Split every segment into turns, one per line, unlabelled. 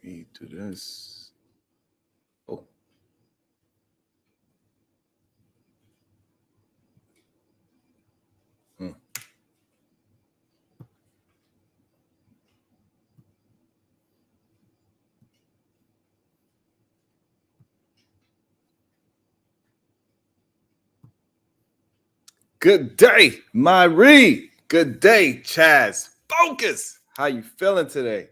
me do this. Oh. Good day, Myrie. Good day, Chaz. Focus. How you feeling today?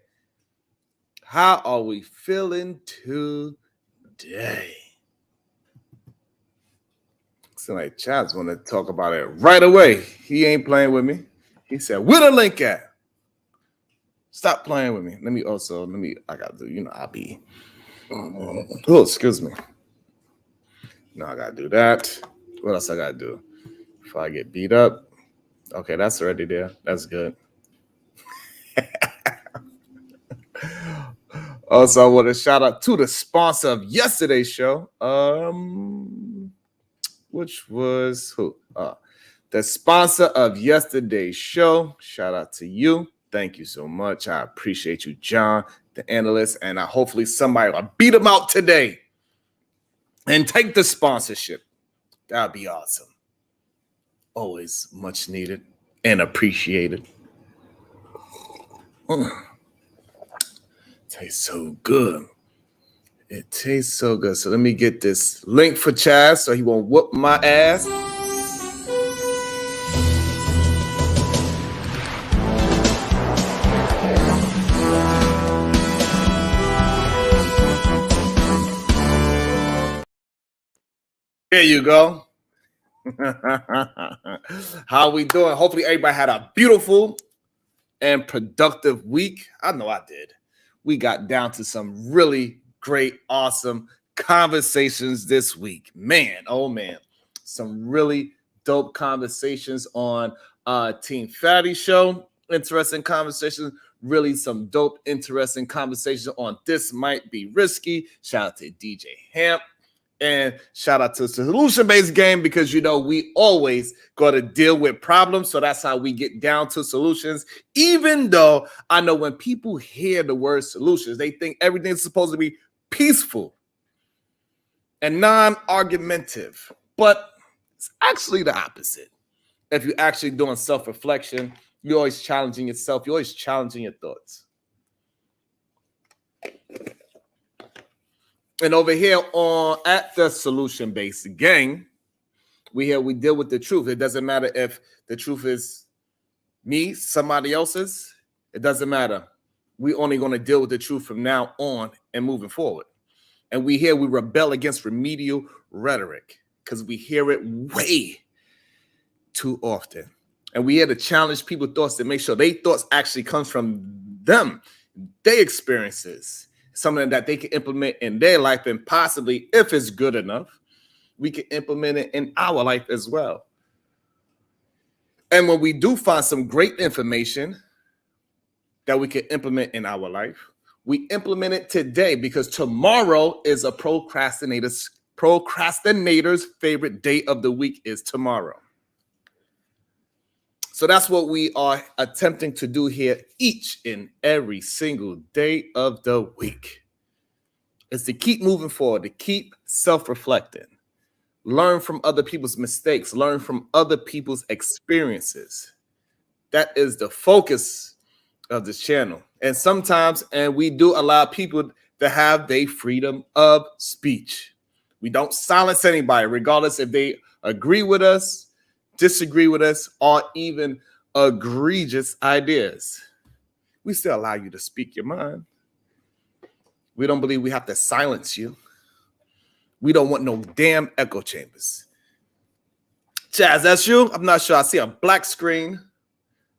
How are we feeling today? Seems like Chaz want to talk about it right away. He ain't playing with me. He said, "Where the link at? Stop playing with me." I gotta do, I'll be. Oh, excuse me. No, I gotta do that. What else I gotta do? Before I get beat up. Okay, that's already there. That's good. Also, I want to shout out to the sponsor of yesterday's show, which was who? The sponsor of yesterday's show. Shout out to you. Thank you so much. I appreciate you, John, the analyst, and hopefully somebody will beat him out today and take the sponsorship. That'd be awesome. Always much needed and appreciated. Tastes so good. It tastes so good. So let me get this link for Chaz so he won't whoop my ass. There you go. How we doing? Hopefully everybody had a beautiful and productive week. I know I did. We got down to some really great, awesome conversations this week. Man, oh man. Some really dope conversations on Team Fatty Show. Interesting conversations. Really some dope, interesting conversations on This Might Be Risky. Shout out to DJ Hamp. And shout out to solution-based game because, we always got to deal with problems. So that's how we get down to solutions. Even though I know when people hear the word solutions, they think everything's supposed to be peaceful and non-argumentative. But it's actually the opposite. If you're actually doing self-reflection, you're always challenging yourself. You're always challenging your thoughts. And over here at the solution-based gang, we deal with the truth. It doesn't matter if the truth is me, somebody else's. It doesn't matter. We're only going to deal with the truth from now on and moving forward. And we rebel against remedial rhetoric because we hear it way too often. And we here to challenge people's thoughts to make sure their thoughts actually comes from them, their experiences. Something that they can implement in their life, and possibly, if it's good enough, we can implement it in our life as well. And when we do find some great information that we can implement in our life, we implement it today because tomorrow is a procrastinator's favorite day of the week is tomorrow. So that's what we are attempting to do here each and every single day of the week. Is to keep moving forward, to keep self-reflecting, learn from other people's mistakes, learn from other people's experiences. That is the focus of this channel. And sometimes, we do allow people to have their freedom of speech. We don't silence anybody, regardless if they agree with us, disagree with us, or even egregious ideas. We still allow you to speak your mind. We don't believe we have to silence you. We don't want no damn echo chambers. Chaz, that's you? I'm not sure. I see a black screen.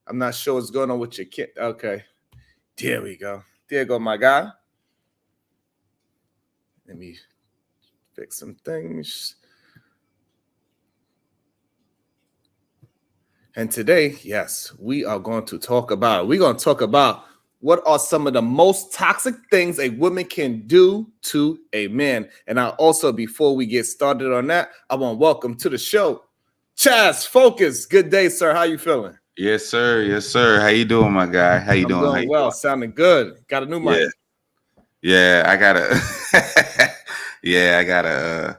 I'm not sure what's going on with your kid. Okay. There we go. There you go, my guy. Let me fix some things. And today, yes, we're going to talk about what are some of the most toxic things a woman can do to a man. And before we get started on that, I want to welcome to the show, Chaz Focus. Good day, sir. How you feeling?
Yes, sir. Yes, sir. How you doing, my guy? How you doing?
Doing well. Sounding good. Got a new mic.
Yeah, I gotta. Yeah,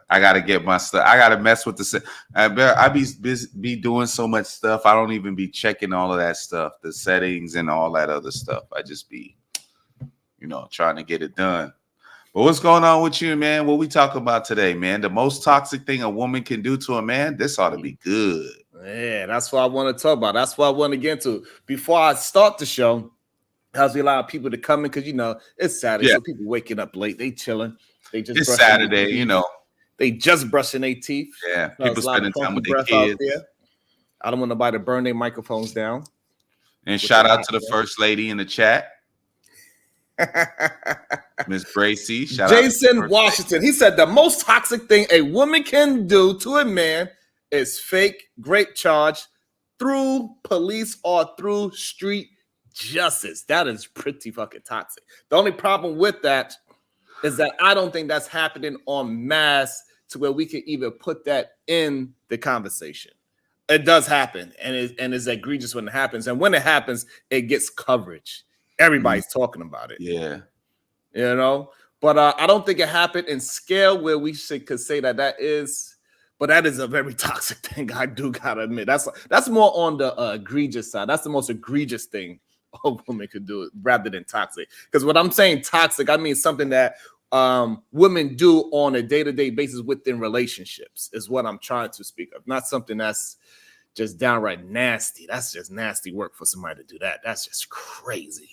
I gotta get my stuff. I gotta mess with the. I be busy, be doing so much stuff. I don't even be checking all of that stuff, the settings and all that other stuff. I just be, trying to get it done. But what's going on with you, man? What we talking about today, man? The most toxic thing a woman can do to a man. This ought to be good.
Yeah, that's what I want to talk about. That's what I want to get into. Before I start the show, how's we allow people to come in because it's Saturday, so people waking up late, they chilling, they just
it's Saturday,
they just brushing their teeth.
Yeah, people spending time with their
kids. I don't want nobody to burn their microphones down.
And shout out to the first lady in the chat, Miss Bracy.
Jason Washington. He said the most toxic thing a woman can do to a man is fake grape charge through police or through street justice. That is pretty fucking toxic. The only problem with that is that I don't think that's happening en masse to where we can even put that in the conversation. It does happen, and it's egregious when it happens. And when it happens, it gets coverage. Everybody's talking about it.
Yeah.
But I don't think it happened in scale where we could say that is, but that is a very toxic thing. I do gotta admit that's more on the egregious side. That's the most egregious thing a woman could do rather than toxic. Because when I'm saying toxic, I mean something that women do on a day-to-day basis within relationships is what I'm trying to speak of. Not something that's just downright nasty. That's just nasty work for somebody to do that. That's just crazy.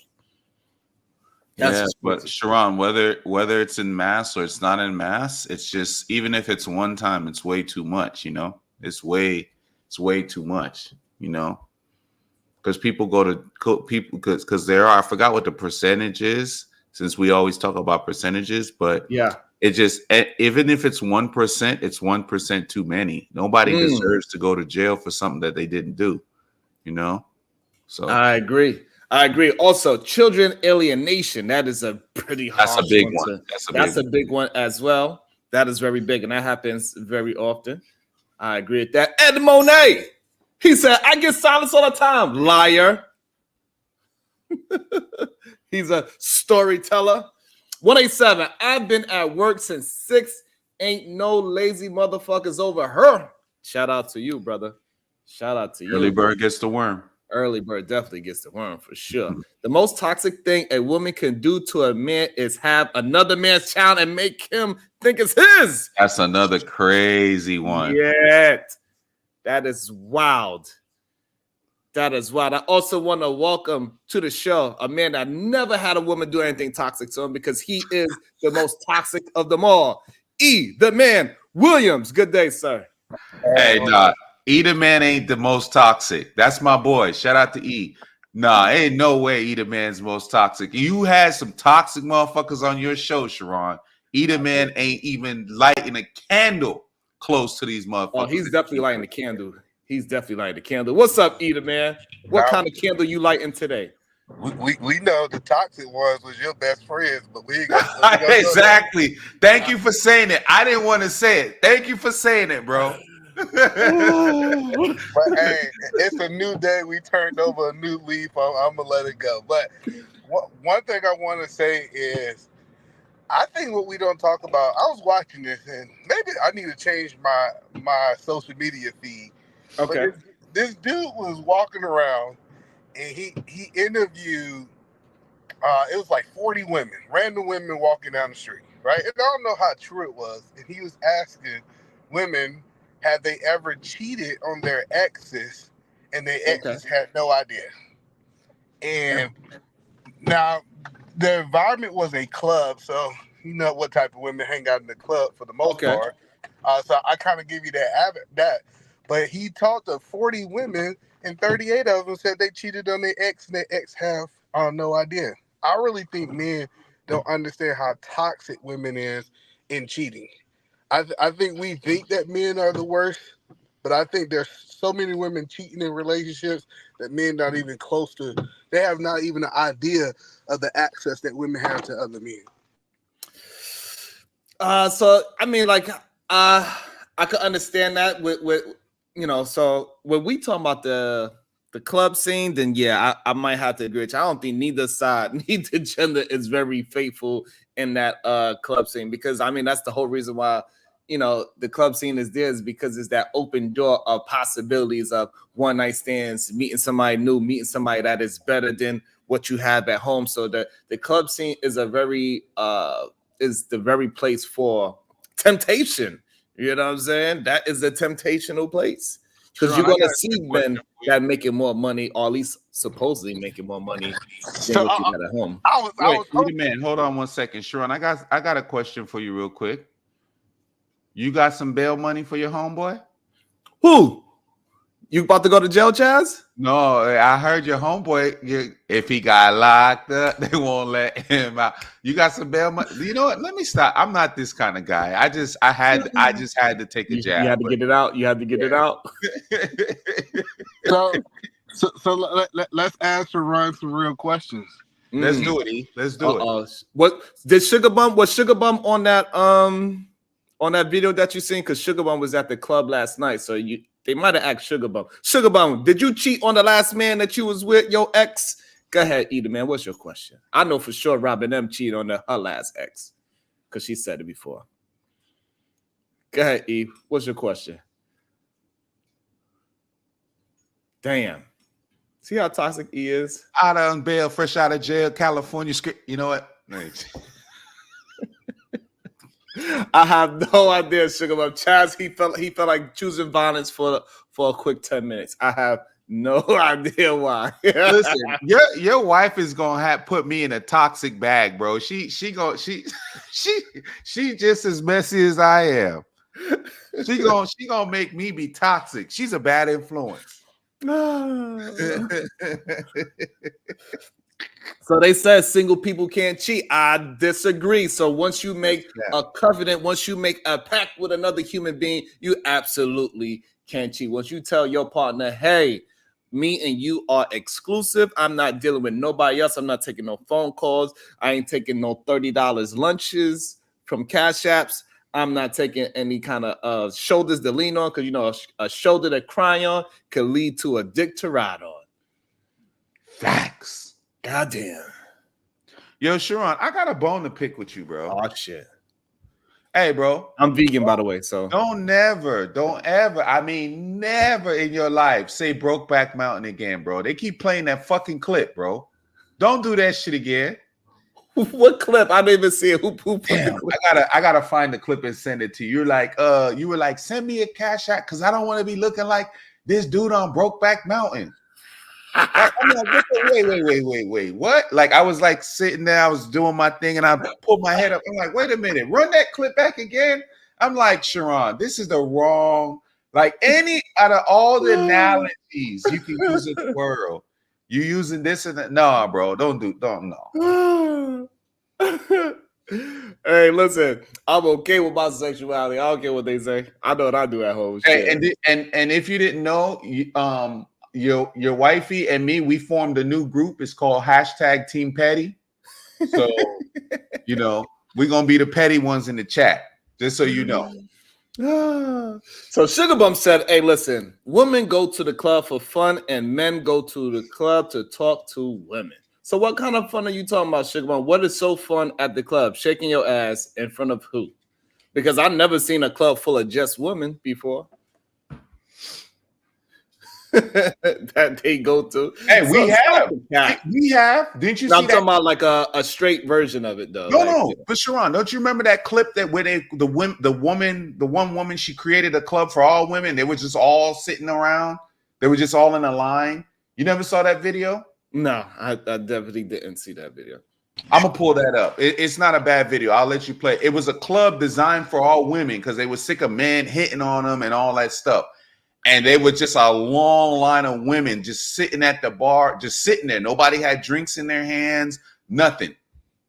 But Sharon, whether it's in mass or it's not in mass, it's just, even if it's one time, it's way too much. It's way too much. Because people go to people because there are, I forgot what the percentage is, since we always talk about percentages, but it just, even if it's 1%, it's 1% too many. Nobody deserves to go to jail for something that they didn't do. So
I agree. Also, children alienation. That is a pretty harsh
That's a big
one.
one.
That's a big one as well. That is very big, and that happens very often. I agree with that. Ed Monet, he said, I get silence all the time. Liar. He's a storyteller. 187. I've been at work since 6. Ain't no lazy motherfuckers over her. Shout out to you, brother. Shout out to you.
Early bird gets the worm.
Early bird definitely gets the worm for sure. The most toxic thing a woman can do to a man is have another man's child and make him think it's his.
That's another crazy one.
Yeah, that is wild. That is wild. I also want to welcome to the show a man that never had a woman do anything toxic to him because he is the most toxic of them all. The man Williams. Good day, sir.
Hey, nah. The man ain't the most toxic. That's my boy. Shout out to E. Nah, ain't no way the man's most toxic. You had some toxic motherfuckers on your show, Sharon. The man ain't even lighting a candle close to these motherfuckers.
Oh, he's definitely lighting the candle. What's up, the man? What kind of candle you lighting today?
We know the toxic ones was your best friends, but we
exactly. Thank you for saying it. I didn't want to say it. Thank you for saying it, bro.
But hey, it's a new day. We turned over a new leaf. I'm gonna let it go. But one thing I want to say is, I think what we don't talk about. I was watching this, and maybe I need to change my social media feed.
Okay.
But this dude was walking around, and he interviewed. It was like 40 women, random women walking down the street, right? And I don't know how true it was. And he was asking women, have they ever cheated on their exes, and their exes had no idea. And now the environment was a club, so you know what type of women hang out in the club for the most part. So I kind of give you that. But he talked to 40 women, and 38 of them said they cheated on their ex, and their ex have no idea. I really think men don't understand how toxic women is in cheating. I think we think that men are the worst, but I think there's so many women cheating in relationships that men not even close to. They have not even an idea of the access that women have to other men.
So I mean, like, I could understand that with so when we talk about the the club scene, then yeah, I might have to agree with you. I don't think neither side, neither gender is very faithful in that club scene, because I mean that's the whole reason why the club scene is there, is because it's that open door of possibilities of one night stands, meeting somebody new, meeting somebody that is better than what you have at home. So the club scene is the very place for temptation. You know what I'm saying? That is a temptational place. Because you're gonna see men that making more money, or at least supposedly making more money than what you got at home.
Wait a minute, hold on 1 second, Sharon. I got a question for you, real quick. You got some bail money for your homeboy?
Who? You about to go to jail, Chaz?
No, I heard your homeboy. If he got locked up, they won't let him out. You got some bail money? You know what? Let me stop. I'm not this kind of guy. I just had to take a jab.
You had to get it out. You had to get it out.
So let's answer Ryan some real questions.
Let's do it, E. Let's do it.
What did Sugar Bum? Was Sugar Bum on that video that you seen? Because Sugar Bum was at the club last night, so they might have asked Sugar Bum. Sugar Bum, did you cheat on the last man that you was with, your ex? Go ahead, Eda, man. What's your question? I know for sure Robin M cheated on her last ex, because she said it before. Go ahead, Eve. What's your question? Damn. See how toxic he is?
Out on bail, fresh out of jail, California. You know what?
I have no idea, Sugar Bum. Chaz, he felt like choosing violence for a quick 10 minutes. I have no idea why.
Listen, your wife is gonna put me in a toxic bag, bro. She just as messy as I am. She gonna make me be toxic. She's a bad influence.
So they said single people can't cheat. I disagree. So once you make a covenant, once you make a pact with another human being, you absolutely can't cheat. Once you tell your partner, hey, me and you are exclusive. I'm not dealing with nobody else. I'm not taking no phone calls. I ain't taking no $30 lunches from Cash Apps. I'm not taking any kind of shoulders to lean on, because a shoulder to cry on could lead to a dick to ride on.
Facts.
Goddamn.
Yo, Sharon, I got a bone to pick with you, bro.
Oh shit.
Hey, bro.
I'm vegan, by the way, so
don't ever, I mean never in your life say Brokeback Mountain again, bro. They keep playing that fucking clip, bro. Don't do that shit again.
What clip? I didn't even see it. Who put
Damn,
the clip?
I gotta find the clip and send it to you. You were like, send me a Cash App because I don't want to be looking like this dude on Brokeback Mountain. I'm like, wait, what? Like, I was like sitting there, I was doing my thing, and I pulled my head up. I'm like, wait a minute, run that clip back again. I'm like, Sharon, this is the wrong, like, any out of all the analogies you can use in the world, you using this and that. No, bro, don't no.
Hey, listen, I'm okay with my sexuality. I don't care what they say. I know what I do at home.
Hey, and if you didn't know, your wifey and me, we formed a new group. It's called #Team Petty. So we're gonna be the petty ones in the chat, just so you know.
So Sugar Bum said, hey, listen, women go to the club for fun and men go to the club to talk to women. So what kind of fun are you talking about, Sugar Bum? What is so fun at the club? Shaking your ass in front of who? Because I've never seen a club full of just women before. That they go to.
Hey, we have. Didn't you see
I'm talking about like a straight version of it, though.
No. But Sharon, don't you remember that clip that where the one woman, she created a club for all women? They were just all sitting around. They were just all in a line. You never saw that video?
No, I definitely didn't see that video.
I'm gonna pull that up. It's not a bad video. I'll let you play. It was a club designed for all women because they were sick of men hitting on them and all that stuff. And they were just a long line of women just sitting at the bar, just sitting there. Nobody had drinks in their hands, nothing,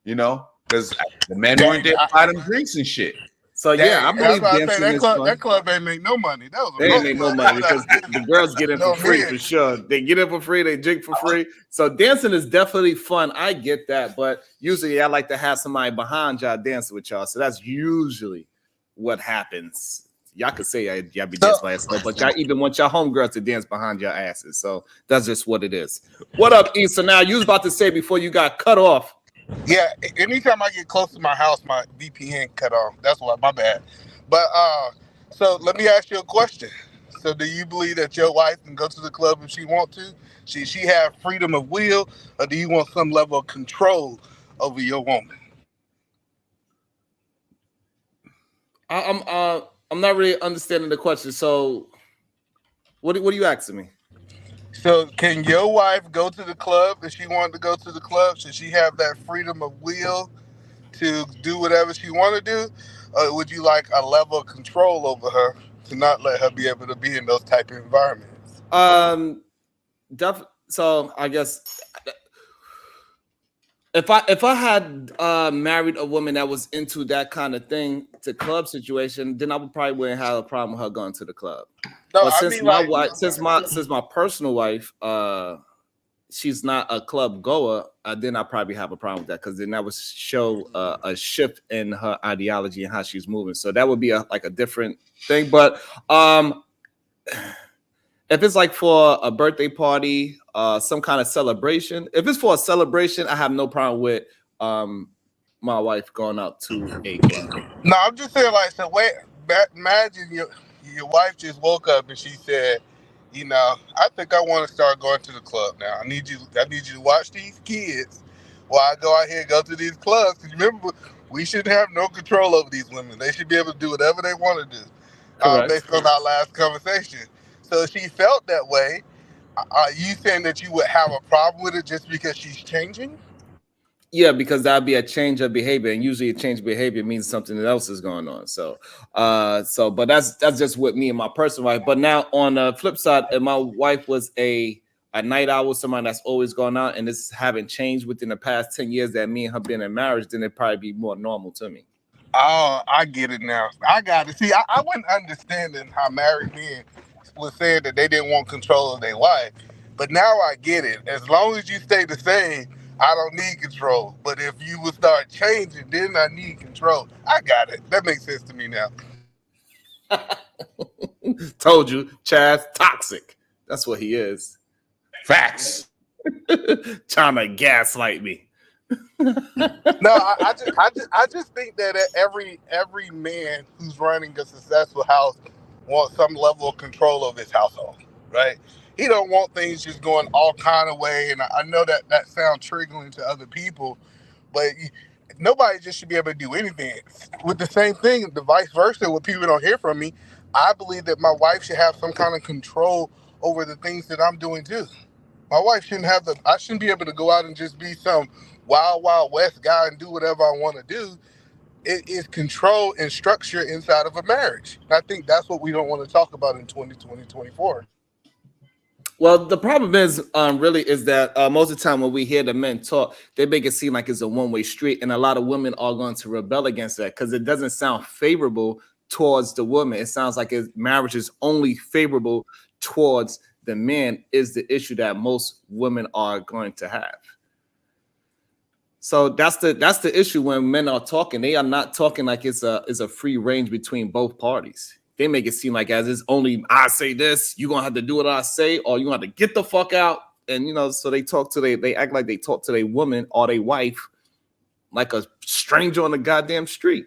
because the men weren't there to buy them drinks and shit.
So I believe
that club ain't make no money.
They ain't make no money because the girls get in for free for sure. They get in for free, they drink for free. So dancing is definitely fun. I get that, but usually I like to have somebody behind y'all dancing with y'all. So that's usually what happens. Y'all could say y'all be dancing by yourself, but y'all even want your homegirls to dance behind your asses. So that's just what it is. What up, E? So now you was about to say before you got cut off.
Yeah, anytime I get close to my house, my VPN cut off. That's why, my bad. But so let me ask you a question. So do you believe that your wife can go to the club if she want to? She have freedom of will, or do you want some level of control over your woman?
I'm not really understanding the question. So what are you asking me?
So can your wife go to the club if she wanted to go to the club? Should she have that freedom of will to do whatever she want to do? Or would you like a level of control over her to not let her be able to be in those type of environments?
So I guess if I had married a woman that was into that kind of thing, to club situation, then I would probably wouldn't have a problem with her going to the club.
No,
But
I
since
mean,
my
like,
wife, since my personal wife, she's not a club goer, then I probably have a problem with that, because then that would show a shift in her ideology and how she's moving. So that would be a different thing. But if it's like for a birthday party, some kind of celebration, if it's for a celebration, I have no problem with my wife going out to a club.
no, I'm just saying, like, so wait, imagine your wife just woke up and she said, you know, I think I want to start going to the club now. I need you to watch these kids while I go out here and go to these clubs. Because remember, we shouldn't have no control over these women. They should be able to do whatever they want to do, based on our last conversation. So if she felt that way, are you saying that you would have a problem with it just because she's changing?
Yeah, because that'd be a change of behavior, and usually a change of behavior means something else is going on. So, but that's just with me and my personal life. But now on the flip side, if my wife was a night owl, someone that's always going out, and this haven't changed within the past 10 years that me and her been in marriage, then it'd probably be more normal to me.
Oh, I get it now. I got it. See, I wasn't understanding how married men was saying that they didn't want control of their wife. But now I get it. As long as you stay the same, I don't need control. But if you would start changing, then I need control. I got it. That makes sense to me now.
Told you, Chad's toxic. That's what he is.
Facts.
Trying to gaslight me.
No, I just think that every man who's running a successful house wants some level of control of his household, right? He don't want things just going all kind of way, and I know that sounds triggering to other people, but nobody just should be able to do anything. With the same thing, the vice versa, what people don't hear from me, I believe that my wife should have some kind of control over the things that I'm doing too. My wife shouldn't have I shouldn't be able to go out and just be some wild west guy and do whatever I want to do. It is control and structure inside of a marriage. I think that's what we don't want to talk about in 2020, 24.
Well, the problem is really is that most of the time when we hear the men talk, they make it seem like it's a one-way street, and a lot of women are going to rebel against that because it doesn't sound favorable towards the woman. It sounds like marriage is only favorable towards the man is the issue that most women are going to have. So that's the issue when men are talking. They are not talking like it's a free range between both parties. They make it seem like as it's only I say this, you're gonna have to do what I say, or you have to get the fuck out. And so they they act like they talk to their woman or their wife like a stranger on the goddamn street.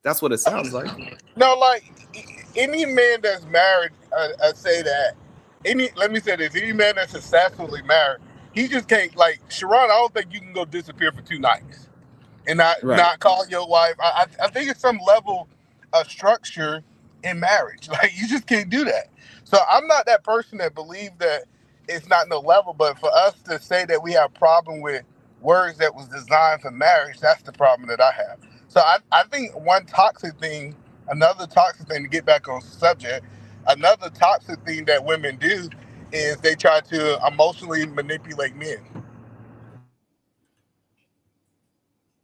That's what it sounds like.
No, like any man that's married, I say that. Let me say this: any man that's successfully married, he just can't, like Sharon. I don't think you can go disappear for 2 nights and not call your wife. I think it's some level of structure in marriage. Like you just can't do that. So I'm not that person that believes that it's not no level. But for us to say that we have a problem with words that was designed for marriage, that's the problem that I have. So I think another toxic thing to get back on subject, another toxic thing that women do is they try to emotionally manipulate men.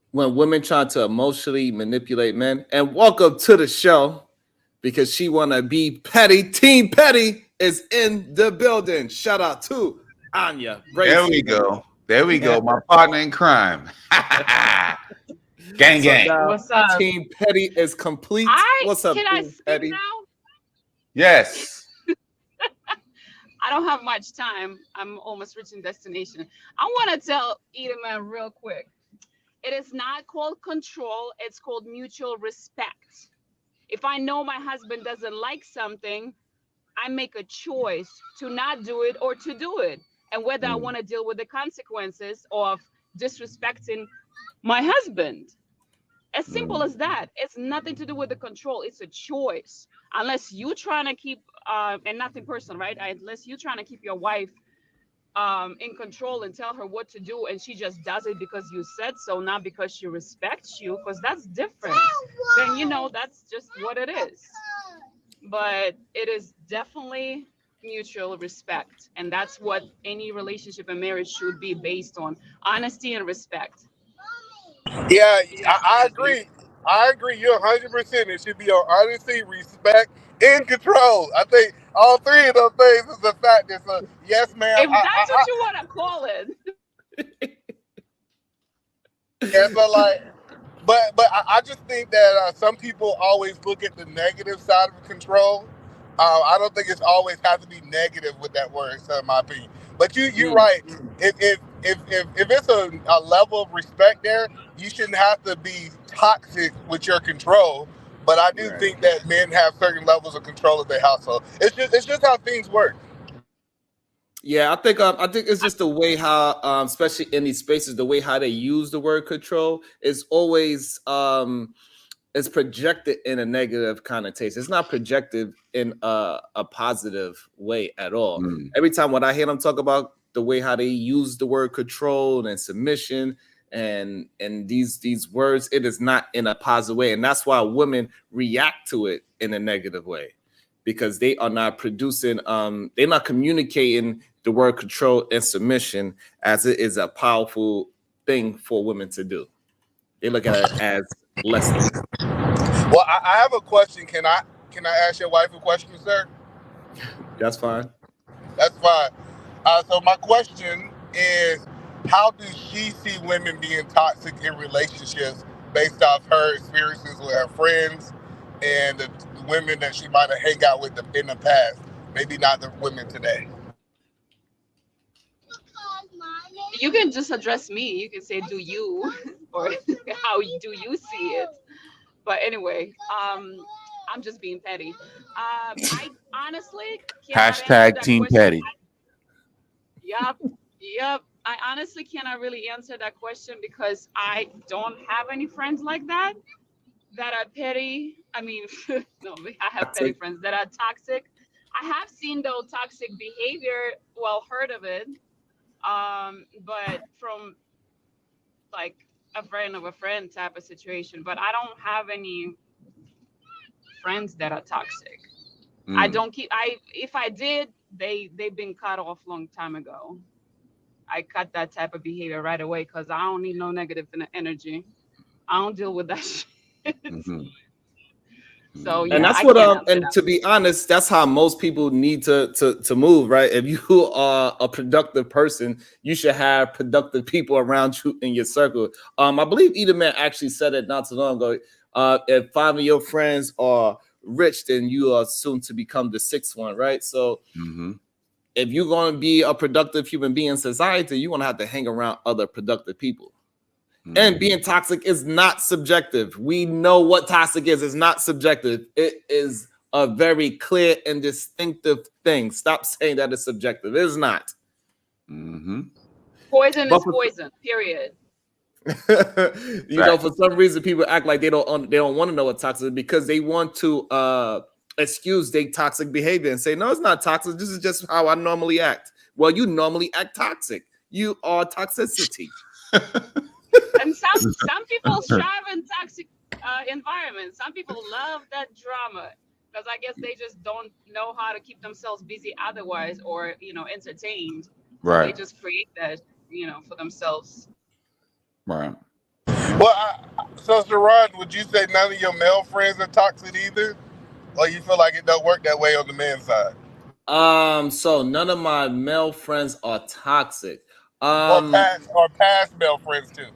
When women try to emotionally manipulate men, and welcome to the show because she want to be petty. Team Petty is in the building. Shout out to Anya.
There we go. My partner in crime. Gang.
So
what's up?
Team Petty is complete. What's up,
Can
Team
I speak
Petty?
now?
Yes.
I don't have much time. I'm almost reaching destination. I want to tell Edelman real quick. It is not called control. It's called mutual respect. If I know my husband doesn't like something, I make a choice to not do it or to do it. And whether I want to deal with the consequences of disrespecting my husband. As simple as that. It's nothing to do with the control. It's a choice. Unless you're trying to keep, and nothing personal, right? Unless you're trying to keep your wife in control and tell her what to do, and she just does it because you said so, not because she respects you, because that's different. Then, you know, that's just what it is. But it is definitely mutual respect. And that's what any relationship and marriage should be based on: honesty and respect.
Yeah, I agree. I agree. You're 100%. It should be on honesty, respect, and control. I think all three of those things is a factor. So yes, ma'am.
If that's what you want to call it.
Yeah, so like, but I just think that some people always look at the negative side of control. I don't think it's always has to be negative with that word, so in my opinion. But you're right. If it's a level of respect there, you shouldn't have to be toxic with your control. But I do think that men have certain levels of control of their household. It's just how things work.
Yeah, I think it's just the way how, especially in these spaces, the way how they use the word control is always it's projected in a negative connotation. It's not projected in a positive way at all. Every time when I hear them talk about the way how they use the word control and submission and these words, it is not in a positive way, and that's why women react to it in a negative way, because they are not producing, they're not communicating the word control and submission as it is a powerful thing for women to do. They look at it as less than.
Well, I have a question. Can I ask your wife a question, sir?
That's fine.
That's fine. So my question is, how does she see women being toxic in relationships based off her experiences with her friends and the women that she might have hang out with in the past? Maybe not the women today.
You can just address me. You can say, "Do you?" or "How do you see it?" But anyway, I'm just being petty. I honestly
Hashtag Team Petty.
Yep. I honestly cannot really answer that question because I don't have any friends like that are petty. I mean, no, I have petty friends that are toxic. I have seen though toxic behavior, well, heard of it, but from like a friend of a friend type of situation. But I don't have any friends that are toxic. I don't keep. If I did, they've been cut off long time ago. I cut that type of behavior right away because I don't need no negative energy. I don't deal with that shit. So yeah,
and that's what and to be honest, that's how most people need to move, right? If you are a productive person, you should have productive people around you in your circle. I believe Edelman actually said it not too long ago. If 5 of your friends are rich, then you are soon to become the 6th one, right? So if you're going to be a productive human being in society, you're going to have to hang around other productive people. And being toxic is not subjective. We know what toxic is. It's not subjective. It is a very clear and distinctive thing. Stop saying that it's subjective. It is not.
Poison is poison, period.
You know, for some reason, people act like they don't want to know what toxic is because they want to excuse their toxic behavior and say, no, it's not toxic. This is just how I normally act. Well, you normally act toxic. You are toxicity.
And some people strive in toxic environments. Some people love that drama because I guess they just don't know how to keep themselves busy otherwise, or entertained.
Right.
They just create that for themselves.
Right.
Well, so Sharon, would you say none of your male friends are toxic either, or you feel like it don't work that way on the men's side?
So none of my male friends are toxic.
Or past male friends too.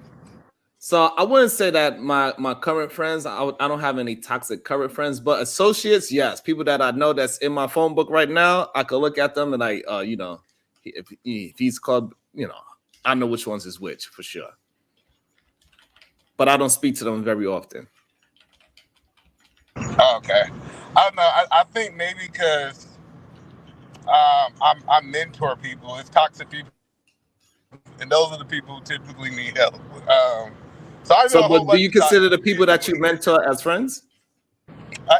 So I wouldn't say that my current friends, I don't have any toxic current friends, but associates, yes, people that I know that's in my phone book right now, I could look at them and if he's called, I know which ones is which for sure. But I don't speak to them very often.
Okay. I don't know. I think maybe because I mentor people. It's toxic people, and those are the people who typically need help. So I know a whole
But do
bunch
you
of
consider the
toxic
people that you
people.
mentor as friends?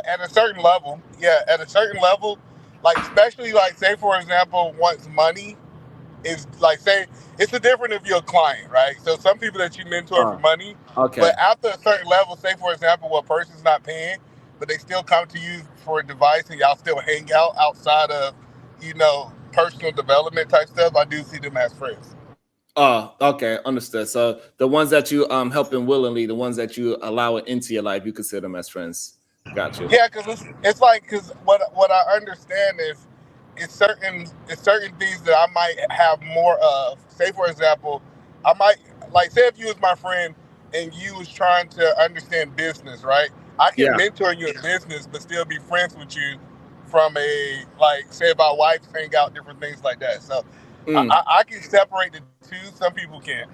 At a certain level, yeah, at a certain level, like especially like say for example, once money is like say it's a different if you're a client, right? So some people that you mentor for money,
Okay.
but after a certain level, say for example, a person's not paying, but they still come to you for advice and y'all still hang out outside of, personal development type stuff. I do see them as friends.
Oh, okay, understood. So the ones that you helping willingly, the ones that you allow it into your life, you consider them as friends. Got you.
Yeah, because it's like because what I understand is it's certain things that I might have more of. Say for example, I might like say if you was my friend and you was trying to understand business, right? I can
Yeah.
mentor you in business, but still be friends with you from a like say about wives hang out, different things like that. So I can separate the two. Some people can't.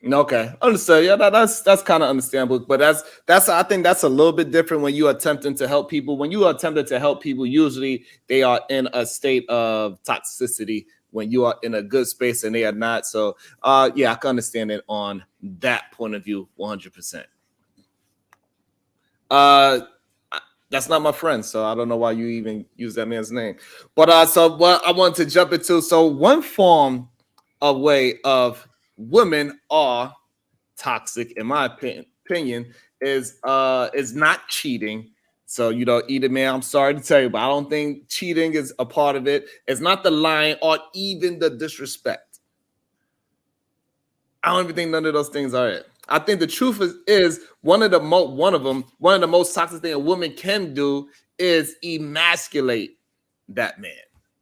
Okay, understood. Yeah, that's kind of understandable, but that's I think that's a little bit different when you are attempting to help people. When you are attempting to help people, usually they are in a state of toxicity. When you are in a good space and they are not, so yeah, I can understand it on that point of view, 100%. That's not my friend, so I don't know why you even use that man's name. But so what I want to jump into, so one form of way of women are toxic, in my opinion, is not cheating. So either man, I'm sorry to tell you, but I don't think cheating is a part of it. It's not the lying or even the disrespect. I don't even think none of those things are it. I think the truth is one of the most toxic thing a woman can do is emasculate that man.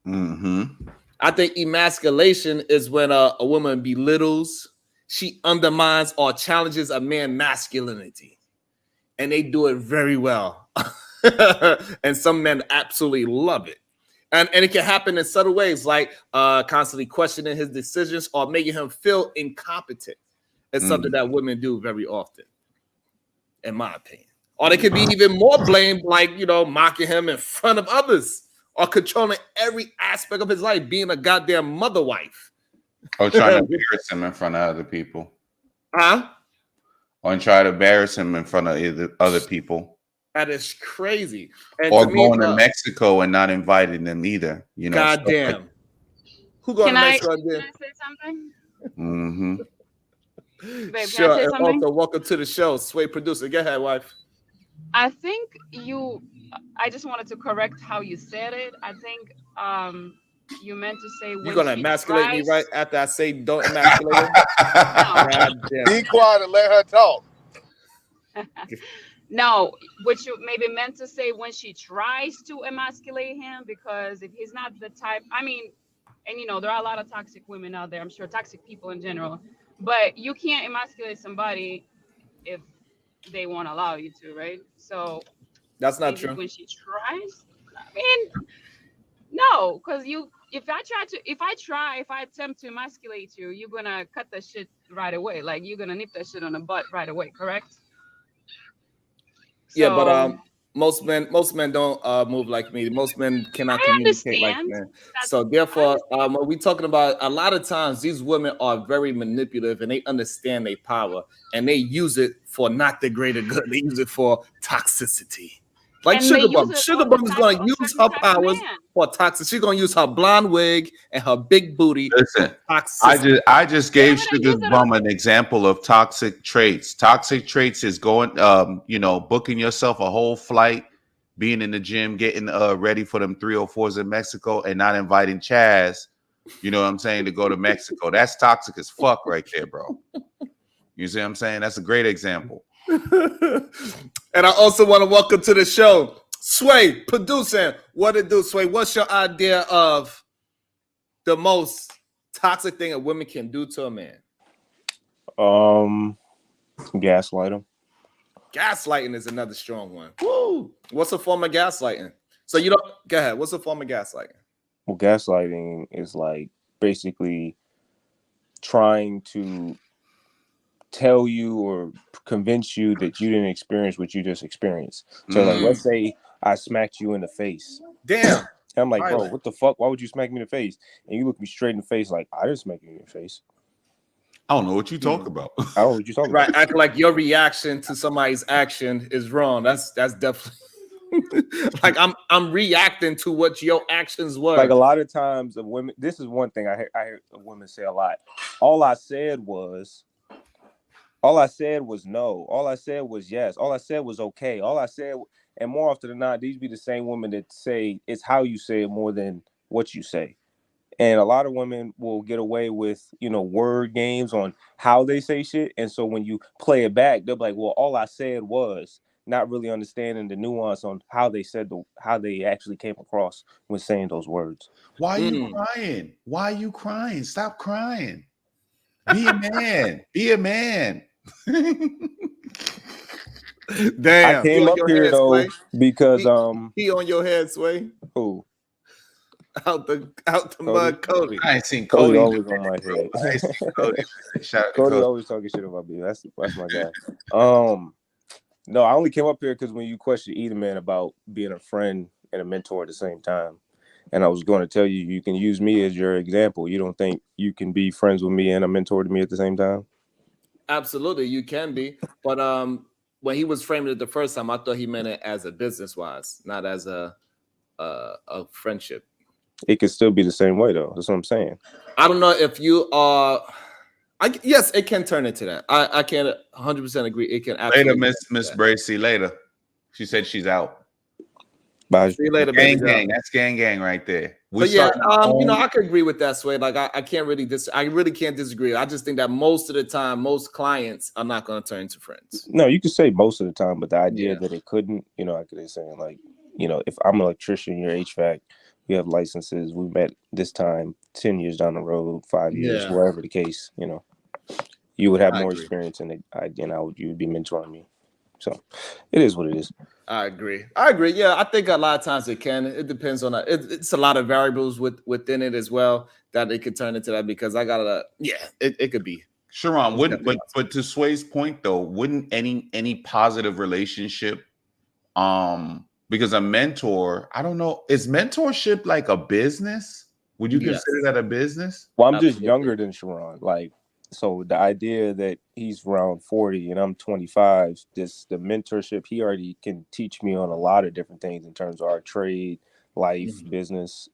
Mm-hmm.
I think emasculation is when a woman belittles, she undermines or challenges a man's masculinity, and they do it very well. And some men absolutely love it. And it can happen in subtle ways, like constantly questioning his decisions or making him feel incompetent. It's something that women do very often, in my opinion. Or they could be even more blamed, like, mocking him in front of others or controlling every aspect of his life, being a goddamn mother wife.
Or trying to embarrass him in front of other people.
Huh?
Or try to embarrass him in front of other people.
That is crazy. And
or
to
going
me,
to Mexico and not inviting them either.
Goddamn.
Like,
who going to Mexico?
Can I say something?
Mm-hmm.
Babe,
sure.
can I say
And
something?
also, welcome to the show, Sway producer. Go ahead, wife.
I think I just wanted to correct how you said it. I think you meant to say when
You're going to
she
emasculate
tries.
me right after I say don't emasculate him?
No.
Be quiet and let her talk.
No, what you maybe meant to say when she tries to emasculate him, because if he's not the type, I mean, and there are a lot of toxic women out there, I'm sure, toxic people in general, but you can't emasculate somebody if they won't allow you to, right? So
that's not
maybe
true.
when she tries, I mean, no, because if I attempt to emasculate you, you're gonna cut the shit right away. Like you're gonna nip that shit on the butt right away, correct?
Yeah, but most men don't move like me. Most men cannot communicate like men. So therefore, when we talking about, a lot of times these women are very manipulative and they understand their power and they use it for not the greater good. They use it for toxicity. Like Sugar Bum. Sugar Bum is going to use her powers for toxic. She's going to use her blonde wig and her big booty.
Listen, I just gave Sugar Bum an example of toxic traits. Toxic traits is going, booking yourself a whole flight, being in the gym, getting ready for them 304s in Mexico, and not inviting Chaz, you know what I'm saying, to go to Mexico. That's toxic as fuck right there, bro. You see what I'm saying? That's a great example.
And I also want to welcome to the show Sway, producing. What it do, Sway? What's your idea of the most toxic thing a woman can do to a man?
Gaslight them.
Gaslighting is another strong one. Woo! What's a form of gaslighting? So you don't go ahead. What's a form of gaslighting?
Well, gaslighting is like basically trying to tell you or convince you that you didn't experience what you just experienced. So like, let's say I smacked you in the face.
Damn.
And I'm like, bro,
Violent.
what the fuck? Why would you smack me in the face? And you look me straight in the face like, I didn't smack you in the face.
I don't know what you talk about.
I don't know what you're talking
Right,
about.
acting like your reaction to somebody's action is wrong. That's definitely like I'm reacting to what your actions were.
Like a lot of times of women, this is one thing I hear women say a lot. All I said was no. All I said was yes. All I said was okay. All I said, and more often than not, these be the same women that say it's how you say it more than what you say. And a lot of women will get away with, word games on how they say shit. And so when you play it back, they'll be like, well, all I said was, not really understanding the nuance on how they said how they actually came across when saying those words.
Why are you crying? Why are you crying? Stop crying. Be a man. Be a man.
Damn.
I came up here though because
he on your head, Sway.
Who?
Out the mud, Cody.
I ain't seen
Cody
Cody.
always on my head.
I ain't seen Cody. Shout out to
Cody always talking shit about me. That's my guy. No, I only came up here because when you questioned Edaman about being a friend and a mentor at the same time, and I was going to tell you, you can use me as your example. You don't think you can be friends with me and a mentor to me at the same time?
Absolutely, you can be. But when he was framing it the first time, I thought he meant it as a business wise, not as a friendship.
It could still be the same way though. That's what I'm saying.
I don't know if you are. Yes, it can turn into that. I can't 100% agree. It can absolutely.
Later, Miss Bracy. Later, she said she's out.
Bye.
See you later,
gang,
baby.
gang. That's gang right there.
But yeah, I could agree with that, Sway. Like I can't really I really can't disagree. I just think that most of the time, most clients are not going to turn to friends.
No, you could say most of the time, but the idea that it couldn't, I could say like, if I'm an electrician, you're HVAC, we have licenses, we met this time 10 years down the road, 5 years, wherever the case, you would have more experience in it. You would be mentoring me. So it is what it is.
I agree. Yeah, I think a lot of times it can. It depends on it's a lot of variables within it as well that it could turn into that because it could be.
Sharon, but to Sway's point though, wouldn't any positive relationship, because a mentor, I don't know, is mentorship like a business? Would you consider that a business?
Well, I'm just younger than Sharon, so the idea that he's around 40 and I'm 25, the mentorship, he already can teach me on a lot of different things in terms of our trade, life, business,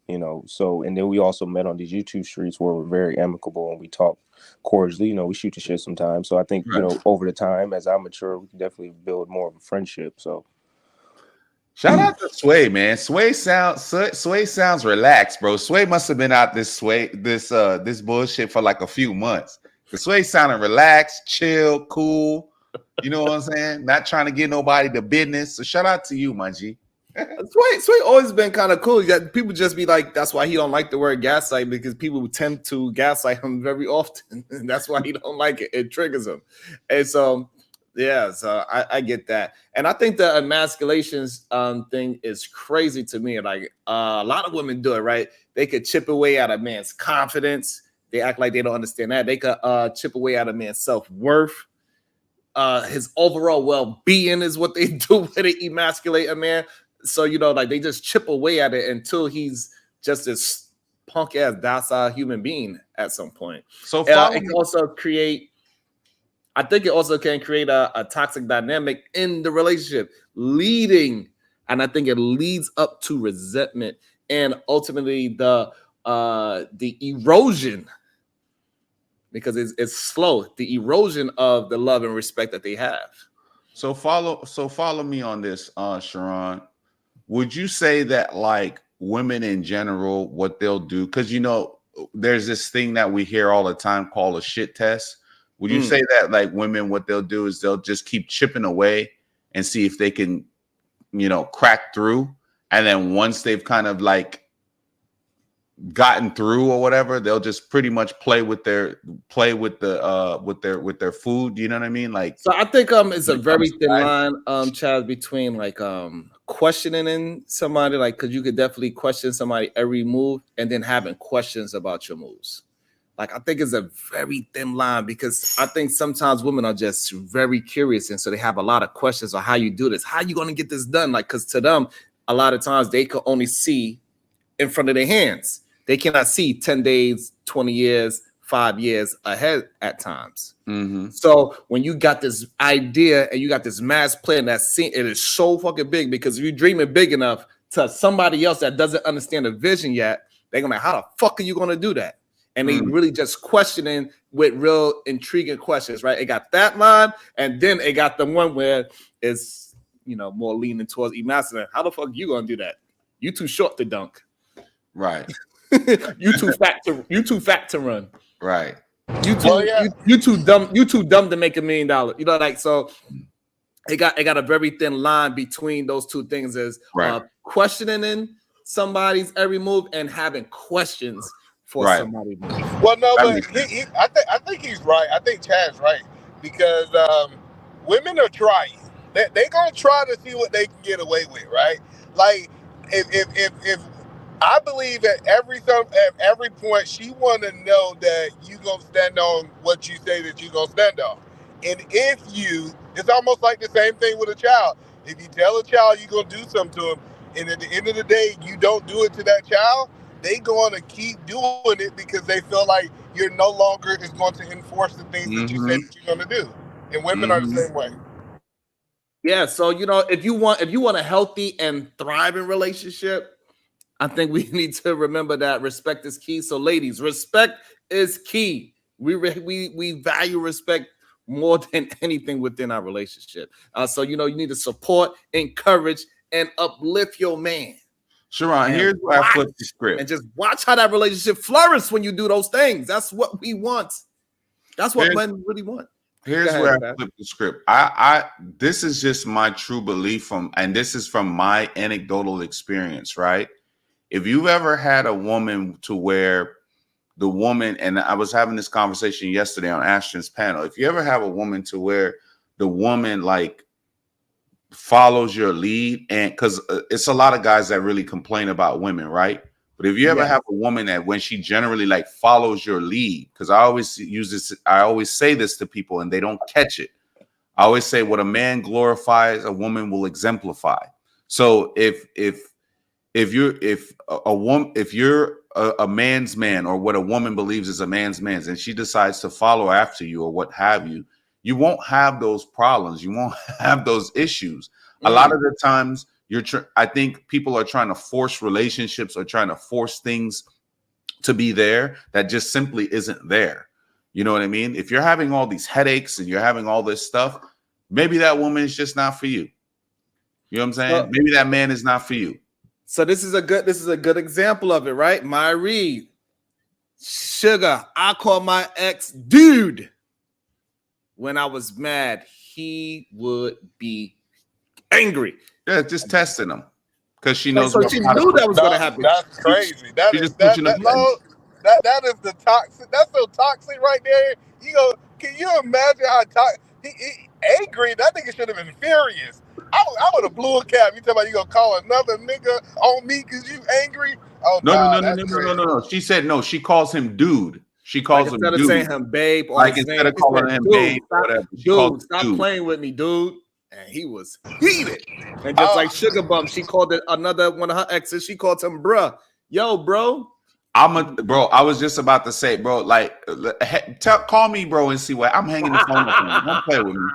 so, and then we also met on these YouTube streets where we're very amicable and we talk cordially, we shoot the shit sometimes. So I think, over the time, as I mature, we can definitely build more of a friendship. So
shout out to Sway, man. Sway sounds relaxed, bro. Sway must have been out this bullshit for like a few months. The Sway sounding relaxed, chill, cool. You know what I'm saying? Not trying to get nobody to business. So shout out to you, my G.
Sway always been kind of cool. People just be like, that's why he don't like the word gaslight, because people tend to gaslight him very often. And that's why he don't like it. It triggers him. And so, so I get that. And I think the emasculation thing is crazy to me. Like a lot of women do it, right? They could chip away at a man's confidence. They act like they don't understand that. They could chip away at a man's self-worth. His overall well-being is what they do when they emasculate a man. So, they just chip away at it until he's just this punk-ass, docile human being at some point.
So
it can also create a toxic dynamic in the relationship, and I think it leads up to resentment and ultimately the erosion, because it's slow, the erosion of the love and respect that they have.
So follow me on this, Sharon. Would you say that like women in general, what they'll do, because there's this thing that we hear all the time called a shit test. Would you say that like women, what they'll do is they'll just keep chipping away and see if they can, crack through, and then once they've kind of like gotten through or whatever, they'll just pretty much play with their with their food. You know what I mean? Like,
so I think it's a
when it
very
comes to
thin
that,
line, Chad, between like questioning somebody, like, because you could definitely question somebody every move and then having questions about your moves. Like, I think it's a very thin line, because I think sometimes women are just very curious, and so they have a lot of questions on how you do this, how you going to get this done. Like, because to them, a lot of times they can only see in front of their hands. They cannot see 10 days, 20 years, 5 years ahead at times. So when you got this idea and you got this mass plan, that scene, it is so fucking big, because if you're dreaming big enough to somebody else that doesn't understand the vision yet, they're gonna be like, how the fuck are you gonna do that? And they really just questioning with real intriguing questions, right? It got that line, and then it got the one where it's, you know, more leaning towards emasculine. How the fuck are you gonna do that? You too short to dunk.
right,
you too fat to run.
right.
You too dumb to make $1 million. You know, like, so it got a very thin line between those two things, is questioning somebody's every move and having questions for somebody's move.
Well, no, but I think he's right. I think Chad's right, because women are trying. They're gonna try to see what they can get away with, right? Like, if I believe at every point she want to know that you gonna stand on what you say that you gonna stand on, and if you, it's almost like the same thing with a child. If you tell a child you're gonna do something to them, and at the end of the day you don't do it to that child, they going to keep doing it because they feel like you're no longer is going to enforce the things that you say that you're going to do. And women are the same way.
Yeah, so, you know, if you want a healthy and thriving relationship, I think we need to remember that respect is key. So, ladies, respect is key. We value respect more than anything within our relationship. So, you know, you need to support, encourage, and uplift your man.
Sharon, here's where I flip the script.
And just watch how that relationship flourishes when you do those things. That's what we want. That's what men really want.
Here's where I flip the script. This is just my true belief and this is from my anecdotal experience, right? If you've ever had a woman to where the woman, and I was having this conversation yesterday on Ashton's panel, if you ever have a woman to where the woman like follows your lead, and because it's a lot of guys that really complain about women, right? But if you ever have a woman that when she generally like follows your lead, because I always say this to people and they don't catch it. I always say what a man glorifies, a woman will exemplify. So if you're a man's man, or what a woman believes is a man's man, and she decides to follow after you or what have you, you won't have those problems. You won't have those issues. A lot of the times I think people are trying to force relationships or trying to force things to be there that just simply isn't there. You know what I mean? If you're having all these headaches and you're having all this stuff, maybe that woman is just not for you. You know what I'm saying? Well, maybe that man is not for you.
So this is a good example of it, right? My Reed, Sugar, I call my ex dude. When I was mad, he would be angry.
Yeah, just testing him because she knows.
So she knew that was going to happen.
That's crazy. That is the toxic. That's so toxic right there. Can you imagine how toxic? He angry. That nigga should have been furious. I would have blew a cab. You talking about you gonna call another nigga on me because you angry? Oh
no. She said no. She calls him dude. She calls him dude.
Instead of saying him babe, or
like instead of calling him babe, whatever.
Dude, stop playing with me, dude. And he was heated. And just like Sugar Bump, she called it another one of her exes. She called him bruh. Yo, bro.
Bro. I was just about to say, bro. Like, call me, bro, and see what I'm hanging the phone up. Don't play with me.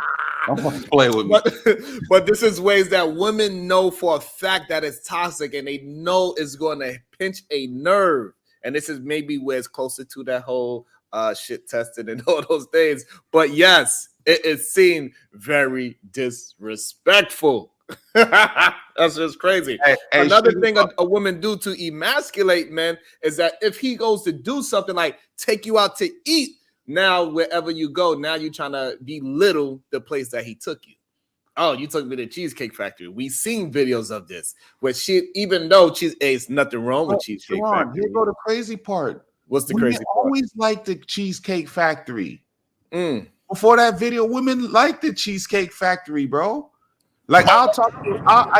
Don't play with me.
But this is ways that women know for a fact that it's toxic, and they know it's going to pinch a nerve. And this is maybe where it's closer to that whole shit testing and all those things. But yes, it is seen very disrespectful. That's just crazy. Another thing a woman do to emasculate men is that if he goes to do something like take you out to eat, now wherever you go, now you're trying to belittle the place that he took you. Oh, you took me to Cheesecake Factory. We seen videos of this where she, even though it's nothing wrong with Cheesecake Factory.
Here go the crazy part.
What's the
Women
crazy part?
always liked the Cheesecake Factory.
Mm.
Before that video, women liked the Cheesecake Factory, bro. Like I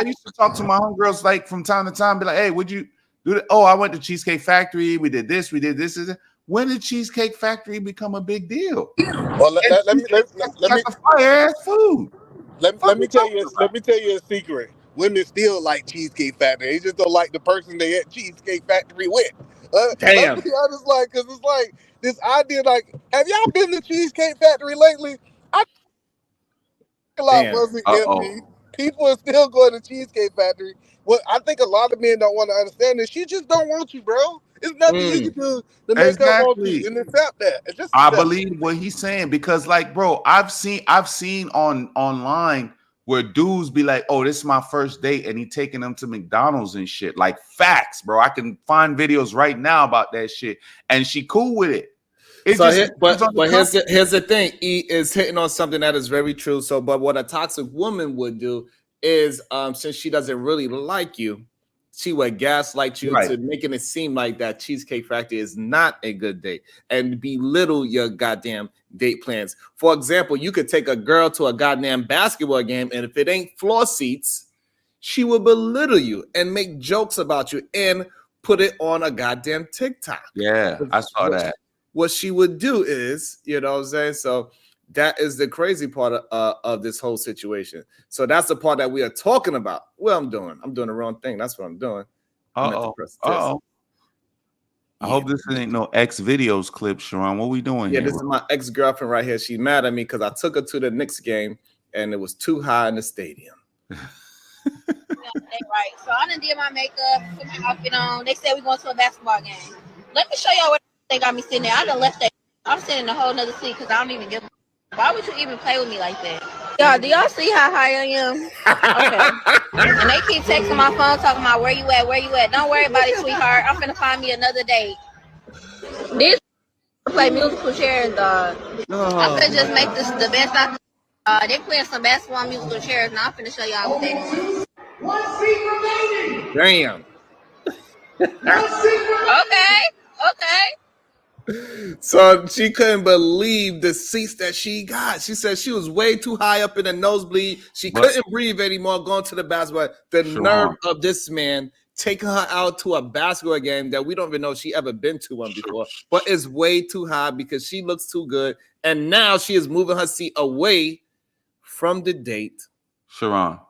used to talk to my homegirls like from time to time, be like, "Hey, would you do that? Oh, I went to Cheesecake Factory. We did this. We did this. When did Cheesecake Factory become a big deal?
Well, let me
fire ass food.
Let me tell you a secret. Women still like Cheesecake Factory. They just don't like the person they at Cheesecake Factory with.
Damn.
Let's be honest, like, cause it's like this idea. Like, have y'all been to Cheesecake Factory lately? I think a lot wasn't empty. People are still going to Cheesecake Factory. What I think a lot of men don't want to understand is she just don't want you, bro. It's nothing you can do to make her want you, and accept that.
I believe what he's saying because, like, bro, I've seen online where dudes be like, "Oh, this is my first date," and he taking them to McDonald's and shit. Like facts, bro. I can find videos right now about that shit, and she cool with it.
But here's the thing. E is hitting on something that is very true. So, but what a toxic woman would do is, since she doesn't really like you, she would gaslight you to making it seem like that Cheesecake Factory is not a good date and belittle your goddamn date plans. For example, you could take a girl to a goddamn basketball game, and if it ain't floor seats, she will belittle you and make jokes about you and put it on a goddamn TikTok.
Yeah, I saw that.
What she would do is, you know what I'm saying? So that is the crazy part of this whole situation. So that's the part that we are talking about. Well, I'm doing the wrong thing. That's what I'm doing.
I hope this ain't no X videos clip, Sharon. What we doing here?
This is my ex-girlfriend right here. She's mad at me because I took her to the Knicks game and it was too high in the stadium.
Right. So I done did my makeup, put my outfit on. They said we going to a basketball game. Let me show y'all what they got me sitting there. I done left that. I'm sitting in a whole nother seat because I don't even give a. Why would you even play with me like that? Y'all, do y'all see how high I am? Okay. And they keep texting my phone talking about where you at, where you at. Don't worry about it, sweetheart. I'm finna find me another date. This play musical chairs, dog. I'm finna just make this the best I they playing some basketball musical chairs, and I'm finna show y'all what they doing.
One seat remaining.
Damn.
Okay.
So she couldn't believe the seats that she got. She said she was way too high up in the nosebleed. She couldn't breathe anymore going to the basketball. The nerve of this man taking her out to a basketball game that we don't even know she ever been to one before, but it's way too high because she looks too good. And now she is moving her seat away from the date.
Sharon,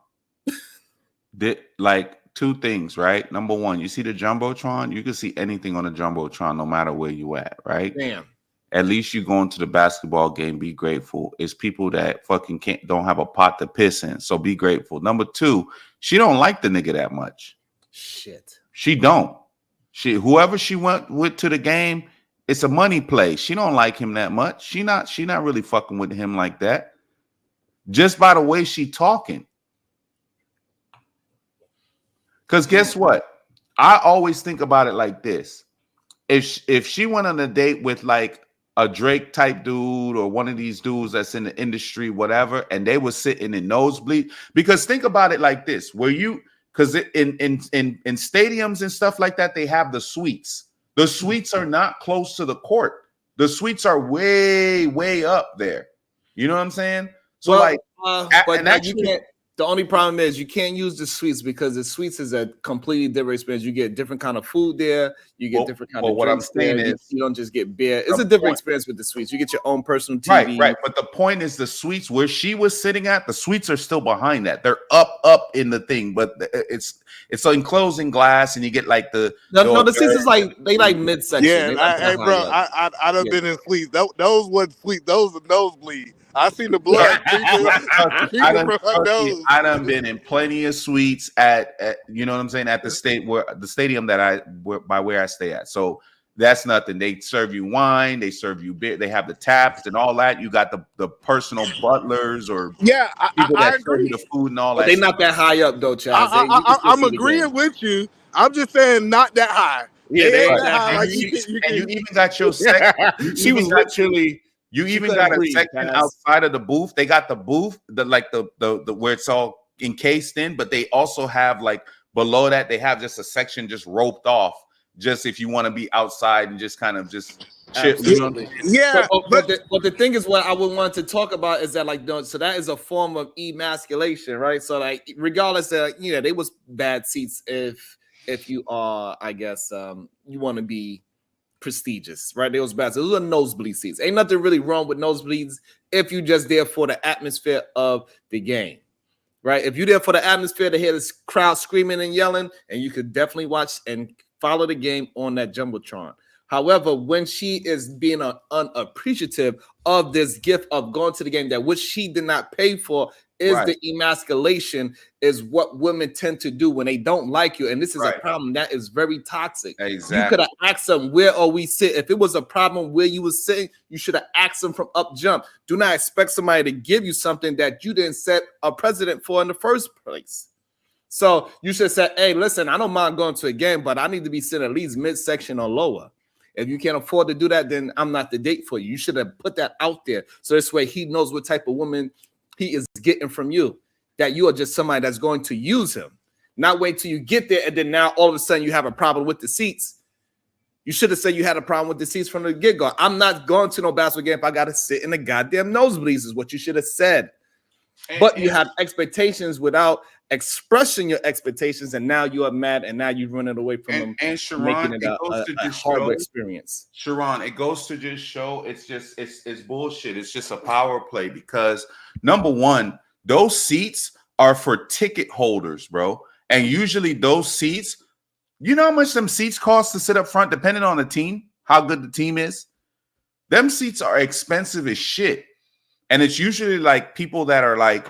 like two things, right? Number one, you see the Jumbotron, you can see anything on the Jumbotron no matter where you at, right?
Damn.
At least you going to the basketball game, be grateful. It's people that fucking don't have a pot to piss in, so be grateful. Number two, she don't like the nigga that much.
Shit.
She don't. Whoever she went with to the game, it's a money play. She don't like him that much. She not really fucking with him like that. Just by the way she talking. Because guess what? I always think about it like this. If she went on a date with like a Drake type dude or one of these dudes that's in the industry, whatever, and they were sitting in nosebleed, because think about it like this, because in stadiums and stuff like that, they have the suites. The suites are not close to the court. The suites are way, way up there. You know what I'm saying? So the only problem is you can't use the suites because the suites is a completely different experience. You get different kind of food there. You get different kind of what
drinks
I'm saying
there.
is
you don't just get beer. It's a different experience with the suites. You get your own personal TV.
Right. But the point is the suites where she was sitting at, the suites are still behind that. They're up in the thing, but it's enclosed in glass, and you get like the
suites is like they like midsection.
Yeah, hey bro, I done been in suites. Those wasn't suites. Those are nosebleed. I seen the blood.
I done been in plenty of suites at you know what I'm saying, at the stadium that where I stay at. So that's nothing. They serve you wine, they serve you beer, they have the taps and all that. You got the personal butlers or people that serve you the food and all that.
They're not that high up though, Chaz.
I'm agreeing with you. I'm just saying not that high.
Yeah,
and you even got your sex.
She was literally
You
She
even
couldn't
got a
breathe,
section
guys.
outside of the booth. They got the booth, the where it's all encased in, but they also have like below that, they have just a section just roped off, just if you want to be outside and just kind of just chill. You know?
Absolutely.
Yeah,
But the thing is, what I would want to talk about is that, like, so that is a form of emasculation, right? So, like, regardless of, they was bad seats if you are, I guess, you want to be prestigious, right? They was bad. So those are nosebleed seats. Ain't nothing really wrong with nosebleeds if you just there for the atmosphere of the game, right? If you're there for the atmosphere to hear this crowd screaming and yelling, and you could definitely watch and follow the game on that jumbotron. However, when she is being unappreciative of this gift of going to the game that which she did not pay for, is
Right.
the emasculation, is what women tend to do when they don't like you. And this is
Right.
a problem that is very toxic.
Exactly.
You could have asked them, where are we sitting? If it was a problem where you were sitting, you should have asked them from up jump. Do not expect somebody to give you something that you didn't set a precedent for in the first place. So you should say, hey, listen, I don't mind going to a game, but I need to be sitting at least midsection or lower. If you can't afford to do that, then I'm not the date for you. You should have put that out there. So this way he knows what type of woman he is getting from you, that you are just somebody that's going to use him. Not wait till you get there and then now all of a sudden you have a problem with the seats. You should have said you had a problem with the seats from the get-go. I'm not going to no basketball game if I got to sit in the goddamn nosebleeds is what you should have said. But you have expectations without expressing your expectations, and now you are mad, and now you're running away from them,
And Sharon,
making it a horrible experience.
Sharon, it goes to just show it's bullshit. It's just a power play because number one, those seats are for ticket holders, bro. And usually those seats, you know how much them seats cost to sit up front, depending on the team, how good the team is. Them seats are expensive as shit. And it's usually like people that are like,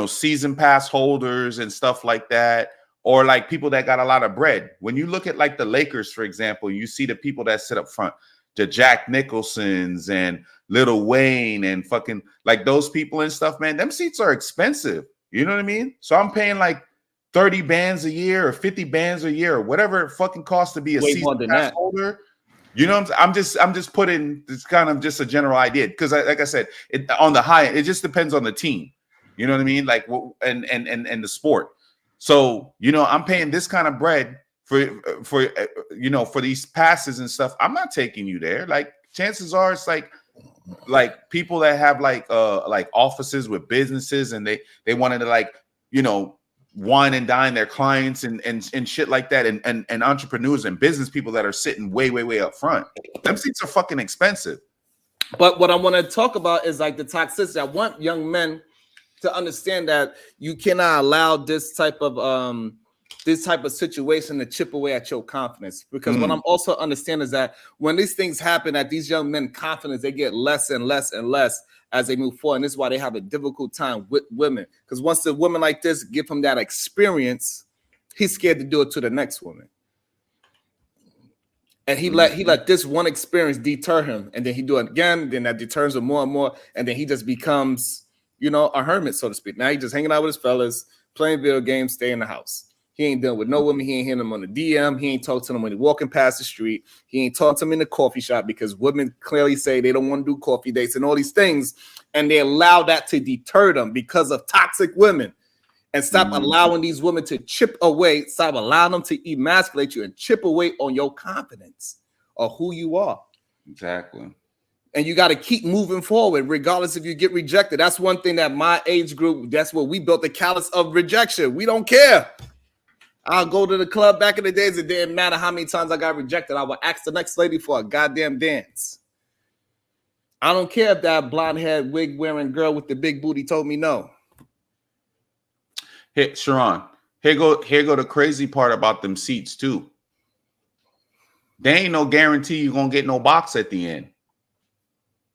season pass holders and stuff like that, or like people that got a lot of bread. When you look at like the Lakers, for example, you see the people that sit up front, the Jack Nicholsons and Lil Wayne and fucking like those people and stuff, man, them seats are expensive. You know what I mean? So I'm paying like 30 bands a year or 50 bands a year or whatever it fucking costs to be a season pass holder. You know what I'm just putting this kind of just a general idea because like I said, on the high end, it just depends on the team. You know what I mean? Like and the sport. So, I'm paying this kind of bread for these passes and stuff. I'm not taking you there. Like chances are it's like people that have like offices with businesses and they wanted to wine and dine their clients and shit like that, and entrepreneurs and business people that are sitting way up front. Them seats are fucking expensive.
But what I want to talk about is like the toxicity. I want young men to understand that you cannot allow this type of situation to chip away at your confidence. Because what I'm also understanding is that when these things happen, that these young men confidence, they get less and less and less as they move forward. And this is why they have a difficult time with women. Because once a woman like this give him that experience, he's scared to do it to the next woman. And he let this one experience deter him. And then he do it again. Then that deters him more and more. And then he just becomes, a hermit, so to speak. Now he just hanging out with his fellas, playing video games, stay in the house. He ain't dealing with no women. He ain't hitting them on the DM. He ain't talking to them when he's walking past the street. He ain't talking to them in the coffee shop because women clearly say they don't want to do coffee dates and all these things. And they allow that to deter them because of toxic women. And stop allowing these women to chip away. Stop allowing them to emasculate you and chip away on your confidence of who you are.
Exactly.
And you got to keep moving forward, regardless if you get rejected. That's one thing that my age group, that's what we built the callus of rejection. We don't care. I'll go to the club back in the days. It didn't matter how many times I got rejected. I would ask the next lady for a goddamn dance. I don't care if that blonde-haired, wig-wearing girl with the big booty told me no.
Hey, Sharon, here go the crazy part about them seats too. There ain't no guarantee you're going to get no box at the end.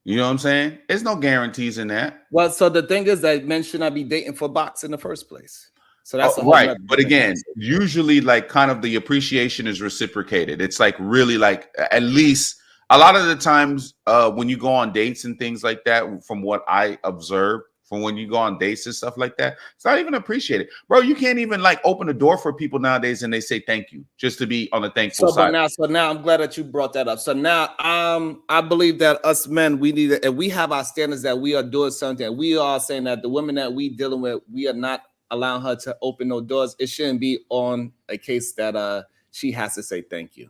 You know what I'm saying? There's no guarantees in that.
Well, so the thing is that men should not be dating for box in the first place. So that's
right. But again, usually like kind of the appreciation is reciprocated. It's like really like at least a lot of the times when you go on dates and things like that, from what I observed from when you go on dates and stuff like that. It's not even appreciated, bro. You can't even like open the door for people nowadays and they say thank you just to be on the thankful side.
So now I'm glad that you brought that up. So now I believe that us men, we need to, and we have our standards that we are doing something. We are saying that the women that we dealing with, we are not allowing her to open no doors. It shouldn't be on a case that she has to say thank you.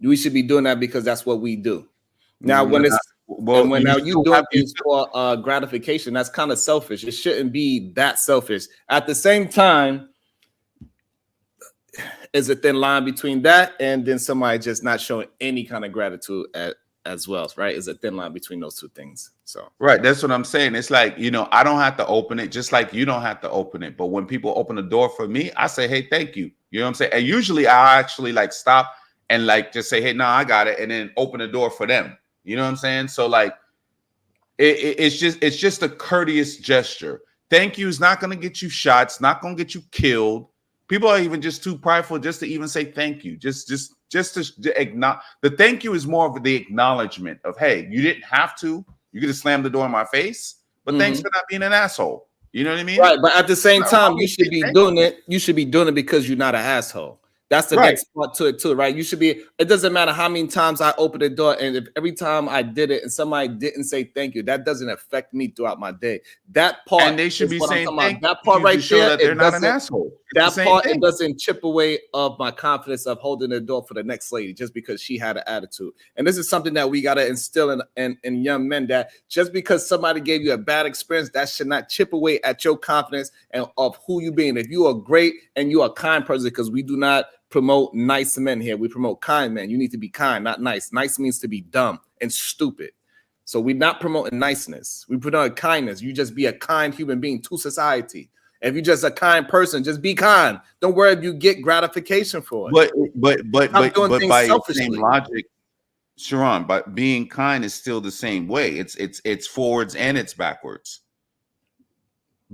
We should be doing that because that's what we do. Now, when it's when now you doing things for gratification, that's kind of selfish. It shouldn't be that selfish. At the same time, is a thin line between that and then somebody just not showing any kind of gratitude as well, right? Is a thin line between those two things. So
right, that's what I'm saying. It's like, you know, I don't have to open it, just like you don't have to open it. But when people open the door for me, I say, hey, thank you. You know what I'm saying? And usually I actually like stop and like just say, hey, no, I got it, and then open the door for them. You know what I'm saying? So like it's just a courteous gesture. Thank you is not going to get you shot. It's not going to get you killed. People are even just too prideful just to even say thank you. Just to acknowledge. The thank you is more of the acknowledgement of, hey, you didn't have to. You could have slammed the door in my face, but thanks for not being an asshole. You know what I mean?
Right, but at the same time, you should be doing it. You should be doing it because you're not an asshole. That's the next part to it too, right? You should be. It doesn't matter how many times I open the door, and if every time I did it and somebody didn't say thank you, that doesn't affect me throughout my day. That part,
and they should be saying thank you.
That part right there,
that they're not an asshole.
That part, it doesn't chip away of my confidence of holding the door for the next lady just because she had an attitude. And this is something that we gotta instill in young men, that just because somebody gave you a bad experience, that should not chip away at your confidence and of who you being. If you are great and you are a kind person, because we do not promote nice men here. We promote kind men. You need to be kind, not nice. Nice means to be dumb and stupid. So we're not promoting niceness. We promote kindness. You just be a kind human being to society. If you're just a kind person, just be kind. Don't worry if you get gratification for it.
But by the same logic, Sharon, but being kind is still the same way. It's forwards and it's backwards.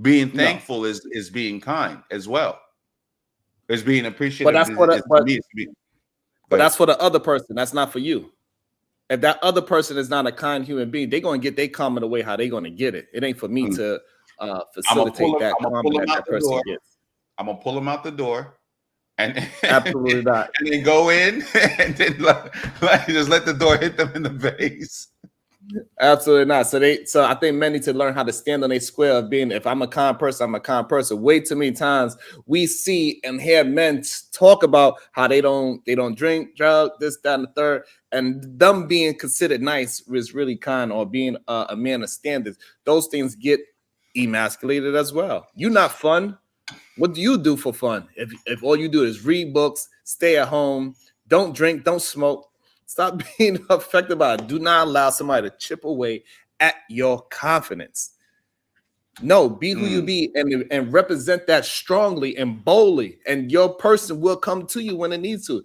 Being thankful is being kind as well. It's being appreciative.
But that's for the other person. That's not for you. If that other person is not a kind human being, they're going to get their comment the way how they're going to get it. It ain't for me to facilitate that comment that person gets.
I'm going to pull them out the door. And
absolutely not.
And then go in and then like just let the door hit them in the face.
Absolutely not. So I think men need to learn how to stand on a square of being, if I'm a kind person, I'm a kind person. Way too many times we see and hear men talk about how they don't drink, drug, this, that, and the third, and them being considered nice is really kind, or being a man of standards. Those things get emasculated as well. You're not fun. What do you do for fun? If all you do is read books, stay at home, don't drink, don't smoke. Stop being affected by it. Do not allow somebody to chip away at your confidence. No, be who you be and represent that strongly and boldly, and your person will come to you when it needs to.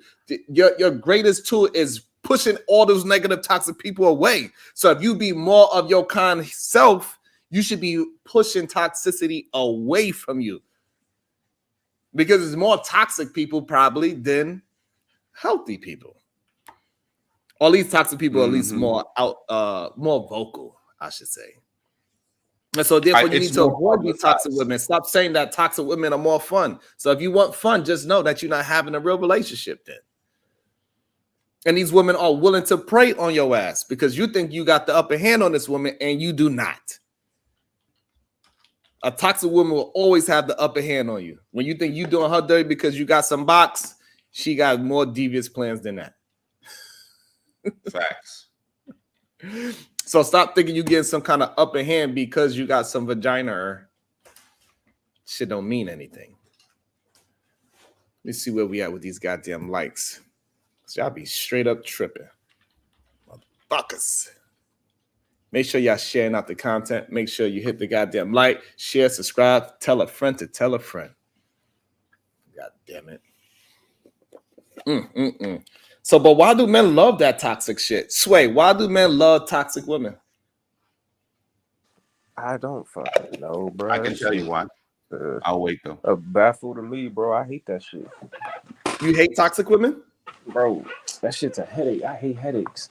Your greatest tool is pushing all those negative, toxic people away. So if you be more of your kind self, you should be pushing toxicity away from you, because there's more toxic people probably than healthy people. Or at least toxic people are at least more vocal, I should say. And so therefore you need to avoid these toxic women. Stop saying that toxic women are more fun. So if you want fun, just know that you're not having a real relationship then. And these women are willing to prey on your ass because you think you got the upper hand on this woman, and you do not. A toxic woman will always have the upper hand on you. When you think you're doing her dirty because you got some box, she got more devious plans than that.
Facts.
So stop thinking you getting some kind of upper hand because you got some vagina. Shit don't mean anything. Let me see where we at with these goddamn likes. So y'all be straight up tripping. Motherfuckers. Make sure y'all sharing out the content. Make sure you hit the goddamn like, share, subscribe, tell a friend to tell a friend. God damn it. So, but why do men love that toxic shit? Sway, why do men love toxic women?
I don't fucking know, bro.
I can tell you why. I'll wait though.
A baffle to me, bro. I hate that shit.
You hate toxic women?
Bro, that shit's a headache. I hate headaches.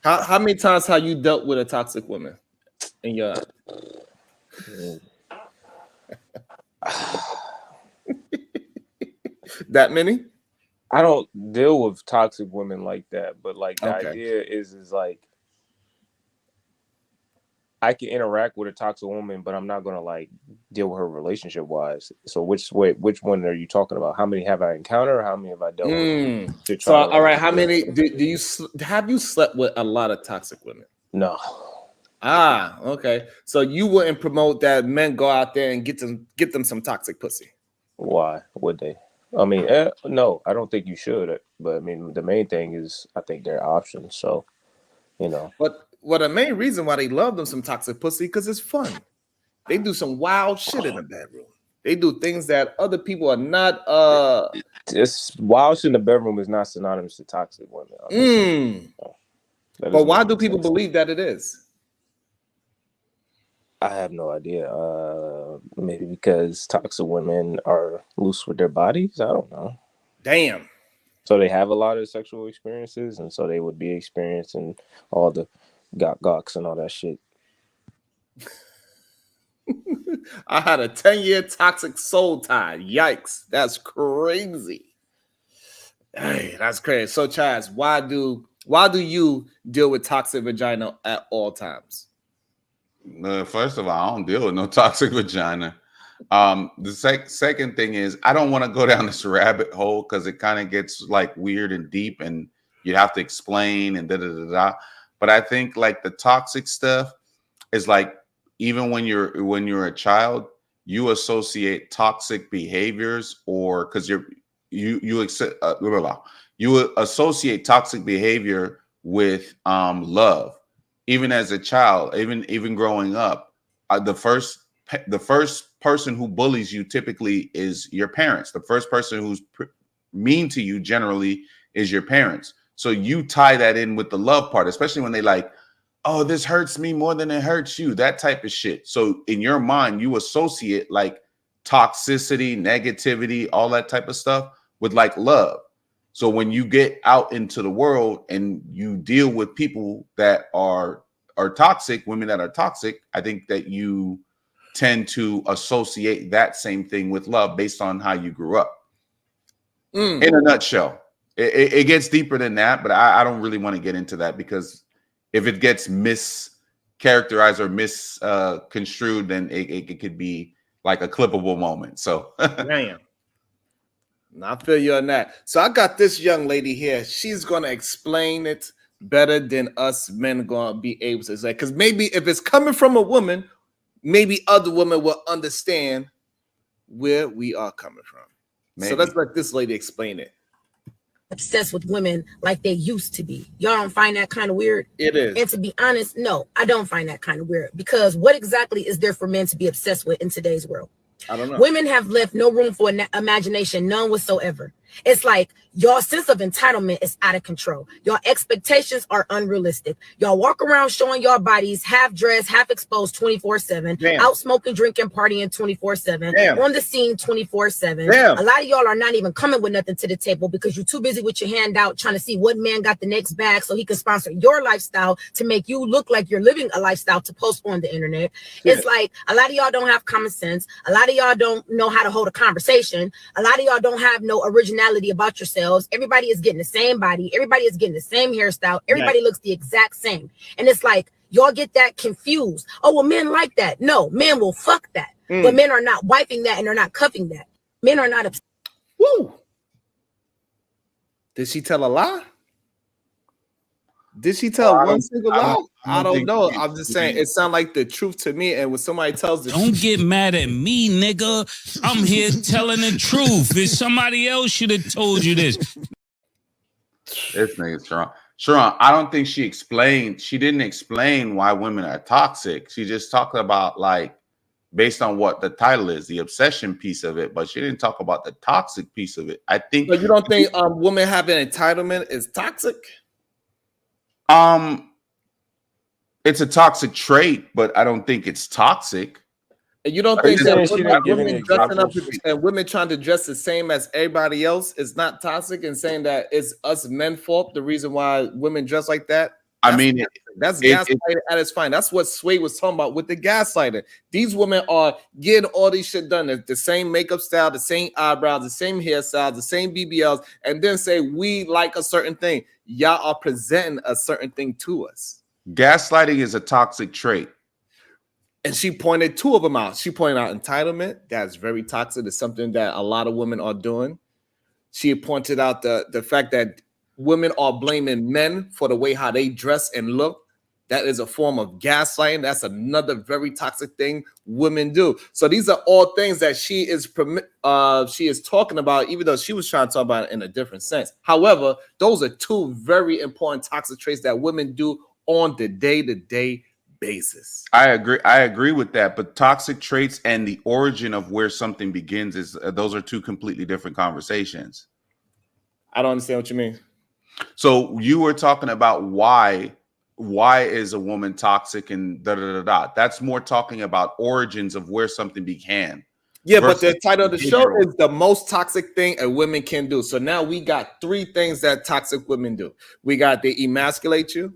How many times have you dealt with a toxic woman? in your that many?
I don't deal with toxic women like that, but like the
Okay.
idea is like I can interact with a toxic woman, but I'm not gonna like deal with her relationship wise. So which one are you talking about? How many have I encountered? Or how many have I dealt with?
So all right, how many do you have you slept with a lot of toxic women?
No.
Ah, okay. So you wouldn't promote that men go out there and get them some toxic pussy.
Why would they? I mean, no, I don't think you should. But I mean, the main thing is I think they're options. So, you know.
But the main reason why they love them some toxic pussy because it's fun. They do some wild shit in the bedroom. They do things that other people are not.
It's wild shit in the bedroom is not synonymous to toxic women.
But why do people believe that it is?
I have no idea. Maybe because toxic women are loose with their bodies. I don't know.
Damn.
So they have a lot of sexual experiences, and so they would be experiencing all the gawks and all that shit.
I had a 10-year toxic soul tie. Yikes. That's crazy. Hey, that's crazy. So, Chaz, why do you deal with toxic vagina at all times?
First of all, I don't deal with no toxic vagina. The second thing is I don't want to go down this rabbit hole because it kind of gets like weird and deep, and you have to explain and da da da da. But I think like the toxic stuff is like even when you're a child, you associate toxic behaviors or because you associate toxic behavior with love. Even as a child, even growing up, the first person who bullies you typically is your parents. The first person who's mean to you generally is your parents. So you tie that in with the love part, especially when they like, oh, this hurts me more than it hurts you, that type of shit. So in your mind, you associate like toxicity, negativity, all that type of stuff with like love. So when you get out into the world and you deal with people that are toxic, women that are toxic, I think that you tend to associate that same thing with love based on how you grew up. In a nutshell, it gets deeper than that, but I don't really want to get into that because if it gets mischaracterized or misconstrued, then it could be like a clippable moment. So
damn. I feel you on that. So I got this young lady here. She's going to explain it better than us men going to be able to say. Because maybe if it's coming from a woman, maybe other women will understand where we are coming from. Maybe. So let's let this lady explain it.
Obsessed with women like they used to be. Y'all don't find that kind of weird?
It is.
And to be honest, no, I don't find that kind of weird. Because what exactly is there for men to be obsessed with in today's world?
I don't know.
Women have left no room for imagination, none whatsoever. It's like your sense of entitlement is out of control. Your expectations are unrealistic. Y'all walk around showing your bodies half dressed, half exposed 24/7, out smoking, drinking, partying 24/7, on the scene 24/7. A lot of y'all are not even coming with nothing to the table because you're too busy with your hand out trying to see what man got the next bag so he can sponsor your lifestyle to make you look like you're living a lifestyle to post on the internet. It's like a lot of y'all don't have common sense. A lot of y'all don't know how to hold a conversation. A lot of y'all don't have no originality about yourselves. Everybody is getting the same body. Everybody is getting the same hairstyle. Everybody looks the exact same. And it's like, y'all get that confused. Oh, well, men like that. No, men will fuck that. But men are not wiping that and they're not cuffing that. Men are not upset.
Woo! Did she tell a lie? Did she tell one single lie? I don't know. I'm just saying it sounds like the truth to me. And when somebody tells the
truth, don't get mad at me, nigga. I'm here telling the truth. If somebody else should have told you this.
This nigga's Sharon, I don't think she didn't explain why women are toxic. She just talked about like based on what the title is, the obsession piece of it, but she didn't talk about the toxic piece of it. I think.
But you don't think women having entitlement is toxic?
It's a toxic trait, but I don't think it's toxic.
And you don't think that women dressing up and women trying to dress the same as everybody else is not toxic and saying that it's us men fault, the reason why women dress like that?
I mean,
that's gaslighting at its fine. That's what Sway was talking about with the gaslighting. These women are getting all these shit done. The same makeup style, the same eyebrows, the same hairstyles, the same BBLs, and then say we like a certain thing. Y'all are presenting a certain thing to us.
Gaslighting is a toxic trait.
And she pointed two of them out. She pointed out entitlement. That's very toxic. It's something that a lot of women are doing. She pointed out the fact that women are blaming men for the way how they dress and look. That is a form of gaslighting. That's another very toxic thing women do. So these are all things that she is talking about, even though she was trying to talk about it in a different sense. However, those are two very important toxic traits that women do on the day-to-day basis.
I agree with that. But toxic traits and the origin of where something begins is those are two completely different conversations.
I don't understand what you mean.
So you were talking about why is a woman toxic and da da da da. That's more talking about origins of where something began.
Yeah, but the title of the show is the most toxic thing a woman can do. So now we got three things that toxic women do. We got they emasculate you.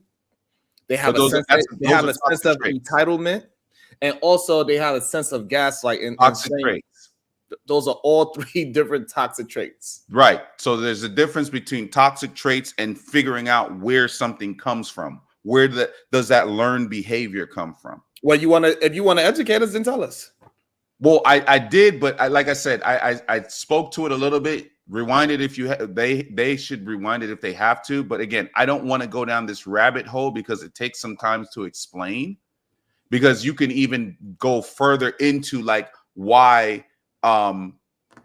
They have a sense of entitlement, and also they have a sense of gaslight and
toxic traits.
Those are all three different toxic traits.
Right. So there's a difference between toxic traits and figuring out where something comes from. Where does that learned behavior come from?
Well, if you want to educate us, then tell us.
Well, I did, but like I said, I spoke to it a little bit. Rewind it if you they should rewind it if they have to. But again, I don't want to go down this rabbit hole because it takes some time to explain. Because you can even go further into like why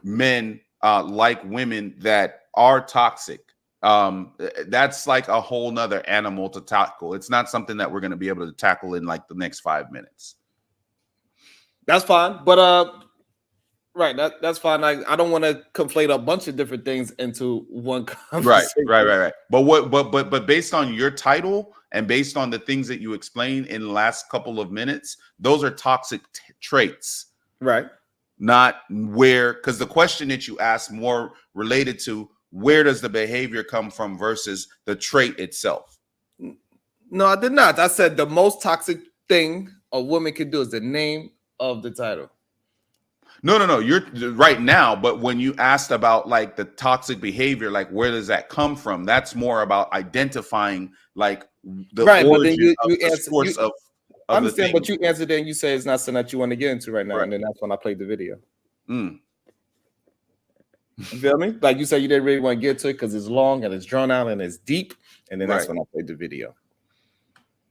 men like women that are toxic. That's like a whole nother animal to tackle. It's not something that we're going to be able to tackle in like the next 5 minutes.
That's fine, but right, that's fine. I don't want to conflate a bunch of different things into one conversation.
Right. But based on your title and based on the things that you explained in the last couple of minutes, those are toxic traits,
right?
Not where, because the question that you asked more related to where does the behavior come from versus the trait itself.
No, I did not. I said the most toxic thing a woman can do is the name of the title.
No. You're right now, but when you asked about like the toxic behavior, like where does that come from? That's more about identifying like the origin of the source of
I understand, but you answered it and you say it's not something that you want to get into right now, and then that's when I played the video. You feel me? Like you said, you didn't really want to get to it because it's long and it's drawn out and it's deep, and then that's when I played the video.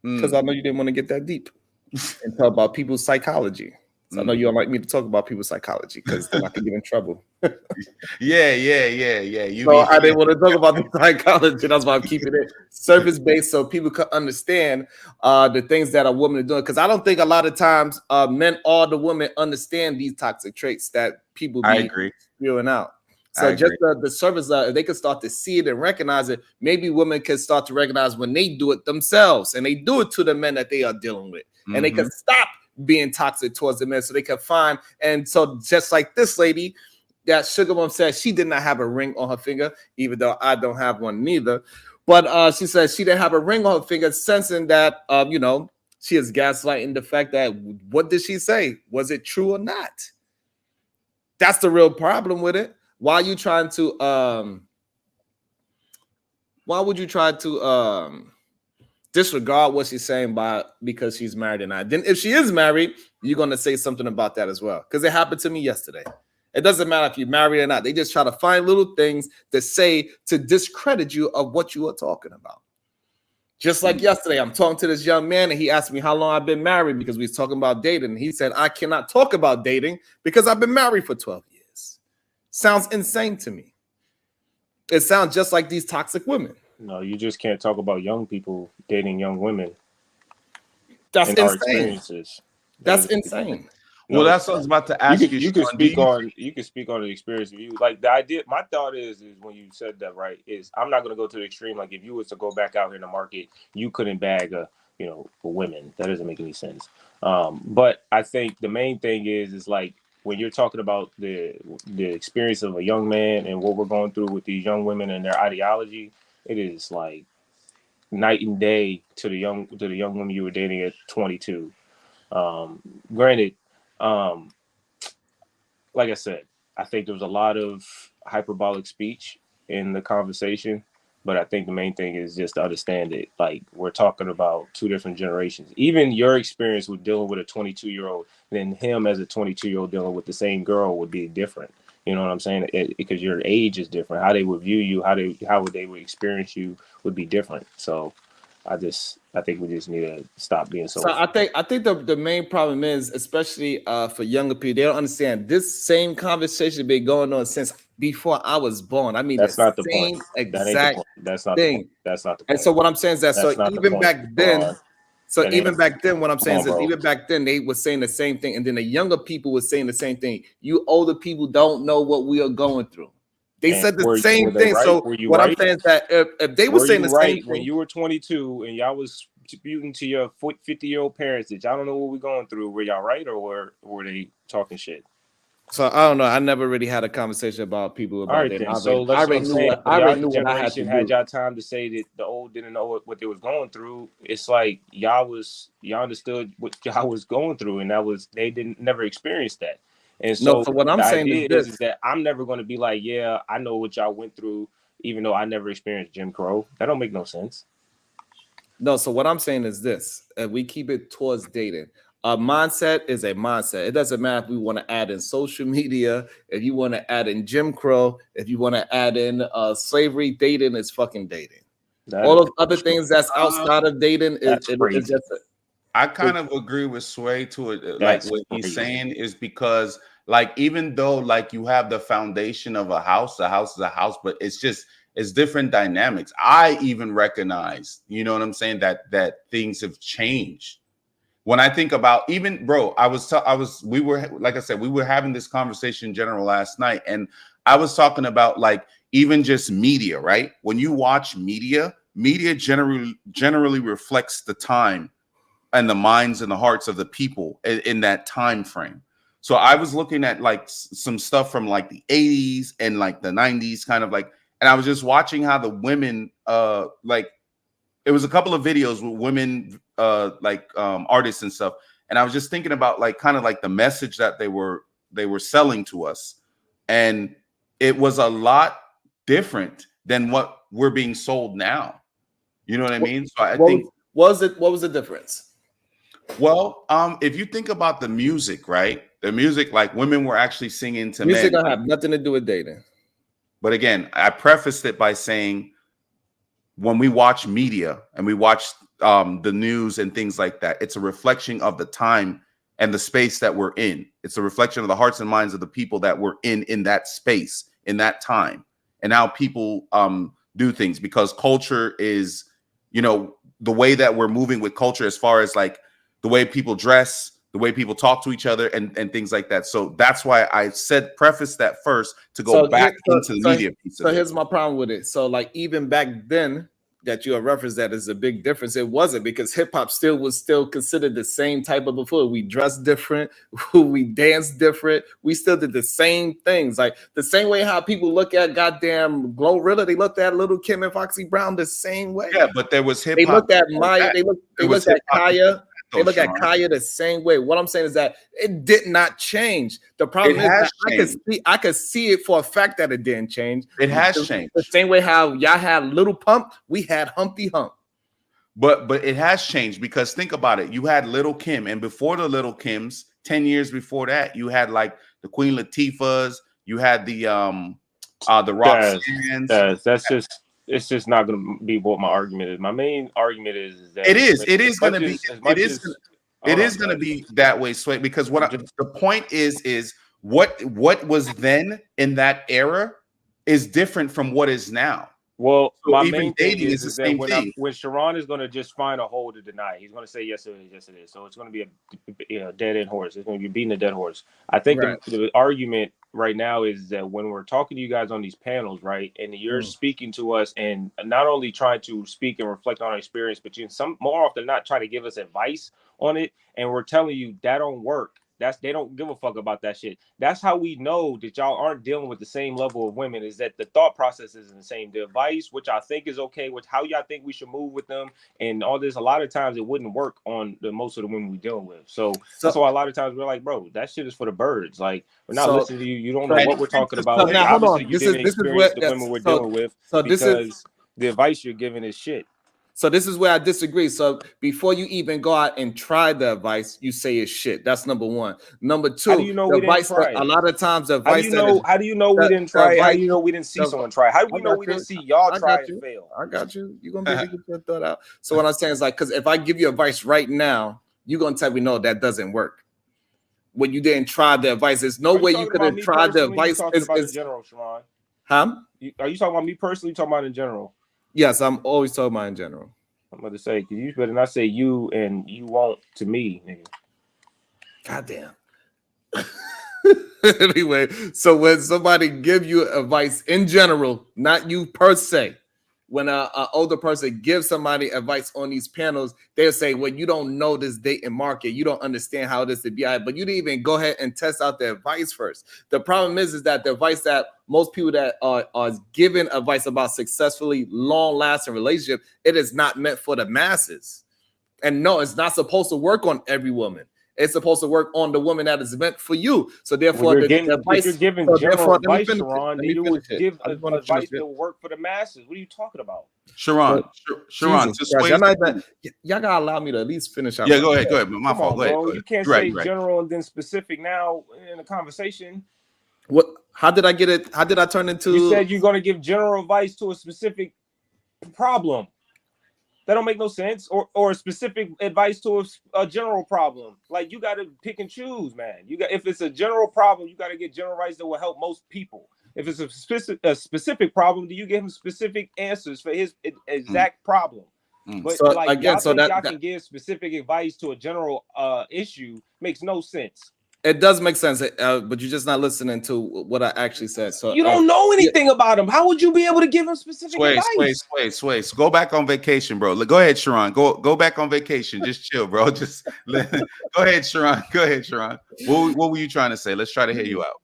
Because I know you didn't want to get that deep and talk about people's psychology. So I know you don't like me to talk about people's psychology because then I can get in trouble.
Yeah.
I didn't want to talk about the psychology. That's why I'm keeping it surface based so people can understand the things that a woman is doing. Because I don't think a lot of times men or the women understand these toxic traits that people be spewing out. So just the surface, if they could start to see it and recognize it, maybe women can start to recognize when they do it themselves and they do it to the men that they are dealing with, and they can stop being toxic towards the men so they can find. And so just like this lady that Sugar Mom said, she did not have a ring on her finger, even though I don't have one neither. But she said she didn't have a ring on her finger, sensing that, she is gaslighting the fact that, what did she say? Was it true or not? That's the real problem with it. Why are you trying to, why would you try to disregard what she's saying because she's married or not? Then if she is married, you're going to say something about that as well. Because it happened to me yesterday. It doesn't matter if you're married or not. They just try to find little things to say to discredit you of what you are talking about. Just like yesterday, I'm talking to this young man and he asked me how long I've been married because we was talking about dating. And he said, I cannot talk about dating because I've been married for 12 years. Sounds insane to me. It sounds just like these toxic women.
No, you just can't talk about young people dating young women.
That's insane. That's insane.
Well, that's what I was about to ask you.
You can speak on the experience of you. Like the idea, my thought is when you said that, right, is I'm not going to go to the extreme. Like if you was to go back out here in the market, you couldn't bag for women. That doesn't make any sense. But I think the main thing is like when you're talking about the experience of a young man and what we're going through with these young women and their ideology, it is like night and day to the young woman you were dating at 22. Granted, like I said, I think there was a lot of hyperbolic speech in the conversation, but I think the main thing is just to understand it. Like, we're talking about two different generations. Even your experience with dealing with a 22-year-old and him as a 22-year-old dealing with the same girl would be different. You know what I'm saying? Because your age is different. How they would view you, how they would experience you would be different. So I think we just need to stop being so.
So I think the main problem is, especially for younger people, they don't understand this same conversation been going on since before I was born. I mean,
That's
the
not the
same
point.
exact
That's not
thing.
the point. That's not the
And
point.
so what I'm saying is that
That's
so
not the
even
point,
back then,
Ron.
so
That
even
ain't-
back then, what I'm saying
on,
is that
bro.
even back then they were saying the same thing, and then the younger people were saying the same thing. You older people don't know what we are going through. They
And
said the
were
same
they
thing.
right?
So
Were you
what I'm
right?
saying is that if they were
Were
saying
you
the same
right when
thing,
you were 22 and y'all was disputing to your 50-year-old parents that y'all don't know what we're going through? Were y'all right, or were they talking shit?
so I don't know. I never really had a conversation about people
All
about
right,
that.
then.
I
So
already,
that's what I'm saying.
I
Y'all
already knew what I had to
generation had
do.
y'all time to say that the old didn't know what they was going through. It's like y'all understood what y'all was going through, and they didn't never experience that. And
No,
so
so what I'm
the
saying is
idea
this.
is that I'm never going to be like, yeah, I know what y'all went through, even though I never experienced Jim Crow. That don't make no sense.
No, so what I'm saying is this, and we keep it towards dating. A mindset is a mindset. It doesn't matter if we want to add in social media, if you want to add in Jim Crow, if you want to add in slavery, dating is fucking dating. All those other things that's outside of dating is
That's
it is
crazy.
just
I kind of agree with Sway to it. Like
That's
what he's
crazy.
saying is because, like, even though like you have the foundation of a house is a house, but it's different dynamics. I even recognize, you know what I'm saying, that things have changed. When I think about even, bro, we were, like I said, we were having this conversation in general last night, and I was talking about like even just media, right? When you watch media generally reflects the time and the minds and the hearts of the people in that time frame. So I was looking at like some stuff from like the 80s and like the 90s, kind of like, and I was just watching how the women like it was a couple of videos with women artists and stuff, and I was just thinking about like kind of like the message that they were selling to us, and it was a lot different than what we're being sold now. You know what I mean? So I think
what was the difference?
well, if you think about the music, right? The music, like women were actually singing to
Music
men.
don't have nothing to do with dating.
But again, I prefaced it by saying when we watch media and we watch the news and things like that, it's a reflection of the time and the space that we're in. It's a reflection of the hearts and minds of the people that we're in that space, in that time, and how people do things, because culture is, you know, the way that we're moving with culture as far as like the way people dress, the way people talk to each other, and things like that. So that's why I said preface that first to go back into the media piece of it.
So here's my problem with it. So like even back then that you have referenced that is a big difference. It wasn't, because hip hop was still considered the same type of before. We dressed different, we danced different, we still did the same things. Like the same way how people look at goddamn Glorilla, they looked at Little Kim and Foxy Brown the same way.
Yeah, but there was hip hop.
They looked at Maya, they looked at Kaya. They look at Kaya the same way. What I'm saying is that it did not change. The problem is that I could see it for a fact that it didn't change.
It has changed.
The same way how y'all had Little Pump, we had Humpty Hump.
But it has changed, because think about it. You had Little Kim, and before the Little Kims, 10 years before that, you had like the Queen Latifahs, you had the Roxannes.
It's just not going to be what my argument is. My main argument is that
it is going to be that way, Sway, because the point is what was then in that era is different from what is now.
Well,
so
my
even
main
dating
thing
is the
that
same
when
thing.
When Sharon is going to just find a hole to deny, he's going to say yes, it is, yes, it is. So it's going to be a dead end horse. It's going to be beating a dead horse. I think the argument right now is that when we're talking to you guys on these panels, right, and you're speaking to us and not only trying to speak and reflect on our experience, but you more often not try to give us advice on it, and we're telling you that don't work. They don't give a fuck about that shit. That's how we know that y'all aren't dealing with the same level of women, is that the thought process isn't the same. The advice, which I think is okay, with how y'all think we should move with them and all this, a lot of times it wouldn't work on most of the women we dealing with. So that's why a lot of times we're like, bro, that shit is for the birds. Like, we're not listening to you. You don't know what we're talking about.
So now, hold
obviously,
on.
you didn't experience the women we're dealing with, because the advice you're giving is shit.
So this is where I disagree. So before you even go out and try the advice, you say it's shit. That's number one. Number two,
how do you know we didn't try it?
A lot of times the advice.
How do you know we didn't try it? How do you know we didn't see someone try? How do we know we didn't see y'all try and fail?
I got you. You're gonna be able to get your thought out. So what I'm saying is, like, because if I give you advice right now, you're gonna tell me no, that doesn't work. When you didn't try the advice, there's no way you could have tried the advice.
Talking about in general, Sharon.
Huh?
Are you talking about me personally? Talking about in general?
Yes, I'm always talking about in general.
I'm about to say, because you better not say you and you won't to me, nigga.
Goddamn. Anyway, so when somebody give you advice in general, not you per se, when an older person gives somebody advice on these panels, they'll say, well, you don't know this dating market. You don't understand how this to be. But you didn't even go ahead and test out the advice first. The problem is that the advice that most people that are given advice about successfully long-lasting relationship, it is not meant for the masses. And no, it's not supposed to work on every woman. It's supposed to work on the woman that is meant for you. So therefore,
the advice, you're giving general advice, Sharon, then you would give advice that will work for the masses. What are you talking about?
Sharon,
y'all gotta allow me to at least finish out.
Yeah, go ahead. My fault. Go ahead.
You can't say general and then specific now in a conversation.
What? How did I get it? How did I turn into?
You said you're going to give general advice to a specific problem. That don't make no sense. Or specific advice to a general problem. Like, you got to pick and choose, man. If it's a general problem, you got to get general advice that will help most people. If it's a specific problem, do you give him specific answers for his exact problem? But
so,
like,
again,
y'all can give specific advice to a general issue makes no sense.
It does make sense, but you're just not listening to what I actually said. So
you don't know anything about him. How would you be able to give him specific advice?
Wait. Go back on vacation, bro. Go ahead, Sharon. Go back on vacation. Just chill, bro. Go ahead, Sharon. What were you trying to say? Let's try to hear you out.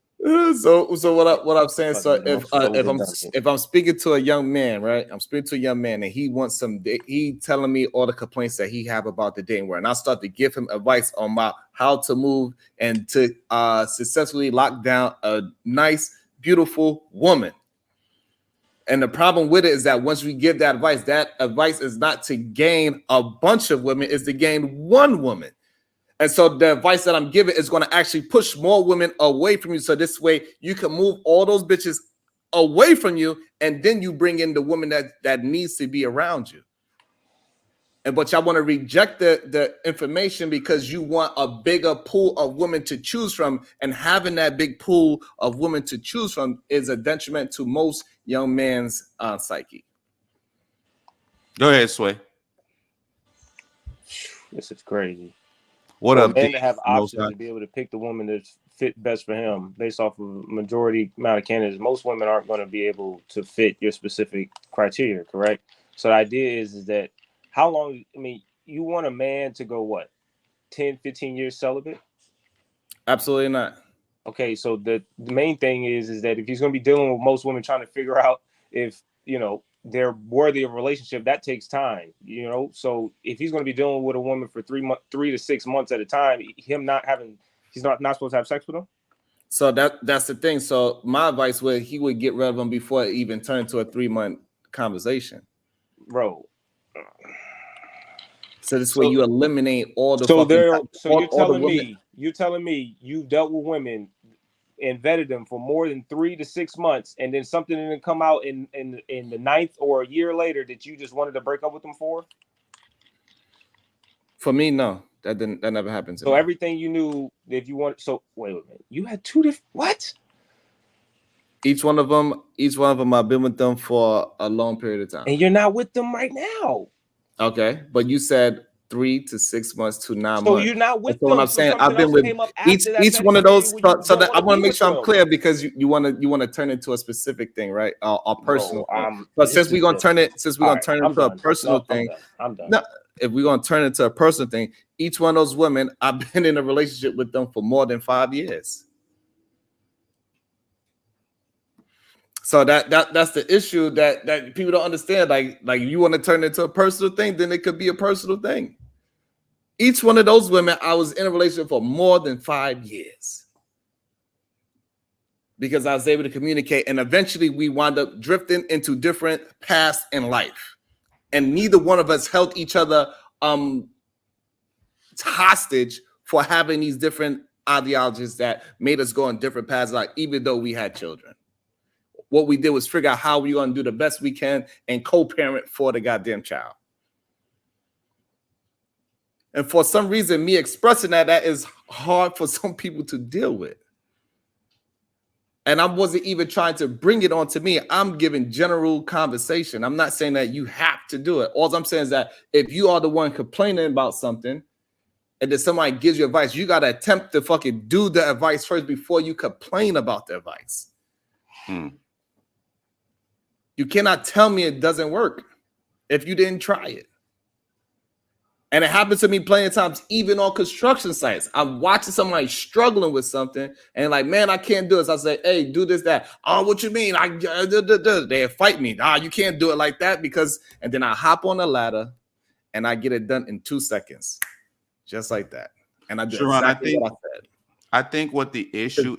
So what I'm saying. So if I'm speaking to a young man, right? I'm speaking to a young man, and he wants he telling me all the complaints that he have about the dating world, and I start to give him advice on how to move and to successfully lock down a nice, beautiful woman. And the problem with it is that once we give that advice is not to gain a bunch of women, it's to gain one woman. And so the advice that I'm giving is going to actually push more women away from you. So this way you can move all those bitches away from you, and then you bring in the woman that needs to be around you. But y'all want to reject the information because you want a bigger pool of women to choose from, and having that big pool of women to choose from is a detriment to most young men's psyche.
Go ahead, Sway.
This is crazy.
What up,
man to have options to be able to pick the woman that fit best for him based off of majority amount of candidates. Most women aren't going to be able to fit your specific criteria, correct? So the idea is that how long, you want a man to go what, 10, 15 years celibate?
Absolutely not.
Okay, so the main thing is that if he's going to be dealing with most women trying to figure out if, they're worthy of a relationship, that takes time, So if he's going to be dealing with a woman for 3 to 6 months at a time, he's not supposed to have sex with him. So
that's the thing. So my advice would he would get rid of him before it even turned to a 3-month conversation,
bro.
So this way you eliminate all the.
You're telling me you've dealt with women and vetted them for more than 3 to 6 months, and then something didn't come out in the 9th or a year later that you just wanted to break up with them for?
For me, no, that never happened.
So everything you knew that you want. So wait a minute, you had 2 different what?
Each one of them, I've been with them for a long period of time.
And you're not with them right now.
Okay, but you said 3 to 6 months to 9 months.
So you're not with them.
What I'm saying, I've been with each one of those. So that I want to make sure I'm clear, because you want to turn it into a specific thing, right? A personal. But since we're gonna turn it into a personal thing,
I'm done.
if we're gonna turn it into a personal thing, each one of those women, I've been in a relationship with them for more than 5 years. So that's the issue that people don't understand. Like you want to turn it into a personal thing, then it could be a personal thing. Each one of those women, I was in a relationship for more than 5 years because I was able to communicate, and eventually we wound up drifting into different paths in life, and neither one of us held each other hostage for having these different ideologies that made us go on different paths. Like even though we had children. What we did was figure out how we're going to do the best we can and co-parent for the goddamn child. And for some reason, me expressing that is hard for some people to deal with. And I wasn't even trying to bring it onto me. I'm giving general conversation. I'm not saying that you have to do it. All I'm saying is that if you are the one complaining about something and then somebody gives you advice, you got to attempt to fucking do the advice first before you complain about the advice. You cannot tell me it doesn't work if you didn't try it. And it happens to me plenty of times, even on construction sites. I'm watching somebody struggling with something and like, man, I can't do this. I say, hey, do this, that. Oh, what you mean? They fight me. You can't do it like that because, and then I hop on the ladder and I get it done in 2 seconds. Just like that. And I do exactly what I said.
I think what the issue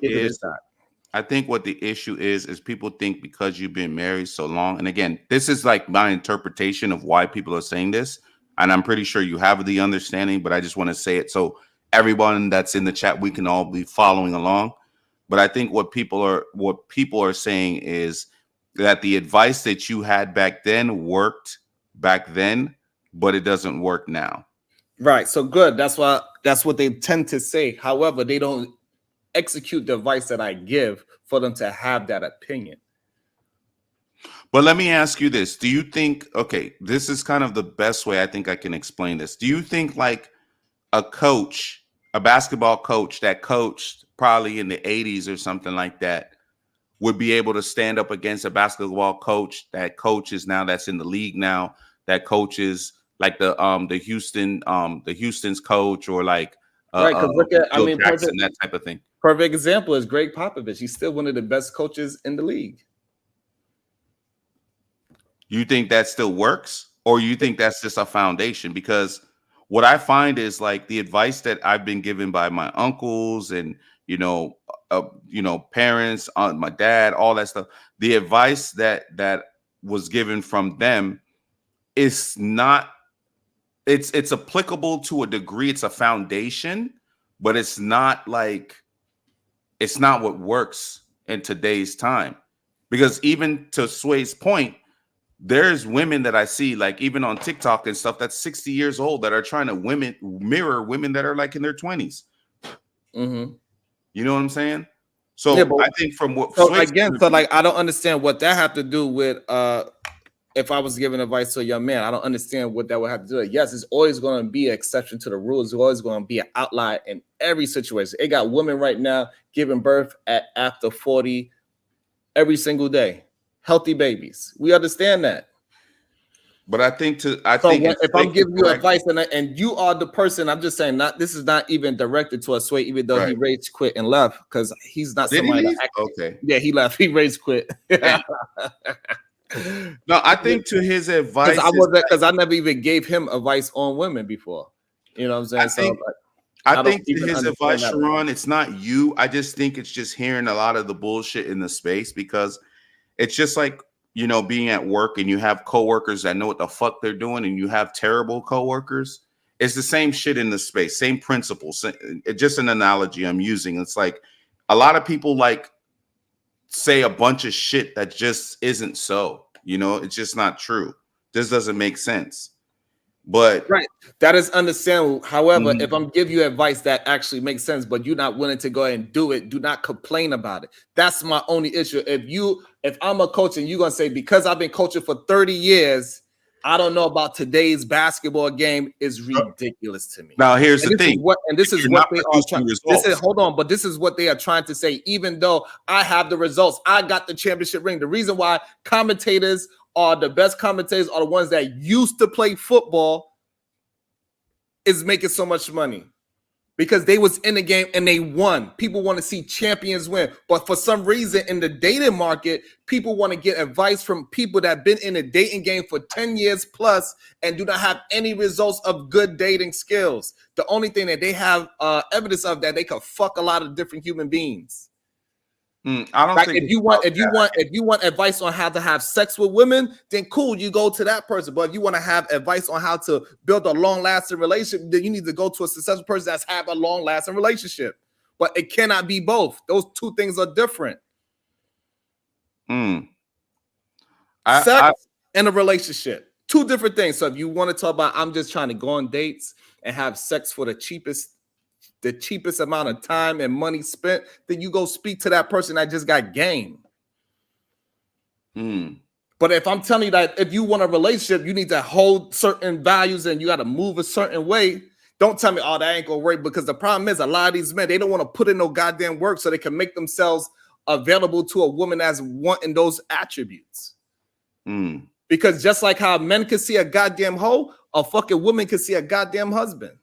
is, is people think because you've been married so long, and again, this is like my interpretation of why people are saying this, and I'm pretty sure you have the understanding, but I just want to say it so everyone that's in the chat, we can all be following along. But I think what people are saying is that the advice that you had back then worked back then, but it doesn't work now.
Right. So good. That's what they tend to say. However, they don't execute the advice that I give for them to have that opinion.
But let me ask you this. Do you think, okay, this is kind of the best way I think I can explain this. Do you think like a basketball coach that coached probably in the 80s or something like that would be able to stand up against a basketball coach that coaches now, that's in the league now, that coaches like the Houston's coach, or like
right, because look at
Jackson, that type of thing.
Perfect example is Greg Popovich. He's still one of the best coaches in the league.
You think that still works, or you think that's just a foundation? Because what I find is like the advice that I've been given by my uncles and parents, my dad, all that stuff. The advice that was given from them is not. It's applicable to a degree. It's a foundation, but it's not what works in today's time. Because even to Sway's point, there's women that I see, like even on TikTok and stuff, that's 60 years old that are trying to mirror women that are like in their 20s.
Mm-hmm.
You know what I'm saying? So yeah, I think from what
I don't understand what that have to do with if I was giving advice to a young man. I don't understand what that would have to do. Yes, it's always going to be an exception to the rules. It's always going to be an outlier in every situation. It got women right now giving birth at after 40 every single day. Healthy babies. We understand that.
But I think if
I'm giving you advice and you are the person, I'm just saying, this is not even directed to a Sway, even though he rage quit and left, because he's not somebody.
Okay.
Yeah, he left. He rage quit.
No, I think to his advice,
because I never even gave him advice on women before. You know what I'm saying?
I think to his advice, Sharon, it's not you. I just think it's just hearing a lot of the bullshit in the space, because it's just like, being at work and you have coworkers that know what the fuck they're doing, and you have terrible coworkers. It's the same shit in the space, same principles. It's just an analogy I'm using. It's like a lot of people like say a bunch of shit that just isn't so. It's just not true. This doesn't make sense. But
right, that is understandable. However, if I'm giving you advice that actually makes sense, but you're not willing to go ahead and do it, do not complain about it. That's my only issue. If I'm a coach and you're gonna say, because I've been coaching for 30 years, I don't know about today's basketball game, is ridiculous to me.
Now here's the thing.
This is what they are trying. This is what they are trying to say. Even though I have the results, I got the championship ring. The reason why commentators are the best commentators are the ones that used to play football is making so much money? Because they was in the game and they won. People want to see champions win. But for some reason in the dating market, people want to get advice from people that have been in the dating game for 10 years plus and do not have any results of good dating skills. The only thing that they have evidence of that they can fuck a lot of different human beings.
I don't
like
think
if you want advice on how to have sex with women, then cool, you go to that person. But if you want to have advice on how to build a long-lasting relationship, then you need to go to a successful person that's have a long-lasting relationship. But it cannot be both. Those two things are different. Sex and a relationship, two different things. So if you want to talk about, I'm just trying to go on dates and have sex for the cheapest amount of time and money spent, then you go speak to that person that just got game. But if I'm telling you that if you want a relationship, you need to hold certain values and you got to move a certain way. Don't tell me, oh, that ain't gonna work, because the problem is a lot of these men, they don't want to put in no goddamn work so they can make themselves available to a woman that's wanting those attributes. Because just like how men can see a goddamn hoe, a fucking woman can see a goddamn husband.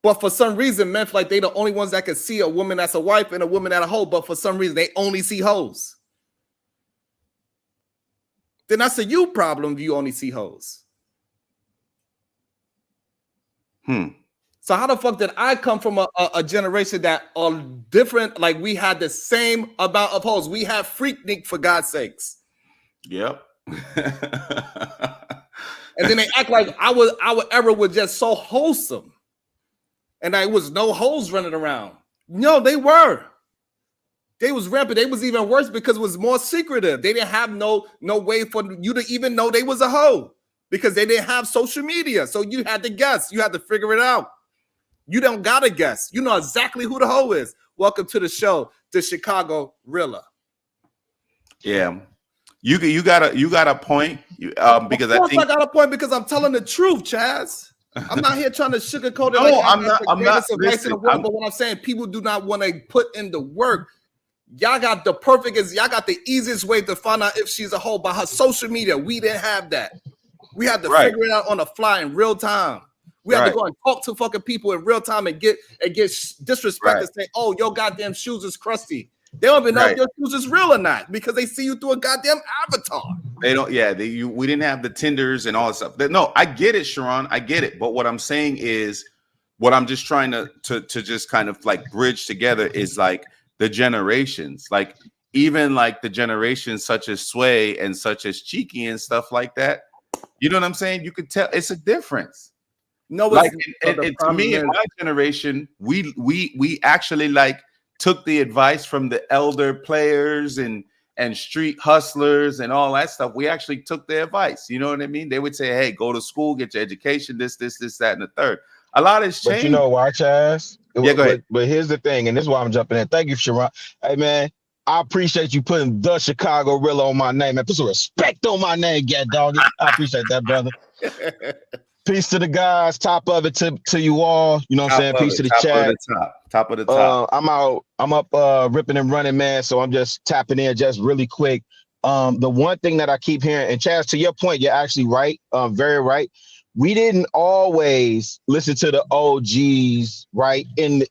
But for some reason, men feel like they the only ones that can see a woman that's a wife and a woman that's a hoe. But for some reason, they only see hoes. Then that's a you problem if you only see hoes. So how the fuck did I come from a generation that are different? Like we had the same amount of hoes. We had Freaknik, for God's sakes.
Yep.
And then they act like our era was just so wholesome. And there was no hoes running around. No, they were. They was rampant. They was even worse because it was more secretive. They didn't have no way for you to even know they was a hoe because they didn't have social media. So you had to guess. You had to figure it out. You don't gotta guess. You know exactly who the hoe is. Welcome to the show, the Chicago Rilla.
Yeah, you got a point. Because
of course I got a point because I'm telling the truth, Chaz. I'm not here trying to sugarcoat it.
No,
like
I'm not.
Listen, but what I'm saying, people do not want to put in the work. Y'all got the easiest way to find out if she's a hoe by her social media. We didn't have that. We had to figure it out on the fly in real time. We had to go and talk to fucking people in real time and get disrespect and say, "Oh, your goddamn shoes is crusty." They don't even know if your shoes is real or not because they see you through a goddamn avatar.
They don't. Yeah, we didn't have the Tinders and all that stuff. No, I get it, Sharon. I get it. But what I'm saying is, what I'm just trying to just kind of like bridge together is like the generations, like even like the generations such as Sway and such as Cheeky and stuff like that. You know what I'm saying? You could tell it's a difference.
No,
like to me, in my generation, we actually like took the advice from the elder players and street hustlers and all that stuff. We actually took their advice. You know what I mean? They would say, "Hey, go to school, get your education, this, that, and the third." A lot has changed.
But you know why, Chaz?
Yeah, go ahead.
But here's the thing, and this is why I'm jumping in. Thank you, Sharon. Hey, man, I appreciate you putting the Chicago Rilla on my name. Man, put some respect on my name, get doggy. I appreciate that, brother. Peace to the guys. Top of it to you all. You know what I'm saying? Peace to the chat.
Top of the top.
I'm up ripping and running, man. So I'm just tapping in just really quick. The one thing that I keep hearing, and Chaz, to your point, you're actually right. Very right. We didn't always listen to the OGs, right? In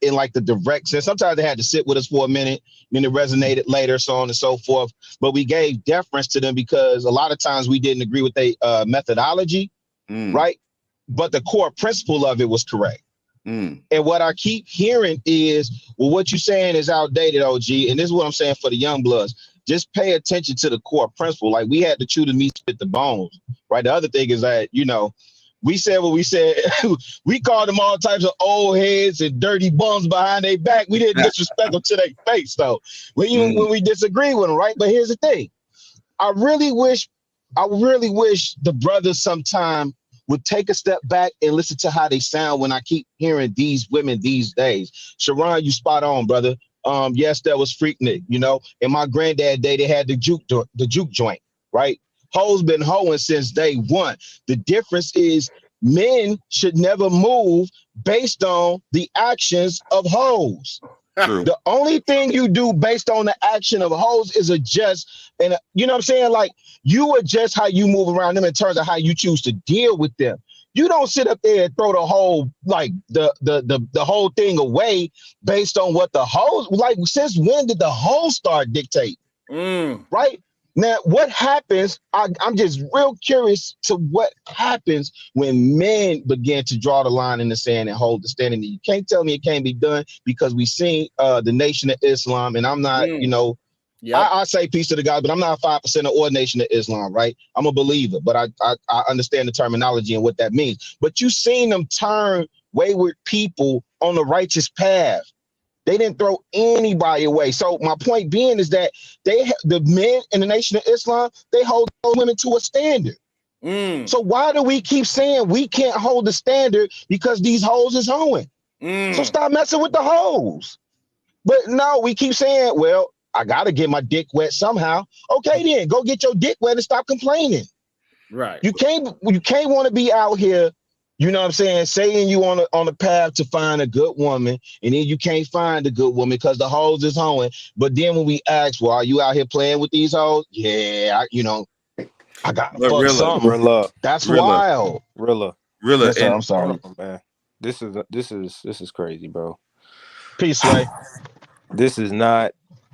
like the direct sense. Sometimes they had to sit with us for a minute, then it resonated later, so on and so forth. But we gave deference to them because a lot of times we didn't agree with their methodology. Right. But the core principle of it was correct. And what I keep hearing is, well, what you're saying is outdated, OG. And this is what I'm saying for the young bloods. Just pay attention to the core principle. Like we had to chew the meat with the bones. Right. The other thing is that, you know, we said what we said. We called them all types of old heads and dirty bums behind their back. We didn't disrespect them to their face, though. When we disagree with them. Right. But here's the thing. I really wish the brothers sometime would take a step back and listen to how they sound when I keep hearing these women these days. Sharon, you spot on, brother. Yes, that was Freaknik, you know. In my granddad day, they had the juke joint, right? Hoes been hoeing since day one. The difference is men should never move based on the actions of hoes. True. The only thing you do based on the action of hoes is adjust. And you know what I'm saying? Like you adjust how you move around them in terms of how you choose to deal with them. You don't sit up there and throw the whole like the whole thing away based on what the hoes like. Since when did the hoes start dictating? Right now, what happens? I'm just real curious to what happens when men begin to draw the line in the sand and hold the standing. You can't tell me it can't be done because we seen the Nation of Islam, and I'm not, you know. Yep. I say peace to the God, but I'm not 5% of or Nation of Islam, right? I'm a believer, but I understand the terminology and what that means. But you seen them turn wayward people on the righteous path. They didn't throw anybody away. So my point being is that the men in the Nation of Islam, they hold those women to a standard. So why do we keep saying we can't hold the standard because these hoes is hoeing? So stop messing with the hoes. But no, we keep saying, well, I gotta get my dick wet somehow. Okay, then go get your dick wet and stop complaining. Right. You can't want to be out here, you know what I'm saying you on the path to find a good woman, and then you can't find a good woman because the hoes is hoeing. But then when we ask, well, are you out here playing with these hoes? Yeah, I got to fuck something. That's wild.
Rilla.
Yes, sir, I'm sorry,
man. This is crazy, bro.
Peace, Sway.
This is not.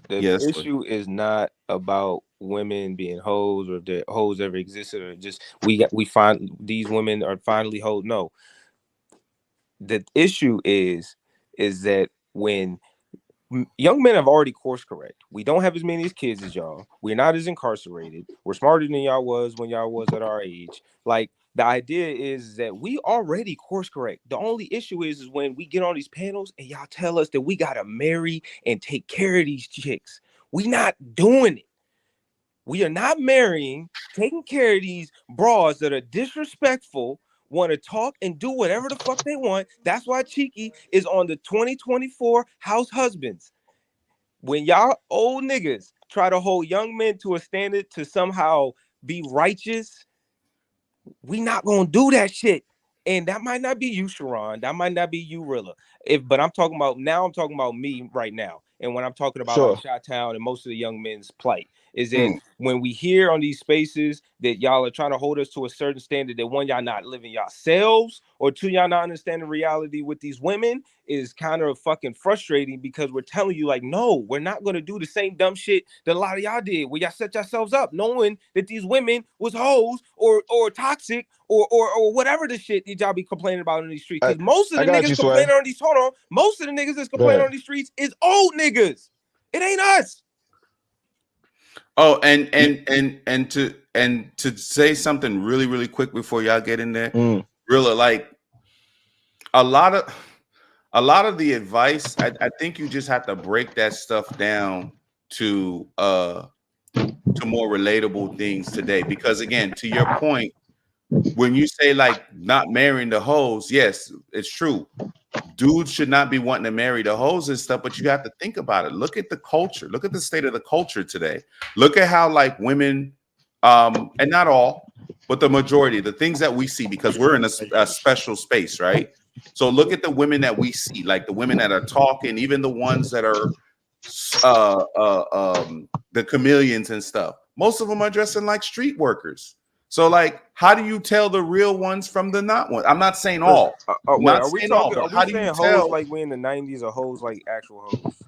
The issue is not about women being hoes or if the hoes ever existed or just we find these women are finally hoes. No. The issue is that when young men have already course correct, we don't have as many kids as y'all. We're not as incarcerated. We're smarter than y'all was when y'all was at our age. Like the idea is that we already course correct. The only issue is when we get on these panels and y'all tell us that we gotta marry and take care of these chicks. We not doing it. We are not marrying, taking care of these bras that are disrespectful, want to talk and do whatever the fuck they want. That's why Cheeky is on the 2024 House Husbands. When y'all old niggas try to hold young men to a standard to somehow be righteous, we not gonna do that shit. And that might not be you, Sharon. That might not be you, Rilla. But I'm talking about me right now. And when I'm talking about like Chi-Town and most of the young men's plight, is that when we hear on these spaces that y'all are trying to hold us to a certain standard, that one, y'all not living yourselves, or two, y'all not understanding reality with these women, is kind of fucking frustrating because we're telling you like, no, we're not going to do the same dumb shit that a lot of y'all did where y'all set yourselves up knowing that these women was hoes or toxic or whatever the shit that y'all be complaining about in these streets. Because most of the niggas complaining on these, most of the niggas that's complaining on these streets is old niggas. It ain't us.
Oh, and to say something really, really quick before y'all get in there, really, like a lot of the advice, I think you just have to break that stuff down to more relatable things today. Because again, to your point, when you say like not marrying the hoes, yes, it's true. Dudes should not be wanting to marry the hoes and stuff, but you have to think about it. Look at the culture. Look at the state of the culture today. Look at how like women, and not all, but the majority, the things that we see, because we're in a special space, right? So look at the women that we see, like the women that are talking, even the ones that are the chameleons and stuff. Most of them are dressing like street workers. So, like, how do you tell the real ones from the not ones? I'm not saying all.
Are we saying hoes like we in the 90s or hoes like actual hoes?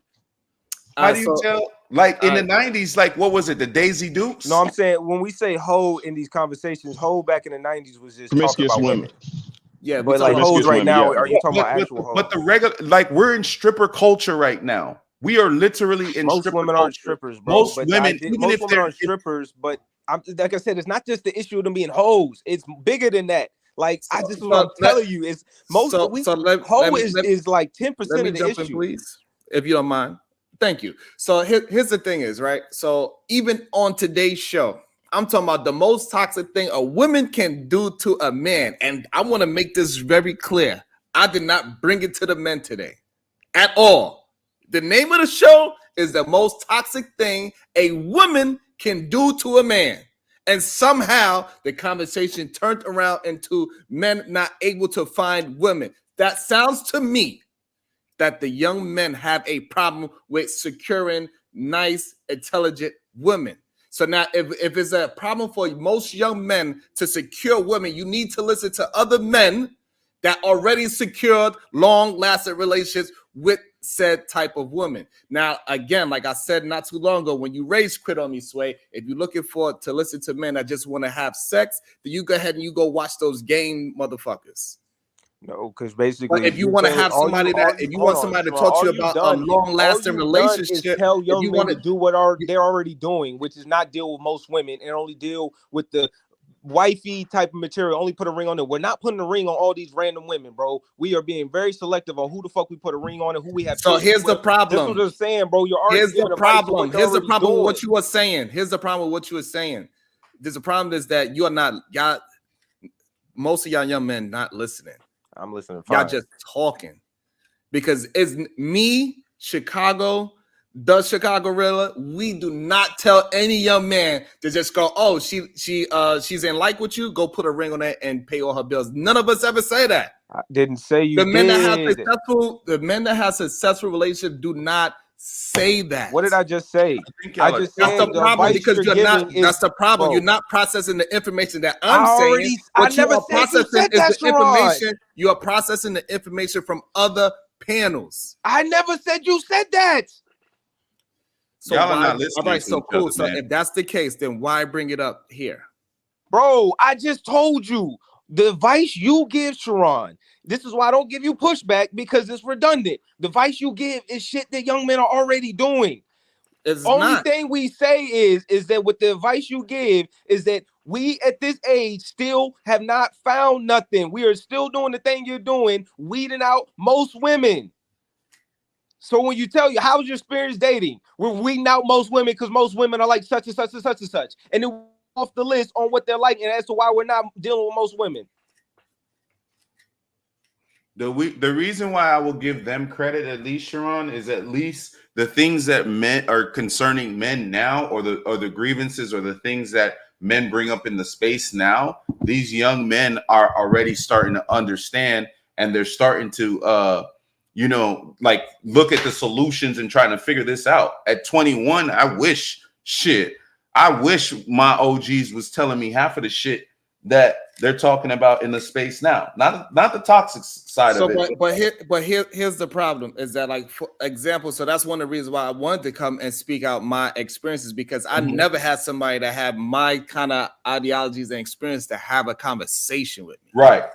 How do you tell? Like in the 90s, like what was it? The Daisy Dukes?
No, I'm saying when we say hoe in these conversations, hoe back in the 90s was just talking about women.
Yeah,
but like hoes right now, are you talking about actual hoes?
But the regular, like we're in stripper culture right now. We are literally in
most
stripper
women
culture.
aren't strippers, bro.
Most women,
most women aren't strippers, but like I said, it's not just the issue of them being hoes. It's bigger than that. Like what I'm telling you is most hoe is like 10% of the issue.
Please, if you don't mind. Thank you. So here's the thing is, right? So even on today's show, I'm talking about the most toxic thing a woman can do to a man. And I want to make this very clear. I did not bring it to the men today at all. The name of the show is the most toxic thing a woman can do to a man. And somehow the conversation turned around into men not able to find women. That sounds to me that the young men have a problem with securing nice, intelligent women. So now if it's a problem for most young men to secure women, you need to listen to other men that already secured long-lasting relationships with said type of woman. Now, again, like I said not too long ago, when you raise quit on me, Sway, if you're looking to listen to men that just want to have sex, then you go ahead and you go watch those game motherfuckers.
No, because basically,
but if you want to have somebody if you want somebody to talk to you about a long-lasting relationship,
tell young men to do what they're already doing, which is not deal with most women and only deal with the wifey type of material. Only put a ring on it. We're not putting a ring on all these random women, bro. We are being very selective on who the fuck we put a ring on and who we have.
So here's the problem.
That's what I'm saying, bro. You're already
here's the problem. Here's the problem with what
you
you were saying. Here's the problem with what you were saying. There's a problem is that you are not y'all. Most of y'all young men not listening.
I'm listening.
Y'all just talking because it's me, Chicago, the Chicago Rilla. We do not tell any young man to just go, oh, she's in like with you. Go put a ring on that and pay all her bills. None of us ever say that.
I didn't say you.
The men that have successful relationships do not say that.
What did I just say? I just said
that's the problem because you're not. That's the problem. You're not processing the information that I'm saying.
I never said you said that,
information. You are processing the information from other panels.
I never said you said that.
So y'all are not listening. All right, so cool. So if that's the case, then why bring it up here,
bro? I just told you the advice you give, Sharon. This is why I don't give you pushback because it's redundant. The advice you give is shit that young men are already doing. Only thing we say is that with the advice you give is that we at this age still have not found nothing. We are still doing the thing you're doing, weeding out most women. So when you tell you how's your experience dating, we're weeding out most women because most women are like such and such and such and such, and then off the list on what they're like, and as to why we're not dealing with most women.
The reason why I will give them credit, at least, Sharon, is at least the things that men are concerning men now, or the grievances or the things that men bring up in the space now. These young men are already starting to understand, and they're starting to, like look at the solutions and trying to figure this out. At 21, I wish my OGs was telling me half of the shit that they're talking about in the space now, not the toxic side of it.
But here's the problem is that, like, for example, so that's one of the reasons why I wanted to come and speak out my experiences, because I never had somebody that had my kind of ideologies and experience to have a conversation with me.
Right.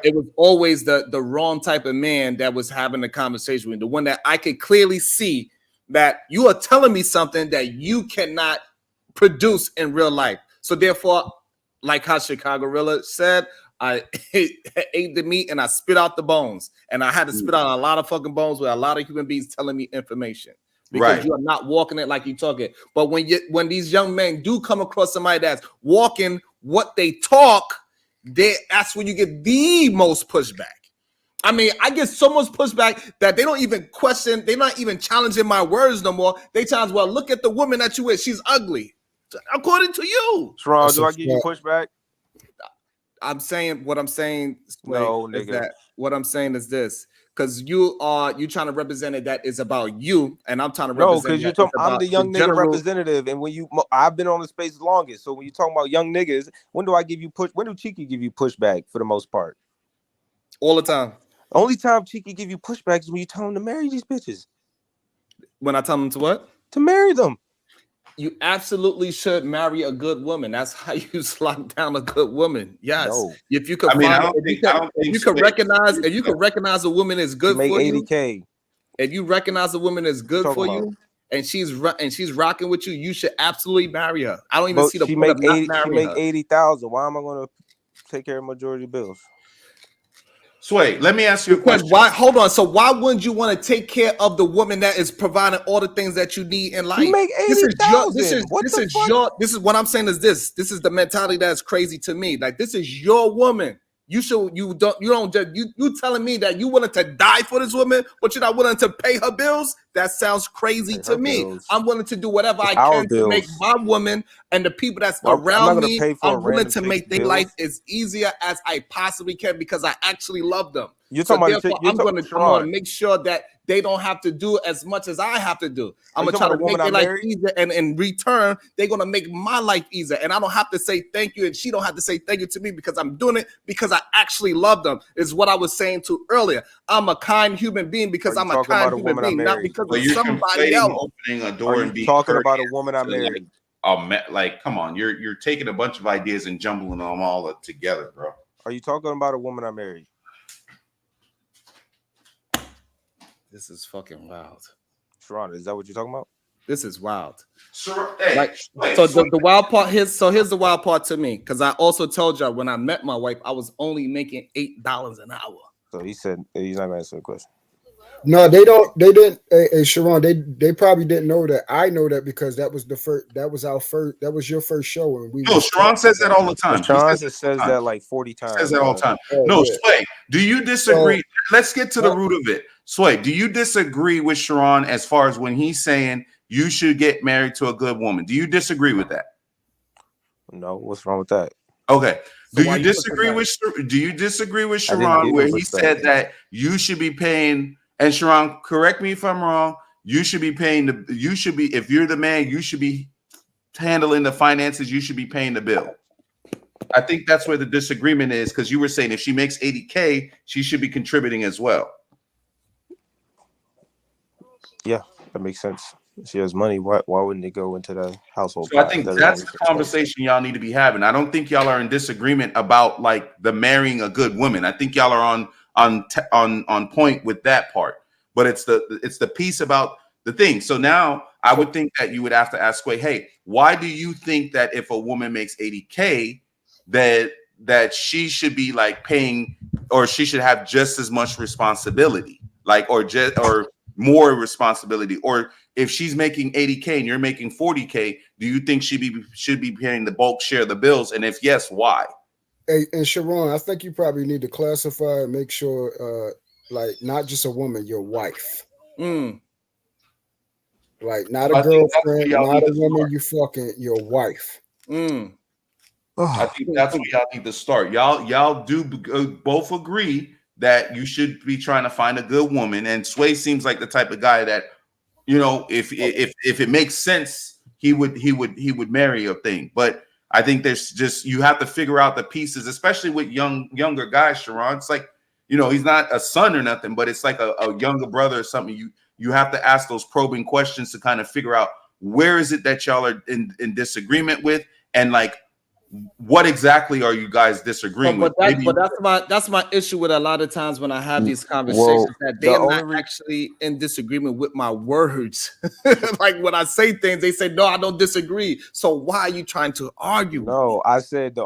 It was always the wrong type of man that was having the conversation with me, the one that I could clearly see that you are telling me something that you cannot produce in real life. So therefore, like how Chicago Rilla said, I ate the meat and I spit out the bones. And I had to spit out a lot of fucking bones with a lot of human beings telling me information. Because you are not walking it like you talk it. But when these young men do come across somebody that's walking what they talk, that's when you get the most pushback. I mean, I get so much pushback that they don't even question, they're not even challenging my words no more. They challenge, well, look at the woman that you with, she's ugly. According to you.
Sharon, do I give you pushback?
I'm saying what I'm saying.
No,
is
nigga.
that what I'm saying is this, because you trying to represent it that is about you, and I'm trying to represent.
No, because I'm the young nigga representative, and I've been on the space the longest. So when you're talking about young niggas, when do Cheeky give you pushback for the most part?
All the time.
Only time Cheeky give you pushback is when you tell him to marry these bitches.
When I tell them to what?
To marry them.
You absolutely should marry a good woman. That's how you lock down a good woman. Yes. No. If you could recognize a woman is good for you. If you recognize a woman is good for you and she's rocking with you, you should absolutely marry her. I don't even see the point of not marrying her.
She make 80,000. Why am I going to take care of majority bills?
Sway, let me ask you a question.
Hold on. So why wouldn't you want to take care of the woman that is providing all the things that you need in life?
You make 80,000.
This is what I'm saying is this. This is the mentality that's crazy to me. Like, this is your woman. You telling me that you willing to die for this woman, but you're not willing to pay her bills? That sounds crazy to me. I'm willing to do whatever I can to make my woman And the people that's
Well, I'm not
around
gonna
me,
pay for a
I'm willing
random
to
chick's
make their life
bills.
as easier as I possibly can because I actually love them.
You're
So
talking about
therefore, I'm going to
Sharon,
make sure that they don't have to do as much as I have to do. I'm
are you
going to try
talking about
to
a woman
make their
I
life
married?
easier, and in return, they're going to make my life easier. And I don't have to say thank you, and she don't have to say thank you to me because I'm doing it because I actually love them. Is what I was saying to earlier. I'm a kind human being because
Are you
I'm a
talking
kind
about a
human
woman I
being, not
married?
because
But
of
you're
somebody
conflating
else.
opening a
Are
door
you
and being
talking
courteous
about a woman I
to
married?
like, come on, you're taking a bunch of ideas and jumbling them all together, bro.
Are you talking about a woman I married?
This is fucking wild.
Sharon, is that what you're talking about?
This is wild.
So, hey,
Like, so the wild part here's the wild part to me, because I also told y'all when I met my wife, I was only making $8 an hour.
So he said he's not gonna answer the question.
No, they don't. They didn't. Hey, Sharon, they probably didn't know that. I know that because that was the first. That was our first. That was your first show, and we.
No, Sharon says that all the time.
Sharon says that like 40 times.
He says that all the time.
Oh,
No,
yeah.
Sway, do you disagree? Let's get to the root of it. Sway, do you disagree with Sharon as far as when he's saying you should get married to a good woman? Do you disagree with that?
No, what's wrong with that?
Okay.
So
Do you disagree with Sharon where he said that you should be paying, and Sharon, correct me if I'm wrong, you should be paying if you're the man, you should be handling the finances, you should be paying the bill. I think that's where the disagreement is, because you were saying if she makes $80K, she should be contributing as well.
Yeah, that makes sense. If she has money, why wouldn't it go into the household?
So I think that's the conversation y'all need to be having. I don't think y'all are in disagreement about like the marrying a good woman. I think y'all are on point with that part. But it's the piece about the thing. So now I would think that you would have to ask, hey, why do you think that if a woman makes $80K, that she should be like paying, or she should have just as much responsibility, like or more responsibility? Or if she's making $80K and you're making $40K, do you think she should be paying the bulk share of the bills? And if yes, why?
Hey, and Sharon, I think you probably need to classify and make sure, like, not just a woman, your wife. Like, not a girlfriend, not a woman you fucking, your wife.
I think that's where y'all need to start. Y'all do both agree that you should be trying to find a good woman, and Sway seems like the type of guy that, you know, if it makes sense, he would marry a thing. But I think there's just, you have to figure out the pieces, especially with younger guys, Sharon. It's like, you know, he's not a son or nothing, but it's like a younger brother or something. You have to ask those probing questions to kind of figure out where is it that y'all are in disagreement with, and like, what exactly are you guys disagreeing with?
That's my issue with a lot of times when I have these conversations, that they're not actually in disagreement with my words. Like when I say things, they say, no, I don't disagree. So why are you trying to argue?
No, I said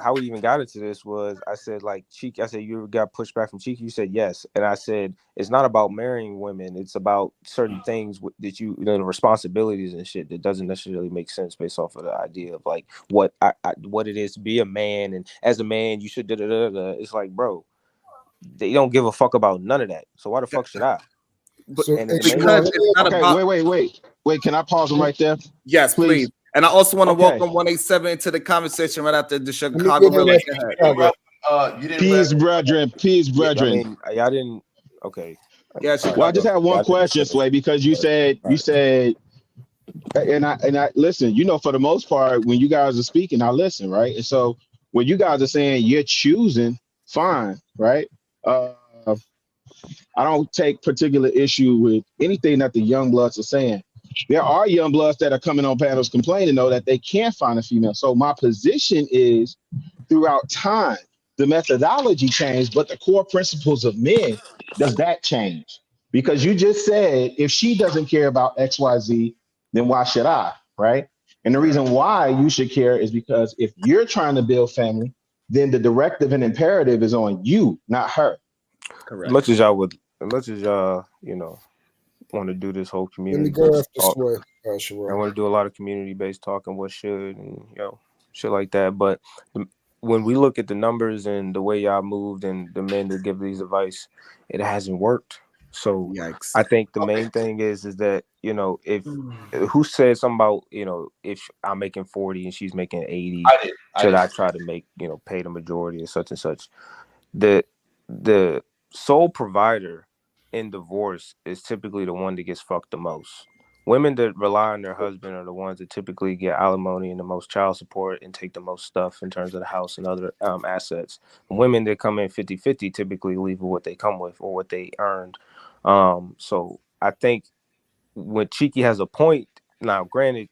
how we even got into this was, I said, like, Cheek, I said, you ever got pushed back from Cheeky? You said yes. And I said, it's not about marrying women. It's about certain things that you know, the responsibilities and shit that doesn't necessarily make sense based off of the idea of like what it is to be a man. And as a man, you should da-da-da-da. It's like, bro, they don't give a fuck about none of that. So why the fuck should I?
But
So,
because it's not about.
Wait. Can I pause him right there?
Yes, please. And I also want to welcome 187 into the conversation right after the Chicago Gorilla.
Peace, brethren.
I mean, y'all didn't. Okay.
Yeah.
Well, I just had one question, Sway, because you said, and I listen. You know, for the most part, when you guys are speaking, I listen, right? And so when you guys are saying you're choosing, fine, right? I don't take particular issue with anything that the young bloods are saying. There are young bloods that are coming on panels complaining, though, that they can't find a female. So my position is, throughout time, the methodology changed, but the core principles of men, does that change? Because you just said, if she doesn't care about XYZ, then why should I, right? And the reason why you should care is because if you're trying to build family, then the directive and imperative is on you, not her.
Correct.
As much as y'all, you know, want to do this whole community.
Let me go after Sway.
I want to do a lot of community-based talk and what should, and you know, shit like that. But when we look at the numbers and the way y'all moved and the men that give these advice, it hasn't worked. So
Yikes.
I think the main thing is that, you know, if who said something about, you know, if I'm making 40 and she's making 80, should I try to make, you know, pay the majority or such and such? The sole provider in divorce is typically the one that gets fucked the most. Women that rely on their husband are the ones that typically get alimony and the most child support and take the most stuff in terms of the house and other assets. Women that come in 50-50 typically leave with what they come with or what they earned. So I think when Cheeky has a point, now granted,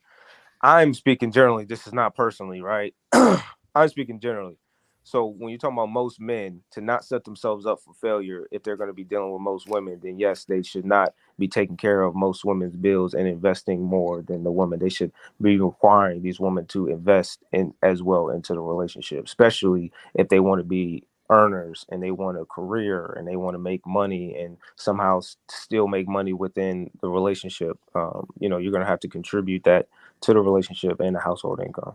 I'm speaking generally, this is not personally, right? I'm speaking generally. So when you're talking about most men, to not set themselves up for failure, if they're going to be dealing with most women, then yes, they should not be taking care of most women's bills and investing more than the women. They should be requiring these women to invest in as well into the relationship, especially if they want to be earners and they want a career and they want to make money and somehow still make money within the relationship. You know, you're going to have to contribute that to the relationship and the household income.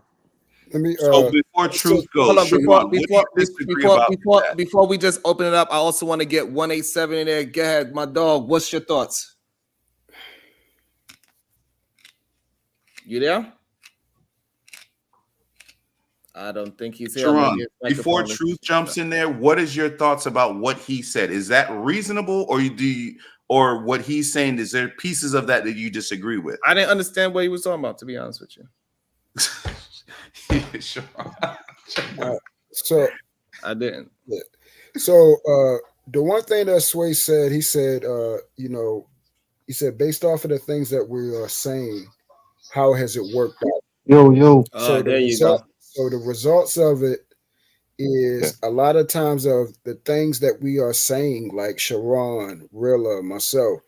Let me
So before truth goes,
hold on,
Sharon, what do you disagree about that?
before we just open it up, I also want to get 187 in there. Go ahead, my dog. What's your thoughts? You there? I don't think he's here.
Sharon, before truth jumps in there, what is your thoughts about what he said? Is that reasonable, or or what he's saying? Is there pieces of that you disagree with?
I didn't understand what he was talking about, to be honest with you.
So
I didn't.
So the one thing that Sway said, he said, you know, he said, based off of the things that we are saying, how has it worked out?
Yo.
So
there you go.
So the results of it is a lot of times of the things that we are saying, like Sharon, Rilla, myself,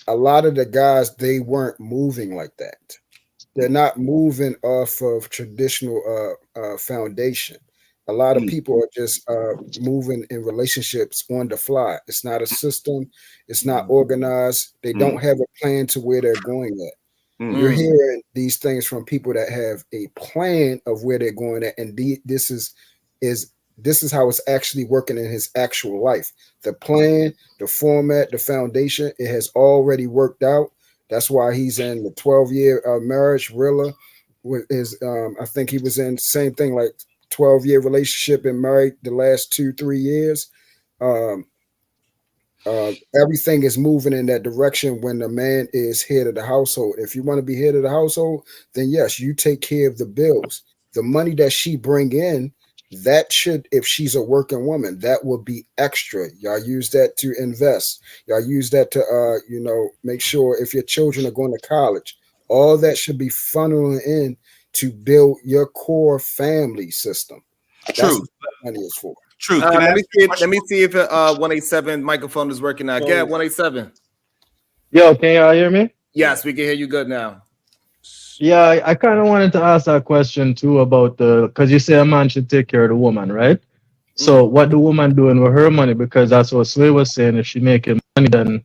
a lot of the guys, they weren't moving like that. They're not moving off of traditional foundation. A lot of people are just moving in relationships on the fly. It's not a system. It's not organized. They don't have a plan to where they're going at. You're hearing these things from people that have a plan of where they're going at, and this is how it's actually working in his actual life. The plan, the format, the foundation, it has already worked out. That's why he's in the 12-year marriage. Rilla is, I think he was in the same thing, like 12-year relationship and married the last 2-3 years. Everything is moving in that direction when the man is head of the household. If you want to be head of the household, then yes, you take care of the bills. The money that she bring in, that should, if she's a working woman, that will be extra. Y'all use that to invest. Y'all use that to, you know, make sure if your children are going to college, all that should be funneling in to build your core family system. That's what money is for.
True.
Let me see if 187 microphone is working now. Go ahead, 187.
Yo, can y'all hear me?
Yes, we can hear you good now.
Yeah, I kind of wanted to ask that question too about because you say a man should take care of the woman, right? So what the woman doing with her money? Because that's what Slay was saying. If she making money, then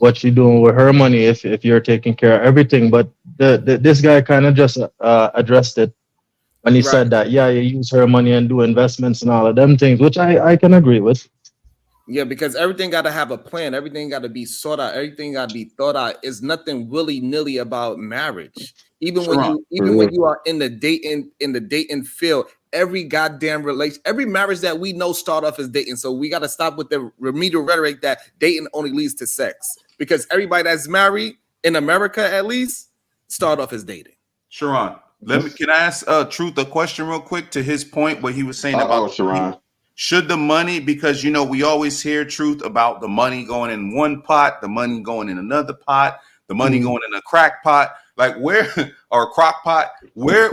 what she doing with her money if you're taking care of everything? But this guy kind of just addressed it when he said that, yeah, you use her money and do investments and all of them things, which I can agree with.
Yeah, because everything got to have a plan. Everything got to be sought out. Everything got to be thought out. It's nothing willy-nilly about marriage. Even when you are in the dating field, every goddamn relation, every marriage that we know start off as dating. So we got to stop with the remedial rhetoric that dating only leads to sex. Because everybody that's married in America, at least, start off as dating.
Sharon, can I ask Truth a question real quick to his point what he was saying about
Sharon?
Should the money, because you know we always hear Truth about the money going in one pot, the money going in another pot, the money going in a crack pot, like where or a crock pot, where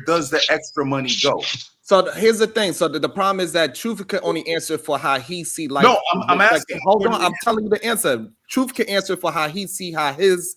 does the extra money go?
So here's the thing. So the problem is that Truth can only answer for how he see life.
No, I'm asking.
Hold on, I'm telling you the answer. Truth can answer for how he see how his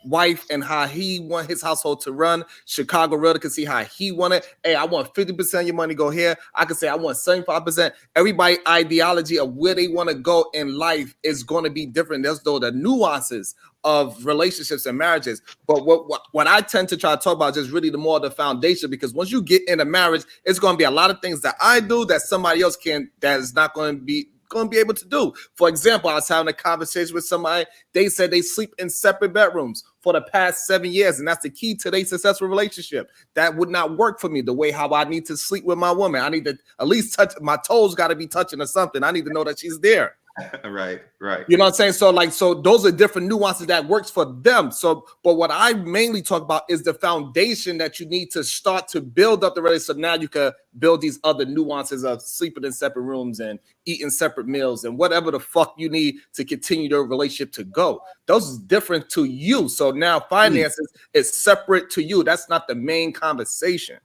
wife and how he want his household to run. Chicago Realtor can see how he want it. Hey, I want 50% of your money go here. I can say I want 75%. Everybody ideology of where they want to go in life is going to be different. There's though the nuances of relationships and marriages. But what I tend to try to talk about is really the more the foundation, because once you get in a marriage, it's going to be a lot of things that I do that somebody else can, that is not going to be going to be able to do. For example, I was having a conversation with somebody. They said they sleep in separate bedrooms for the past 7 years, and that's the key to their successful relationship. That would not work for me the way how I need to sleep with my woman. I need to at least touch my toes, got to be touching or something. I need to know that she's there.
Right.
You know what I'm saying? So those are different nuances that works for them. So, but what I mainly talk about is the foundation that you need to start to build up the relationship. So now you can build these other nuances of sleeping in separate rooms and eating separate meals and whatever the fuck you need to continue your relationship to go. Those is different to you. So now finances is separate to you. That's not the main conversation.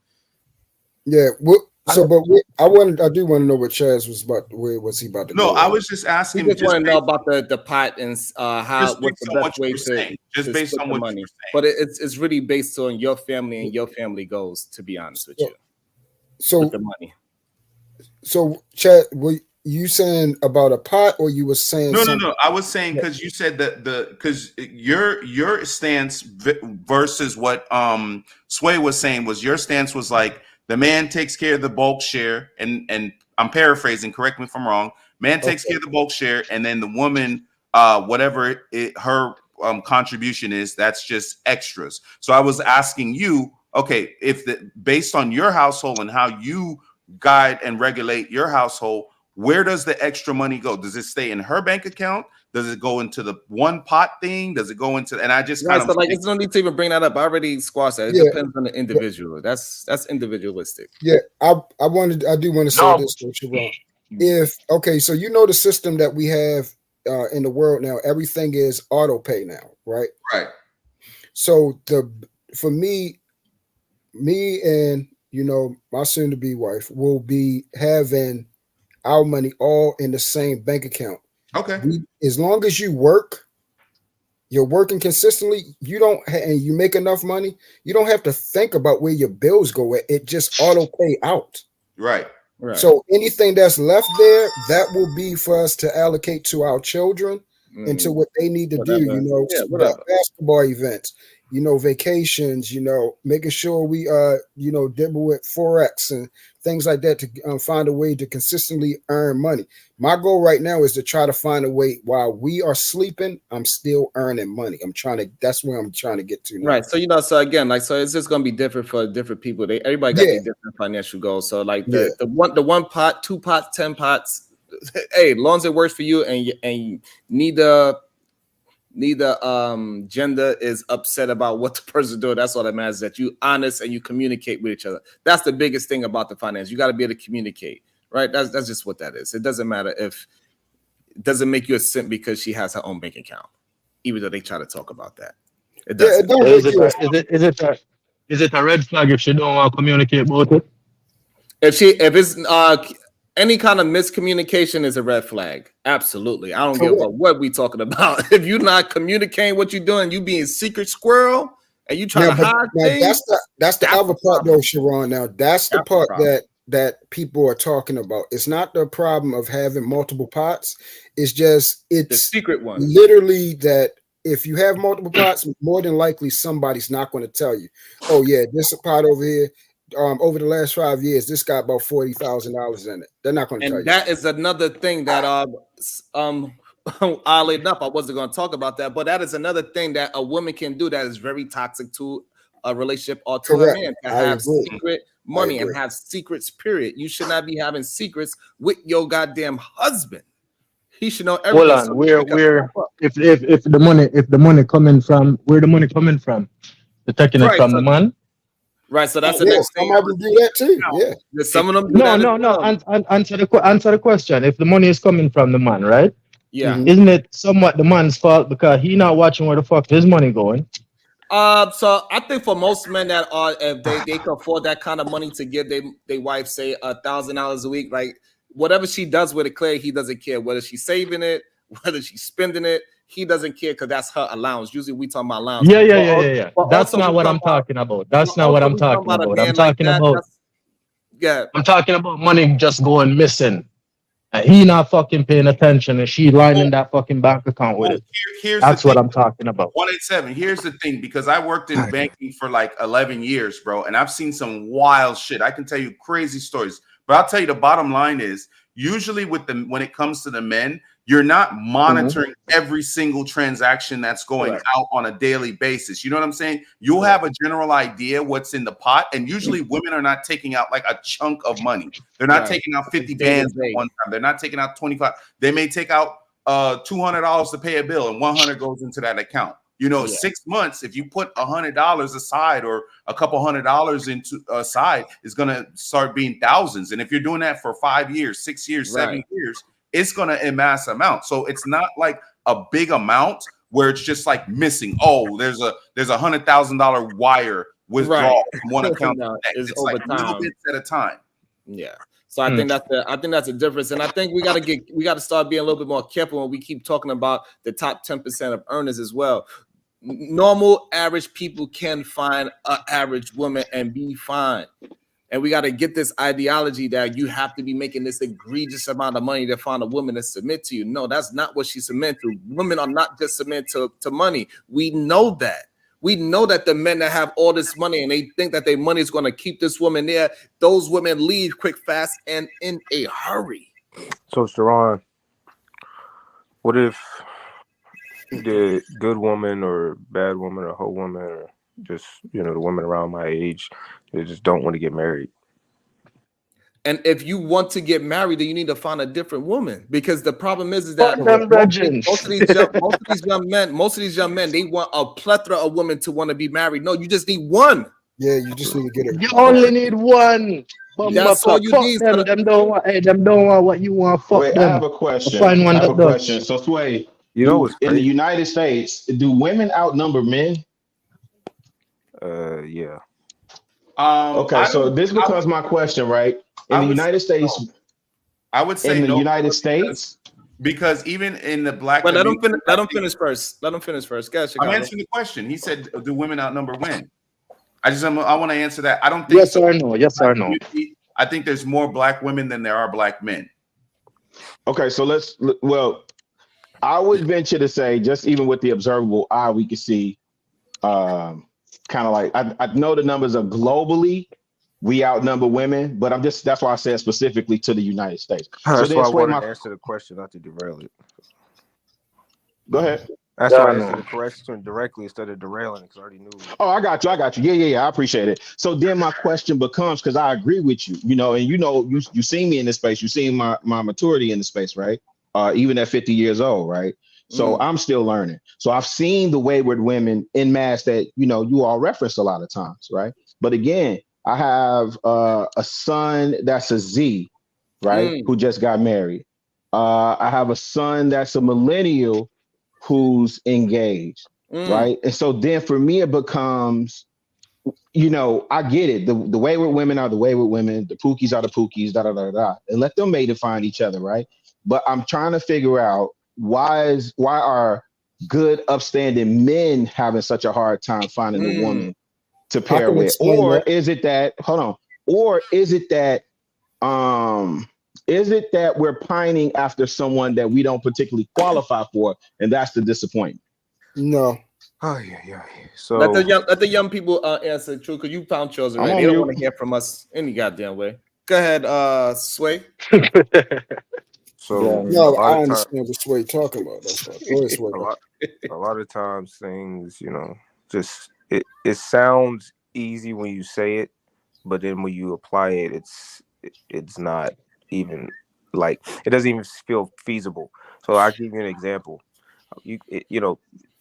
Yeah. I do want to know what Chaz was about. Where was he about to go?
No, I was just asking.
We just want to know about the pot and how what's the best way to
just based on what
money.
you were saying.
But it's really based on your family and your family goals. To be honest with you,
so
with the money.
So Chad, were you saying about a pot, or you were saying
no? I was saying because you said that because your stance versus what Sway was saying was your stance was like. The man takes care of the bulk share, and I'm paraphrasing. Correct me if I'm wrong. Man takes care of the bulk share, and then the woman, whatever her contribution is, that's just extras. So I was asking you, okay, if based on your household and how you guide and regulate your household, where does the extra money go? Does it stay in her bank account? Does it go into the one pot thing? Does it go into? And I just kind of
like it's no need to even bring that up. I already squashed that. It depends on the individual. That's individualistic.
Yeah, I do want to say this, Sharon. So you know the system that we have in the world now, everything is auto pay now, right?
Right.
So for me and my soon to be wife will be having our money all in the same bank account.
Okay.
As long as you're working consistently, and you make enough money, you don't have to think about where your bills go at. It just auto pay out.
Right.
So anything that's left there, that will be for us to allocate to our children and to what they need to do, basketball events, vacations, making sure we dibble with Forex and things like that to find a way to consistently earn money. My goal right now is to try to find a way while we are sleeping, I'm still earning money. That's where I'm trying to get to now.
Right. So, so again, so it's just going to be different for different people. Everybody got their different financial goals. So like the one pot, 2 pots, 10 pots, hey, as long as it works for you and neither gender is upset about what the person doing. That's all that matters, that you honest and you communicate with each other. That's the biggest thing about the finance. You got to be able to communicate, right? That's just what that is. It doesn't matter if it doesn't make you a simp because she has her own bank account, even though they try to talk about that. It doesn't.
Is it a red flag if she don't want to communicate about it?
If it's any kind of miscommunication is a red flag. Absolutely. I don't give a what we talking about. If you're not communicating what you're doing, you being secret squirrel and you trying to hide things.
That's the other part though, Sharon. Now that's the part that people are talking about. It's not the problem of having multiple pots. It's the
secret one.
Literally that if you have multiple pots, more than likely somebody's not going to tell you, oh yeah, this pot over here. Over the last 5 years, this got about $40,000 in it. They're not going to tell you.
And that is another thing that oddly enough, I wasn't going to talk about that, but that is another thing that a woman can do that is very toxic to a relationship or to a man, to have secret money and have secrets, period. You should not be having secrets with your goddamn husband. He should know everything.
Hold on, if the money coming from, where the money coming from? They're taking it from the man?
Right, so that's the next thing.
Some of them do that too. Yeah,
some of them.
No. Answer the question. If the money is coming from the man, right?
Yeah.
Isn't it somewhat the man's fault because he not watching where the fuck his money going?
So I think for most men that are, if they can afford that kind of money to give their wife say $1,000 a week, like whatever she does with it, clearly he doesn't care whether she's saving it, whether she's spending it. He doesn't care because that's her allowance. Usually we talk about allowance.
Yeah. That's not what I'm talking about. That's not what I'm talking about. I'm talking about money just going missing. He not fucking paying attention and she lining that fucking bank account with it. That's what I'm talking about.
187. Here's the thing, because I worked in banking for like 11 years, bro, and I've seen some wild shit. I can tell you crazy stories, but I'll tell you the bottom line is usually when it comes to the men, you're not monitoring every single transaction that's going out on a daily basis. You know what I'm saying? You'll have a general idea what's in the pot, and usually women are not taking out like a chunk of money. They're not taking out 50 bands at one time. They're not taking out 25. They may take out $200 to pay a bill, and 100 goes into that account. You know, 6 months, if you put $100 aside or a couple $100 into aside, is going to start being thousands. And if you're doing that for 5 years, 6 years, 7 years, it's going to amass amount. So it's not like a big amount where it's just like missing. Oh, there's a $100,000 wire withdrawal from one account.
No,
it's like little bits at a time.
Yeah. So I think that's a difference, and I think we got to start being a little bit more careful when we keep talking about the top 10% of earners as well. Normal, average people can find an average woman and be fine, and we got to get this ideology that you have to be making this egregious amount of money to find a woman to submit to you. No, that's not what she's submit to. Women are not just submit to money. We know that. We know that the men that have all this money and they think that their money is going to keep this woman there, those women leave quick, fast, and in a hurry.
So, Sharon, what if the good woman or bad woman or whole woman or just, the women around my age, they just don't want to get married?
And if you want to get married, then you need to find a different woman, because the problem is that most of these young men, they want a plethora of women to want to be married. No, you just need one.
Yeah, you just need to get it.
You only need one.
That's all you need.
Them don't want what you want. Fuck
Wait,
them.
I have a question.
Find one that does.
So, Sway,
in
the United States, do women outnumber men?
Yeah.
Okay, so this becomes my question, right? In the United States,
I would say
in the United States,
because even in the black,
but let him finish first. Guys,
I'm answering the question. He said, "Do women outnumber men?" I want to answer that. I don't think
yes or no. Yes or no.
I think there's more black women than there are black men.
Okay, so I would venture to say, just even with the observable eye, we can see, kind of like I know the numbers are globally. We outnumber women, but that's why I said specifically to the United States.
That's why I wanted to answer the question, not to derail it.
Go ahead.
That's why I answered the question directly instead of derailing, because I already knew.
Oh, I got you. Yeah. I appreciate it. So then my question becomes, because I agree with you, and you see me in this space, you seen my maturity in the space, right? Even at 50 years old, right? So I'm still learning. So I've seen the wayward women in mass that, you all reference a lot of times, right? But again, I have a son that's a Z, right? Who just got married. I have a son that's a millennial who's engaged, right? And so then for me, it becomes, I get it. The wayward women are the wayward women. The pookies are the pookies, and let them mate and find each other, right? But I'm trying to figure out why are good, upstanding men having such a hard time finding a woman to pair with? Or is it that we're pining after someone that we don't particularly qualify for, and that's the disappointment?
No.
Oh yeah. So
let the young people answer true, because you found yours already. They don't want to hear from us any goddamn way. Go ahead, Sway.
So
no, I understand what Sway talking about. That's what
a lot of times things, just it sounds easy when you say it, but then when you apply it, it's not even like, it doesn't even feel feasible. So I'll give you an example.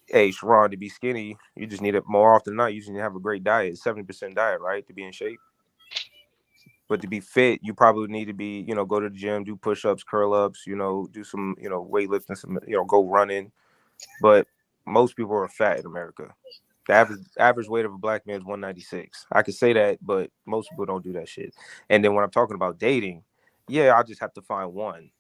Hey, Sharon, to be skinny, you just need it more often than not. You just need to have a great diet. 70% diet, right, to be in shape. But to be fit, you probably need to be, go to the gym, do push-ups, curl-ups, do some, weightlifting, some, go running. But most people are fat in America. The average weight of a black man is 196. I could say that, but most people don't do that shit. And then when I'm talking about dating, yeah, I just have to find one.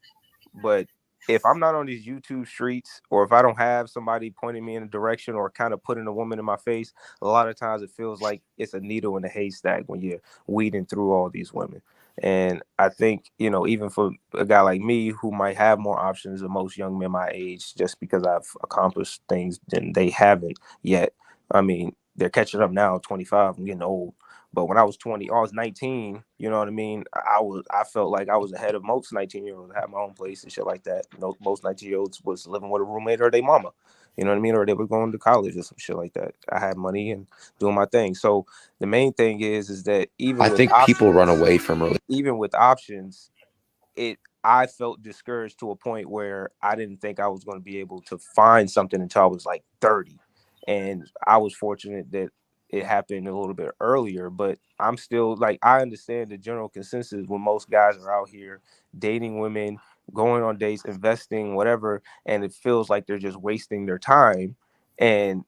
But if I'm not on these YouTube streets, or if I don't have somebody pointing me in a direction or kind of putting a woman in my face, a lot of times it feels like it's a needle in a haystack when you're weeding through all these women. And I think, even for a guy like me who might have more options than most young men my age, just because I've accomplished things than they haven't yet. I mean, they're catching up now, 25, I'm getting old. But when I was 20, I was 19, you know what I mean? I felt like I was ahead of most 19-year-olds. I had my own place and shit like that. You know, most 19-year-olds was living with a roommate or their mama, you know what I mean? Or they were going to college or some shit like that. I had money and doing my thing. So the main thing is that even with
people run away from
even with options, I felt discouraged to a point where I didn't think I was going to be able to find something until I was like 30. And I was fortunate that it happened a little bit earlier, but I'm still like, I understand the general consensus when most guys are out here dating women, going on dates, investing, whatever, and it feels like they're just wasting their time. And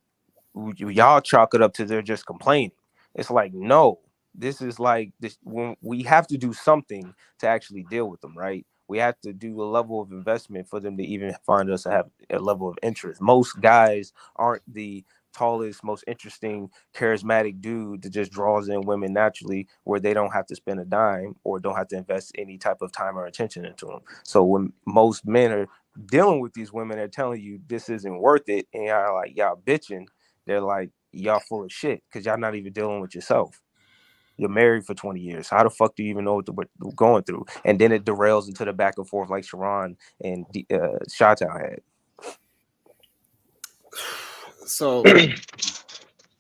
y'all chalk it up to they're just complaining. It's like, no, this is like this when we have to do something to actually deal with them, right? We have to do a level of investment for them to even find us to have a level of interest. Most guys aren't the tallest, most interesting, charismatic dude that just draws in women naturally, where they don't have to spend a dime or don't have to invest any type of time or attention into them. So when most men are dealing with these women, they're telling you this isn't worth it, and y'all like, y'all bitching, they're like, y'all full of shit because y'all not even dealing with yourself. You're married for 20 years. How the fuck do you even know what we're going through? And then it derails into the back and forth like Sharon and Shawtown had.
So,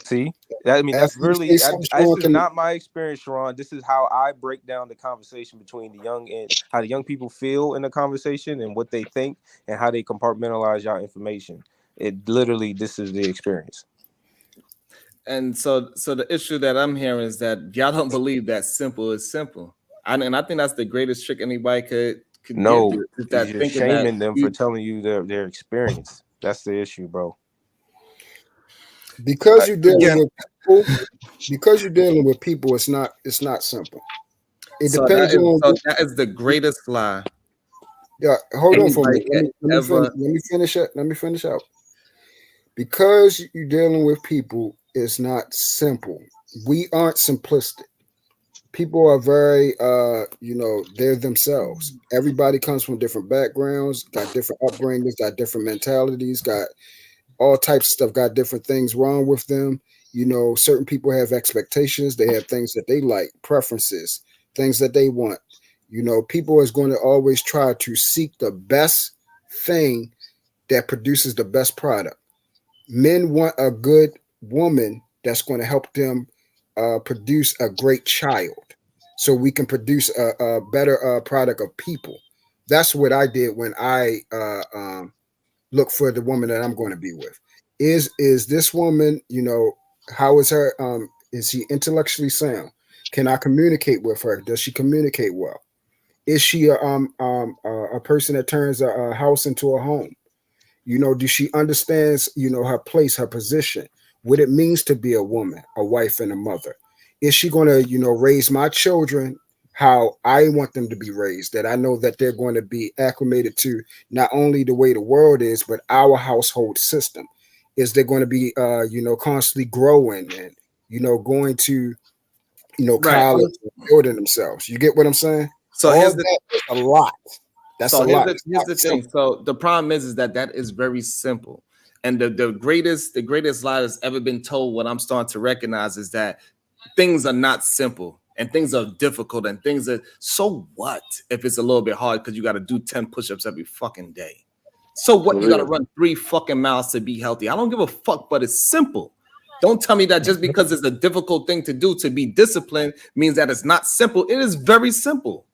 see, I mean, that's really, this is not my experience, Sharon. This is how I break down the conversation between the young and how the young people feel in the conversation and what they think and how they compartmentalize y'all information. It literally, this is the experience.
And so the issue that I'm hearing is that y'all don't believe that simple is simple. And I think that's the greatest trick anybody could
no,
give you, is that
you're shaming them for telling you their experience. That's the issue, bro.
Because you're dealing with people, it's not simple. It depends on.
That is the greatest lie.
Yeah, hold on for a minute. Let me finish it. Let me finish out. Because you're dealing with people, it's not simple. We aren't simplistic. People are very, they're themselves. Everybody comes from different backgrounds, got different upbringings, got different mentalities, got all types of stuff, got different things wrong with them. You know, certain people have expectations. They have things that they like, preferences, things that they want. You know, people is going to always try to seek the best thing that produces the best product. Men want a good woman that's going to help them produce a great child, so we can produce a better product of people. That's what I did when I look for the woman that I'm going to be with. Is this woman, how is her? Is she intellectually sound? Can I communicate with her? Does she communicate well? Is she a person that turns a house into a home? Do she understands, her place, her position, what it means to be a woman, a wife, and a mother? Is she going to, raise my children how I want them to be raised, that I know that they're going to be acclimated to not only the way the world is, but our household system? Is they're going to be, constantly growing and, going to, college, and building themselves? You get what I'm saying?
So
here's a lot. That's a lot.
Here's the thing. So the problem is that is very simple. And the greatest lie that's ever been told, what I'm starting to recognize, is that things are not simple and things are difficult and things are, so what if it's a little bit hard because you got to do 10 push-ups every fucking day? So what, you got to run 3 fucking miles to be healthy? I don't give a fuck, but it's simple. Don't tell me that just because it's a difficult thing to do, to be disciplined, means that it's not simple. It is very simple.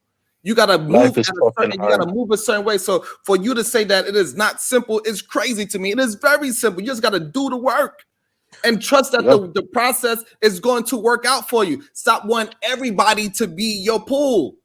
You gotta move a certain way. So for you to say that it is not simple is crazy to me. It is very simple. You just gotta do the work and trust that the process is going to work out for you. Stop wanting everybody to be your pool.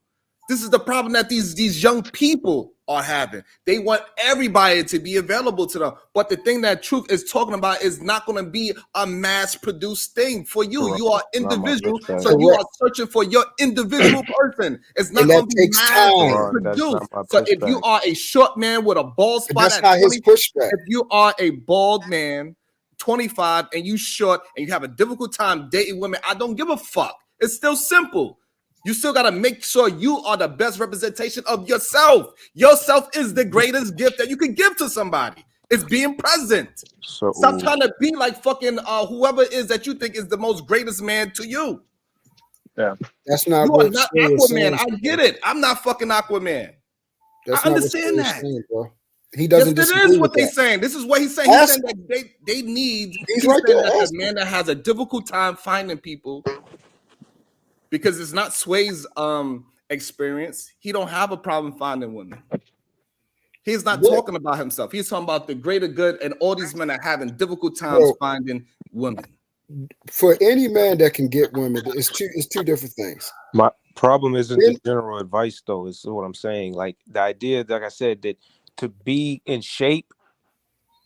This is the problem that these young people are having. They want everybody to be available to them. But the thing that Truth is talking about is not going to be a mass-produced thing for you. You are individual, so you are searching for your individual person. It's not going to be mass-produced. So if you are a short man with a bald spot at 20, if you are a bald man, 25, and you short, and you have a difficult time dating women, I don't give a fuck. It's still simple. You still got to make sure you are the best representation of yourself. Yourself is the greatest gift that you can give to somebody. It's being present. Stop trying to be like fucking whoever it is that you think is the most greatest man to you.
Yeah.
That's not
You are
what
not
Sway is
Aquaman.
saying.
I get it. I'm not fucking Aquaman.
That's
I
not what Sway
understand
is
that.
saying, bro. He
Yes,
doesn't
it is
disagree
what
with
they're
that.
saying. This is what he's saying. He's
Ask
saying that they need.
He's
He's
right
saying
there.
that the
Ask him.
man that has a difficult time finding people because it's not Sway's experience. He don't have a problem finding women. He's not
Yeah.
talking about himself. He's talking about the greater good and all these men are having difficult times
Bro,
finding women.
for any man that can get women, it's two different things.
My problem isn't
When-
the general advice, though. Is what I'm saying. Like the idea, like I said, that to be in shape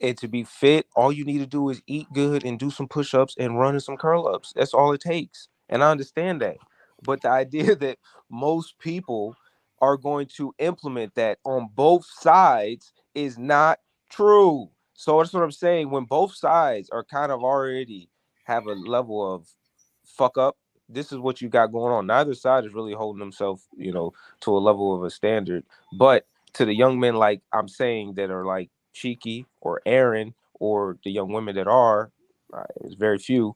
and to be fit, all you need to do is eat good and do some push-ups and run some curl-ups. That's all it takes. And I understand that. But the idea that most people are going to implement that on both sides is not true. So that's what I'm saying. When both sides are kind of already have a level of fuck up, this is what you got going on. Neither side is really holding themselves, to a level of a standard. But to the young men, like I'm saying, that are like Cheeky or Aaron, or the young women that are, it's very few.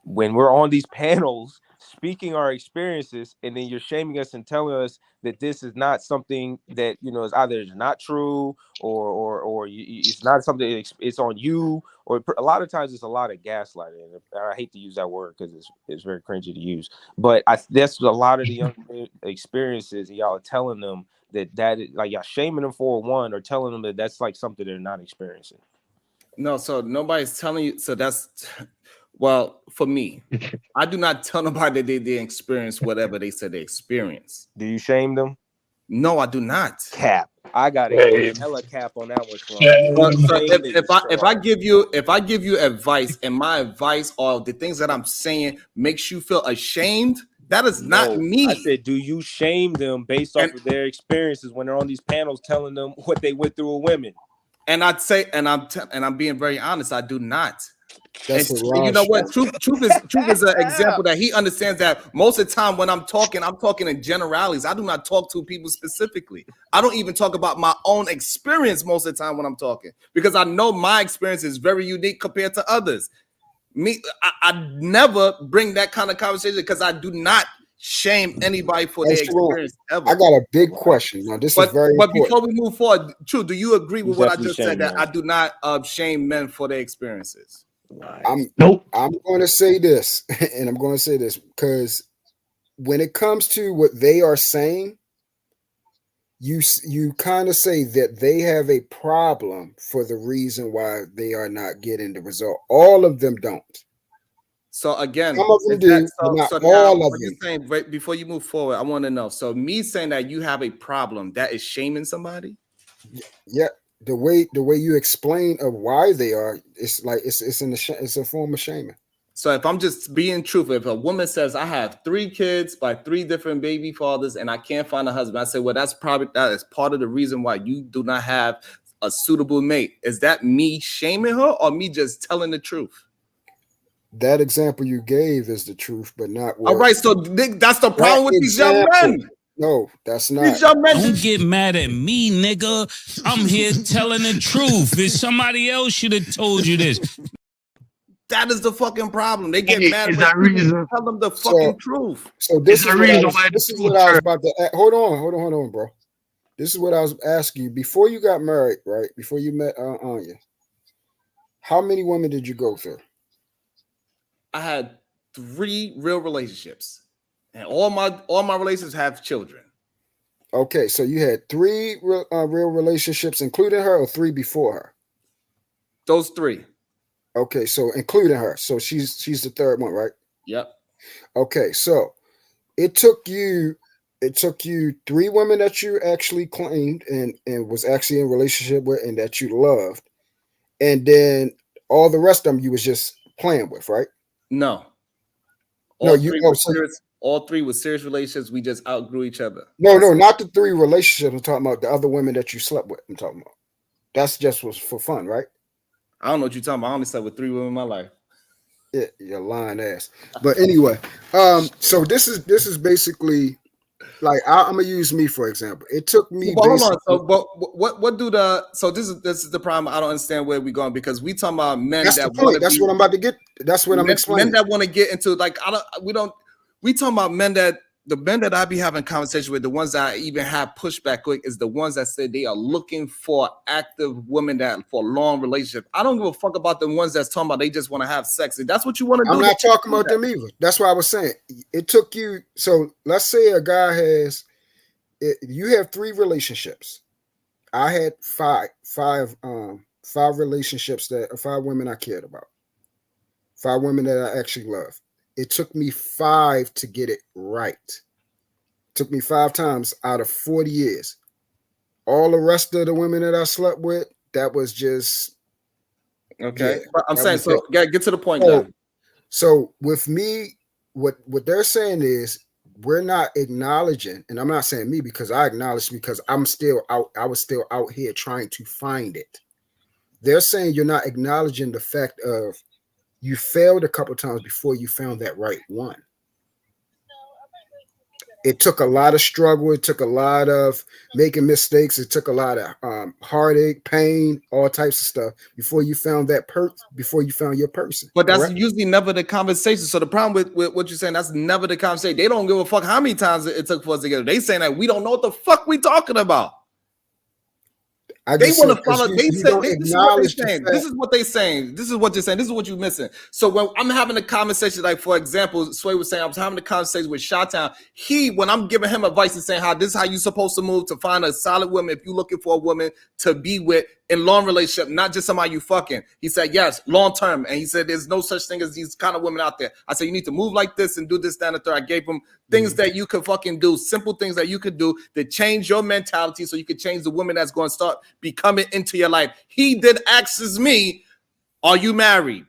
When we're on these panels speaking our experiences, and then you're shaming us and telling us that this is not something that is either not true or it's not something, it's on you, or a lot of times it's a lot of gaslighting. And I hate to use that word because it's very cringy to use, but that's a lot of the young experiences. Y'all are telling them that like y'all shaming them for one, or telling them that that's like something they're not experiencing.
No, so nobody's telling you. So that's, well, for me, I do not tell nobody that they didn't experience whatever they said they experienced.
Do you shame them?
No, I do not.
Cap. I got a hella cap on that one.
So if I give you advice, and my advice or the things that I'm saying makes you feel ashamed, that is not me.
I said, do you shame them based off of their experiences when they're on these panels telling them what they went through with women?
And I'd say, and I'm being very honest, I do not.
That's
and you know what? Truth is an example that he understands that most of the time when I'm talking in generalities. I do not talk to people specifically. I don't even talk about my own experience most of the time when I'm talking, because I know my experience is very unique compared to others. I never bring that kind of conversation because I do not shame anybody for their experience ever.
I got a big question. Now, this is very
important.
important.
Before we move forward, True, do you agree with what I just said, that
men.
I do not shame men for their experiences?
I'm going to say this, and I'm going to say this because when it comes to what they are saying, you kind of say that they have a problem for the reason why they are not getting the result. All of them don't.
So again,
some of them do, not all of them.
Saying, right before you move forward, I want to know. So me saying that you have a problem, that is shaming somebody?
Yeah, the way you explain of why they are, it's like it's a form of shaming.
So if I'm just being truthful, if a woman says I have 3 kids by 3 different baby fathers and I can't find a husband, I say, well, that is part of the reason why you do not have a suitable mate. Is that me shaming her or me just telling the truth?
That example you gave is the truth, but not what.
All right, so that's the problem with these young men.
No, that's not.
These young men
don't get mad at me, nigga. I'm here telling the truth. If somebody else should have told you this.
That is the fucking problem. They get mad
that reason.
Tell them the fucking truth.
So this is what I was about to. Hold on, bro. This is what I was asking you before you got married, right? Before you met Anya. How many women did you go through?
I had 3 real relationships, and all my relationships have children.
Okay, so you had 3 real relationships, including her, or 3 before her?
Those 3.
Okay, so including her, so she's the 3rd one, right?
Yep.
Okay, so it took you 3 women that you actually claimed and was actually in a relationship with and that you loved, and then all the rest of them you was just playing with, right?
No. All 3 were serious relationships. We just outgrew each other.
No, not the 3 relationships. I'm talking about the other women that you slept with. I'm talking about. That's just was for fun, right?
I don't know what you're talking about. I only slept with 3 women in my life.
Yeah, you're lying ass. But anyway, so this is basically like I'm gonna use me for example. It took me.
Well, hold on. So, what do the? So this is the problem. I don't understand where we're going because we talking about men.
That's the point. That's what I'm about to get. That's what I'm explaining.
Men that want to get into like We talking about the men that I be having conversation with, the ones that I even have pushback with, is the ones that say they are looking for active women that for a long relationship. I don't give a fuck about the ones that's talking about they just want to have sex. If that's what you want to do,
I'm not talking about them either. That's what I was saying. It took you. So let's say a guy has. You have 3 relationships. I had five relationships 5 women I cared about. 5 women that I actually love. It took me 5 to get it right. It took me 5 times out of 40 years. All the rest of the women that I slept with, that was just
okay.
Yeah,
But I'm saying, so get to the point.
So with me, what they're saying is we're not acknowledging, and I'm not saying me because I acknowledge because I'm still out. I was still out here trying to find it. They're saying you're not acknowledging the fact of you failed a couple times before you found that right one. It took a lot of struggle. It took a lot of making mistakes. It took a lot of heartache, pain, all types of stuff before you found that before you found your person.
But that's usually never the conversation. So the problem with what you're saying, that's never the conversation. They don't give a fuck how many times it took for us to get it. They saying that we don't know what the fuck we talking about. They want to follow. They say this is what they're saying. This is what they're saying. This is what you're saying. This is what you're missing. So when I'm having a conversation, like for example, Sway was saying, I was having a conversation with Shottown. When I'm giving him advice and saying how this is how you're supposed to move to find a solid woman if you're looking for a woman to be with in long relationship, not just somebody you fucking. He said yes, long term, and he said there's no such thing as these kind of women out there. I said you need to move like this and do this, that, and the third. I gave him things that you could fucking do, simple things that you could do to change your mentality so you could change the woman that's going to start becoming into your life. He did asks me, are you married?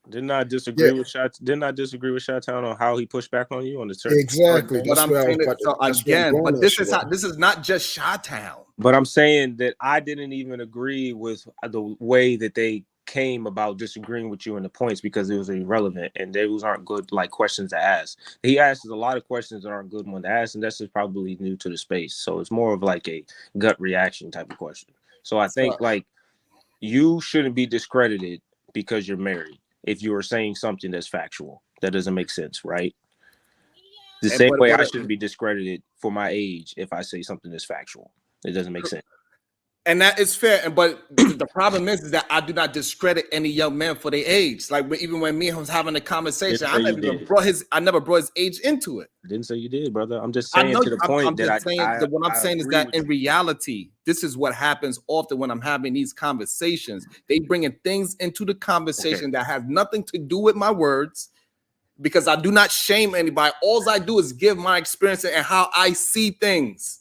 Didn't I disagree with Shottown on how he pushed back on you on the certain
exactly?
But I'm saying it so again, but this is not just Shottown.
But I'm saying that I didn't even agree with the way that they came about disagreeing with you in the points because it was irrelevant and those aren't good like questions to ask. He asks a lot of questions that aren't good one to ask, and that's just probably new to the space. So it's more of like a gut reaction type of question. So I think like you shouldn't be discredited because you're married if you are saying something that's factual. That doesn't make sense, right? The same way I shouldn't be discredited for my age if I say something that's factual. It doesn't make sense.
And that is fair. But the problem is that I do not discredit any young man for their age. Like even when me and him was having a conversation, I never brought his age into it.
I didn't say you did, brother. I'm just saying to the point that
what I'm saying is that in reality, this is what happens often when I'm having these conversations. They bringing things into the conversation that has nothing to do with my words. Because I do not shame anybody. All I do is give my experience and how I see things.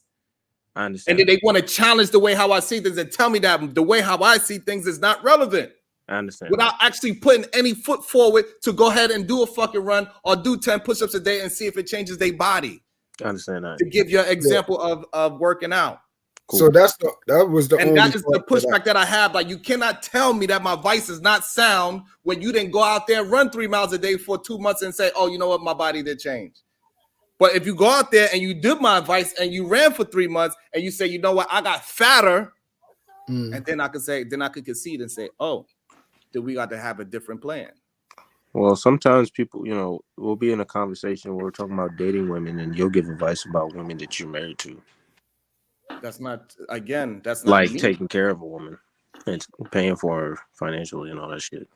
I understand.
And then they want to challenge the way how I see things and tell me that the way how I see things is not relevant.
I understand.
Without actually putting any foot forward to go ahead and do a fucking run or do 10 push-ups a day and see if it changes their body.
I understand that.
To give you an example of working out.
Cool. So that was the only
that is the pushback that I have. Like you cannot tell me that my vice is not sound when you didn't go out there and run 3 miles a day for 2 months and say, oh, you know what, my body did change. But if you go out there and you did my advice and you ran for 3 months and you say, you know what, I got fatter, and then I could concede and say, oh, then we got to have a different plan.
Well, sometimes people, we'll be in a conversation where we're talking about dating women and you'll give advice about women that you're married to.
That's not
like me. Taking care of a woman and paying for her financially and all that shit.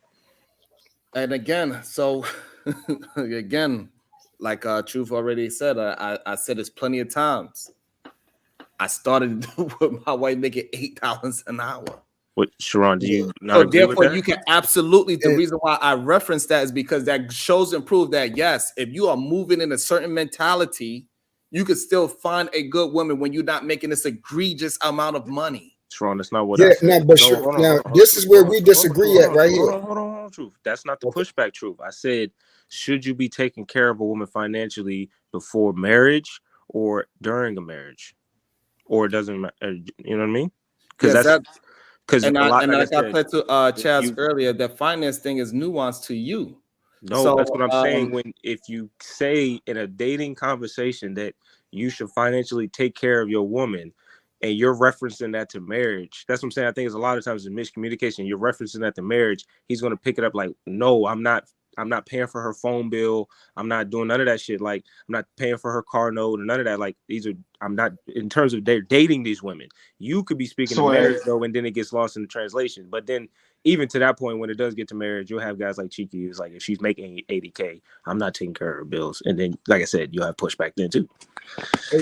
And again, so like Truth already said, I said this plenty of times. I started with my wife making $8 an hour.
What, Sharon, do you not
so
agree
therefore
with that?
You can absolutely, the reason why I referenced that is because that shows and proves that yes, if you are moving in a certain mentality, you could still find a good woman when you're not making this egregious amount of money.
Sharon, that's not what I said.
This is where we disagree at right here.
Hold on, Truth. That's not the pushback, Truth. I said, should you be taking care of a woman financially before marriage or during a marriage? Or it doesn't matter, you know what I mean? Because like I said to Chaz
earlier, that finance thing is nuanced to you.
No, so, that's what I'm saying. If you say in a dating conversation that you should financially take care of your woman and you're referencing that to marriage, that's what I'm saying. I think it's a lot of times in miscommunication. You're referencing that to marriage. He's going to pick it up like, no, I'm not I'm not paying for her phone bill. I'm not doing none of that shit. Like, I'm not paying for her car note and none of that. Like, I'm not, in terms of they're dating these women. You could be speaking to marriage though, and then it gets lost in the translation. But then even to that point, when it does get to marriage, you'll have guys like Cheeky who's like, if she's making $80K, I'm not taking care of her bills. And then, like I said, you'll have pushback then too.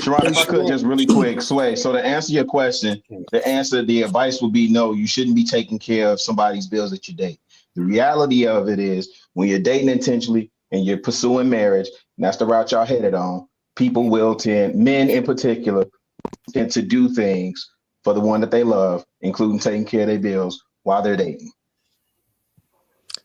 Sharon, if I could just really quick, Sway. So to answer your question, the advice would be no, you shouldn't be taking care of somebody's bills that you date. The reality of it is when you're dating intentionally and you're pursuing marriage, and that's the route y'all headed on, people will tend, men in particular, tend to do things for the one that they love, including taking care of their bills while they're dating.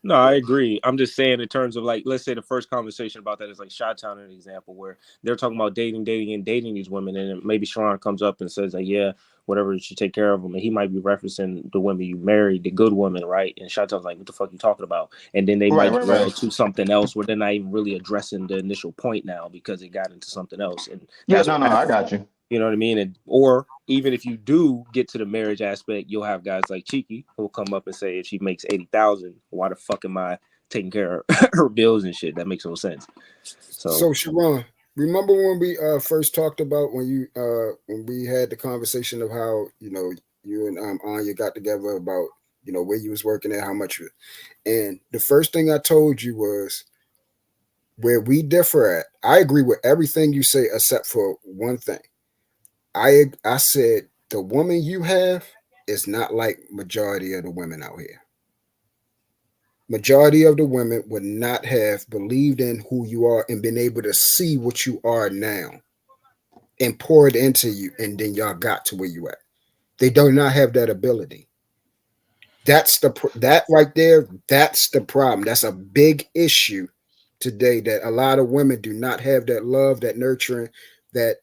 No, I agree. I'm just saying in terms of like, let's say the first conversation about that is like Chi-Town, an example where they're talking about dating these women, and maybe Sharon comes up and says like, yeah, whatever, you should take care of them, and he might be referencing the women you married, the good women, right? And Chi-Town's like, what the fuck are you talking about? And then they might go to something else where they're not even really addressing the initial point now because it got into something else. And
I got you.
You know what I mean? And or even if you do get to the marriage aspect, you'll have guys like Cheeky who'll come up and say, if she makes 80,000, why the fuck am I taking care of her bills and shit? That makes no sense.
So Sharon, remember when we first talked about when we had the conversation of how, you know, you and Anya got together about, you know, where you was working at, how much you, and the first thing I told you was where we differ at. I agree with everything you say except for one thing. I said the woman you have is not like majority of the women out here. Majority of the women would not have believed in who you are and been able to see what you are now and pour it into you, and then y'all got to where you at. They do not have that ability. That right there, that's the problem. That's a big issue today, that a lot of women do not have that love, that nurturing, that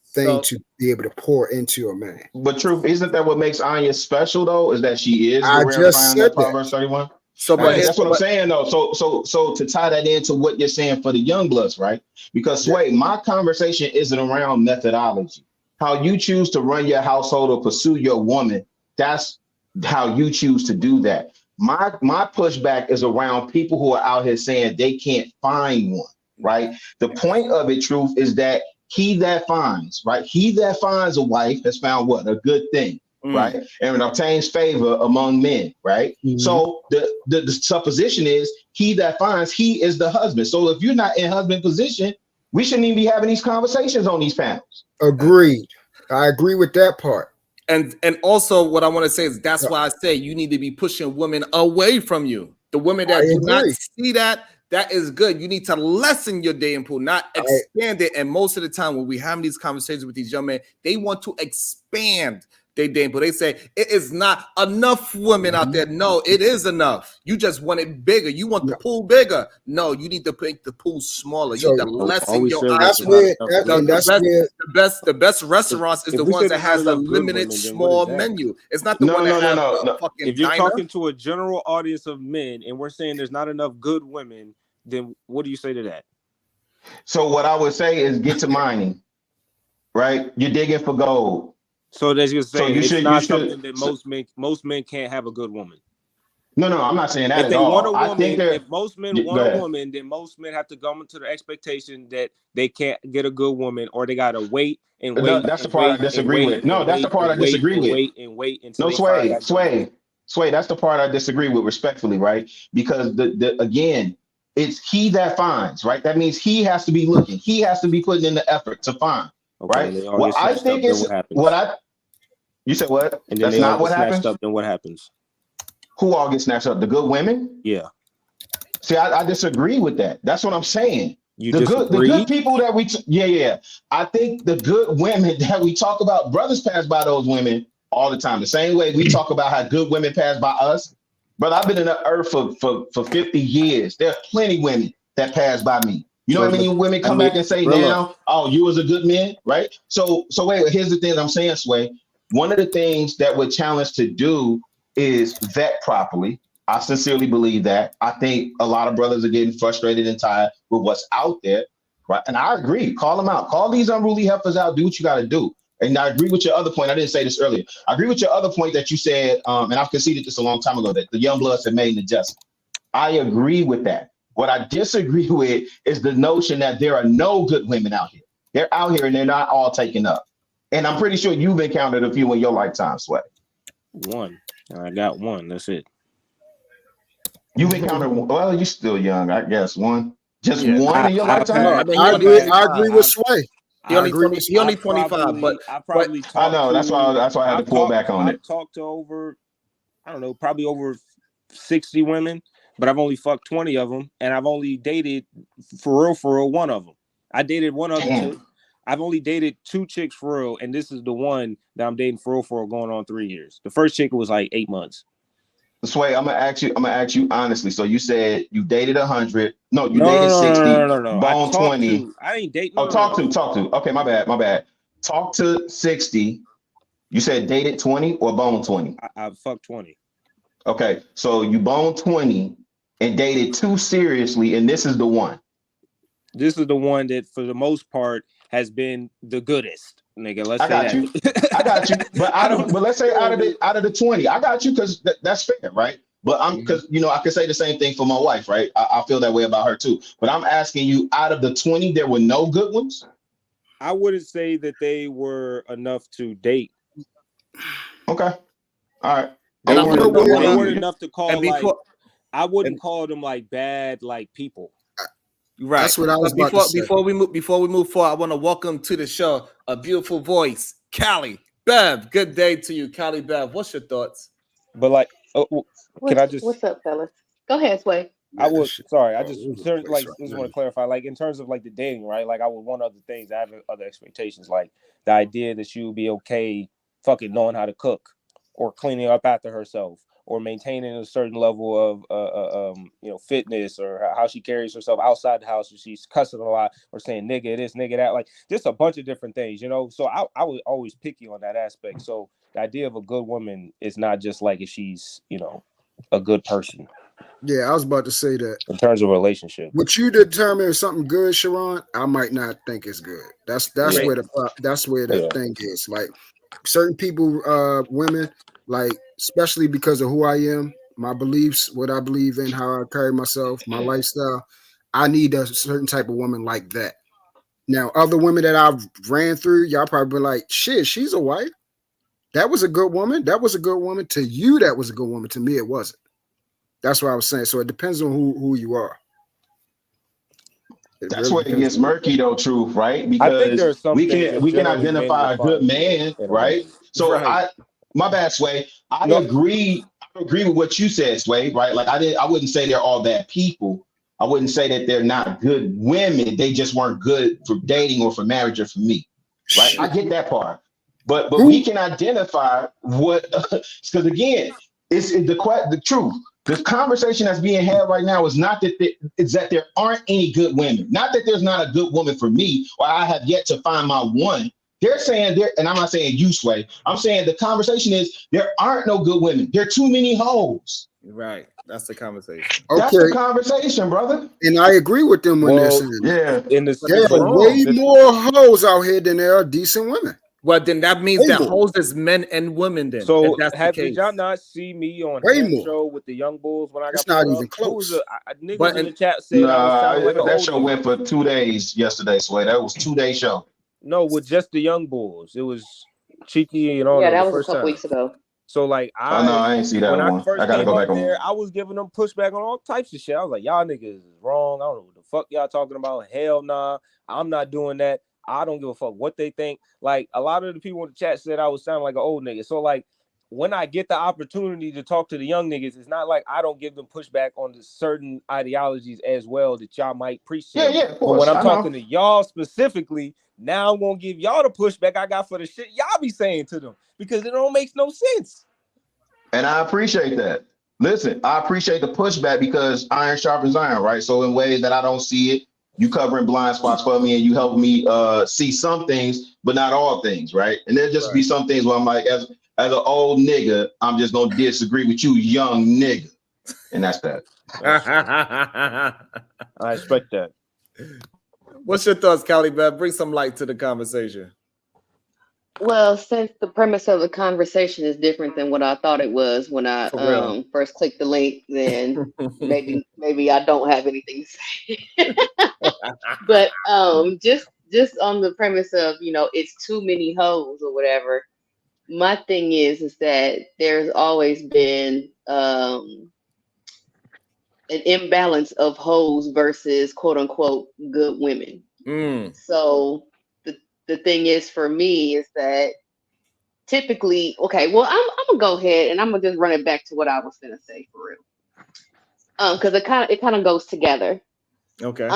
thing to be able to pour into a man.
But truth, isn't that what makes Anya special though? Is that she is
I just said that.
Proverbs 31.
So, but
that's what I'm saying though. So to tie that into what you're saying for the young bloods, right? Because Sway, my conversation isn't around methodology. How you choose to run your household or pursue your woman, that's how you choose to do that. My pushback is around people who are out here saying they can't find one, right? The point of it, truth, is that he that finds, right? He that finds a wife has found what? A good thing, right? And obtains favor among men, right? So the supposition is he that finds, he is the husband. So if you're not in husband position, we shouldn't even be having these conversations on these panels.
Agreed. I agree with that part.
And also what I want to say is that's why I say you need to be pushing women away from you. The women that do not see that is good. You need to lessen your dating pool, not expand it. And most of the time when we have these conversations with these young men, they want to expand their dating pool. They say it is not enough women out there. No, it is enough. You just want it bigger. You want the pool bigger. No, you need to make the pool smaller. You need to lessen your options. The best restaurants is the ones that has a limited small menu. It's not the one that has a fucking
If you're
diner.
talking to a general audience of men and we're saying there's not enough good women, then what do you say to that?
So what I would say is get to mining, right? You're digging for gold.
So that's just saying something that most men can't have a good woman.
No, I'm not saying that
if
at
they
all.
Want a woman,
I think
if most men want a woman, then most men have to go into the expectation that they can't get a good woman, or they gotta wait and wait.
No, that's the part I disagree with. No, that's the part I disagree with.
Wait
until Sway. That's the part I disagree with, respectfully, right? Because again, it's he that finds, right? That means he has to be looking. He has to be putting in the effort to find, right? Well, I think it's you said what?
And then
that's not what happens.
Then what happens?
Who all get snatched up? The good women?
Yeah.
See, I disagree with that. That's what I'm saying.
The
good people that I think the good women that we talk about, brothers pass by those women all the time. The same way we talk about how good women pass by us. But I've been in the earth for 50 years. There are plenty of women that pass by me. You know how many women come back and say now, oh, you was a good man, right? So wait, here's the thing I'm saying, Sway. One of the things that we're challenged to do is vet properly. I sincerely believe that. I think a lot of brothers are getting frustrated and tired with what's out there, right? And I agree. Call them out. Call these unruly heifers out. Do what you got to do. And I agree with your other point. I didn't say this earlier. I agree with your other point that you said, and I've conceded this a long time ago, that the young bloods have made an adjustment. I agree with that. What I disagree with is the notion that there are no good women out here. They're out here and they're not all taken up. And I'm pretty sure you've encountered a few in your lifetime, Sway.
One. I got one. That's it.
You've encountered, well, you're still young, I guess. One. Just
Yeah.
one in your lifetime?
No, I mean,
I agree with
I've-
Sway.
He only 25, but
I probably talked
I know, that's why I had to pull back on it.
I've talked to over, I don't know, probably over 60 women, but I've only fucked 20 of them, and I've only dated for real one of them. I dated one other chick. I've only dated 2 chicks for real, and this is the one that I'm dating for real going on 3 years. The first chick was like 8 months.
Sway, I'm gonna ask you honestly. So you said you dated 100. No, you dated 60.
No.
Bone 20.
I ain't dating.
Talk to. Okay, my bad. Talk to 60. You said dated 20 or bone 20?
I fucked 20.
Okay, so you bone 20 and dated 2 seriously, and this is the one.
This is the one that, for the most part, has been the goodest, nigga.
I got you. But let's say out of the 20, I got you because that's fair, right? But because I can say the same thing for my wife, right? I feel that way about her too. But I'm asking you, out of the 20, there were no good ones.
I wouldn't say that they were enough to date.
Okay, all right.
They weren't enough to call I wouldn't call them like bad like people.
Right.
That's what I was about to say.
Before we move forward, I want to welcome to the show a beautiful voice, Callie Bev. Good day to you, Callie Bev. What's your thoughts?
But like,
what's up, fellas? Go ahead, Sway.
I just want to clarify, like in terms of like the dating, right? Like I would want other things. I have other expectations, like the idea that she would be okay fucking knowing how to cook or cleaning up after herself, or maintaining a certain level of fitness, or how she carries herself outside the house, if she's cussing a lot or saying nigga this, nigga that, like just a bunch of different things, So I was always picky on that aspect. So the idea of a good woman is not just like if she's, a good person.
Yeah, I was about to say that.
In terms of relationship.
What you determine is something good, Sharon, I might not think is good. That's where the thing is. Like certain people, women, like especially because of who I am, my beliefs, what I believe in, how I carry myself, my lifestyle, I need a certain type of woman like that. Now, other women that I've ran through, y'all probably be like, shit, she's a wife. That was a good woman. That was a good woman. To you, that was a good woman. To me, it wasn't. That's what I was saying. So it depends on who you are.
That's where it gets murky, though, Truth, right? Because we can identify a good man, right? So my bad, Sway. I agree with what you said, Sway, right? Like I wouldn't say they're all bad people. I wouldn't say that they're not good women. They just weren't good for dating or for marriage or for me, right? I get that part. But we can identify what, because again, it's the truth. The conversation that's being had right now is not that there aren't any good women. Not that there's not a good woman for me, or I have yet to find my one. They're saying and I'm not saying you, Sway. I'm saying the conversation is there aren't no good women. There are too many hoes.
Right. That's the conversation.
Okay.
That's the conversation, brother.
And I agree with them when they're saying there are way more hoes out here than there are decent women.
Well, then that means that hoes is men and women. Then,
so
did
y'all not see me on the show with the Young Bulls when I got?
It's not even close.
Niggas in the chat said
that show went for 2 days yesterday, Sway. That was 2-day show.
No, with just the Young Bulls, it was Cheeky and all.
Yeah, that was a couple weeks ago.
So like
I ain't see that
when
one.
I first
I gotta
came
go
up
back
there, I was giving them pushback on all types of shit. I was like, y'all niggas is wrong. I don't know what the fuck y'all talking about. Hell nah, I'm not doing that. I don't give a fuck what they think. Like a lot of the people in the chat said I was sounding like an old nigga. So like when I get the opportunity to talk to the young niggas, it's not like I don't give them pushback on the certain ideologies as well that y'all might appreciate.
Yeah, of course.
But when I'm talking to y'all specifically, now I'm gonna give y'all the pushback I got for the shit y'all be saying to them because it don't make no sense.
And I appreciate that. Listen, I appreciate the pushback because iron sharpens iron, right? So in ways that I don't see it, you covering blind spots for me and you help me see some things, but not all things, right? And there'll just be some things where I'm like, as an old nigga, I'm just gonna disagree with you, young nigga. And that's that.
I expect that.
What's your thoughts, Callie Beth? Bring some light to the conversation.
Well, since the premise of the conversation is different than what I thought it was when I
For real.
first clicked the link, then maybe I don't have anything to say. But just on the premise of, it's too many hoes or whatever. My thing is that there's always been an imbalance of hoes versus quote unquote good women. So the thing is for me is that typically, okay, well, I'm gonna go ahead and I'm gonna just run it back to what I was gonna say for real. Because it kind of goes together.
Okay.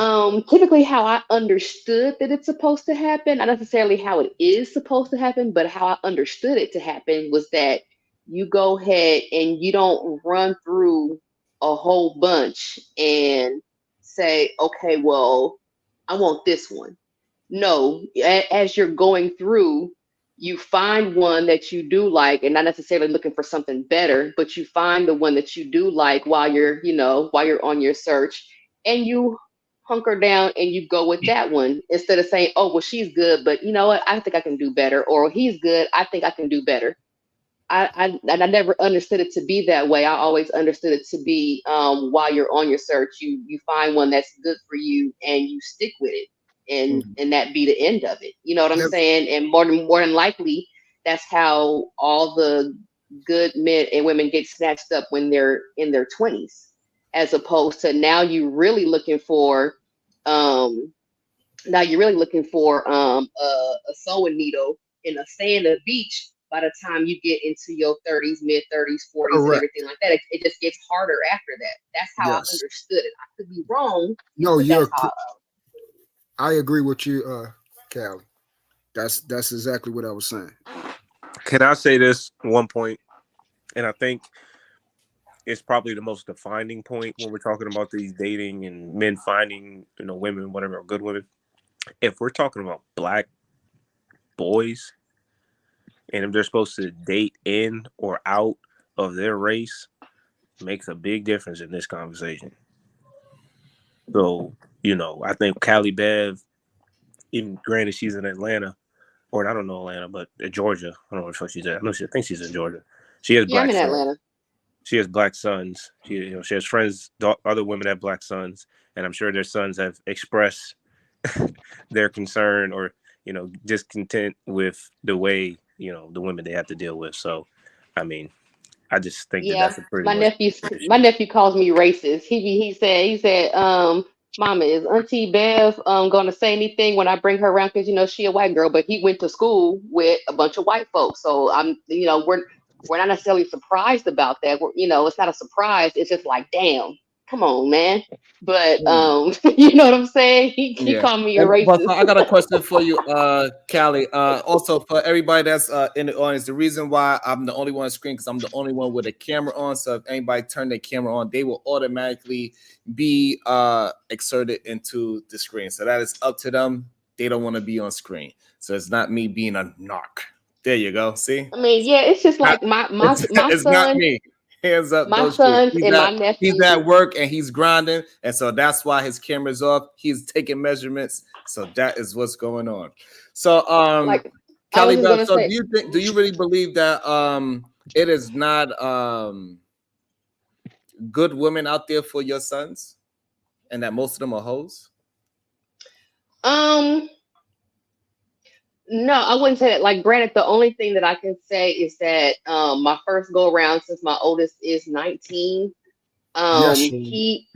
Typically how I understood that it's supposed to happen, not necessarily how it is supposed to happen, but how I understood it to happen was that you go ahead and you don't run through a whole bunch and say, okay, well, I want this one. No, as you're going through, you find one that you do like, and not necessarily looking for something better, but you find the one that you do like while you're on your search, and you hunker down and you go with that one instead of saying, oh, well, she's good, but you know what? I think I can do better. Or he's good. I think I can do better. I never understood it to be that way. I always understood it to be while you're on your search, you find one that's good for you and you stick with it, and that be the end of it. You know what I'm saying? And more than likely, that's how all the good men and women get snatched up when they're in their 20s, as opposed to now you're really looking for a sewing needle in a sand of beach. By the time you get into your 30s, mid 30s, 40s, and everything like that, it just gets harder after that. That's how I understood it. I could be wrong.
No, I agree with you, Callie. That's exactly what I was saying.
Can I say this one point? And I think it's probably the most defining point when we're talking about these dating and men finding, women, whatever, good women. If we're talking about black boys, and if they're supposed to date in or out of their race, makes a big difference in this conversation. So, I think Callie Bev, even granted she's in Atlanta, or I don't know Atlanta, but Georgia. I don't know where she's at. I think she's in Georgia. She has black
I'm in
sons.
Atlanta.
She has black sons. She has friends, other women have black sons, and I'm sure their sons have expressed their concern or discontent with the way the women they have to deal with. So, I mean, I just think that's a pretty
my nephew calls me racist. He said, Mama, is Auntie Bev gonna say anything when I bring her around? Because she a white girl, but he went to school with a bunch of white folks. So I'm we're not necessarily surprised about that. It's not a surprise. It's just like, damn, come on, man. But you know what I'm saying? He called me a racist.
But I got a question for you, Callie. Also for everybody that's in the audience, the reason why I'm the only one on screen because I'm the only one with a camera on. So if anybody turn their camera on, they will automatically be exerted into the screen. So that is up to them. They don't want to be on screen. So it's not me being a narc. There you go. See?
I mean, yeah, it's just like my
it's
son.
Not me. Hands up.
My sons and my nephews.
He's at work and he's grinding, and so that's why his camera's off. He's taking measurements. So that is what's going on. So, Callie Bell, so do you really believe that it is not good women out there for your sons, and that most of them are hoes?
No, I wouldn't say that. Like, granted, the only thing that I can say is that my first go around, since my oldest is 19, he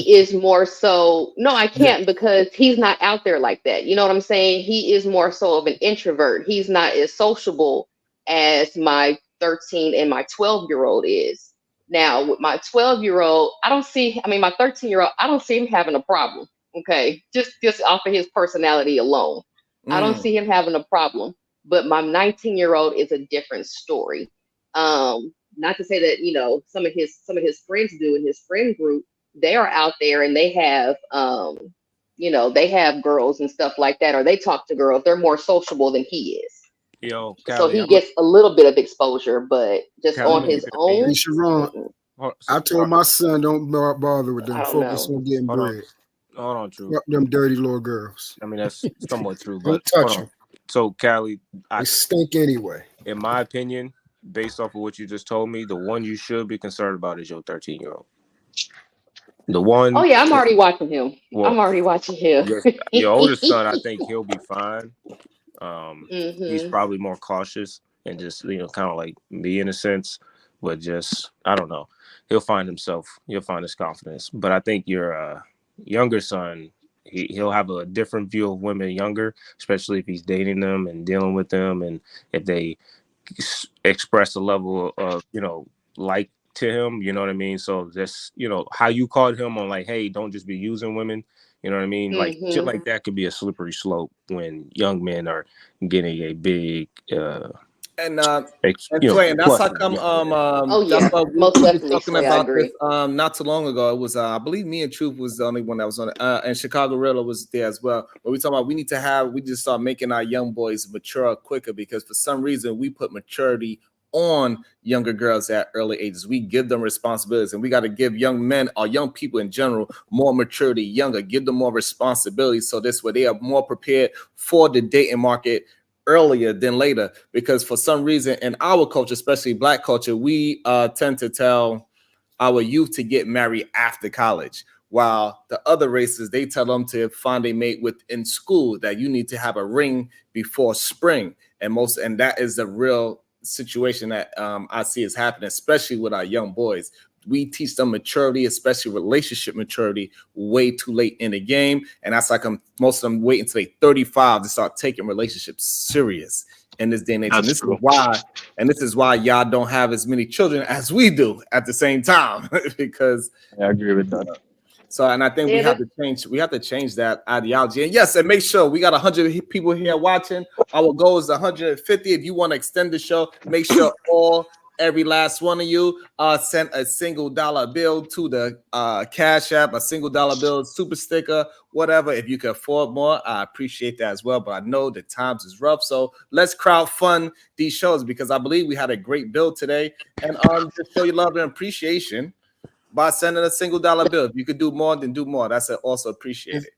is more so. No, I can't because he's not out there like that. You know what I'm saying? He is more so of an introvert. He's not as sociable as my 13 and my 12-year-old is. Now, with my 12-year-old, I don't see. I mean, my 13-year-old, I don't see him having a problem. Okay, just off of his personality alone. I don't see him having a problem, but my 19-year-old is a different story. Not to say that, some of his friends do in his friend group, they are out there and they have, they have girls and stuff like that, or they talk to girls. They're more sociable than he is.
Callie,
so he gets a little bit of exposure, but just on his own.
Hey, Sharon, I told my son don't bother with them. Focus on getting bread.
Hold on, true.
Fuck them dirty little girls.
I mean, that's somewhat true, but
don't touch them.
So Callie,
They stink anyway.
in my opinion, based off of what you just told me, the one you should be concerned about is your 13-year-old. The one.
Oh yeah, I'm already watching him.
Well,
I'm already watching him.
your oldest son, I think he'll be fine. He's
Mhm.
probably more cautious and just kind of like me in a sense, but just I don't know. He'll find himself. He'll find his confidence. But I think your younger son, he'll have a different view of women younger, especially if he's dating them and dealing with them, and if they express a level of like to him, you know what I mean? So just how you called him on like, hey, don't just be using women, you know what I mean? Like shit like that could be a slippery slope when young men are getting a big
And Sway, and that's how come
Oh
that's
yeah,
why we
most
were
definitely,
talking
Sway. I
about this
agree.
not too long ago. It was I believe me and Truth was the only one that was on it, and Chicago Rilla was there as well. But we talking about we just start making our young boys mature quicker, because for some reason we put maturity on younger girls at early ages. We give them responsibilities, and we got to give young men or young people in general more maturity younger, give them more responsibility, so this way they are more prepared for the dating market earlier than later. Because for some reason in our culture, especially Black culture, we tend to tell our youth to get married after college, while the other races, they tell them to find a mate within school, that you need to have a ring before spring. And that is the real situation that I see is happening, especially with our young boys. We teach them maturity, especially relationship maturity, way too late in the game. And that's like most of them wait until they're 35 to start taking relationships serious in this day and age. And this is why y'all don't have as many children as we do at the same time. Because
I agree with that.
So, and I think we have to change that ideology. And yes, and make sure we got 100 people here watching. Our goal is 150. If you want to extend the show, make sure every last one of you send a $1 bill to the Cash App, a $1 bill, super sticker, whatever. If you can afford more, I appreciate that as well. But I know the times is rough, so let's crowdfund these shows, because I believe we had a great bill today. And just show your love and appreciation by sending a $1 bill. If you could do more, then do more. That's also appreciated.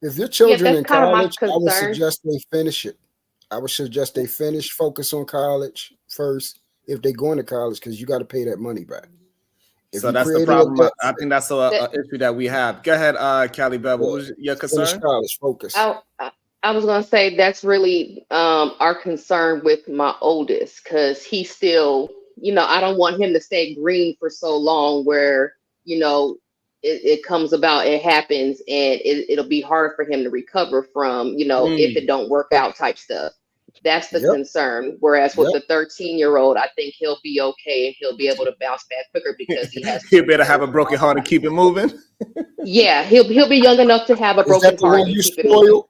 If your children in
kind of my
college, I would
concern.
suggest they finish it. I would suggest they focus on college first if they're going to college, because you got to pay that money back.
So that's the problem. I think that's an issue that we have. Go ahead, Callie Bell. What was your concern?
Finish college, focus.
I was going to say that's really our concern with my oldest, because he's still, I don't want him to stay green for so long where, it comes about, it happens, and it'll be hard for him to recover from, if it don't work out type stuff. That's the concern. Whereas with the 13-year-old, I think he'll be okay and he'll be able to bounce back quicker, because he has.
He better have a broken heart and keep it moving.
Yeah, he'll be young enough to have a broken heart and keep it moving.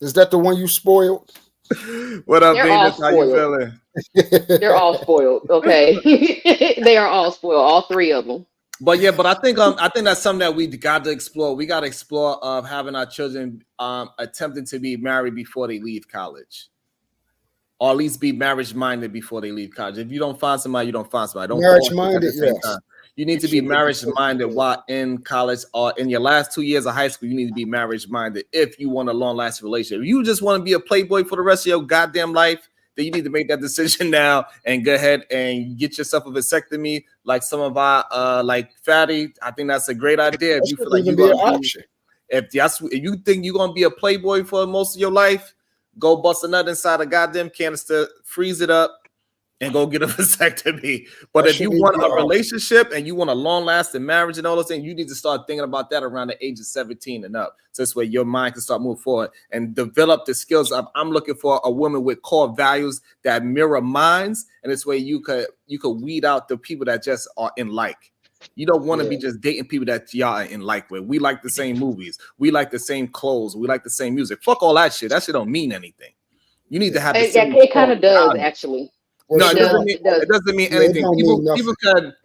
Is that the one you spoiled?
What up, Venus? How you feeling?
They're all spoiled. Okay, they are all spoiled. All three of them.
But yeah, I think that's something that we got to explore. We got to explore of having our children attempting to be married before they leave college, or at least be marriage minded before they leave college. If you don't find somebody, you don't find somebody. Don't
marriage minded. Yes.
You need to be marriage minded while in college, or in your last 2 years of high school. You need to be marriage minded if you want a long lasting relationship. If you just want to be a playboy for the rest of your goddamn life, then you need to make that decision now and go ahead and get yourself a vasectomy, like some of our like Fatty. I think that's a great idea. If you feel like you're gonna be, if you think you're gonna be a playboy for most of your life, go bust a nut inside a goddamn canister, freeze it up, and go get a vasectomy. But if you want a relationship and you want a long-lasting marriage and all those things, you need to start thinking about that around the age of 17 and up. So this way your mind can start moving forward and develop the skills of, I'm looking for a woman with core values that mirror minds. And this way you could weed out the people that just are in like. You don't want to be just dating people that y'all are in like with. We like the same movies. We like the same clothes. We like the same music. Fuck all that shit. That shit don't mean anything. You need to have the same.
It kind of does, actually.
No, it doesn't mean anything.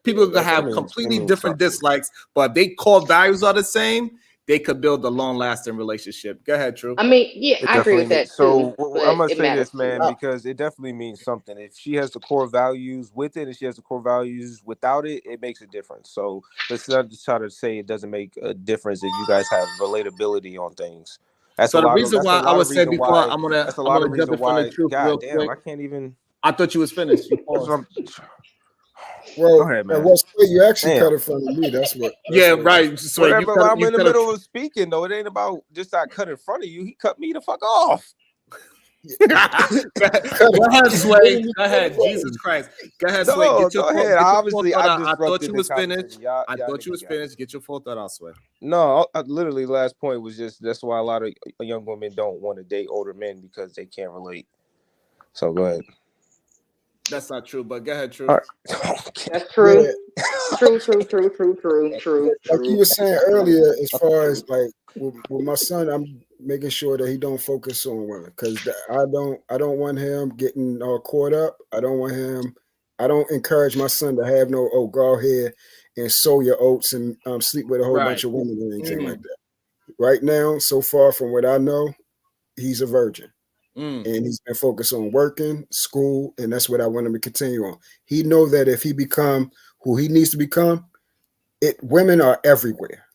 People can have completely different dislikes, but they core values are the same. They could build a long-lasting relationship. Go ahead, True.
I mean, yeah, I agree with that.
So I'm gonna say this, man, because it definitely means something. If she has the core values with it, and she has the core values without it, it makes a difference. So let's not just try to say it doesn't make a difference if you guys have relatability on things. That's
So
a
the
lot of
reason why I would say before
why.
I'm
That's a
gonna
lot of
jump
reason
in front of
why.
the truth real
God damn,
quick.
I can't even.
I thought you was finished. You
That's
paused.
what I'm,
Well,
go ahead, man.
what's you actually
Damn.
cut in front of me. That's what.
Yeah, right. So
Whatever. But I'm in the
cut
middle of speaking though. It ain't about just I cut in front of you. He cut me the fuck off.
Go ahead, Sway. Go ahead. Jesus Christ. Go ahead, Sway.
No,
Get your
go
full,
ahead.
get your
Obviously,
full
I
thought out. I thought
disrupted
you
the
was finished.
conversation. Y'all
I thought you
niggas
was
got it.
finished. Get your full thought out, Sway.
No, literally, the last point was just that's why a lot of young women don't want to date older men because they can't relate. So go ahead.
That's not true, but go ahead, True.
That's true.
Yeah.
True.
Like you were saying earlier, as far as like with my son, I'm making sure that he don't focus on women because I don't want him getting all caught up. I don't encourage my son to have no go ahead and sow your oats and sleep with a whole bunch of women or anything like that. Right now, so far from what I know, he's a virgin. And he's been focused on working, school, and that's what I want him to continue on. He know that if he become who he needs to become, women are everywhere.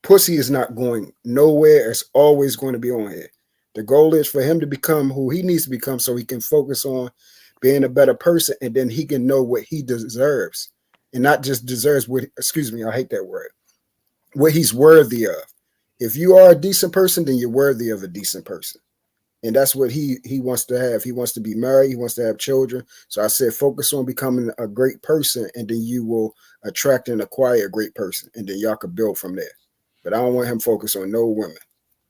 Pussy is not going nowhere. It's always going to be on here. The goal is for him to become who he needs to become so he can focus on being a better person, and then he can know what he deserves. And not just deserves what, excuse me, I hate that word, what he's worthy of. If you are a decent person, then you're worthy of a decent person. And that's what he wants to have. He wants to be married. He wants to have children. So I said, focus on becoming a great person, and then you will attract and acquire a great person, and then y'all could build from there. But I don't want him focused on no women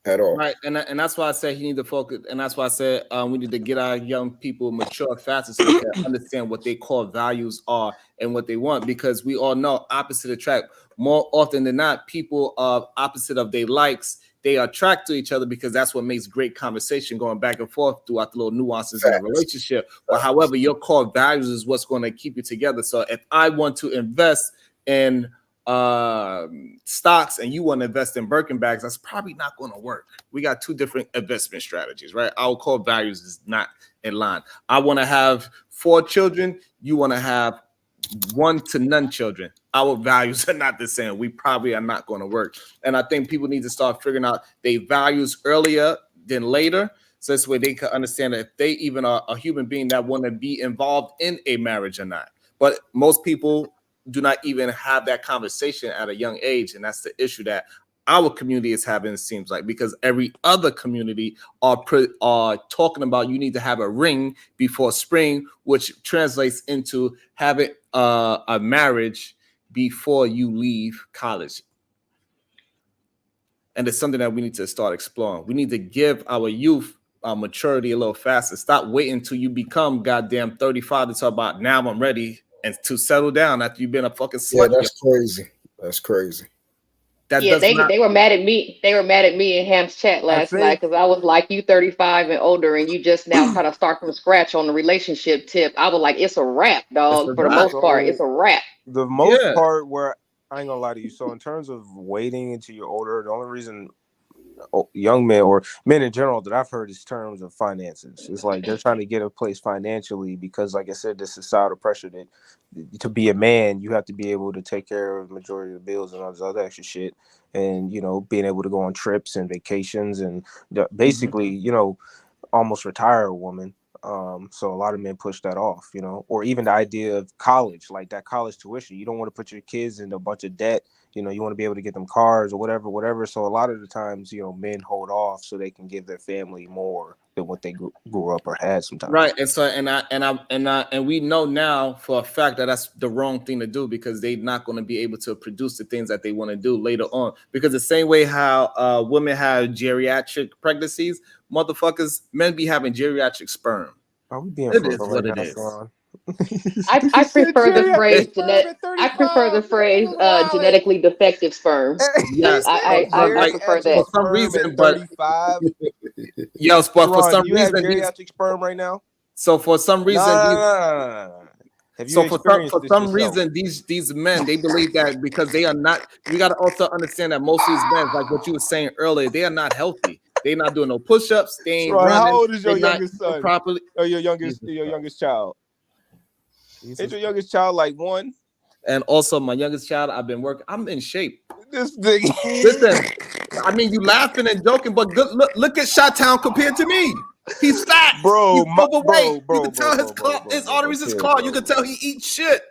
at all.
Right, and that's why I said he need to focus, and that's why I said we need to get our young people mature faster so they can understand what their core values are and what they want, because we all know opposite attract. More often than not, people are opposite of their likes. They attract to each other because that's what makes great conversation going back and forth throughout the little nuances in a relationship. But however, your core values is what's going to keep you together. So if I want to invest in stocks and you want to invest in Birkin bags, that's probably not going to work. We got two different investment strategies, right? Our core values is not in line. I want to have 4 children. You want to have 1 to none children. Our values are not the same. We probably are not going to work. And I think people need to start figuring out their values earlier than later. So this way they can understand that if they even are a human being that want to be involved in a marriage or not. But most people do not even have that conversation at a young age. And that's the issue that our community is having, it seems like, because every other community are talking about you need to have a ring before spring, which translates into having a marriage before you leave college. And it's something that we need to start exploring. We need to give our youth maturity a little faster. Stop waiting until you become goddamn 35 to talk about now I'm ready and to settle down after you've been a fucking slut.
Yeah, that's crazy. That's crazy.
They were mad at me. They were mad at me in Ham's chat last night because I was like, you 35 and older and you just now trying to start from scratch on the relationship tip. I was like, it's a wrap, dog. For the most part, it's a wrap.
The most part where I ain't gonna lie to you. So in terms of waiting until you're older, the only reason young men or men in general that I've heard is terms of finances. It's like they're trying to get a place financially because, like I said, this societal pressure that to be a man, you have to be able to take care of the majority of the bills and all this other extra shit. And, you know, being able to go on trips and vacations and basically, you know, almost retire a woman. So a lot of men push that off, you know, or even the idea of college, like that college tuition. You don't want to put your kids in a bunch of debt. You know, you want to be able to get them cars or whatever. So a lot of the times, you know, men hold off so they can give their family more than what they grew up or had sometimes.
Right. And so, and we know now for a fact that that's the wrong thing to do because they're not going to be able to produce the things that they want to do later on. Because the same way how women have geriatric pregnancies, motherfuckers, men be having geriatric sperm.
Are we being
it is what it is.
I prefer the phrase genetically defective sperm.
Yes,
I prefer that.
For some reason, but
35.
Yes, but for some
you
reason,
have geriatric sperm right now.
So for some reason,
for
some reason, these men, they believe that because they are not. We got to also understand that most of these men, like what you were saying earlier, they are not healthy. They're not doing no push-ups. They ain't running.
How old is your
They're
youngest son?
Properly,
or your youngest child? Is your youngest child like 1?
And also, my youngest child, I've been working. I'm in shape.
This thing.
Listen, I mean, you laughing and joking, but look at Shot-Town compared to me. He's fat,
bro.
He's overweight. You can tell his arteries is clogged. You can tell he eats shit.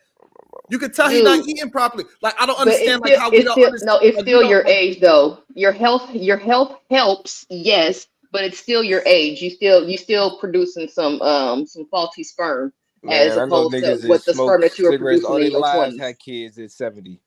You can tell he's not eating properly. Like, I don't understand
But
how we don't understand.
No, it's still your age though. Your health helps, yes, but it's still your age. You still producing some faulty sperm, as
Man, I know
opposed to
niggas that
what the
smoke
sperm that you were
cigarettes all
producing in
their
your
lives
20s.
had kids at 70.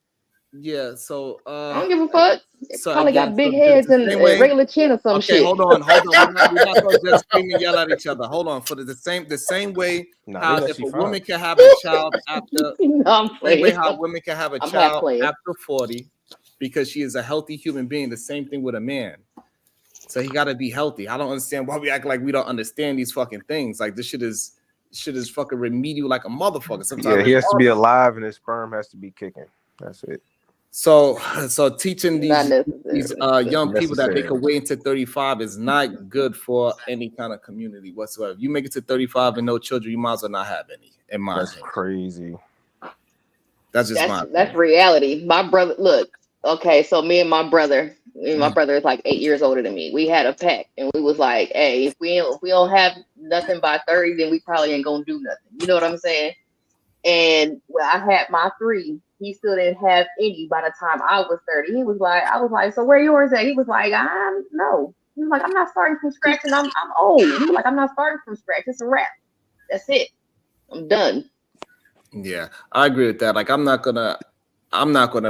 Yeah, so
I don't give a fuck.
so
Probably
again,
got big
so
heads
the
and
same way.
regular chin or some
Okay,
shit.
hold on. We're not gonna just scream and yell at each other. Hold on. For the same way how if a woman can have a child after same way how women can have a child after 40 because she is a healthy human being. The same thing with a man. So he got to be healthy. I don't understand why we act like we don't understand these fucking things. Like this shit is fucking remedial like a motherfucker. Sometimes
he has to be alive and his sperm has to be kicking. That's it.
So teaching these young people that they can wait until 35 is not good for any kind of community whatsoever. You make it to 35 and no children, you might as well not have any. In my opinion.
Crazy.
That's
reality. My brother, look, okay, so me and my brother is like 8 years older than me. We had a pact and we was like, hey, if we don't have nothing by 30, then we probably ain't gonna do nothing. You know what I'm saying? And when I had my 3, he still didn't have any by the time I was 30. I was like, so where yours at? He was like, no. He was like, I'm not starting from scratch and I'm old. He was like, I'm not starting from scratch. It's a wrap. That's it. I'm done.
Yeah, I agree with that. Like, I'm not gonna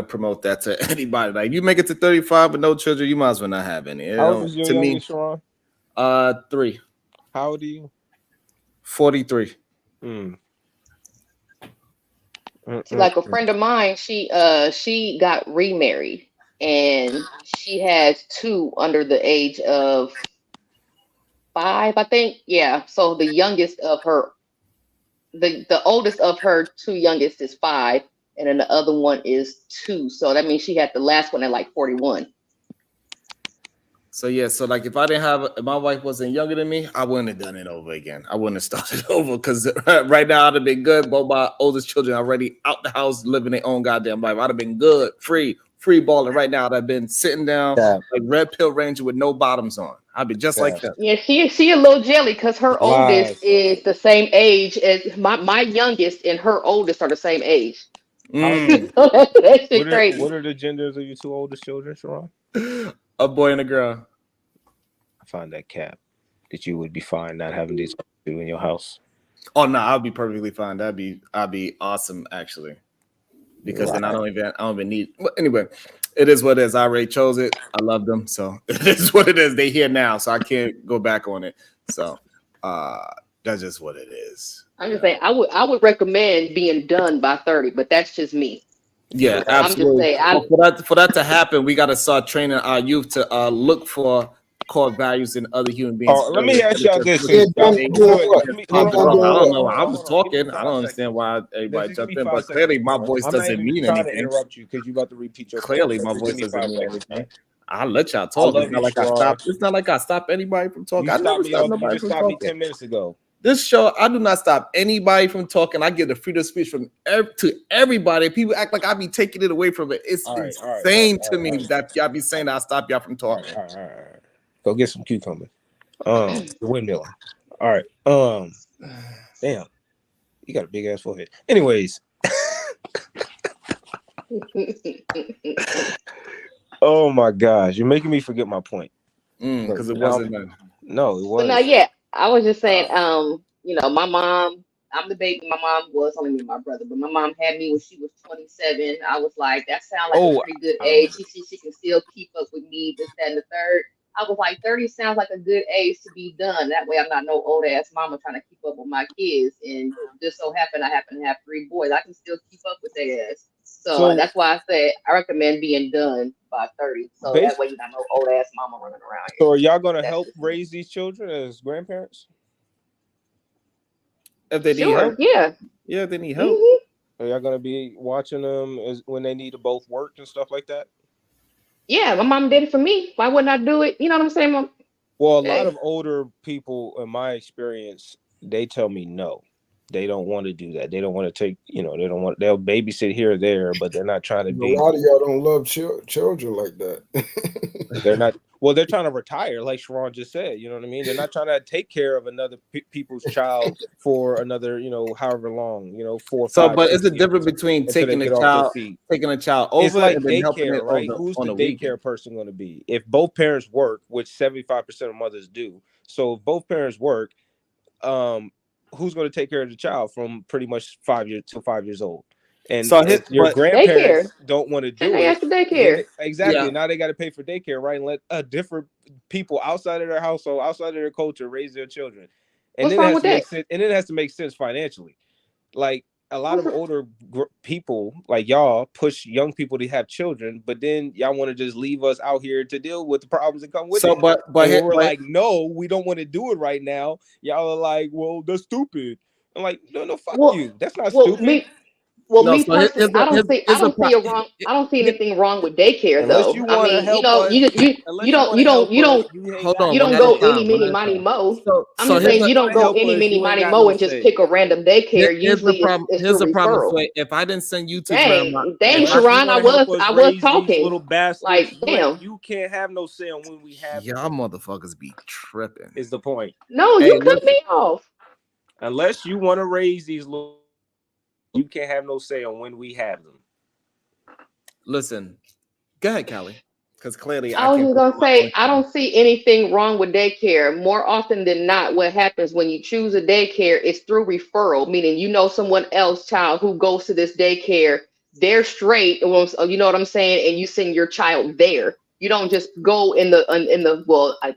promote that to anybody. Like, you make it to 35 with no children, you might as well not have any.
How old is your youngest, Sharon?
3.
How old are you?
43.
Like a friend of mine, she got remarried and she has 2 under the age of 5, I think. Yeah. So the youngest of her, the oldest of her 2 youngest is 5, and then the other one is 2. So that means she had the last one at like 41.
So yeah, so like if my wife wasn't younger than me, I wouldn't have done it over again. I wouldn't have started over because right now I'd have been good. Both my oldest children already out the house living their own goddamn life. I'd have been good, free balling. Right now I'd have been sitting down like Red Pill Ranger with no bottoms on. I'd be just like that.
Yeah, she a little jelly because her oldest is the same age as my youngest, and her oldest are the same age. So that shit crazy.
What are the genders of your 2 oldest children, Sharon?
A boy and a girl.
I find that cap that you would be fine not having these 2 in your house.
Oh no, I'll be perfectly fine. I'd be awesome actually, because then I don't even need. But anyway, it is what it is. I already chose it. I love them, so it is what it is. They here now, so I can't go back on it. So that's just what it is.
I'm just saying, I would recommend being done by 30, but that's just me.
Yeah, absolutely. For that to happen, we got to start training our youth to look for core values in other human beings.
Let me ask y'all this.
I don't know. I was talking. I don't understand why everybody jumped in, but clearly my voice doesn't mean anything.
To interrupt you because you're about to repeat your.
Clearly, my voice doesn't mean anything. I'll let y'all talk. It's not like I stopped anybody from talking. I never stopped nobody from talking.
10 minutes ago.
This show, I do not stop anybody from talking. I give the freedom of speech to everybody. People act like I be taking it away from it. It's insane to me that y'all be saying I stop y'all from talking.
All right. Go get some cucumber. The windmill. All right. Damn. You got a big ass forehead. Anyways. Oh my gosh. You're making me forget my point.
Because it wasn't none.
No, it wasn't.
No, yeah. I was just saying, my mom, I'm the baby. My mom was only me and my brother, but my mom had me when she was 27. I was like, that sounds like a pretty good age. She can still keep up with me, this, that, and the third. I was like, 30 sounds like a good age to be done. That way I'm not no old ass mama trying to keep up with my kids. And just so happen I happen to have 3 boys. I can still keep up with their ass. So that's why I said I recommend being done by 30. So that way you're not no old ass mama running around here.
So are y'all gonna help raise these children as grandparents?
If they need help?
Yeah.
Yeah, if they need help.
Are y'all gonna be watching them when they need to both work and stuff like that?
Yeah, my mom did it for me. Why wouldn't I do it? You know what I'm saying, Mom?
Well, a lot of older people, in my experience, they tell me no. They don't want to do that. They don't want to take, they'll babysit here or there, but they're not trying to
A
be.
lot of y'all don't love children like that.
They're not. Well, they're trying to retire, like Sharon just said. You know what I mean? They're not trying to take care of another people's child for another, however long, 4, 5.
So, but it's the difference between taking a child over
it's like
and then helping
daycare,
it
right?
on
Who's
the
the
weekend.
daycare person going to be? If both parents work, which 75% of mothers do, so if both parents work, who's going to take care of the child from pretty much 5 years to 5 years old? And
so
if your grandparents
daycare.
don't want to do
They
it,
have to daycare.
exactly.
Yeah.
Now they got to pay for daycare, right? And let different people outside of their household, outside of their culture, raise their children. And
What's
then it
wrong
has
with
to make
that?
sense. And it has to make sense financially. Like a lot of older people, like y'all, push young people to have children, but then y'all want to just leave us out here to deal with the problems that come with it.
But
and we're like, no, we don't want to do it right now. Y'all are like, well, that's stupid. I'm like, no, fuck you. That's not stupid.
Me personally, I don't see anything wrong with daycare.
Unless
though.
you
I
want to
mean,
help us,
you don't go any mini money mo. I'm just saying you don't go any mini money mo and just pick a random daycare. Usually it's
here's
through
the problem.
referral.
So if I didn't send you to grandma,
Dang, Sharon, I was talking.
Little bastards,
like, damn.
You can't have no say on when we have
y'all motherfuckers be tripping.
Is the point?
No, you cut me off.
Unless you want to raise these little, you can't have no say on when we have them.
Listen, go ahead, Callie. Because clearly
I was just gonna say I don't see anything wrong with daycare. More often than not, what happens when you choose a daycare is through referral, meaning someone else child who goes to this daycare, they're straight, you know what I'm saying, and you send your child there. You don't just go in the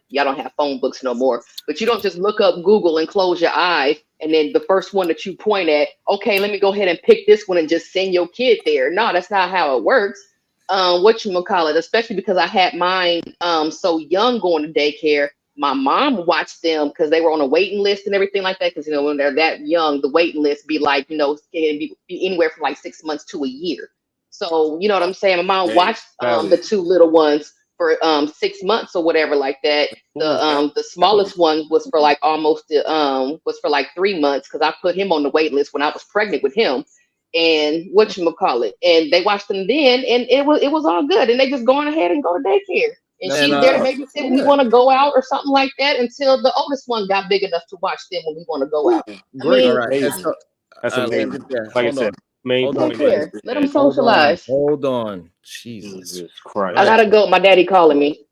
y'all don't have phone books no more, but you don't just look up Google and close your eyes and then the first one that you point at, okay, let me go ahead and pick this one and just send your kid there. No, that's not how it works. Whatchamacallit, especially because I had mine so young going to daycare. My mom watched them because they were on a waiting list and everything like that. Because when they're that young, the waiting list be like, can be anywhere from like 6 months to a year. So you know what I'm saying? My mom watched the two little ones for 6 months or whatever like that. The smallest one was for like was for like 3 months because I put him on the wait list when I was pregnant with him. And and they watched them then, and it was all good, and they just going ahead and go to daycare, and she's there to babysit when we want to go out or something like that until the oldest one got big enough to watch them when we want to go out.
Great,
all right.
That's amazing.
Like I said,
main point. Let them socialize.
Hold on, Jesus
Christ!
I gotta go. My daddy calling me.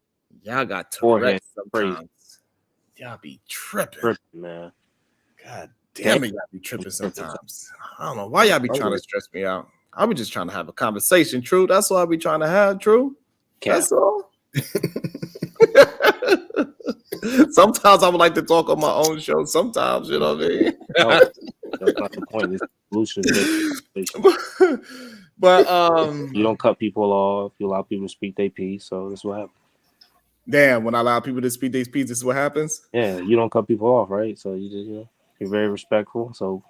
Y'all got Tourette's sometimes. Y'all be tripping,
man.
God damn it, y'all be tripping sometimes. I don't know why y'all be trying to stress me out. I be just trying to have a conversation, True. That's all I be trying to have, True. That's all. Sometimes I would like to talk on my own show. Sometimes, you know what I mean?
That's not the point. It's solution.
But
you don't cut people off. You allow people to speak their piece. So that's what happens.
Damn, when I allow people to speak their piece, this is what happens.
Yeah, you don't cut people off, right? So you just you're very respectful. So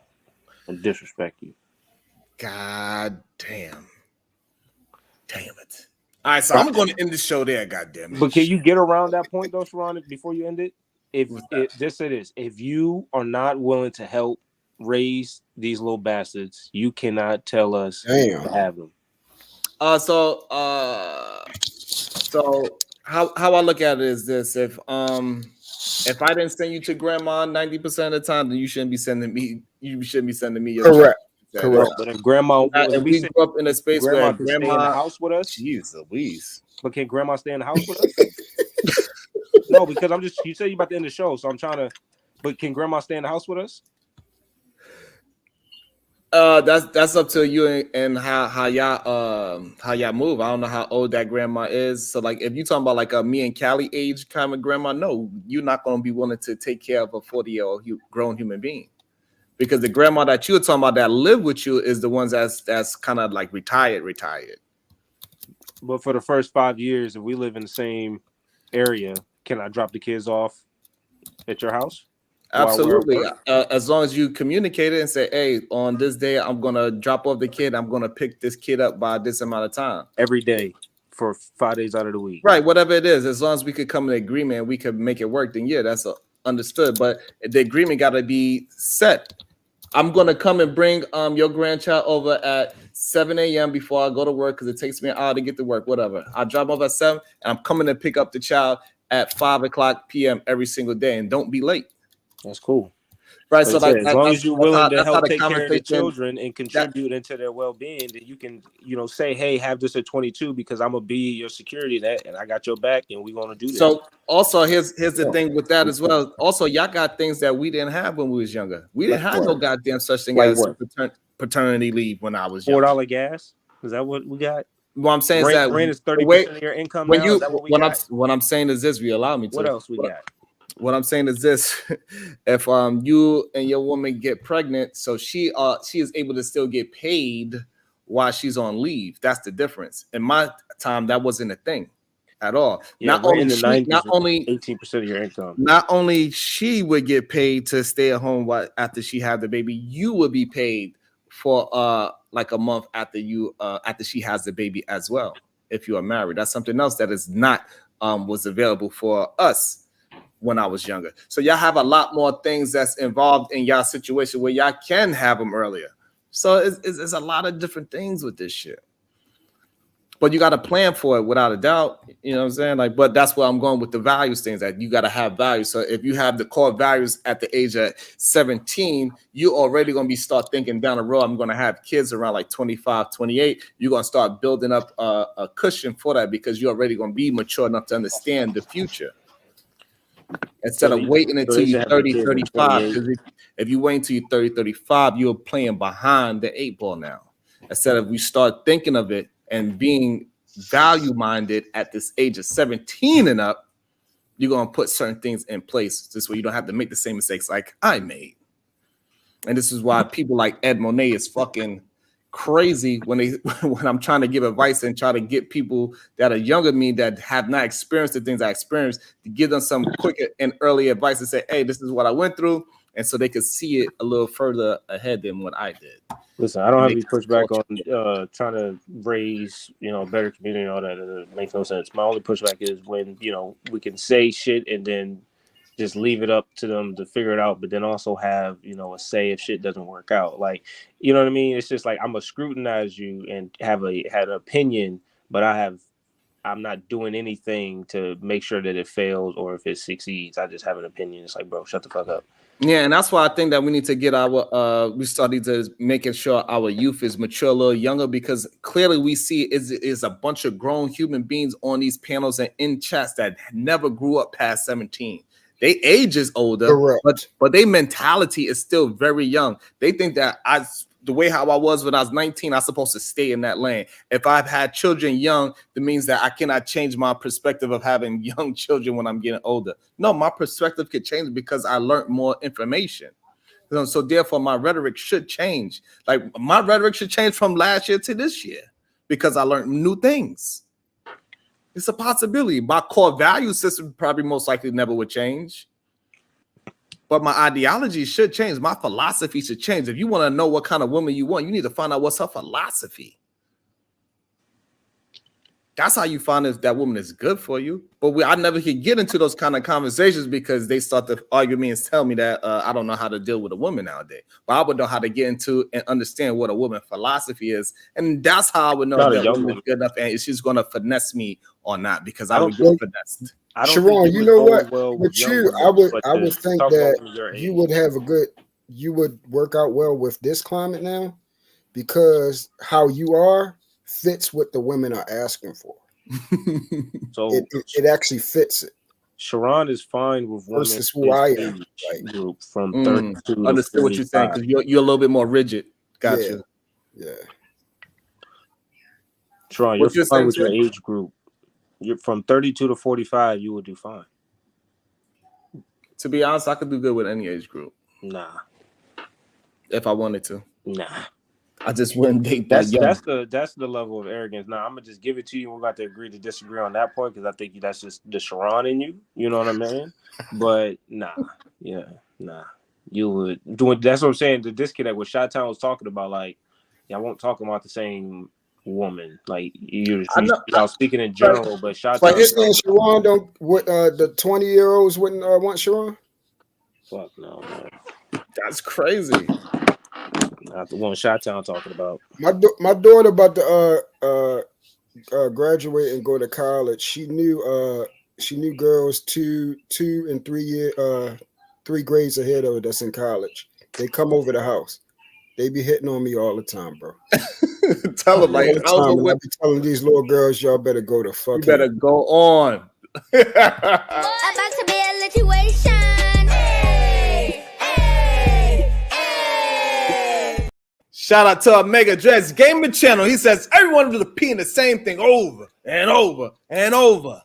I disrespect you.
God damn. Damn it. All right, so I'm going to end the show there, God damn it.
But can you get around that point, though, Sharon, before you end it? Just say this. If you are not willing to help raise these little bastards, you cannot tell us to have them.
So how I look at it is this: if I didn't send you to grandma 90% of the time, then you shouldn't be sending me. You shouldn't be sending me your
correct.
Correct.
But if grandma,
if we grew up in a space where
can stay in the house with us,
jeez Louise.
But can grandma stay in the house with us? No, because you said you about to end the show, so I'm trying to. But can grandma stay in the house with us?
That's up to you and how y'all move. I don't know how old that grandma is. So like if you talking about like a me and Callie age kind of grandma, no, you're not gonna be willing to take care of a 40-year-old grown human being. Because the grandma that you were talking about that live with you is the ones that's kind of like retired.
But for the first 5 years, if we live in the same area, can I drop the kids off at your house?
Absolutely. As long as you communicate it and say, hey, on this day, I'm going to drop off the kid. I'm going to pick this kid up by this amount of time.
Every day for 5 days out of the week.
Right. Whatever it is, as long as we could come to an agreement and we could make it work, then yeah, that's understood. But the agreement got to be set. I'm gonna come and bring your grandchild over at 7 a.m. before I go to work because it takes me an hour to get to work. Whatever. I drop off at 7, and I'm coming to pick up the child at 5 p.m. every single day, and don't be late.
That's cool.
Right.
Like
So
I said,
like
as long as you're willing to
that's how
help
the
take care of the
conversation.
children and contribute into their well-being, then you can, say, hey, have this at 22 because I'm gonna be your security net and I got your back and we're gonna do this.
So also here's the thing with that as well. Also, y'all got things that we didn't have when we was younger. We didn't have no goddamn such thing as paternity leave when I was young.
$4 gas. Is that what we got?
What I'm saying is that
rent is 30% of your income now. Is that what we got?
What I'm saying is this. We allow me to.
What else we got?
What I'm saying is this: if you and your woman get pregnant, so she is able to still get paid while she's on leave. That's the difference. In my time, that wasn't a thing at all.
Yeah, not only 18% of your income.
Not only she would get paid to stay at home after she had the baby, you would be paid for like a month after she has the baby as well. If you are married, that's something else that is not was available for us when I was younger. So y'all have a lot more things that's involved in y'all situation where y'all can have them earlier. So it's a lot of different things with this shit. But you got to plan for it without a doubt. You know what I'm saying? Like, but that's where I'm going with the values things, that you got to have values. So if you have the core values at the age of 17, you already going to start thinking down the road, I'm going to have kids around like 25, 28. You're going to start building up a cushion for that because you're already going to be mature enough to understand the future. Instead of waiting until you're 30, 35. Because if you wait until you're 30, 35, you're playing behind the 8 ball now. Instead of we start thinking of it and being value-minded at this age of 17 and up, you're going to put certain things in place. This way you don't have to make the same mistakes like I made. And this is why people like Ed Monet is fucking crazy when I'm trying to give advice and try to get people that are younger than me that have not experienced the things I experienced to give them some quick and early advice and say, hey, this is what I went through. And so they could see it a little further ahead than what I did.
Listen, I don't have any pushback on trying to raise, a better community and all that. It makes no sense. My only pushback is when, we can say shit and then just leave it up to them to figure it out, but then also have, a say if shit doesn't work out. Like, you know what I mean? It's just like I'm gonna scrutinize you and had an opinion, but I'm not doing anything to make sure that it fails or if it succeeds. I just have an opinion. It's like, bro, shut the fuck up.
Yeah, and that's why I think that we need to get we started to making sure our youth is mature a little younger, because clearly we see is a bunch of grown human beings on these panels and in chats that never grew up past 17. They age is older, but their mentality is still very young. They think that the way how I was when I was 19, I'm supposed to stay in that lane. If I've had children young, that means that I cannot change my perspective of having young children when I'm getting older. No, my perspective could change because I learned more information. So therefore, my rhetoric should change. Like my rhetoric should change from last year to this year because I learned new things. It's a possibility. My core value system probably most likely never would change. But my ideology should change. My philosophy should change. If you want to know what kind of woman you want, you need to find out what's her philosophy. That's how you find if that woman is good for you. But I never could get into those kind of conversations because they start to argue me and tell me that I don't know how to deal with a woman nowadays. But I would know how to get into and understand what a woman's philosophy is. And that's how I would know that woman is good enough and she's going to finesse me or not, because I would get finessed.
Sharon, you know what? With you, I would think that you would work out well with this climate now, because how you are fits what the women are asking for. So it actually fits it.
Sharon is fine with women
versus who I am.
Group from 32 to
understood what you're saying, because you're a little bit more rigid. Gotcha.
Yeah.
Sharon, you're fine with your age group. You're from 32 to 45, you would do fine.
To be honest, I could do good with any age group.
Nah.
If I wanted to.
Nah.
I just wouldn't date
that's the level of arrogance. Now I'm gonna just give it to you. We're about to agree to disagree on that point, because I think that's just the Sharon in you. You know what I mean? But nah. You would do it. That's what I'm saying. The disconnect what Chi-Town was talking about, like, I won't talk about the same woman. Like I was speaking in general, but Chi-Town.
But you're saying Sharon don't the 20-year-olds wouldn't want Sharon?
Fuck no, man.
That's crazy.
Not the one Chi-Town talking about.
My daughter about to graduate and go to college. She knew girls two and 3 grades ahead of her that's in college. They come over the house. They be hitting on me all the time, bro.
Tell them, like,
I be telling these little girls, y'all better go to fuck.
You better go on.
About to be a situation.
Shout out to our Mega Dress Gaming channel. He says everyone is repeating the same thing over and over and over.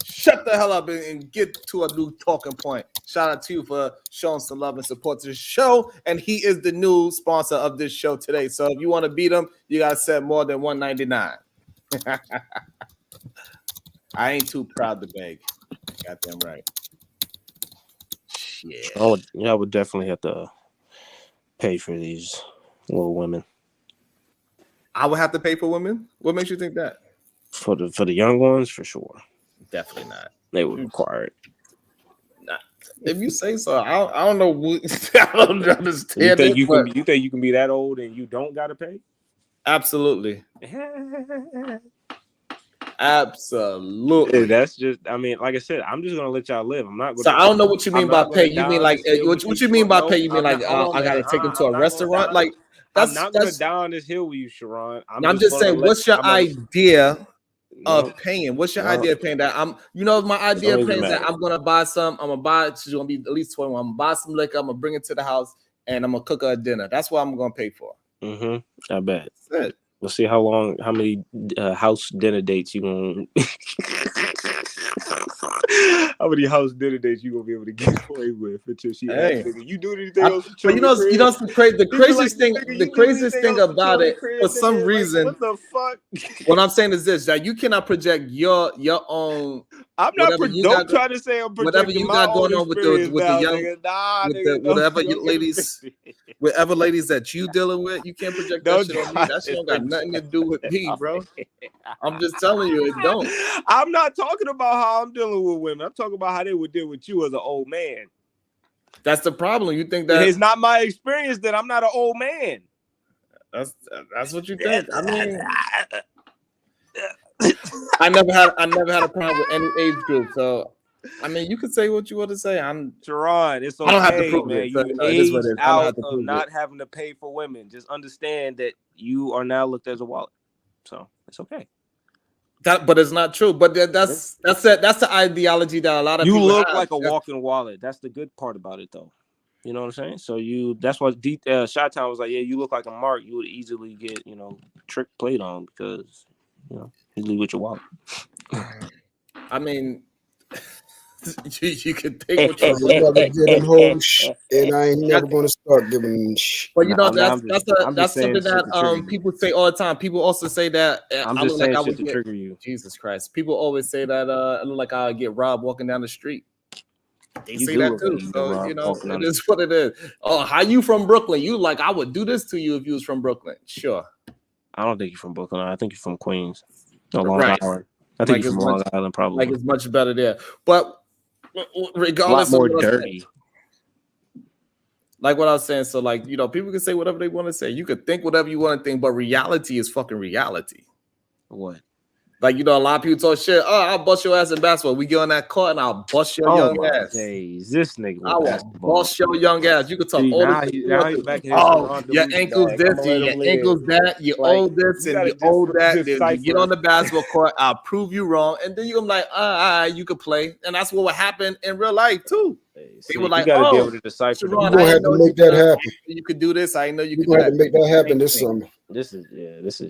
Shut the hell up and get to a new talking point. Shout out to you for showing some love and support to the show. And he is the new sponsor of this show today. So if you want to beat him, you got to set more than $199. I ain't too proud to beg. Goddamn right. Yeah.
I would definitely have to pay for these little women.
I would have to pay for women? What makes you think that?
For the young ones, for sure.
Definitely not.
They would require it.
Nah. If you say so, I don't know. I don't understand.
You think you can be that old and you don't gotta pay?
Absolutely. Absolutely.
Yeah, that's just. I mean, like I said, I'm just gonna let y'all live. I'm not.
So I don't know what you mean by pay. You mean like what you mean by pay? You mean like I gotta take him to a restaurant? Like
I'm not gonna die on this hill with you, Sharon.
I'm just saying. What's your idea of paying? What's your idea of paying that? My idea of paying is that I'm gonna buy some. I'm gonna buy. She's gonna be at least 21. I'm gonna buy some liquor. I'm gonna bring it to the house and I'm gonna cook her a dinner. That's what I'm gonna pay for.
I bet.
That's it.
We'll see how many house dinner dates you gonna. How many house dinner dates you gonna be able to get away with until she asks you do anything else?
But the craziest thing about it, for some reason,
what the fuck?
What I'm saying is this: that you cannot project your own.
I'm not. Don't try to say I'm projecting
whatever you got going on with the young, whatever ladies that you dealing with, you can't project that shit on me. That shit don't got nothing to do with me, bro. I'm just telling you, it don't.
I'm not talking about how I'm dealing with women. I'm talking about how they would deal with you as an old man.
That's the problem. You think that
it's not my experience that I'm not an old man.
That's what you think. I mean, I never had a problem with any age group. So, I mean, you can say what you want to say.
Sharon, it's okay,
I don't have to prove
man.
it. So,
you
aged
out of not having to pay for women. Just understand that you are now looked as a wallet. So it's okay.
But it's not true. But that's the ideology that a lot of people
look
have.
like a walking wallet. That's the good part about it, though. You know what I'm saying? So that's why Chi-Town was like, yeah, you look like a mark. You would easily get trick played on because you leave with your wallet.
I mean, you can think what you
want. Get them home, and I ain't never going to start giving them.
But that's something that people say all the time. People also say that
I'm just saying shit to trigger you.
Jesus Christ! People always say that I look like I get robbed walking down the street. They say that too. So it is what it is. Oh, how you from Brooklyn? You like I would do this to you if you was from Brooklyn. Sure.
I don't think you're from Brooklyn. I think you're from Queens. No, Long
Island.
I think you're from Long Island, probably.
Like it's much better there. But regardless,
a lot more dirty.
Like what I was saying, so people can say whatever they want to say. You could think whatever you want to think, but reality is fucking reality.
What?
Like, a lot of people talk shit. Oh, I'll bust your ass in basketball. We get on that court and I'll bust your young ass.
Days. This nigga.
I will bust your young ass. You can talk all
the
back here. Oh, your ankles this, your ankles that, you old this, and you old that. You get on the basketball court, I'll prove you wrong. And then you're like, you could play. And that's what would happen in real life, too. They were like,
be able to decipher.
You're gonna have to make that happen.
You could do this. I know you could
have to make that happen this summer.
This is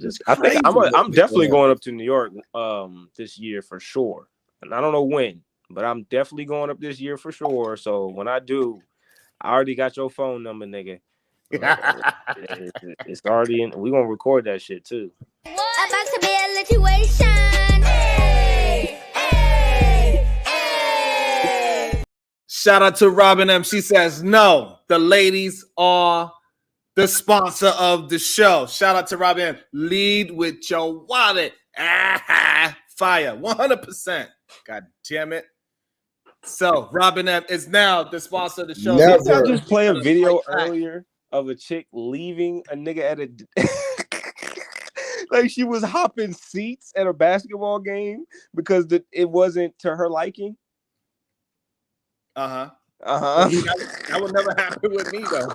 just. I think I'm definitely going up to New York this year for sure, and I don't know when, but I'm definitely going up this year for sure. So when I do, I already got your phone number, nigga. It's already in. We gonna record that shit too.
About to be a situation.
Shout out to Robin M. She says, no, the ladies are the sponsor of the show. Shout out to Robin M. Lead with your wallet. Fire. 100%. God damn it. So, Robin M. is now the sponsor of the show.
Did I just play a video earlier of a chick leaving a nigga at a like she was hopping seats at a basketball game because it wasn't to her liking?
Uh-huh.
Uh-huh.
That would never happen with me though.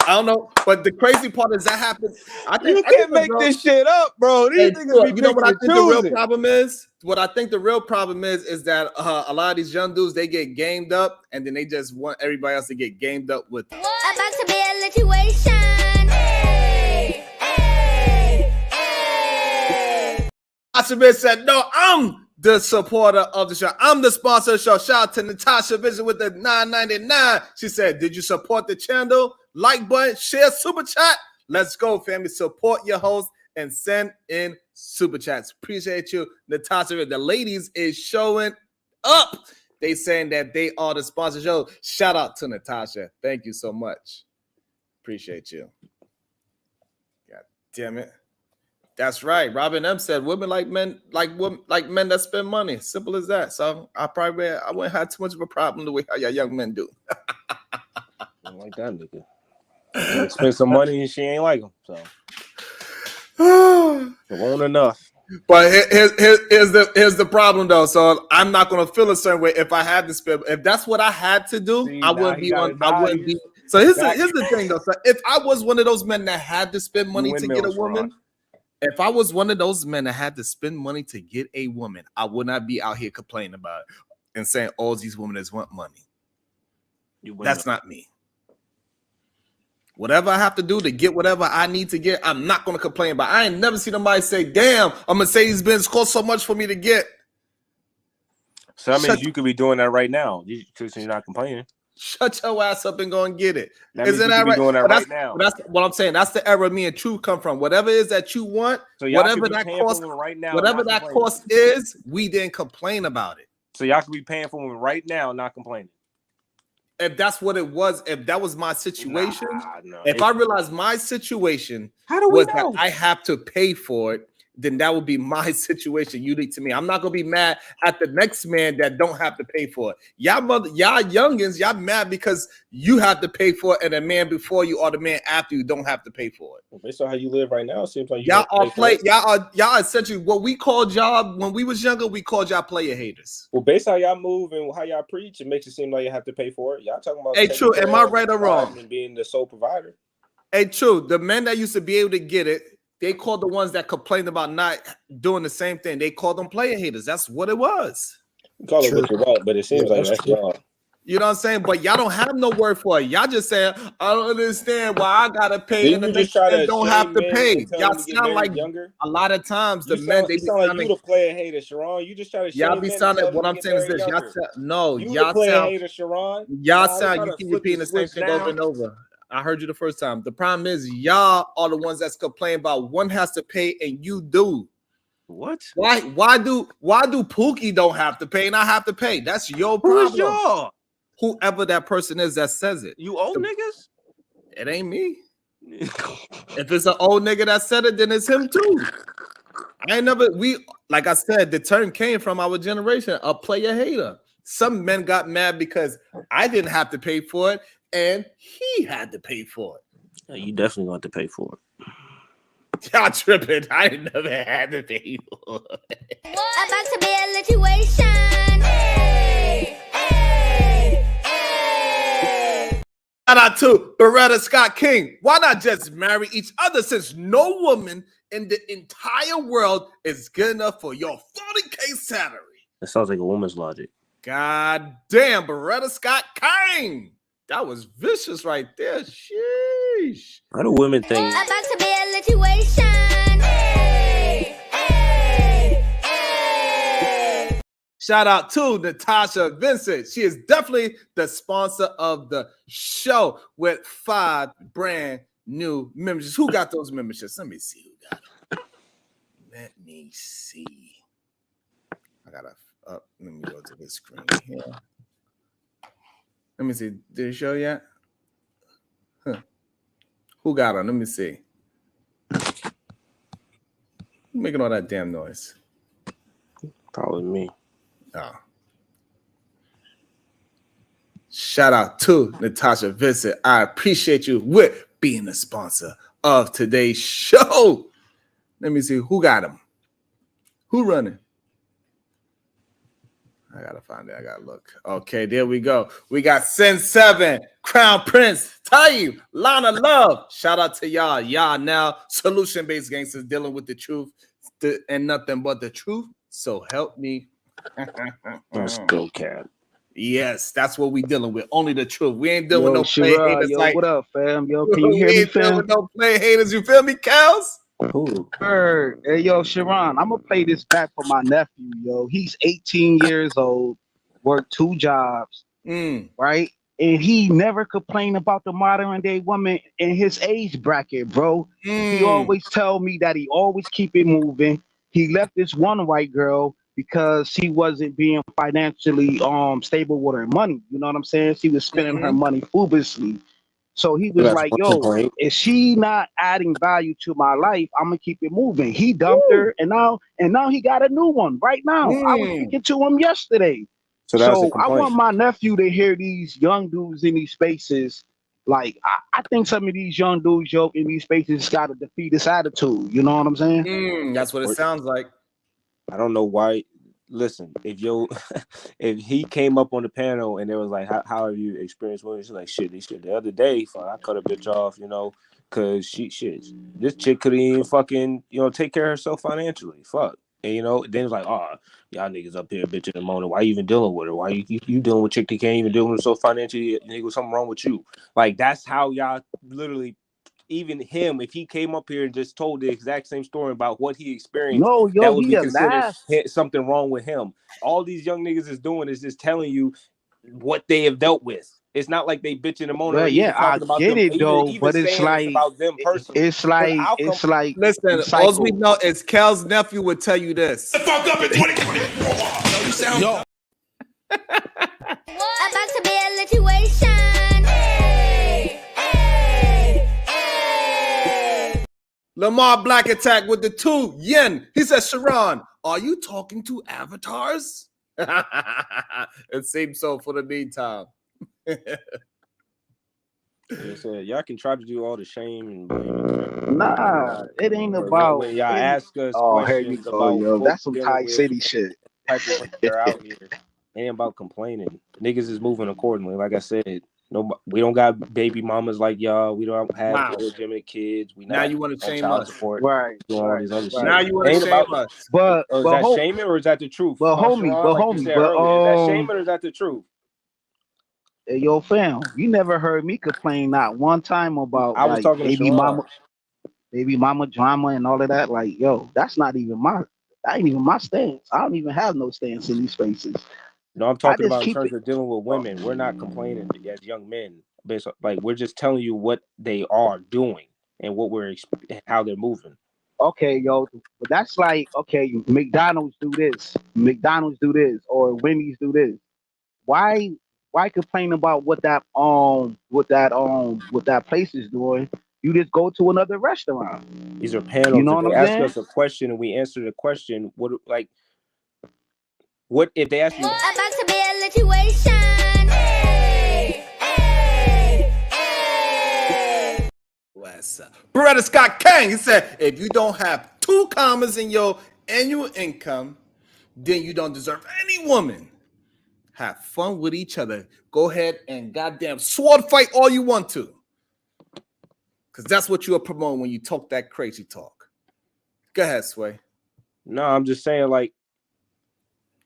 I don't know, but the crazy part is that happens.
You can't make this shit up, bro. These niggas be
you know what I
picking
think
and
the real
choosing.
problem is? What I think the real problem is that a lot of these young dudes, they get gamed up and then they just want everybody else to get gamed up with them.
About to be a situation. Hey, hey, hey.
Natasha said, no, I'm the supporter of the show. I'm the sponsor of the show. Shout out to Natasha Vision with the $9.99. She said, did you support the channel? Like button, share, super chat. Let's go, family. Support your host and send in super chats. Appreciate you, Natasha. The ladies is showing up. They saying that they are the sponsor show. Shout out to Natasha. Thank you so much. Appreciate you. God damn it. That's right. Robin M said women like men, like men that spend money. Simple as that. So I wouldn't have too much of a problem the way how y'all young men do.
I don't like that nigga. He spend some money and she ain't like him. So it won't enough.
But here's the problem though. So I'm not gonna feel a certain way if I had to spend. If that's what I had to do, I wouldn't be on. I wouldn't be. So here's the thing though. So if I was one of those men that had to spend money to get a woman, if I was one of those men that had to spend money to get a woman, I would not be out here complaining about it and saying all these women just want money. That's not me. Whatever I have to do to get whatever I need to get, I'm not going to complain about. I ain't never seen somebody say, damn, a Mercedes-Benz cost so much for me to get.
So that means you could be doing that right now. You're not complaining.
Shut your ass up and go and get it.
Isn't that right? Doing that right now.
That's what I'm saying. That's the era me and Truth come from. Whatever it is that you want,
so
whatever that cost,
right now,
whatever that cost is, we didn't complain about it.
So y'all could be paying for women right now, not complaining.
If that's what it was, if that was my situation, if I realized my situation was that I have to pay for it, then that would be my situation unique to me. I'm not gonna be mad at the next man that don't have to pay for it. Y'all youngins, y'all mad because you have to pay for it, and the man before you or the man after you don't have to pay for it.
Well, based on how you live right now, it seems like
y'all are essentially what we called y'all when we was younger. We called y'all player haters.
Well, based on how y'all move and how y'all preach, it makes it seem like you have to pay for it. Y'all talking about
True. Am I right or wrong?
And being the sole provider.
True. The men that used to be able to get it, they called the ones that complained about not doing the same thing. They called them player haters. That's what it was.
You call it what you want, but it seems like that's wrong.
You know what I'm saying? But y'all don't have no word for it. Y'all just saying, I don't understand why I gotta pay and the next man don't have to pay. Y'all sound like younger. A lot of times the men they be
sound like you the player hater, Sharon. You just try to
y'all be sounding. What I'm saying is this. Y'all sound
hater, Sharon.
Y'all sound. You keep repeating the same thing over and over. I heard you the first time. The problem is y'all are the ones that's complaining about one has to pay and you do.
What?
Why do Pookie don't have to pay and I have to pay? That's your problem.
Who's y'all?
Whoever that person is that says it.
You old niggas?
It ain't me. If it's an old nigga that said it, then it's him too. Like I said, the term came from our generation, a player hater. Some men got mad because I didn't have to pay for it and he had to pay for it.
You definitely want to pay for it.
Y'all tripping. I never had to pay for it.
About to be a situation. Hey, hey, hey.
Shout out to Beretta Scott King. Why not just marry each other since no woman in the entire world is good enough for your 40K salary?
That sounds like a woman's logic.
God damn, Beretta Scott King. That was vicious right there. Sheesh.
How do women think?
About to be a situation. Hey, hey, hey.
Shout out to Natasha Vincent. She is definitely the sponsor of the show with 5 brand new memberships. Who got those memberships? Let me see who got them. Let me see. I gotta let me go to this screen here. Let me see. Did it show yet? Huh. Who got them? Let me see. Who's making all that damn noise?
Probably me.
Oh. Shout out to Natasha Vincent. I appreciate you with being the sponsor of today's show. Let me see who got him. Who running? I gotta find it. I gotta look. Okay, there we go. We got Sin 7, Crown Prince, Tayyip, Lana Love. Shout out to y'all. Y'all now solution-based gangsters dealing with the truth and nothing but the truth. So help me.
That's still cat.
Yes, that's what we dealing with. Only the truth. We ain't dealing with
Yo,
no play
Shira,
haters.
yo,
Like,
what up, fam? Yo, can you
we
hear me,
ain't dealing
fam?
with no play haters. You feel me, Kels?
Who?
Hey, yo, Sharon, I'm gonna play this back for my nephew, yo. He's 18 years old, worked 2 jobs, right? And he never complained about the modern day woman in his age bracket, bro. He always tell me that he always keep it moving. He left this one white girl because she wasn't being financially stable with her money. You know what I'm saying? She was spending her money foolishly. So he was
That's
like,
one
yo,
complaint.
if she not adding value to my life, I'm gonna keep it moving. He dumped her and now he got a new one right now. I was speaking to him yesterday.
So that's a
So I
complaint.
want my nephew to hear these young dudes in these spaces. Like I think some of these young dudes, yo, in these spaces got to defeat this attitude. You know what I'm saying?
That's what it sounds like.
I don't know why. Listen, if he came up on the panel and it was like, how have you experienced women? She's like, shit, the other day, I cut a bitch off, because this chick couldn't even fucking, take care of herself financially. Fuck. And then it's like, oh, y'all niggas up here bitching and moaning. Why you even dealing with her? Why you dealing with chick that can't even deal with herself financially? Nigga, something wrong with you. Like, that's how y'all literally. Even him, if he came up here and just told the exact same story about what he experienced,
No, yo,
that would
he
be
a
considered
laugh.
something wrong with him. All these young niggas is doing is just telling you what they have dealt with. It's not like they bitching and moaning or
Well,
even
yeah, I
talking about
get
them,
it though,
even
but it's
saying it's
like
about them personally.
it's like
Listen,
it's
all we
cycle.
know is Kel's nephew would tell you this.
Fuck up in 2020. You sound
About to be a situation. Hey, hey, hey.
Lamar Black Attack with the 2 yen. He says, Sharon, are you talking to avatars? It seems so for the meantime.
Like I said, y'all can try to do all the shame and blame.
Nah, it ain't
But
about.
when y'all ask us
Oh, here you
questions
go,
about
yo.
what
That's some
we're dealing
Thai
with,
City shit.
type of women that are out here, it ain't about complaining. Niggas is moving accordingly. Like I said, we don't got baby mamas like y'all. We don't have illegitimate kids. We
Now
not
you want to
on
shame
child
us.
support.
Right.
Doing all these other shit.
Now you want
It
to
ain't
shame
about.
us.
But
Is that
hope,
shaming or is that the truth?
but homie,
Sharon,
but
like you
homie,
said
but
earlier, is that shaming or is that the truth?
hey, yo, fam, you never heard me complain not one time about
I was
like
talking to Sharon.
baby mama drama and all of that. Like, yo, that ain't even my stance. I don't even have no stance in these spaces.
No, I'm
I
talking
just
about in
keep
terms
it.
of dealing with women. We're not complaining as young men. Based on, like, we're just telling you what they are doing and what how they're moving.
Okay, yo, but that's like, okay, McDonald's do this, or Wendy's do this. Why complain about what that place is doing? You just go to another restaurant.
These are
You
panels.
know
If
what
they
I'm
ask
saying?
us a question and we answer the question, what if they ask you?
About to be a situation. Hey, hey, hey.
Beretta Scott King, he said, if you don't have 2 commas in your annual income, then you don't deserve any woman. Have fun with each other. Go ahead and goddamn sword fight all you want to. Because that's what you are promoting when you talk that crazy talk. Go ahead, Sway.
No, I'm just saying, like,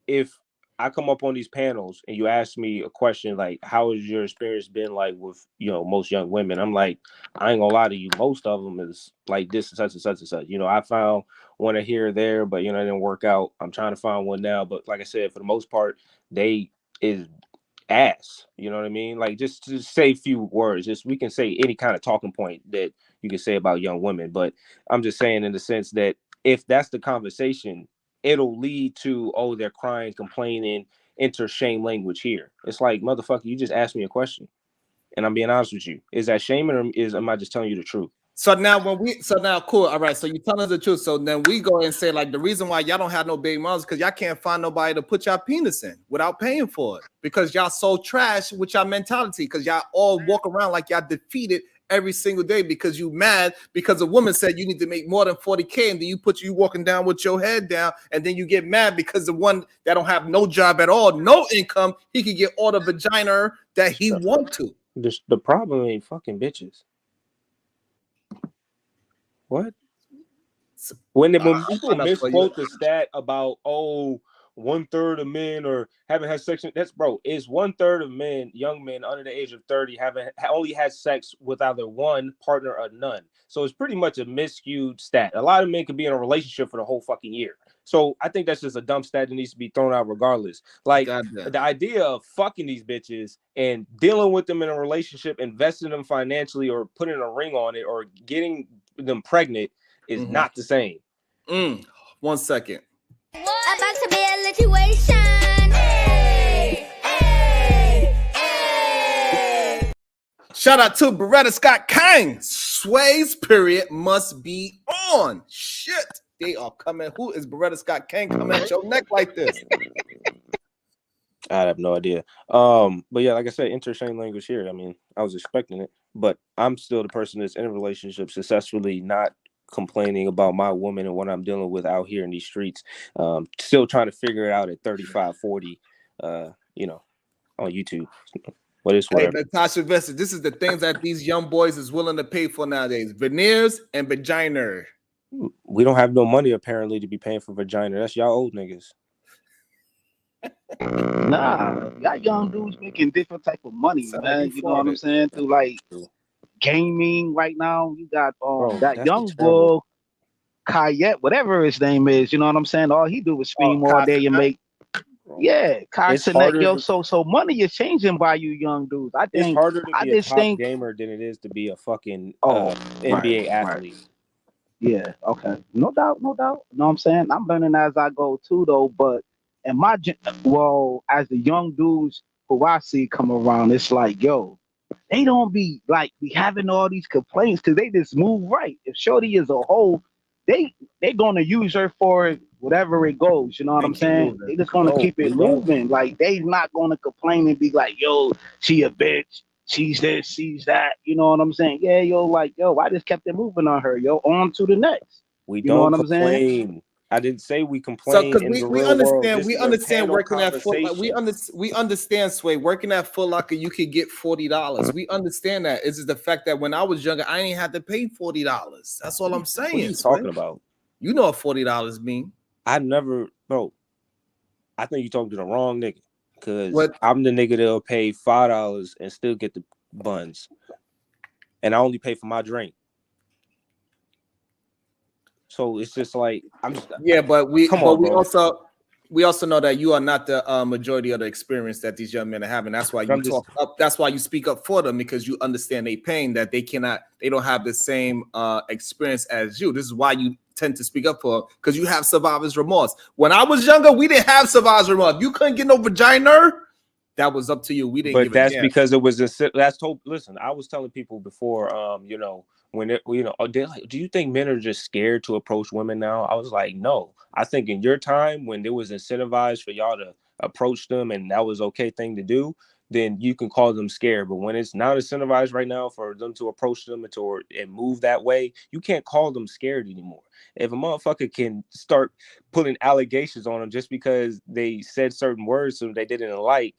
if I come up on these panels and you ask me a question like, how has your experience been like with, most young women? I'm like, I ain't gonna lie to you. Most of them is like this and such and such and such. I found one here or there, but, it didn't work out. I'm trying to find one now. But like I said, for the most part, they is ass. You know what I mean? Like, just to say a few words, we can say any kind of talking point that you can say about young women. But I'm just saying in the sense that if that's the conversation, it'll lead to, oh, they're crying, complaining, enter shame language here. It's like, motherfucker, you just asked me a question and I'm being honest with you. Is that shaming or am I just telling you the truth?
So now cool. All right. So you tell us the truth. So then we go and say, like, the reason why y'all don't have no baby moms is because y'all can't find nobody to put y'all penis in without paying for it. Because y'all so trash with y'all mentality. Because y'all all walk around like y'all defeated every single day because you mad because a woman said you need to make more than 40K, and then you walking down with your head down, and then you get mad because the one that don't have no job at all, no income, he can get all the vagina that he want to.
The problem ain't fucking bitches. What? When people misquote the stat about 1/3 of men or haven't had sex, that's is 1/3 of men, young men under the age of 30, only had sex with either one partner or none. So it's pretty much a miscued stat. A lot of men could be in a relationship for the whole fucking year. So I think that's just a dumb stat that needs to be thrown out regardless. Like the idea of fucking these bitches and dealing with them in a relationship, investing them financially or putting a ring on it or getting them pregnant is not the same.
1 second.
About to be a situation.
Shout out to Beretta Scott Kang. Sway's period must be on. Shit. They are coming. Who is Beretta Scott Kang coming at your neck like this?
I have no idea. But yeah, like I said, interchange language here. I mean, I was expecting it, but I'm still the person that's in a relationship successfully, not complaining about my woman and what I'm dealing with out here in these streets. Still trying to figure it out at 35, 40, on YouTube. Whatever.
Hey, Natasha Vesta, this is the things that these young boys is willing to pay for nowadays. Veneers and vagina.
We don't have no money apparently to be paying for vagina. That's y'all old niggas.
Nah, y'all young dudes making different type of money, man. You know what I'm saying? Through like gaming right now. You got that young boy, Kayet, whatever his name is. You know what I'm saying? All he do is stream all day and make. Yeah, so money is changing by you young dudes. I think
it's harder to be a top gamer than it is to be a fucking NBA athlete.
Right. Yeah, okay. No doubt. You know what I'm saying? I'm learning as I go too, though. But as the young dudes who I see come around, it's like, yo, they don't be having all these complaints because they just move right. If Shorty is a hoe, they gonna use her for whatever it goes. You know what I'm saying? They just gonna keep it moving. Like they not gonna complain and be like, yo, she a bitch. She's this, she's that. You know what I'm saying? Yeah, I just kept it moving on her. On to the next.
We don't complain. I didn't say we complain.
So because we understand, we understand working at Foot Locker. We understand, Sway, working at Foot Locker, you could get $40. We understand that. It's just the fact that when I was younger, I ain't had to pay $40. That's all I'm saying.
What are you talking about?
You know what $40 mean?
I never, bro. I think you're talking to the wrong nigga. Because I'm the nigga that'll pay $5 and still get the buns. And I only pay for my drink. So it's just like
we also know that you are not the majority of the experience that these young men are having. That's why that's why you speak up for them, because you understand their pain, that they don't have the same experience as you. This is why you tend to speak up for, because you have survivor's remorse. When I was younger, we didn't have survivor's remorse. You couldn't get no vagina. That was up to you. We didn't.
But that's because it was listen, I was telling people before, when they're like, do you think men are just scared to approach women now? I was like, no. I think in your time when there was incentivized for y'all to approach them and that was okay thing to do, then you can call them scared. But when it's not incentivized right now for them to approach them and move that way, you can't call them scared anymore. If a motherfucker can start putting allegations on them just because they said certain words so they didn't like,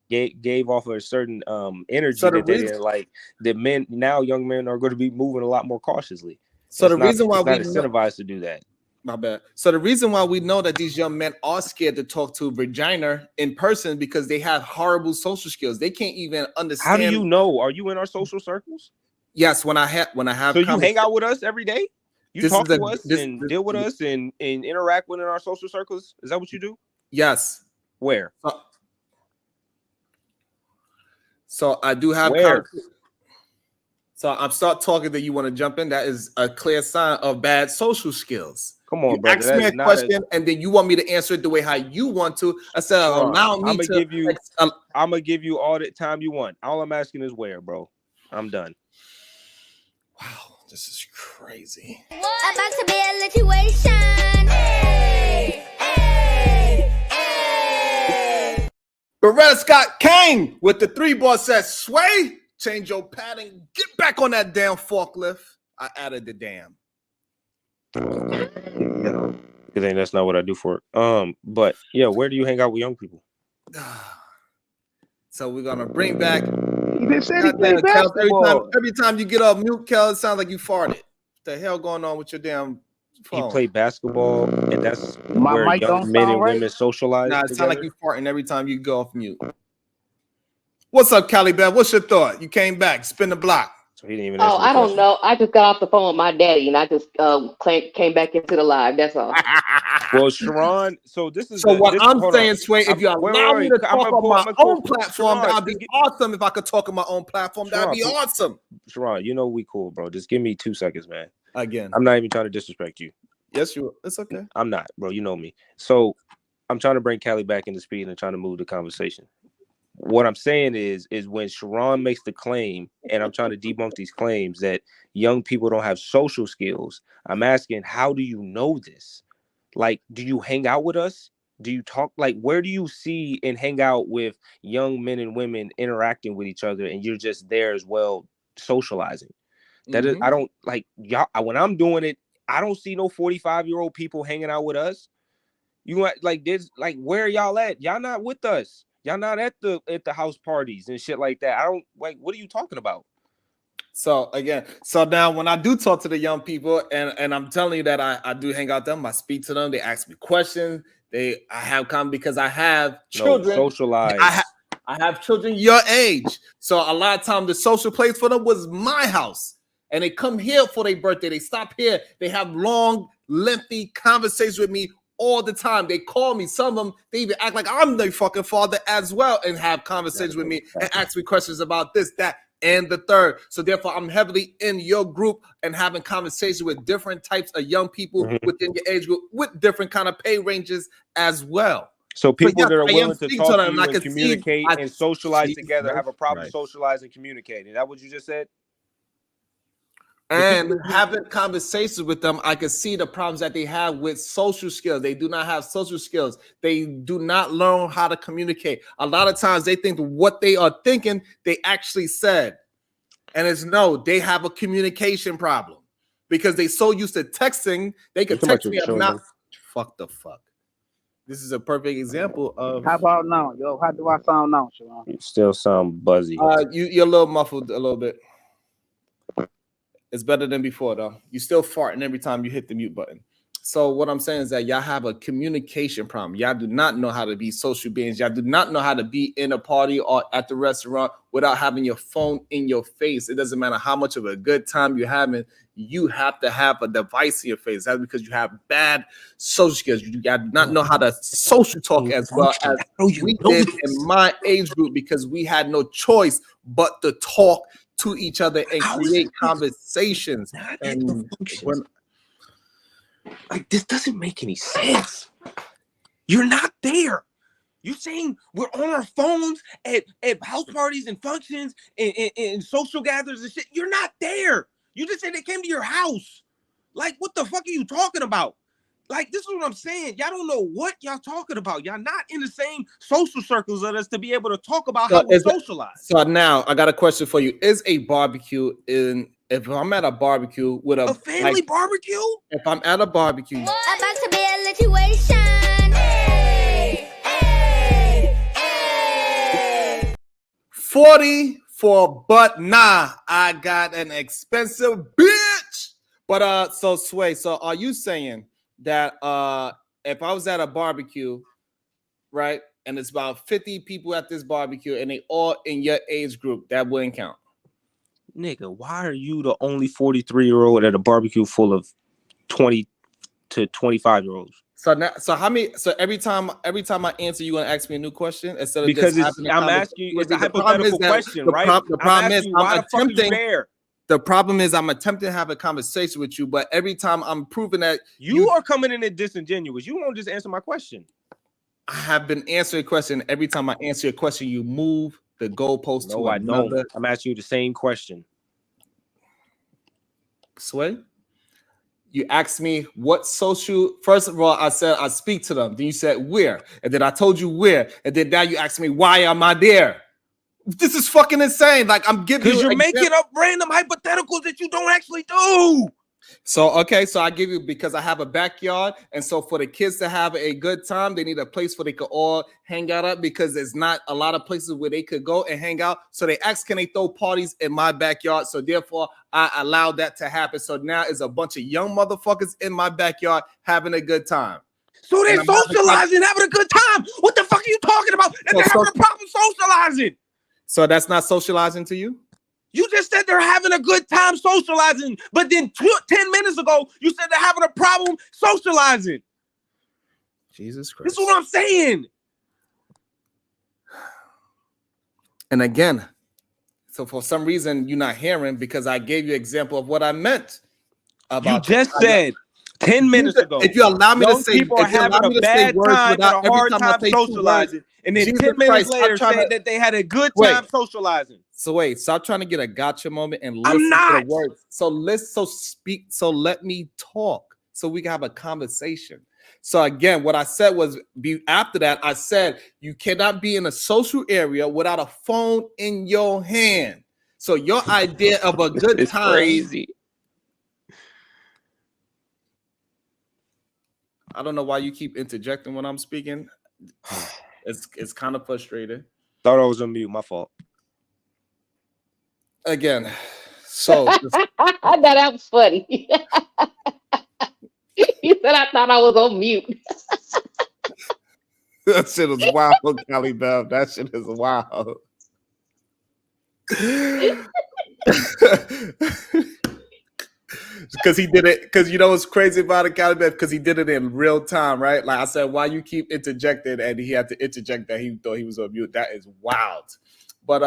gave off a certain energy that they didn't like, that young men are going to be moving a lot more cautiously.
So the reason why
we're not incentivized to do that.
My bad. So the reason why we know that these young men are scared to talk to vagina in person, because they have horrible social skills. They can't even understand.
How do you know? Are you in our social circles?
Yes, when I have. So
you hang out with us every day? You talk to us and deal with us and interact within our social circles? Is that what you do?
Yes.
Where?
So I do have. So I'm start talking that you want to jump in. That is a clear sign of bad social skills.
Come on,
brother. Ask me a question, and then you want me to answer it the way how you want to. I said, allow me to.
I'm gonna give you all the time you want. All I'm asking is where, bro. I'm done.
Wow, this is crazy.
About to be a situation. Hey, hey, hey.
Beretta Scott Kane with the 3-ball says, Sway, change your pattern. Get back on that damn forklift. I added the damn.
Because that's not what I do for it. But yeah, where do you hang out with young people?
So we're gonna bring back.
He just said he played
Kel,
basketball.
every time you get off mute, Kel, it sounds like you farted. What the hell going on with your damn phone?
He played basketball, and that's
My
where
mic
young
don't
men
sound
and
right.
women socialize.
Nah, it
together.
sounds like you farting every time you go off mute. What's up, Callie Beth? What's your thought? You came back, spin the block.
So he didn't even
Oh, I don't know. I just got off the phone with my daddy, and I just came back into the live. That's all.
Well, Sharon, so this is
so
the,
what
this,
I'm
hold
saying,
on.
Sway, if you
Wait,
allow me to
I'm
talk
gonna
on my own platform,
Sharon,
that'd be awesome. If I could talk on my own platform, that'd be awesome.
Sharon, you know we cool, bro. Just give me 2 seconds, man.
Again,
I'm not even trying to disrespect you.
Yes, you. It's okay.
I'm not, bro. You know me. So I'm trying to bring Callie back into speed and trying to move the conversation. What I'm saying is when Sharon makes the claim, and I'm trying to debunk these claims that young people don't have social skills, I'm asking, how do you know this? Like, do you hang out with us? Do you talk? Like, where do you see and hang out with young men and women interacting with each other, and you're just there as well, socializing? That is, I don't like y'all. When I'm doing it, I don't see no 45-year-old people hanging out with us. You like this? Like, where are y'all at? Y'all not with us. Y'all not at the house parties and shit like that. I don't like. What are you talking about?
So again, so now when I do talk to the young people, and I'm telling you that I do hang out with them, I speak to them, they ask me questions, I have come because I have children.
Socialize.
I have children your age. So a lot of times the social place for them was my house. And they come here for their birthday. They stop here. They have long, lengthy conversations with me all the time. They call me. Some of them, they even act like I'm their fucking father as well and have conversations with me and ask me questions about this, that, and the third. So therefore, I'm heavily in your group and having conversations with different types of young people within your age group with different kind of pay ranges as well.
So people
yes,
that are
I am
willing to
speaking
talk
to
to
them,
you
and I
and
can
communicate and socialize together, have a problem
Right.
socializing and communicating. Is that what you just said?
And having conversations with them, I can see the problems that they have with social skills. They do not have social skills. They do not learn how to communicate. A lot of times they think what they are thinking, they actually said. And it's no, they have a communication problem because they so used to texting, they could text me. I'm not fuck the fuck. This is a perfect example of.
How about now, yo? How do I sound now, Sharon?
You still sound buzzy.
You're a little muffled a little bit. It's better than before, though. You still farting every time you hit the mute button. So what I'm saying is that y'all have a communication problem. Y'all do not know how to be social beings. Y'all do not know how to be in a party or at the restaurant without having your phone in your face. It doesn't matter how much of a good time you're having. You have to have a device in your face. That's because you have bad social skills. You do not know how to social talk as well as we did in my age group because we had no choice but to talk to each other and create conversations. And when
like this doesn't make any sense. You're not there. You're saying we're on our phones at house parties and functions and social gatherings and shit. You're not there. You just said they came to your house. Like, what the fuck are you talking about? Like, this is what I'm saying. Y'all don't know what y'all talking about. Y'all not in the same social circles as us to be able to talk about how we socialize.
So now I got a question for you. Is a barbecue if I'm at a barbecue with a
family barbecue?
If I'm at a barbecue.
About to be a situation. Hey, hey, hey.
40 for but nah, I got an expensive bitch. But so Sway, so are you saying that if I was at a barbecue, right, and it's about 50 people at this barbecue and they all in your age group, that wouldn't count?
Nigga, why are you the only 43-year-old at a barbecue full of 20 to 25-year-olds?
So now, so every time I answer, you gonna ask me a new question instead of
because
just
I'm asking you, it's a hypothetical question, right?
The problem is
why the fuck are you there?
The problem is I'm attempting to have a conversation with you, but every time I'm proving that
you are coming in and disingenuous. You won't just answer my question.
I have been answering a question. Every time I answer a question, you move the goalpost to another.
I'm asking you the same question.
Sway, you asked me what social. First of all, I said I speak to them. Then you said where, and then I told you where, and then now you asked me why am I there? This is fucking insane. Like I'm giving you
because you're making up random hypotheticals that you don't actually do.
So okay, so I give you because I have a backyard, and so for the kids to have a good time, they need a place where they could all hang out at because there's not a lot of places where they could go and hang out. So they asked, can they throw parties in my backyard? So therefore, I allowed that to happen. So now it's a bunch of young motherfuckers in my backyard having a good time.
So they're socializing, having a good time. What the fuck are you talking about? And they're having a problem socializing.
So that's not socializing to you?
You just said they're having a good time socializing, but then 10 minutes ago, you said they're having a problem socializing.
Jesus Christ.
This is what I'm saying.
And again, so for some reason, you're not hearing because I gave you an example of what I meant.
About you just said 10 minutes ago.
If you allow me to say,
people are having a bad time and a hard time socializing, and then 10 minutes later said that they had a good time socializing.
So wait, stop trying to get a gotcha moment and listen to the words. So let me talk so we can have a conversation. So again, what I said was after that, I said you cannot be in a social area without a phone in your hand. So your idea of a good time
crazy.
I don't know why you keep interjecting when I'm speaking. It's kind of frustrating.
Thought I was on mute. My fault.
Again, so
that was funny. You said I thought I was on mute.
That shit is wild, Cali Bev. That shit is wild. Because he did it, because you know what's crazy about it, Cali Bev? Because he did it in real time, right? Like I said, why you keep interjecting, and he had to interject that he thought he was on mute. That is wild. But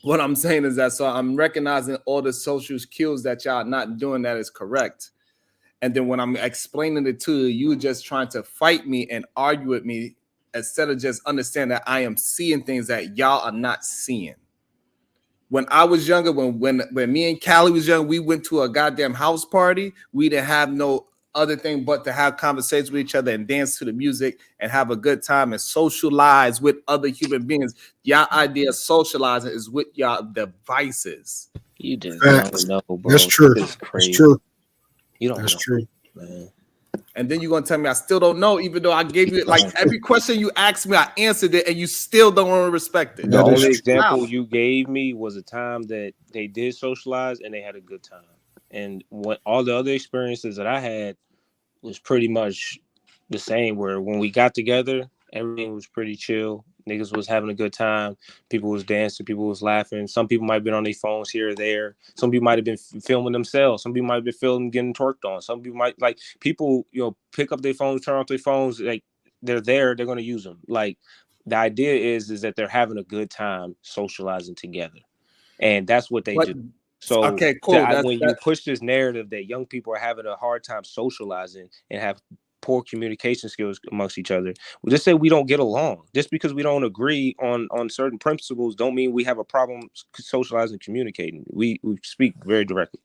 what I'm saying is that so I'm recognizing all the social skills that y'all not doing that is correct. And then when I'm explaining it to you, you're just trying to fight me and argue with me instead of just understand that I am seeing things that y'all are not seeing. When I was younger, when me and Callie was young, we went to a goddamn house party. We didn't have no other thing but to have conversations with each other and dance to the music and have a good time and socialize with other human beings. Y'all idea of socializing is with y'all devices.
You just don't know, bro.
That's true.
That's
true.
You don't
That's
know,
true,
man.
And then you're gonna tell me I still don't know, even though I gave you like every question you asked me, I answered it, and you still don't want to respect it.
The only example you gave me was a time that they did socialize and they had a good time. And what all the other experiences that I had was pretty much the same, where when we got together, everything was pretty chill. Niggas was having a good time. People was dancing. People was laughing. Some people might have been on their phones here or there. Some people might have been filming themselves. Some people might have been filming getting twerked on. Some people might people, pick up their phones, turn off their phones. Like they're there, they're going to use them. Like the idea is that they're having a good time socializing together. And that's what they do. So
okay, cool.
When you push this narrative that young people are having a hard time socializing and have poor communication skills amongst each other, we just say we don't get along. Just because we don't agree on certain principles don't mean we have a problem socializing, communicating. We speak very directly.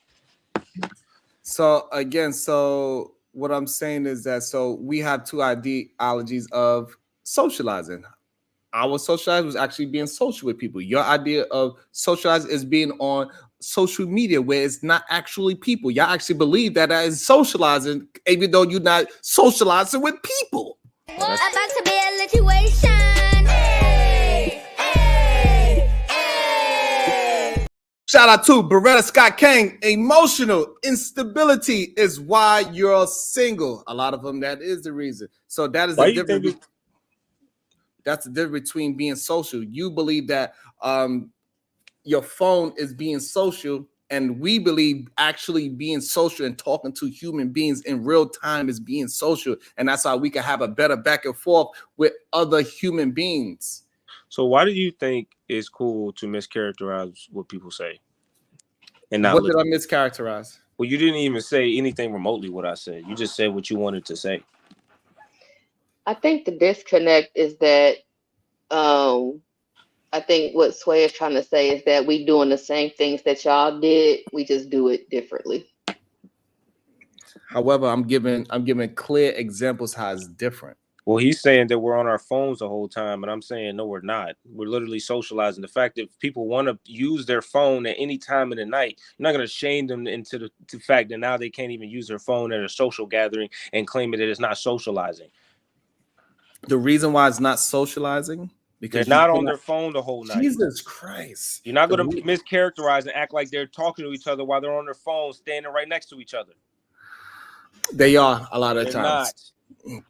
So again, so what I'm saying is that so we have two ideologies of socializing. Our socializing was actually being social with people. Your idea of socializing is being on social media where it's not actually people. Y'all actually believe that is socializing, even though you're not socializing with people.
About to be a situation. Hey, hey, hey.
Shout out to Beretta Scott King. Emotional instability is why you're single. A lot of them, that is the reason. So that is the difference. That's the difference between being social. You believe that your phone is being social, and we believe actually being social and talking to human beings in real time is being social, and that's how we can have a better back and forth with other human beings.
So why do you think it's cool to mischaracterize what people say? And not
what did I mischaracterize?
Well, you didn't even say anything remotely what I said. You just said what you wanted to say.
I think the disconnect is that I I think what Sway is trying to say is that we doing the same things that y'all did. We just do it differently.
However, I'm giving clear examples how it's different.
Well, he's saying that we're on our phones the whole time, and I'm saying no, we're not. We're literally socializing. The fact that people want to use their phone at any time of the night, you're not going to shame them into the fact that now they can't even use their phone at a social gathering and claim that it's not socializing.
The reason why it's not socializing, because
they're not on their phone the whole night.
Jesus Christ.
You're not going to mischaracterize and act like they're talking to each other while they're on their phone, standing right next to each other.
They are a lot of
They're
times.
not.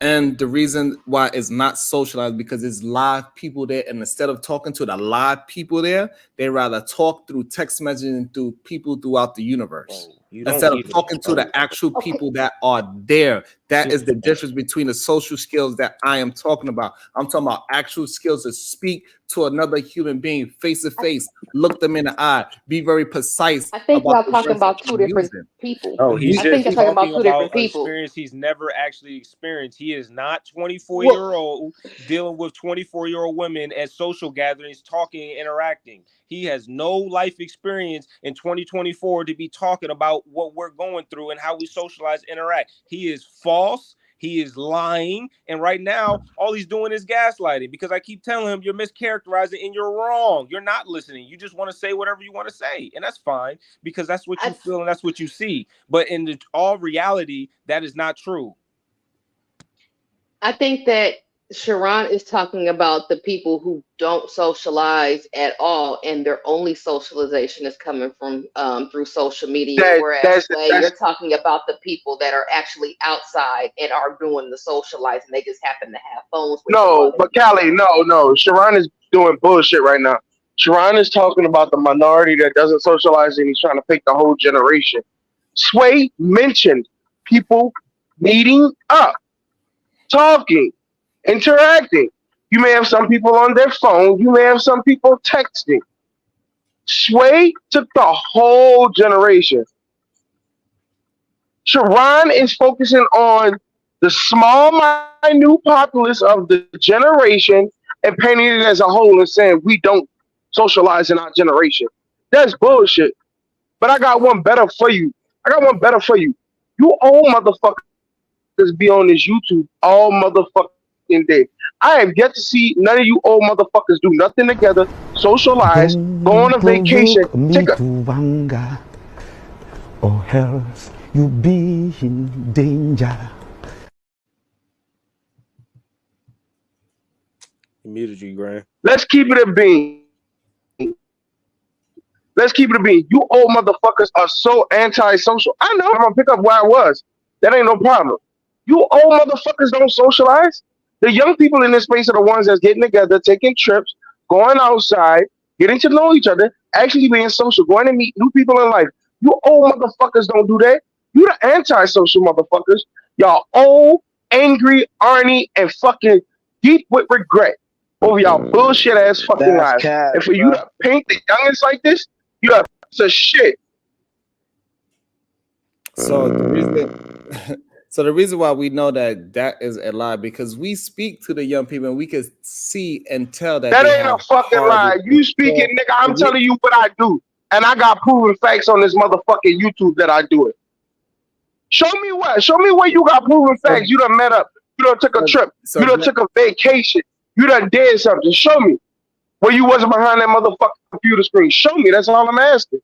And the reason why it's not socialized because it's live people there, and instead of talking to the live people there, they rather talk through text messaging through people throughout the universe. Instead of talking to the actual people that are there. That is the difference between the social skills that I am talking about. I'm talking about actual skills to speak to another human being face to face, look them in the eye, be very precise.
I think y'all talking about two different people.
Oh, he's
I think you're talking about two different people.
Experience he's never actually experienced. He is not 24-year-old dealing with 24-year-old women at social gatherings, talking and interacting. He has no life experience in 2024 to be talking about what we're going through and how we socialize, interact. He is false. He is lying. And right now, all he's doing is gaslighting because I keep telling him you're mischaracterizing and you're wrong. You're not listening. You just want to say whatever you want to say. And that's fine because that's what you feel and that's what you see. But in all reality, that is not true.
I think that Sharon is talking about the people who don't socialize at all, and their only socialization is coming from through social media. Whereas you're talking about the people that are actually outside and are doing the socializing. They just happen to have phones.
No, but Callie, no. Sharon is doing bullshit right now. Sharon is talking about the minority that doesn't socialize, and he's trying to pick the whole generation. Sway mentioned people meeting up, talking, interacting. You may have some people on their phone. You may have some people texting. Sway took the whole generation. Sharon is focusing on the small, minute populace of the generation and painting it as a whole and saying we don't socialize in our generation. That's bullshit. But I got one better for you. You old motherfuckers be on this YouTube all motherfucking day. I have yet to see none of you old motherfuckers do nothing together, socialize, go on a vacation, take a...
or else you be in danger.
He muted you, Graham.
Let's keep it a bean. You old motherfuckers are so anti-social. I know. I'm gonna pick up where I was. That ain't no problem. You old motherfuckers don't socialize. The young people in this space are the ones that's getting together, taking trips, going outside, getting to know each other, actually being social, going to meet new people in life. You old motherfuckers don't do that. You the anti-social motherfuckers. Y'all old, angry, Arnie, and fucking deep with regret over y'all bullshit ass fucking lives. And for you to paint the youngest like this, you a piece of shit.
So the reason why we know that is a lie because we speak to the young people and we can see and tell that
ain't a fucking lie. You speaking, nigga. I'm telling you what I do, and I got proven facts on this motherfucking YouTube that I do it. Show me what? Show me where you got proven facts. You done met up. You done took a trip. You done took a vacation. You done did something. Show me where you wasn't behind that motherfucking computer screen. Show me. That's all I'm asking.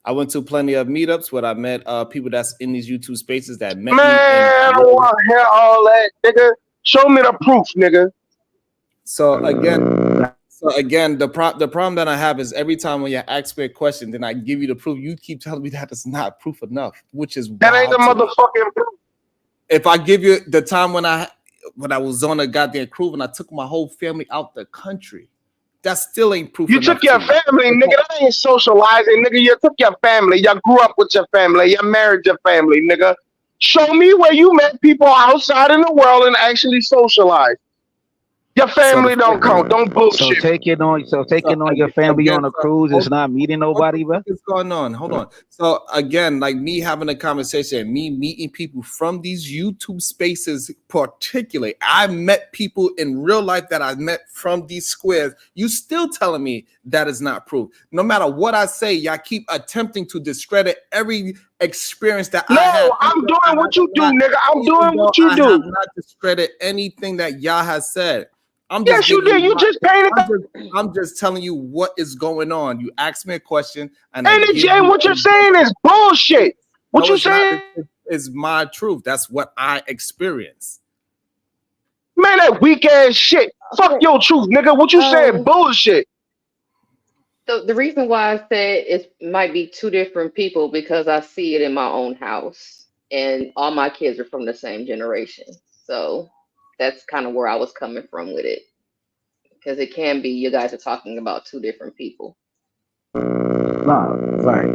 I went to plenty of meetups where I met people that's in these YouTube spaces that met
me. I don't want to hear all that, nigga. Show me the proof, nigga.
So again, the problem that I have is every time when you ask me a question, then I give you the proof. You keep telling me that it's not proof enough, which is
that ain't the motherfucking proof.
If I give you the time when I was on a goddamn cruise and I took my whole family out the country. That still ain't proof.
You took your family, nigga. That ain't socializing, nigga. You took your family. You grew up with your family. You married your family, nigga. Show me where you met people outside in the world and actually socialized. Your family don't count. Don't bullshit.
So taking on your family on a cruise is not meeting nobody, bro.
What's going on? Hold on. So again, like me having a conversation, me meeting people from these YouTube spaces particularly, I met people in real life that I met from these squares. You still telling me that is not proof. No matter what I say, y'all keep attempting to discredit every experience that I had.
No, I'm doing what you do, nigga. I'm doing what you
I
do.
have not discredited anything that y'all has said. I'm just
Yes, you did. You just painted.
I'm just telling you what is going on. You asked me a question, and
Hey, Jay, what you're saying is bullshit. What you saying?
Is my truth. That's what I experienced.
Man, that weak ass shit. Fuck your truth, nigga. What you saying? Bullshit.
So the reason why I said it might be two different people because I see it in my own house, and all my kids are from the same generation. So that's kind of where I was coming from with it, because it can be you guys are talking about two different people.
Nah, right.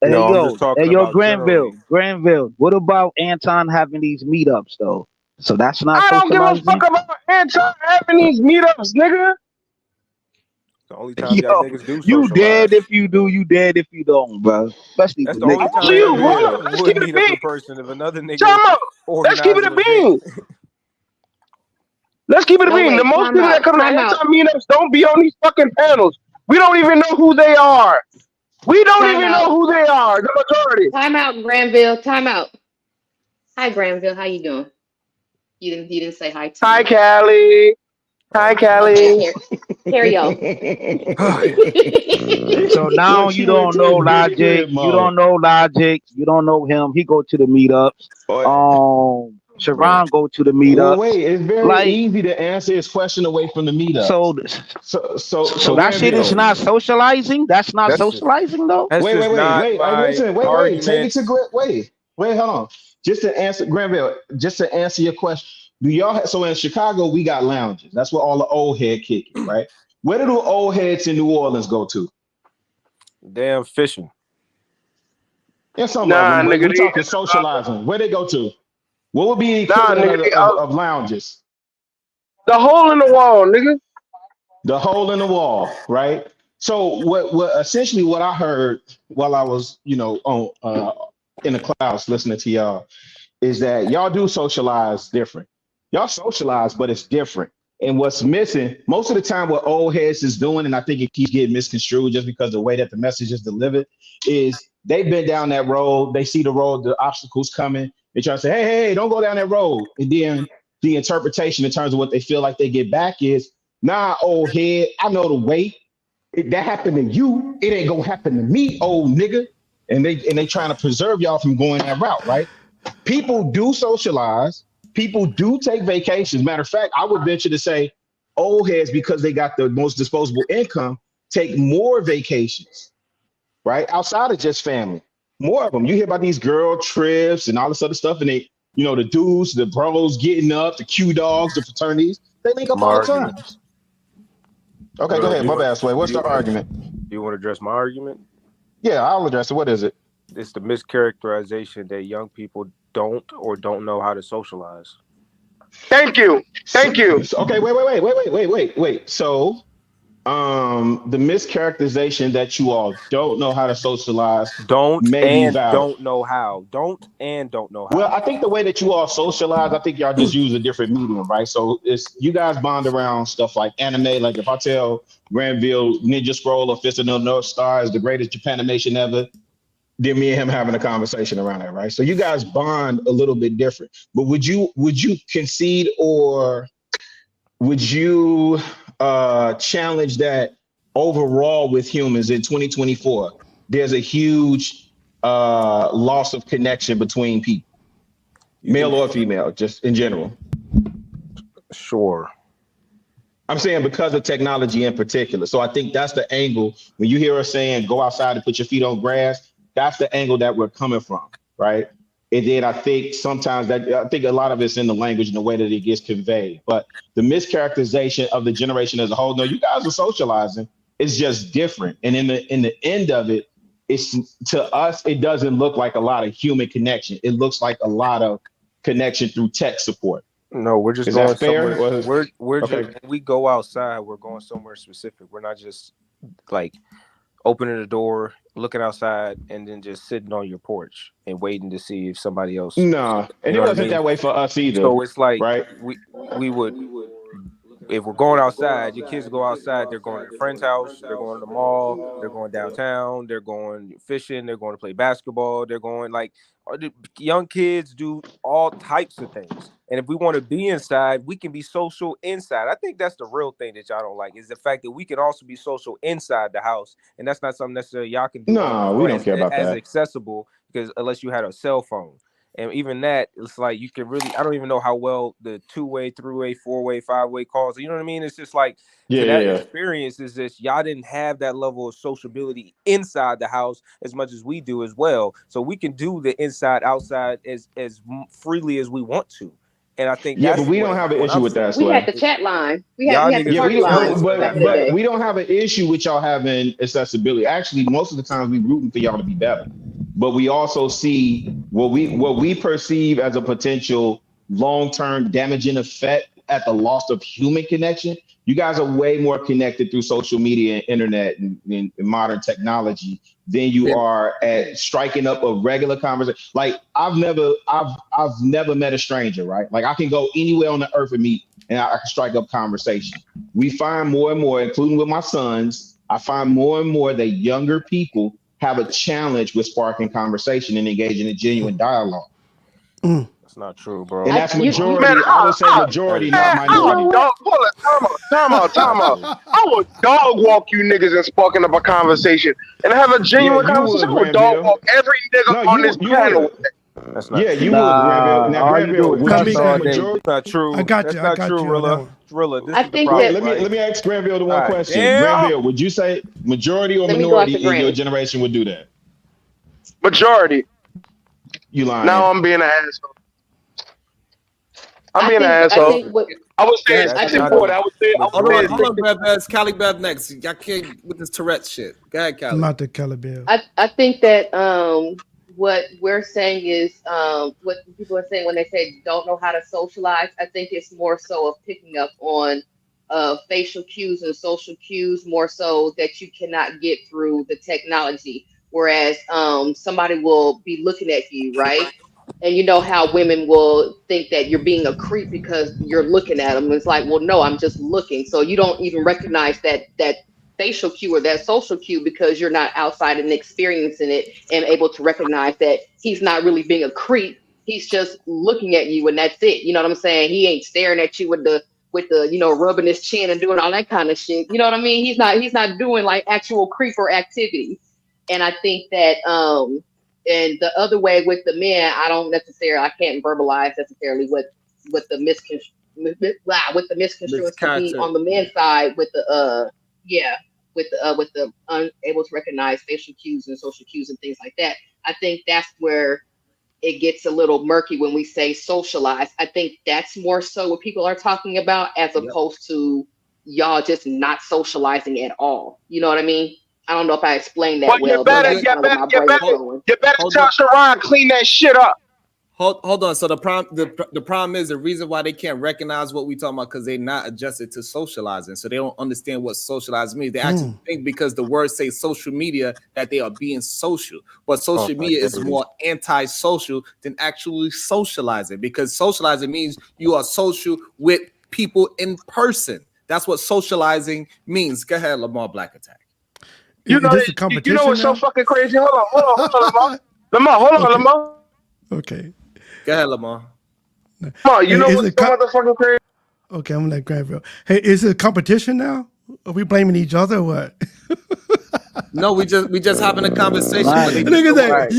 Hey,
No, I'm
yo,
just talking
hey, yo,
about generally.
Granville. What about Anton having these meetups though? So that's not
I don't give a
socializing.
fuck about Anton having these meetups, nigga.
The only time y'all
Yo,
niggas do
you
socialize.
dead if you do, you dead if you don't, bro. Especially
That's
with
the only
niggas.
time
You,
a
hold on.
nigga
Let's
would
keep it
meet
a
up
bean.
in person if another nigga
Time out. Let's keep it
organized
a
an event.
bean. Let's keep it a
No,
bean. The
wait,
most
time
people that
out,
come to
time out,
Anton meetups don't be on these fucking panels. We don't even know who they are. We don't
time
even know
out,
who they are. The majority.
time out, Granville, time out. Hi, Granville, how you doing? You didn't say hi to
Hi,
me.
Callie. Hi,
Okay,
Callie.
carry on.
So now
Look,
you
she went
don't
to
know
his big
Logic.
crib
You
mode.
don't know Logic. You don't know him. He go to the meetups. Sharon go to the
Well,
meetups.
wait, it's very
Like
easy to answer his question away from the
so,
meetups. So
that shit is
Granville.
not socializing. That's not
That's just
socializing though.
that's just not my
Listen, wait. Take it to
arguments.
wait. Hold on. Just to answer Granville. Just to answer your question. Do y'all so in Chicago we got lounges? That's where all the old head kick it, right? Where do the old heads in New Orleans go to?
Damn fishing.
Yeah, some of
Nah,
them, but
nigga,
we talking socializing. Where they go to? What would be the equivalent of lounges?
The hole in the wall, nigga.
The hole in the wall, right? So what essentially what I heard while I was, on in the clouds listening to y'all is that y'all do socialize different. Y'all socialize, but it's different. And what's missing most of the time, what old heads is doing, and I think it keeps getting misconstrued just because the way that the message is delivered, is they've been down that road. They see the road, the obstacles coming. They try to say, hey, don't go down that road. And then the interpretation in terms of what they feel like they get back is, nah, old head, I know the way. That happened to you. It ain't gonna happen to me, old nigga. And they trying to preserve y'all from going that route, right? People do socialize. People do take vacations. Matter of fact, I would venture to say old heads, because they got the most disposable income, take more vacations, right? Outside of just family. More of them. You hear about these girl trips and all this other stuff, and they, the dudes, the bros getting up, the Q dogs, the fraternities, they link up
My
all the
argument.
time. Okay, go ahead. My bad, Sway. What's the argument?
Do you want to address my argument?
Yeah, I'll address it. What is it?
It's the mischaracterization that young people don't know how to socialize.
Thank you. Okay, wait. So, the mischaracterization that you all don't know how to socialize may be valid.
Don't know how. Don't know how.
Well, I think the way that you all socialize, I think y'all just use a different medium, right? So it's you guys bond around stuff like anime. Like if I tell Granville Ninja Scroll or Fist of the North Star is the greatest Japanimation ever, then me and him having a conversation around that, right? So you guys bond a little bit different. But would you concede, or would you challenge that overall with humans in 2024, there's a huge loss of connection between people, male or female, just in general?
Sure.
I'm saying because of technology in particular. So I think that's the angle. When you hear us saying go outside and put your feet on grass, that's the angle that we're coming from, right? And then I think sometimes I think a lot of it's in the language and the way that it gets conveyed. But the mischaracterization of the generation as a whole, no, you guys are socializing. It's just different. And in the end of it, it's to us, it doesn't look like a lot of human connection. It looks like a lot of connection through tech support.
No, we're just
Is
going
that fair?
somewhere. We're
okay.
just when we go outside, we're going somewhere specific. We're not just like
opening the door, looking outside, and then just sitting on your porch and waiting to see if somebody else.
No, and
You know
it
what I
wasn't
mean?
that way for us either,
So it's like
right?
we would, if we're going outside, your kids go outside, they're going to their friend's house, they're going to the mall, they're going downtown, they're going fishing, they're going to play basketball, they're going like young kids do all types of things. And if we want to be inside, we can be social inside. I think that's the real thing that y'all don't like, is the fact that we can also be social inside the house. And that's not something necessarily y'all can do
No, we don't care about
as
that.
accessible, because unless you had a cell phone. And even that, it's like you can really, I don't even know how well the 2-way, 3-way, 4-way, 5-way calls, you know what I mean? It's just like, to that experience is this, y'all didn't have that level of sociability inside the house as much as we do as well. So we can do the inside, outside as freely as we want to. And I think
but we don't have an issue with that.
We had the chat line. We had the
we
party lines back in the
but
day.
we don't have an issue with y'all having accessibility. Actually, most of the times we rooting for y'all to be better. But we also see what we perceive as a potential long-term damaging effect at the loss of human connection. You guys are way more connected through social media and internet and modern technology than you are at striking up a regular conversation. Like I've never met a stranger, right? Like I can go anywhere on the earth and meet, and I can strike up conversation. We find more and more, including with my sons, I find more and more that younger people have a challenge with sparking conversation and engaging in genuine dialogue.
That's not true, bro.
And that's majority. I would say majority, not minority.
Time out. I would dog walk you niggas and sparking up a conversation and have a genuine conversation. I would dog walk every nigga on this panel.
That's not
you would, Granville. Now, Granville, would you say majority?
That's not true.
I got you.
That's not true, Rilla. This
I
is the
think
problem.
that-
Let me ask Granville the one question.
Damn.
Granville, would you say majority or
Let me go
minority
after
in your
Grant.
generation would do that?
Majority.
You lying?
Now I'm being an asshole. I'm being an
I
asshole.
think what
I was saying 64. I was saying.
Hold on, Bev. Cali Bev next. Y'all can't with this Tourette shit. Go ahead, Cali.
I'm not the Kelly Bill.
I think that what we're saying is what people are saying when they say don't know how to socialize. I think it's more so of picking up on facial cues and social cues more so that you cannot get through the technology. Whereas somebody will be looking at you, right? And you know how women will think that you're being a creep because you're looking at them. It's like, well, no, I'm just looking. So you don't even recognize that facial cue or that social cue because you're not outside and experiencing it and able to recognize that he's not really being a creep. He's just looking at you and that's it. You know what I'm saying? He ain't staring at you with the rubbing his chin and doing all that kind of shit. You know what I mean? He's not doing like actual creeper activity. And I think that and the other way with the men, I can't verbalize necessarily what the misconstruence could be on the men's side with the unable to recognize facial cues and social cues and things like that. I think that's where it gets a little murky when we say socialize. I think that's more so what people are talking about as opposed to y'all just not socializing at all. You know what I mean? I don't know if I explained that well.
You better tell Sharon clean that shit up.
Hold on. So the problem is the reason why they can't recognize what we talking about because they're not adjusted to socializing. So they don't understand what socializing means. They actually think because the words say social media that they are being social, but social media is more anti-social than actually socializing because socializing means you are social with people in person. That's what socializing means. Go ahead, Lamar Black Attack.
You know what's so fucking crazy? Hold on, Lamar.
Okay.
Go ahead, Lamar.
Lamar, you know what's so motherfucking crazy?
Okay, I'm gonna let Granville. Hey, is it competition now? Are we blaming each other or what?
No, we just having a conversation.
It's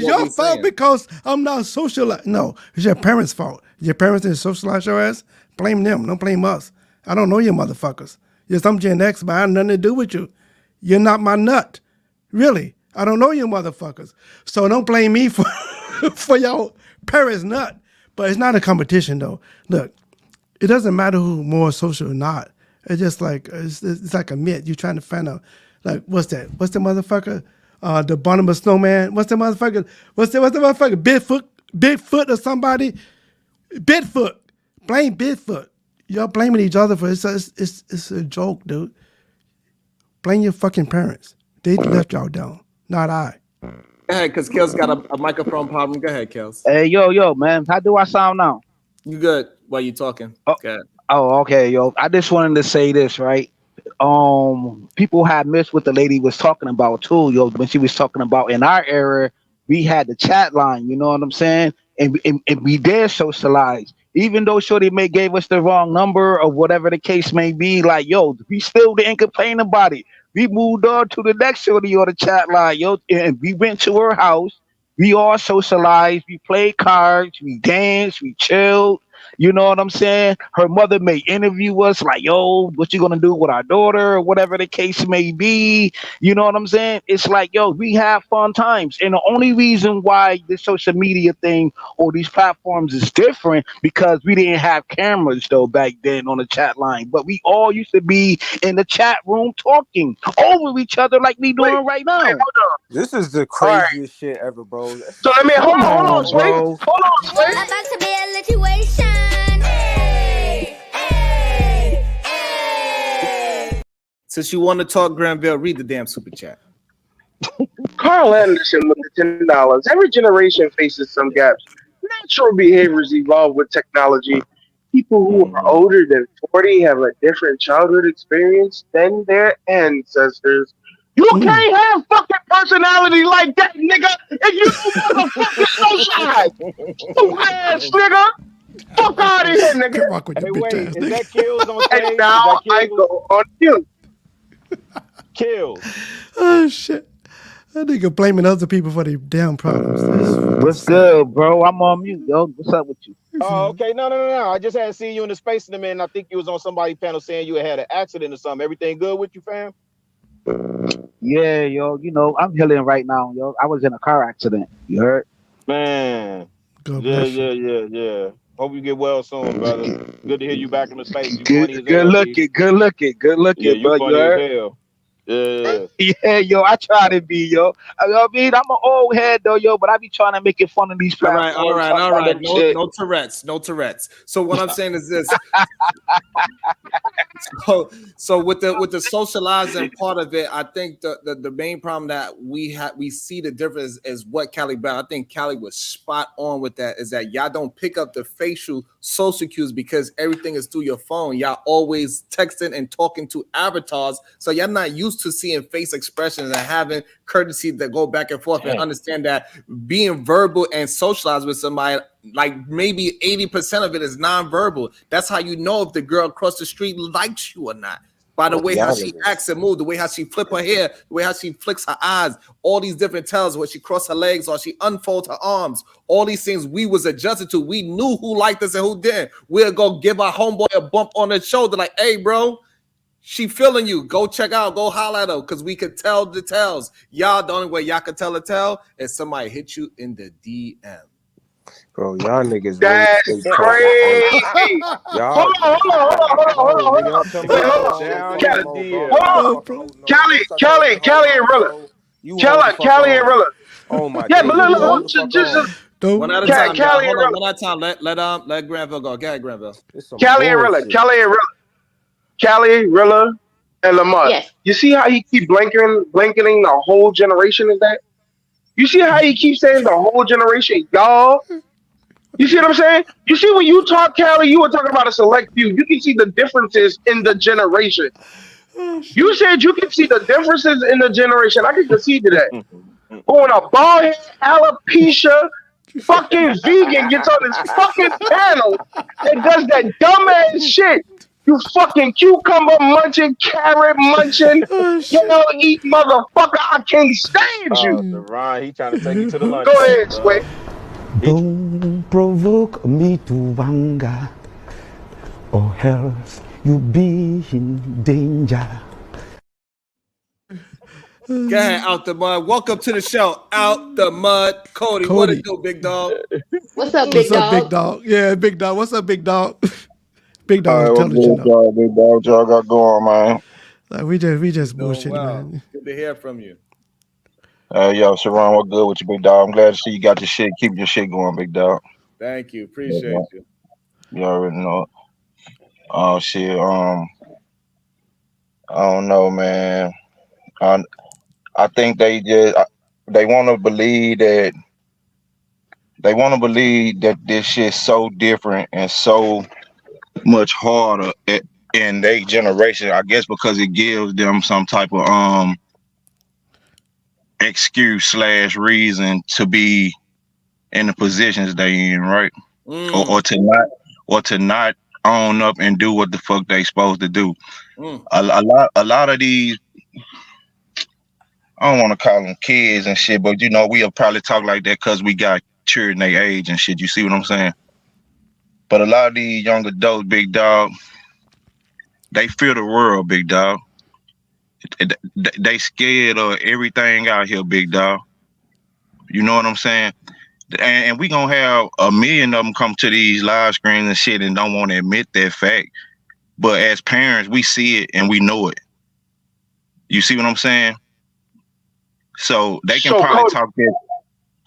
your fault because I'm not socialized. No, it's your parents' fault. Your parents didn't socialize your ass. Blame them. Don't blame us. I don't know you motherfuckers. Yes, I'm Gen X, but I have nothing to do with you. You're not my nut. Really. I don't know you motherfuckers. So don't blame me for for your parents' nut. But it's not a competition though. Look, it doesn't matter who's more social or not. It's just like it's like a myth. You're trying to find out like what's that? What's the motherfucker? The Barnabas Snowman. What's the motherfucker? What's the motherfucker? Bigfoot or somebody? Bigfoot. Blame Bigfoot. Y'all blaming each other for it's a joke, dude. Blame your fucking parents. They left y'all down, not I.
Go ahead, because Kels got a microphone problem. Go ahead, Kels.
Hey, yo, man. How do I sound now?
You good while you talking?
Oh,
Go ahead.
oh, okay, yo. I just wanted to say this, right? People had missed what the lady was talking about too, yo. When she was talking about in our era, we had the chat line. You know what I'm saying? And we did socialize. Even though Shorty may gave us the wrong number or whatever the case may be, like, yo, we still didn't complain about it. We moved on to the next Shorty on the chat line, yo, and we went to her house. We all socialized. We played cards. We danced. We chilled. You know what I'm saying? Her mother may interview us like, yo, what you gonna do with our daughter or whatever the case may be. You know what I'm saying? It's like, yo, we have fun times. And the only reason why this social media thing or these platforms is different because we didn't have cameras though back then on the chat line. But we all used to be in the chat room talking over each other like we doing right now.
Hold on. This is the craziest shit ever, bro.
So let me hold on, Sway.
bro.
Hold on, Sway.
About to be a situation. Hey, hey, hey.
Since you want to talk, Granville, read the damn super chat.
Carl Anderson with the $10. Every generation faces some gaps. Natural behaviors evolve with technology. People who are older than 40 have a different childhood experience than their ancestors. You can't have fucking personality like that, nigga, if you don't motherfucking socialize. You ass nigga. Fuck out of here, nigga.
Come on with your bitch ass
Is
nigga.
that Kills on stage?
And now I go on you.
Kills.
Oh shit. That nigga blaming other people for their damn problems.
What's good, bro? I'm on mute, yo. What's up with you?
Oh, okay. No. I just hadn't seen you in the space in a minute. I think you was on somebody's panel saying you had an accident or something. Everything good with you, fam?
Yeah, yo. You know, I'm healing right now, yo. I was in a car accident. You heard?
Man.
God
Yeah.
bless you.
Yeah. Hope you get well soon, brother. Good to hear you back in the space. You funny as
Good
hell,
looking,
B.
good looking,
Yeah, you
bro. You
funny as
heard?
hell. Yeah.
Yeah, yo, I try to be, yo. I mean, I'm an old head though, yo, but I be trying to make it fun of these
All
platforms.
right. No Tourette's. So what I'm saying is this. So with the socializing part of it, I think the main problem that we see the difference is what Callie Brown. I think Callie was spot on with that. Is that y'all don't pick up the facial social cues because everything is through your phone. Y'all always texting and talking to avatars, so y'all not used to seeing face expressions and having courtesy that go back and forth and understand that being verbal and socialize with somebody, like maybe 80% of it is non-verbal. That's how you know if the girl across the street likes you or not. By the way how she acts and moves, the way how she flip her hair, the way how she flicks her eyes, all these different tells where she cross her legs or she unfolds her arms, all these things we was adjusted to. We knew who liked us and who didn't. We'll go give our homeboy a bump on the shoulder like, hey, bro, she feeling you. Go check out, go holler at her, because we could tell the tells. Y'all, the only way y'all could tell the tell is somebody hit you in the DM.
Bro, y'all niggas.
That's crazy.
Y'all.
Hold on. Kelly and Rilla. Kelly and Rilla.
Oh my
yeah, but look, just
one at a time.
Kelly
Hold
and
on, one at a time. Let Granville go. Go ahead, Granville.
Kelly and Rilla, and Lamont.
Yes.
You see how he keep blanketing the whole generation? Is that? You see how he keeps saying the whole generation, y'all? You see what I'm saying? You see when you talk, Callie, you were talking about a select few. You can see the differences in the generation. You said you can see the differences in the generation. I can concede to that. On a bald head, alopecia, fucking vegan gets on this fucking panel and does that dumbass shit. You fucking cucumber munching, carrot munching, eat motherfucker. I can't stand you.
Ron, he trying to take you to the lunch.
Go ahead, Sway.
Don't provoke me to anger, or else you'll be in danger.
Go ahead, Out the Mud. Welcome to the show, Out the Mud. Cody. What it do, big dog?
What's up, big dog?
Big dog? Yeah, big dog. What's up, big dog? Big dog intelligent.
Big dog, y'all got going, man.
Like we just bullshit, man.
Good to hear from you.
Yo, Sharon, what good with you, big dog? I'm glad to see you got your shit. Keep your shit going, big dog.
Thank you. Appreciate you.
You already know. Oh shit. I don't know, man. I think they want to believe that this shit's so different and so much harder in their generation. I guess because it gives them some type of excuse / reason to be in the positions they in, right? Or to not own up and do what the fuck they supposed to do. A lot of these, I don't want to call them kids and shit, but we'll probably talk like that because we got children their age and shit. You see what I'm saying? But a lot of these young adults, big dog, they fear the world, big dog. They scared of everything out here, big dog. You know what I'm saying? And we gonna have a million of them come to these live screens and shit and don't want to admit that fact. But as parents, we see it and we know it. You see what I'm saying? So they can probably talk that.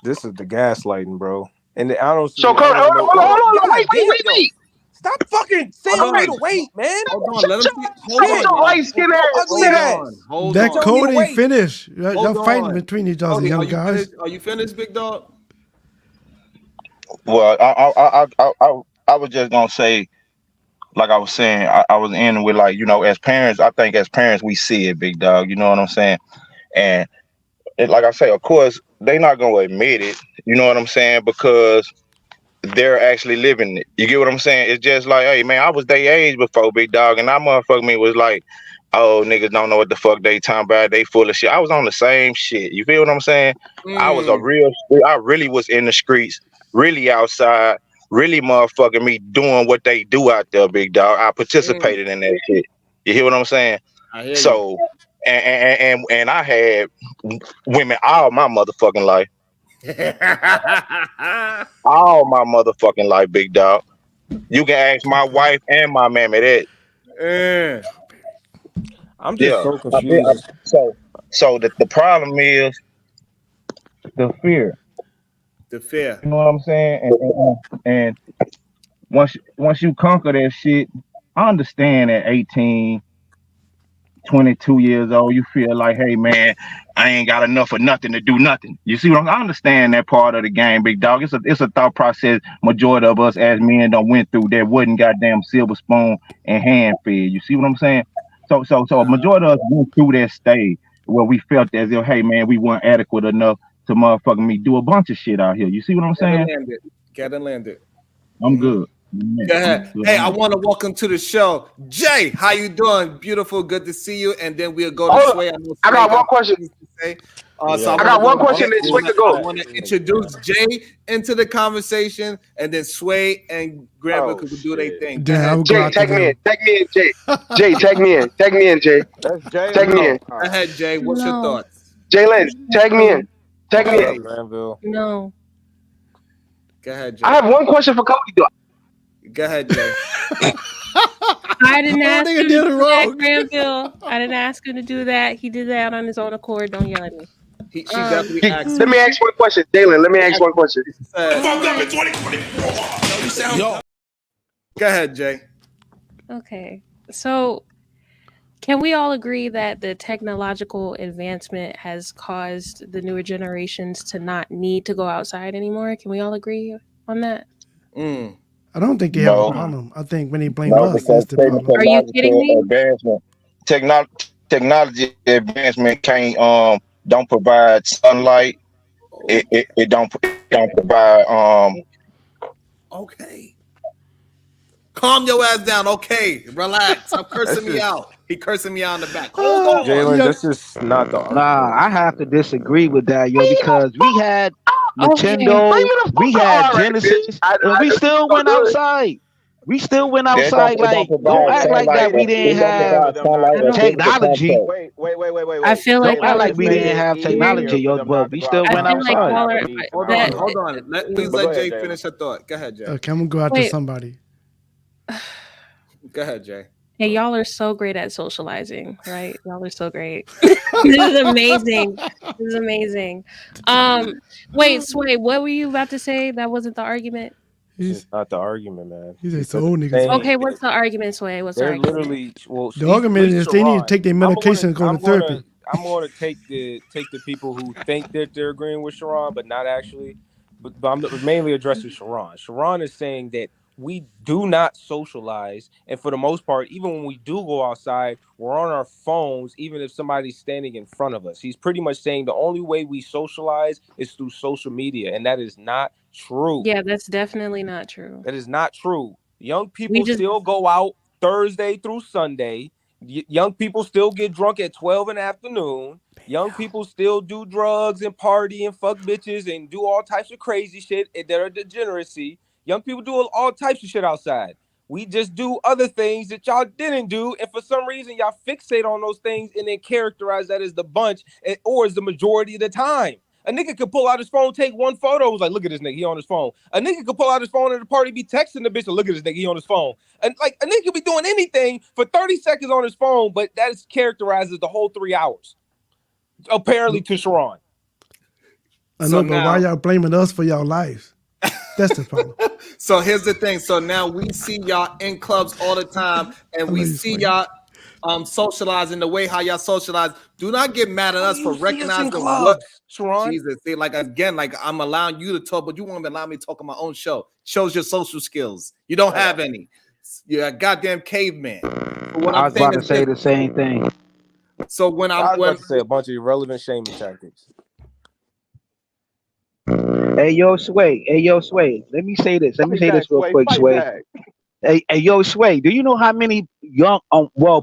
This is the gaslighting, bro. And I don't see.
So, Cody, hold on, wait.
Stop fucking saying me to wait, man.
Hold on, let him
That Cody finish. Y'all fighting between each other, young guys.
Are you finished, big dog?
Well, I was just gonna say, like I was saying, I was ending with as parents, I think as parents we see it, big dog. You know what I'm saying? And like I say, of course, they not gonna admit it. You know what I'm saying? Because they're actually living it. You get what I'm saying? It's just like, hey man, I was their age before, big dog, and that motherfucker me was like, oh, niggas don't know what the fuck they talking about. They full of shit. I was on the same shit. You feel what I'm saying? I really was in the streets, really outside, really motherfucking me doing what they do out there, big dog. I participated in that shit. You hear what I'm saying?
I hear
so, and I had women all my motherfucking life. All my motherfucking life, big dog. You can ask my wife and my mammy that.
I'm just so confused.
So the problem is the fear.
The fear.
You know what I'm saying? And once you conquer that shit, I understand at 18, 22 years old, you feel like, hey man, I ain't got enough of nothing to do nothing. You see what I understand that part of the game, big dog. It's a thought process majority of us as men don't went through that wasn't goddamn silver spoon and hand fed. You see what I'm saying? So a majority of us went through that stage where we felt as if, hey man, we weren't adequate enough to motherfucking me do a bunch of shit out here. You see what I'm saying?
Get and land it.
I'm good.
Go ahead. Hey, I want to welcome to the show, Jay. How you doing? Beautiful. Good to see you. And then we'll go to Sway.
I got one question.
So
I got one question. Then Sway to go.
I want to introduce Jay into the conversation, and then Sway and Grandma could do their thing.
Jay, tag me in. Jay. Jay, tag me in. Tag me in, Jay. Tag me in.
Go ahead, Jay. What's your thoughts?
Jalen, tag me in. Tag me in.
No.
Go ahead, Jay.
I have one question for Cody, though.
Go ahead, Jay.
I didn't ask him to do that, Granville. I didn't ask him to do that. He did that on his own accord. Don't yell at me.
She definitely asked.
Let me ask one question, Jalen. Let me ask one question.
Go ahead, Jay.
Okay. So, can we all agree that the technological advancement has caused the newer generations to not need to go outside anymore? Can we all agree on that?
I don't think they have a problem. I think when they blame us, that's the problem.
Are you kidding me?
Technology advancement can't don't provide sunlight. It don't provide
Okay. Calm your ass down. Okay, relax. I'm cursing me out. He cursing me out in the back. Hold on.
Jalen, this is not the argument.
Nah, I have to disagree with that, yo, because we had Nintendo, we had Genesis, and we still went outside. We still went outside. Like, don't act like that we didn't have technology.
Wait.
I feel
Don't act like we didn't have technology, yo, but we still went outside.
Hold on. Please let Jay finish her thought. Go ahead, Jay.
Okay, I'm gonna go after somebody.
Go ahead, Jay.
Hey, y'all are so great at socializing, right? Y'all are so great. This is amazing. This is amazing. Wait, Sway, what were you about to say? That wasn't the argument?
It's not the argument, man.
He's like, old niggas.
Okay, what's the argument, Sway? What's the argument?
The argument is they need to take their medication and go to therapy.
I'm going to take the people who think that they're agreeing with Sharon, but not actually. But I'm mainly addressing Sharon. Sharon is saying that we do not socialize, and for the most part, even when we do go outside, we're on our phones, even if somebody's standing in front of us. He's pretty much saying the only way we socialize is through social media, and that is not true.
Yeah, that's definitely not true.
That is not true. Young people still go out Thursday through Sunday. Young people still get drunk at 12 in the afternoon. Young people still do drugs and party and fuck bitches and do all types of crazy shit that are degeneracy. Young people do all types of shit outside. We just do other things that y'all didn't do, and for some reason y'all fixate on those things and then characterize that as the bunch or as the majority of the time. A nigga could pull out his phone, take one photo, was like, look at this nigga, he on his phone. A nigga could pull out his phone at a party, be texting the bitch, and look at this nigga, he on his phone. And like a nigga could be doing anything for 30 seconds on his phone, but that is characterized as the whole 3 hours. Apparently to Sharon.
I know, but why y'all blaming us for y'all lives? That's the problem.
So here's the thing. So now we see y'all in clubs all the time, and we see y'all socializing the way how y'all socialize. Do not get mad at us for recognizing what
Sharon.
Jesus. See, like again, like I'm allowing you to talk, but you won't allow me to talk on my own show. Shows your social skills. You don't have any. You're a goddamn caveman.
I was about to say the same thing.
So when
I was about to say a bunch of irrelevant shaming tactics.
Hey yo, Sway. Let me say this. Real quick, Sway. Hey yo, Sway. Do you know how many young,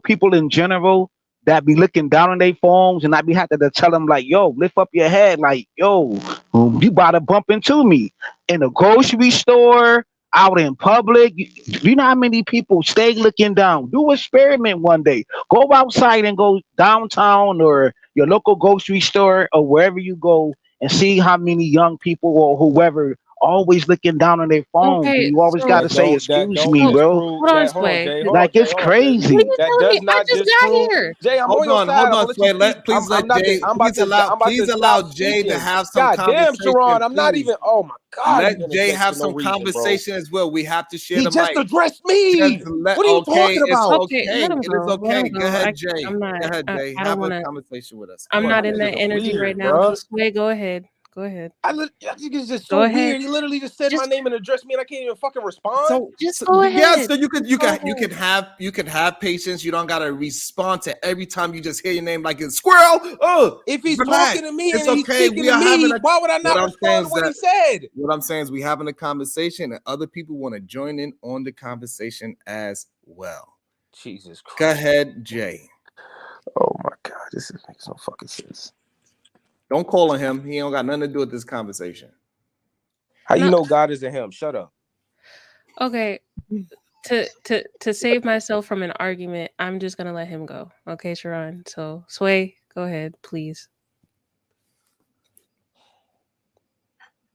people in general that be looking down on their phones, and I be having to tell them like, yo, lift up your head, like, yo, you about to bump into me in a grocery store, out in public. You know how many people stay looking down? Do an experiment one day. Go outside and go downtown or your local grocery store or wherever you go, and see how many young people or whoever always looking down on their phone.
Okay,
You always
so-
got to say, excuse me, bro.
Hold on, Sway.
Like, it's crazy.
That does not
I just got
disprove.
here.
Jay, I'm
Hold
on your
on,
side.
Sway. Please allow Jay to have some conversation.
Sharon, I'm not
please.
even. Oh my God.
Let Jay have some conversation as well. We have to share
He
the
just
mic.
addressed me. What are you talking about?
It is okay. Go ahead, Jay.
I'm not.
Go ahead, Jay.
I don't
Have
want
a
to.
conversation with us.
I'm
Come
not
on,
in
Jay.
that energy right now.
bro.
So Sway, go ahead. Go ahead.
I think it's just
Go
so
ahead.
weird. He literally just said my name and addressed me, and I can't even fucking respond.
Just go ahead.
Yeah, so you can have patience. You don't gotta respond to every time you just hear your name like it's squirrel. Oh,
If he's
relax.
talking to me
It's
and he's
okay.
speaking
We
to
are having
me,
a-
why would I not
What I'm saying
respond to
is
what he
that-
said?
What I'm saying is we having a conversation, and other people want to join in on the conversation as well.
Jesus Christ.
Go ahead, Jay.
Oh my God, this makes no fucking sense.
Don't call on him. He don't got nothing to do with this conversation.
How you know God isn't him? Shut up.
Okay. To save myself from an argument, I'm just gonna let him go. Okay, Sharon. So Sway, go ahead, please.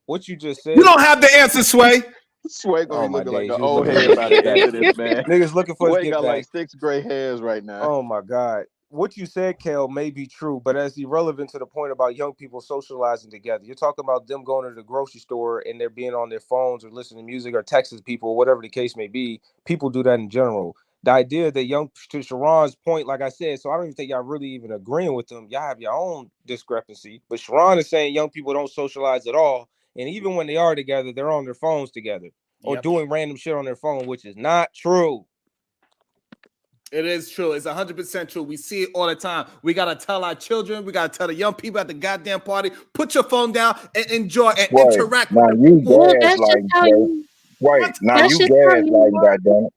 What you just said.
You don't have the answer, Sway.
Sway gonna be
my
looking like
days.
the
You
old
looking
head
for
by
his
the end of
get
this,
back.
man.
Niggas looking for his
Sway
get
got
back.
like 6 gray hairs right now.
Oh my God. What you said, Kel, may be true, but as irrelevant to the point about young people socializing together. You're talking about them going to the grocery store and they're being on their phones or listening to music or texting people, whatever the case may be. People do that in general. The idea that to Sharon's point, like I said, so I don't even think y'all really even agreeing with them. Y'all have your own discrepancy. But Sharon is saying young people don't socialize at all. And even when they are together, they're on their phones together or doing random shit on their phone, which is not true.
It is true. It's 100% true. We see it all the time. We got to tell our children. We got to tell the young people at the goddamn party, put your phone down and enjoy and interact
Now
with the
you
people.
gaslighting, Jay. Wait, now you gaslighting, goddamn.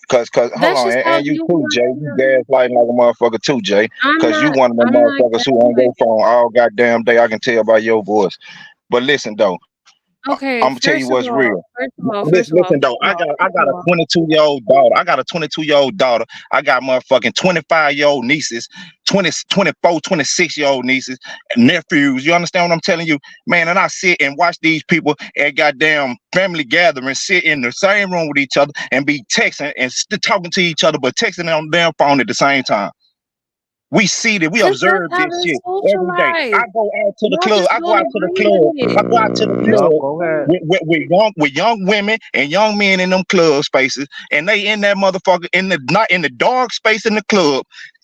Cause hold on, and you too, Jay. You gaslighting like a motherfucker too, Jay. Cause you one of them motherfuckers who on your phone all goddamn day. I can tell by your voice. But listen though,
Okay,
I'm gonna tell you what's real.
First of all,
Though, I got a 22-year-old daughter. I got a 22-year-old daughter. I got motherfucking 25-year-old nieces, 24, 26-year-old nieces, and nephews. You understand what I'm telling you, man? And I sit and watch these people at goddamn family gatherings, sit in the same room with each other and be texting and talking to each other, but texting on their phone at the same time. We see that. We observe this shit every day. I go out to the club. I go out to the club. I go out to the club with young women and young men in them club spaces, and they in that motherfucker not in the dark space in the club,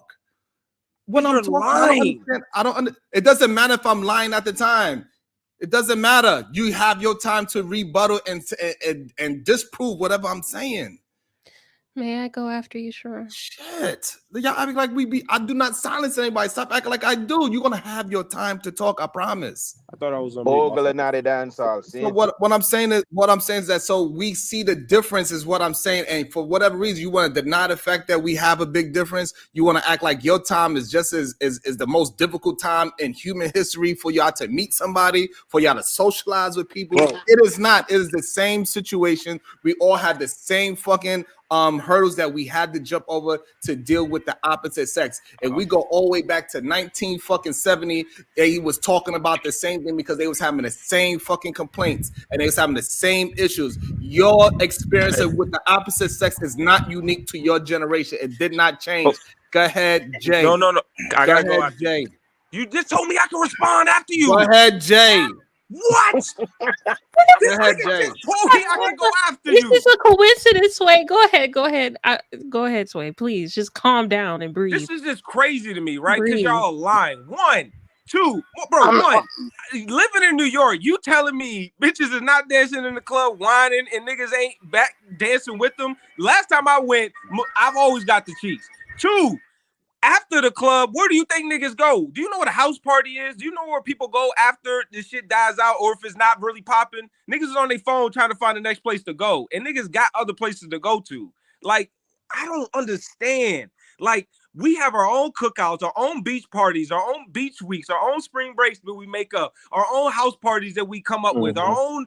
talk. When I'm
You're
talking, I don't
lying.
understand. It doesn't matter if I'm lying at the time. It doesn't matter. You have your time to rebuttal and disprove whatever I'm saying.
May I go after you, Sharon?
Shit. Y'all acting like I do not silence anybody. Stop acting like I do. You're gonna have your time to talk, I promise.
I thought I was on
Bogle not a dancehall.
So what I'm saying is that so we see the difference is what I'm saying, and for whatever reason you want to deny the fact that we have a big difference. You want to act like your time is just as the most difficult time in human history for y'all to meet somebody, for y'all to socialize with people. It is not. It is the same situation. We all have the same fucking hurdles that we had to jump over to deal with the opposite sex. And we go all the way back to 1970. He was talking about the same thing because they was having the same fucking complaints and they was having the same issues. Your experience with the opposite sex is not unique to your generation. It did not change. Go ahead, Jay.
No. I gotta go
ahead, Jay.
You just told me I can respond after you.
Go ahead, Jay.
What?
Go ahead, Jay.
Told me I can go after
This
you.
is a coincidence, Sway. Go ahead. Go ahead, Sway. Please just calm down and breathe.
This is just crazy to me, right? Because
Breathe.
y'all are lying. One, two, one. Living in New York, you telling me bitches is not dancing in the club, whining, and niggas ain't back dancing with them. Last time I went, I've always got the cheeks. Two, after the club, where do you think niggas go? Do you know what a house party is? Do you know where people go after this shit dies out, or if it's not really popping? Niggas is on their phone trying to find the next place to go, and niggas got other places to go to. Like, I don't understand. Like, we have our own cookouts, our own beach parties, our own beach weeks, our own spring breaks that we make up, our own house parties that we come up with, our own.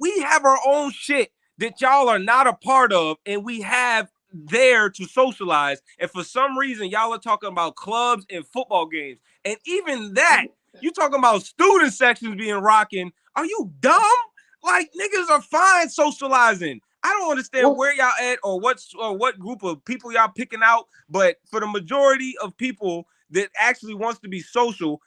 We have our own shit that y'all are not a part of, and we have there to socialize. And for some reason, y'all are talking about clubs and football games. And even that, you talking about student sections being rocking. Are you dumb? Like, niggas are fine socializing. I don't understand where y'all at or what group of people y'all picking out. But for the majority of people that actually wants to be social,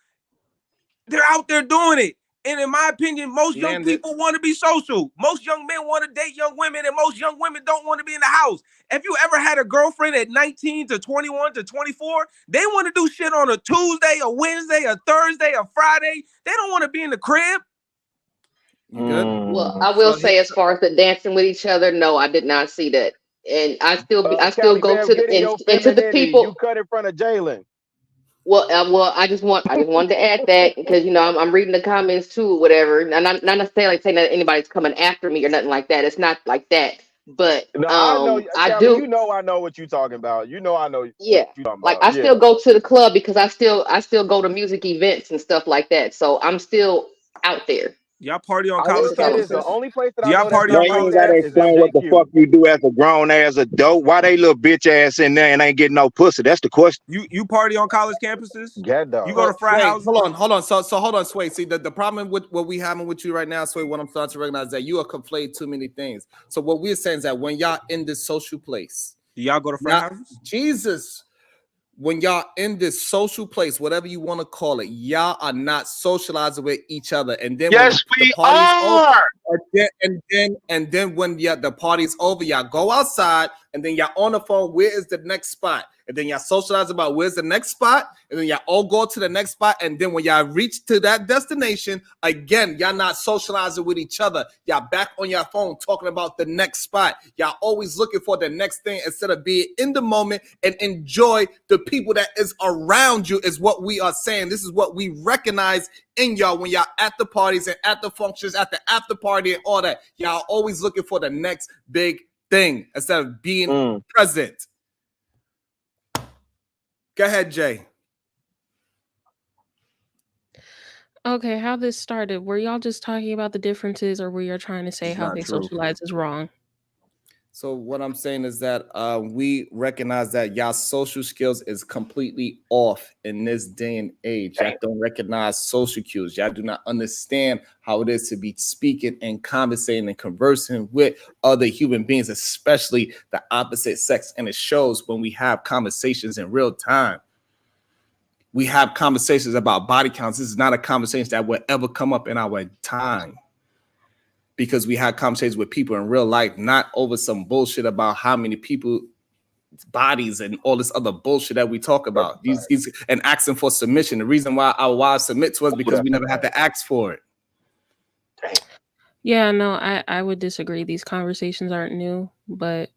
they're out there doing it. And in my opinion, most young people want to be social. Most young men want to date young women, and most young women don't want to be in the house. If you ever had a girlfriend at 19 to 21 to 24, they want to do shit on a Tuesday, a Wednesday, a Thursday, a Friday. They don't want to be in the crib.
Good.
Well, I will say, as far as the dancing with each other, no, I did not see that, and I still go to into the people.
You cut in front of Jalen.
Well, I just wanted to add that because I'm reading the comments too, or whatever. And not necessarily saying that anybody's coming after me or nothing like that. It's not like that. But
no, I know.
I do.
I know what you're talking about. I know.
Yeah,
what you're talking
like
about.
I still go to the club because I still go to music events and stuff like that. So I'm still out there.
Y'all party on college campuses?
The only place that
y'all party on college
gotta explain what the fuck you do as a grown ass adult. Why they little bitch ass in there and ain't getting no pussy? That's the question.
You party on college campuses?
Yeah, dog.
You go to frat houses?
Hold on. So hold on, Sway. See, the problem with what we having with you right now, Sway, what I'm starting to recognize is that you are conflating too many things. So what we're saying is that when y'all in this social place,
do y'all go to frat houses?
Jesus. When y'all in this social place, whatever you want to call it, y'all are not socializing with each other. And then
yes,
when
we are.
And then when the party's over, y'all go outside and then y'all on the phone. Where is the next spot? And then y'all socialize about where's the next spot. And then y'all all go to the next spot. And then when y'all reach to that destination, again, y'all not socializing with each other. Y'all back on your phone talking about the next spot. Y'all always looking for the next thing instead of being in the moment and enjoy the people that is around you is what we are saying. This is what we recognize in y'all when y'all at the parties and at the functions, at the after party and all that. Y'all always looking for the next big thing instead of being present. Go ahead, Jay.
Okay, how this started? Were y'all just talking about the differences, or were you trying to say how they socialize is wrong?
So what I'm saying is that we recognize that y'all social skills is completely off in this day and age. Y'all don't recognize social cues. Y'all do not understand how it is to be speaking and conversating and conversing with other human beings, especially the opposite sex. And it shows when we have conversations in real time. We have conversations about body counts. This is not a conversation that will ever come up in our time. Because we had conversations with people in real life, not over some bullshit about how many people bodies and all this other bullshit that we talk about. These and asking for submission. The reason why our wives submit to us because we never had to ask for it.
Yeah, no, I would disagree. These conversations aren't new, but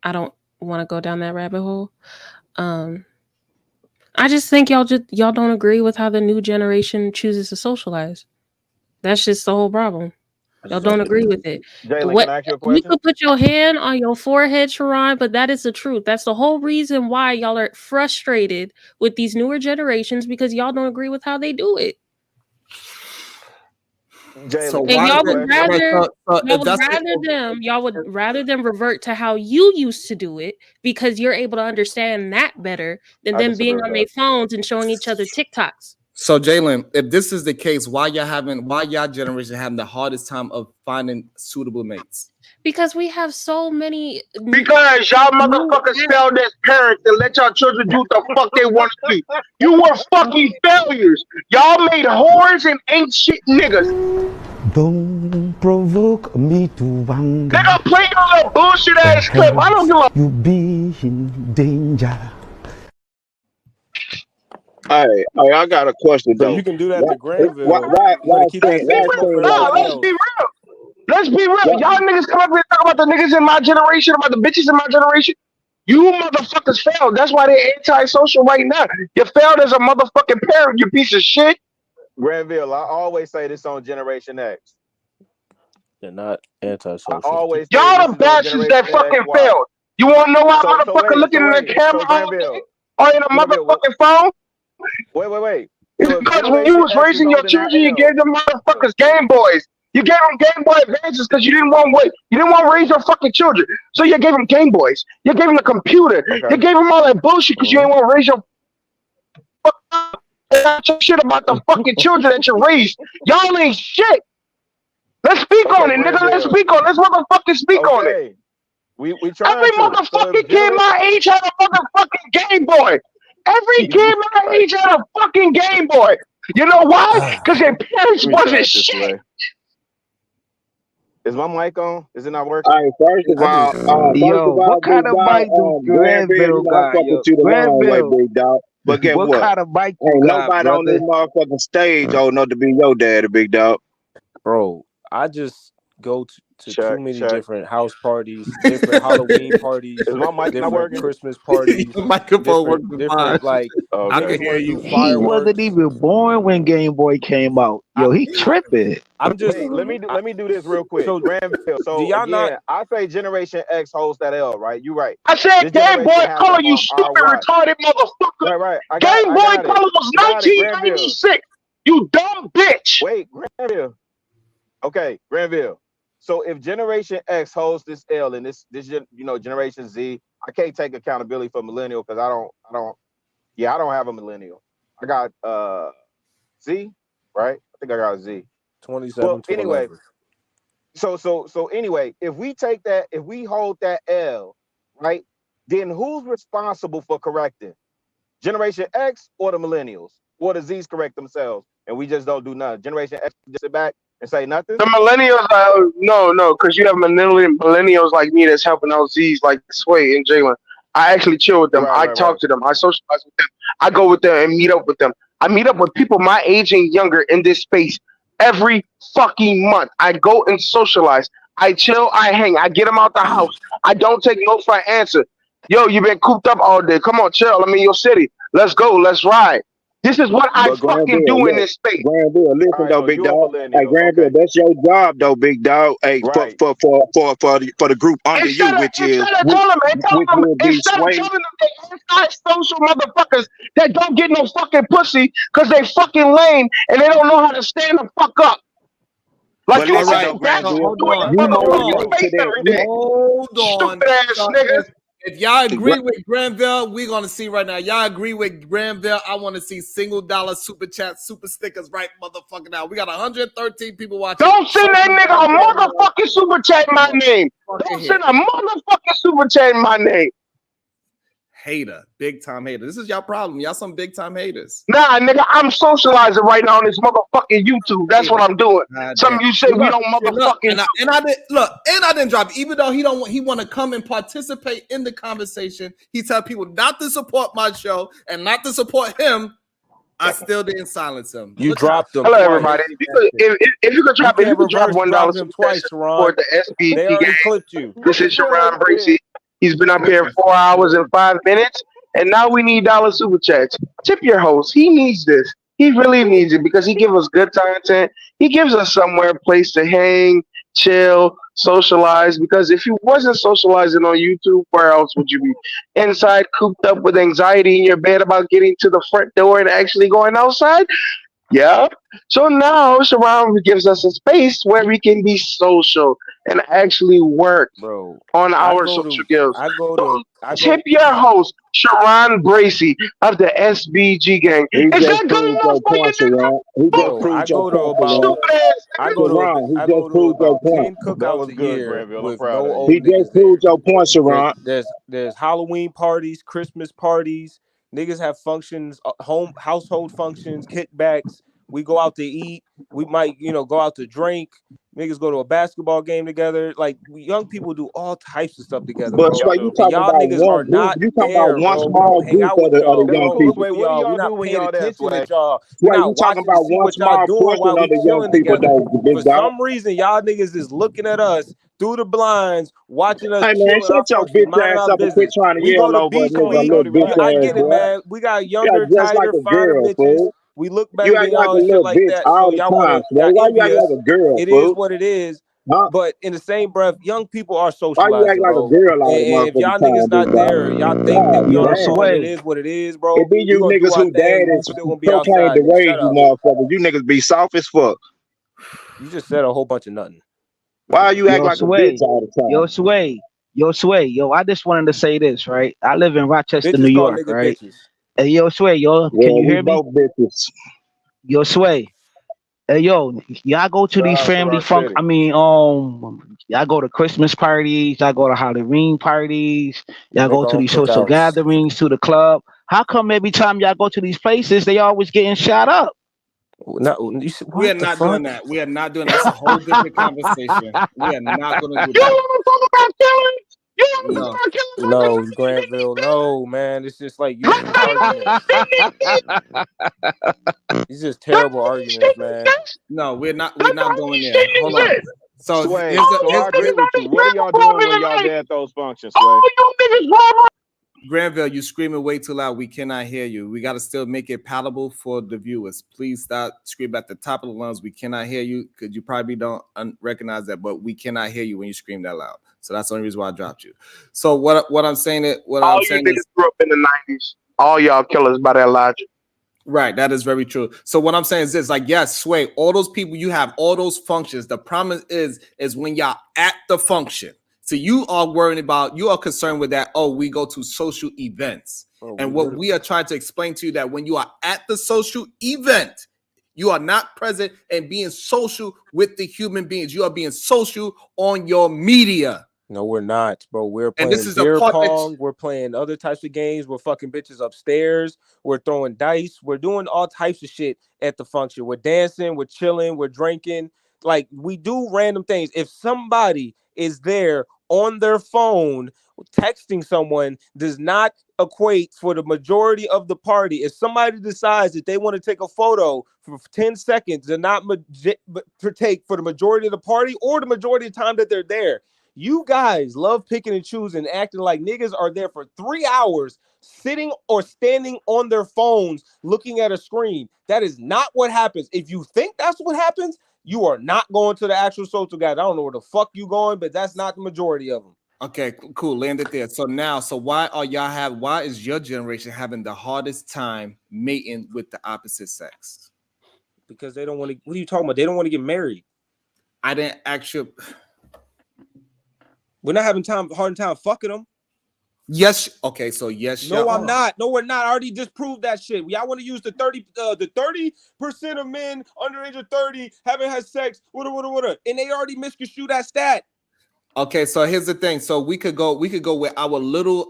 I don't want to go down that rabbit hole. I just think y'all don't agree with how the new generation chooses to socialize. That's just the whole problem. Y'all don't agree with it.
Jalen, can I ask you a
You
question?
could put your hand on your forehead, Sharon, but that is the truth. That's the whole reason why y'all are frustrated with these newer generations, because y'all don't agree with how they do it.
Jalen,
And y'all would rather them revert to how you used to do it, because you're able to understand that better than
I
them
disagree
being
with
on
that.
their phones and showing each other TikToks.
So Jalen, if this is the case, why y'all generation having the hardest time of finding suitable mates?
Because we have so many.
Because y'all motherfuckers failed as parents and let y'all children do what the fuck they want to do. You were fucking failures. Y'all made whores and ain't shit niggas.
Don't provoke me to anger.
Nigga, play your little bullshit ass clip. I don't give a.
You be in danger.
Hey, I got a question
So
though.
you can do that to
Why
Granville. You better
why
keep that same smoke for everybody
Let's
else.
be real. Let's be real. Y'all niggas come up here and talk about the niggas in my generation, about the bitches in my generation. You motherfuckers failed. That's why they're antisocial right now. You failed as a motherfucking parent, you piece of shit.
Granville, I always say this on Generation X.
They're not
I
antisocial.
always say
Y'all
this
the
is on
bastards that
Generation X.
fucking
Why?
failed. You wanna know why
So
motherfucker looking in the camera all day or in a motherfucking phone?
Wait.
It's
So if
because when you
Generation
was
X is
raising your
holding that
children, you
L,
gave them motherfuckers Game Boys. You gave them Game Boy Advances because you didn't want to raise your fucking children. So you gave them Game Boys. You gave them a computer.
okay.
You gave them all that bullshit because you didn't want to raise your fucking shit about the fucking children that you raised. Y'all ain't shit. Let's speak on it, nigga. Let's speak on it. Let's motherfucking speak on it.
We trying
Every
to.
motherfucking kid my age had a motherfucking Game Boy. Every kid my age had a fucking Game Boy. You know why? Because their parents
Let me try
wasn't
it this
shit.
way. Is my mic on? Is it not working?
All right, first of
Yo, what
all, big
kind of
dog,
mic do
Granville,
Granville
you know I
got,
fuck
yo?
with you the long way,
Granville,
big dog. But guess
what
what?
kind of mic you
Ain't
got,
nobody on this
brother?
motherfucking stage old enough to be your daddy, big dog.
Bro, I just go to too many
check.
different house parties, different Halloween parties,
Is my mic not
different
working?
Christmas parties,
Microphone working fine.
different like
I can
just
hear
went
you.
through
He
fireworks.
wasn't even born when Game Boy came out. Yo, he tripping.
I'm just
Wait, let me do this real quick.
so
Granville.
do
So
y'all
again,
not
I say Generation X holds that L, right? You right.
I said
This
Game Boy
generation has
Color,
it
you
on
stupid,
our watch.
retarded motherfucker.
Right. I
Game Boy
got it.
Color was
I got it, Granville.
1996. You dumb bitch.
Wait, Granville. Okay, Granville. So if Generation X holds this L and this Generation Z, I can't take accountability for millennial because I don't have a millennial. I got Z, right? I think I got a Z.
27
Well,
to
anyway,
11?
so anyway, if we hold that L, right, then who's responsible for correcting? Generation X or the millennials? Or the Z's correct themselves and we just don't do nothing? Generation X just sit back and say nothing?
The millennials, no, because you have millennials like me that's helping out Z's like Sway and Jalen. I actually chill with them. I talk to them. I socialize with them. I go with them and meet up with them. I meet up with people my age and younger in this space every fucking month. I go and socialize. I chill. I hang. I get them out the house. I don't take no for an answer. Yo, you been cooped up all day. Come on, chill. I'm in your city. Let's go. Let's ride. This is what I fucking do in this space.
Granville, listen though, big dog. Hey, Granville,
okay.
that's your job though, big dog. Hey,
right.
for the group under you, which will be
Instead of telling them they anti-social motherfuckers that don't get no fucking pussy because they fucking lame and they don't know how to stand the fuck up. Like you saying,
Hold on.
stupid ass niggas.
If y'all agree with Granville, we're gonna see right now. Y'all agree with Granville? I want to see $1 super chat, super stickers right motherfucking now. We got 113 people watching.
Don't send that nigga a motherfucking super chat in my name. Don't send a motherfucking super chat in my name.
Hater, big time hater. This is y'all problem. Y'all some big time haters.
Nah, nigga, I'm socializing right now on this motherfucking YouTube. That's what I'm doing. Some of you say we don't motherfucking.
And I didn't drop. Even though he want to come and participate in the conversation. He tell people not to support my show and not to support him. I still didn't silence him.
You dropped them.
Hello,
twice.
everybody. If you could drop
$1
$1
them twice, Sharon.
for the SBG
They already
gang.
clipped you.
This is Sharon Bracey. He's been up here 4 hours and 5 minutes, and now we need dollar super chats. Tip your host. He needs this. He really needs it because he gives us good content. He gives us somewhere, a place to hang, chill, socialize. Because if you wasn't socializing on YouTube, where else would you be? Inside, cooped up with anxiety in your bed about getting to the front door and actually going outside? Yeah. So now Sharon gives us a space where we can be social and actually work on our social skills. So tip your host, Sharon Bracey of the SBG gang.
He
Is
just
that good
proved
enough
your
for you,
point,
nigga?
Sharon. He just proved your point, Sharon. He just proved your point.
10 cookouts a year with no
He
old niggas
just
there.
proved your point, Sharon.
There's Halloween parties, Christmas parties. Niggas have functions, household functions, kickbacks. We go out to eat. We might, go out to drink. Niggas go to a basketball game together. Like young people do all types of stuff together,
But
bro.
Sway, you
And
talking
y'all
about
niggas are
one group.
not
You talking
there,
about one
bro. We
small
don't hang
group
out with
of
y'all.
the
We
young
don't
people.
look for y'all. We're not paying attention at y'all. We're
Sway, you
not
talking
watching to
about
see
one
what y'all
small
doing
portion
while
of
we
the young
chilling
people,
together.
though, big
For
dog.
some reason, y'all niggas is looking at us through the blinds, watching us
Hey man,
chill in our
shut your
functions,
bitch
minding
ass
our
up and quit
business.
trying to
We go
yell
to
over a
beach
nigga,
week.
little bitch
I
ass
get it,
boy.
man. We got
You
younger,
act just like
tighter,
a
finer
girl,
bitches.
fool.
We look
You
better
act
than
like
y'all
a
and shit
little
like
bitch
that. So
all the
y'all
time, Sway. Why you
envy
act like
us.
a girl,
It is
fool?
what it is.
Huh?
But in the same breath, young people are
Why you act
socializing,
like a
bro.
girl all the
And if y'all
motherfucking
niggas
time, big
not
dog?
there, y'all think that
God
we on the
damn.
phone, it is what it is, bro.
It be
We
you
gonna do
niggas
our
who
thing. We
daddies
still gonna be
proclaim
outside,
the
nigga.
rage,
Shut
you
up.
motherfuckers. You niggas be soft as fuck.
You just said a whole bunch of nothing.
Why you act
Yo,
like a bitch
Sway.
all the time?
Yo, I just wanted to say this, right? I live in Rochester, New
Bitches call
York,
niggas
right?
bitches.
Hey, yo, Sway, yo, can
Well,
you
we
hear me?
both bitches.
Yo, Sway. Hey, yo, y'all go to these
Shout out to
family
Rock City.
y'all go to Christmas parties, y'all go to Halloween parties,
We
y'all
make
go
our
to
own
these social
cookouts.
gatherings, to the club. How come every time y'all go to these places, they always getting shot up?
We are not doing that. We are not doing that. That's a whole different conversation. We are not going to do
You
that.
want to talk about killing? You want to
No.
talk about killing?
No, Granville. No, man. It's just like useless arguments. These just terrible arguments, man.
No, we're not going there. Hold on. So
Sway,
here's
so I agree with you. What are y'all doing when y'all there at those functions, Sway?
Oh, you niggas
Granville, you screaming way too loud. We cannot hear you. We got to still make it palatable for the viewers. Please stop screaming at the top of the lungs. We cannot hear you because you probably don't recognize that, but we cannot hear you when you scream that loud. So that's the only reason why I dropped you. So what I'm saying is,
all you niggas grew up in the 90s. All y'all killers by that logic.
Right, that is very true. So what I'm saying is this, like, yes, Sway, all those people, you have all those functions. The problem is when y'all at the function. So you are concerned with that, oh, we go to social events. And what we are trying to explain to you that when you are at the social event, you are not present and being social with the human beings. You are being social on your media.
No, we're not, bro. We're
And this
playing
is the
beer
part
pong. We're playing other types of games. We're fucking bitches upstairs. We're throwing dice. We're doing all types of shit at the function. We're dancing. We're chilling. We're drinking. Like, we do random things. If somebody is there on their phone texting someone, does not equate for the majority of the party. If somebody decides that they want to take a photo for 10 seconds, does not partake for the majority of the party or the majority of the time that they're there. You guys love picking and choosing, acting like niggas are there for 3 hours sitting or standing on their phones looking at a screen. That is not what happens. If you think that's what happens, you are not going to the actual social guys. I don't know where the fuck you going, but that's not the majority of them.
Okay, cool. Land it there. So why is your generation having the hardest time mating with the opposite sex?
Because they don't want to. What are you talking about? They don't want to get married.
I didn't actually.
We're not having hard time fucking them.
Yes. Okay. So yes.
No, I'm not. No, we're not. I already just proved that shit. Y'all want to use the 30% of men under age of 30 haven't had sex. What? And they already misconstrued that stat.
Okay, so here's the thing. So we could go with our little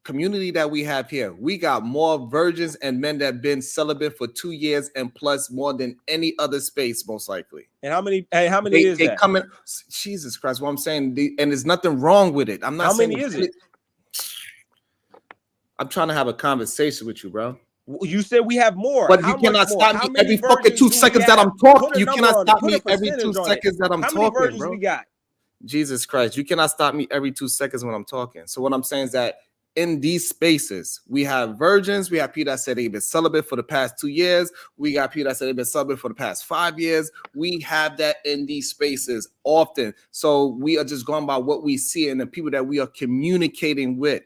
community that we have here. We got more virgins and men that have been celibate for 2 years and plus more than any other space, most likely.
And how many is
they
that?
Come in, Jesus Christ, what I'm saying, and there's nothing wrong with it. I'm not
how
saying
many is it?
I'm trying to have a conversation with you, bro.
You said we have more.
But
how
you cannot
much
stop
more?
me every fucking 2 seconds that I'm talking. You cannot stop me every 2 seconds that I'm talking, bro.
We got?
Jesus Christ, you cannot stop me every 2 seconds when I'm talking. So what I'm saying is that in these spaces, we have virgins, we have people that said they've been celibate for the past 2 years, we got people that said they've been celibate for the past 5 years. We have that in these spaces often. So we are just going by what we see and the people that we are communicating with.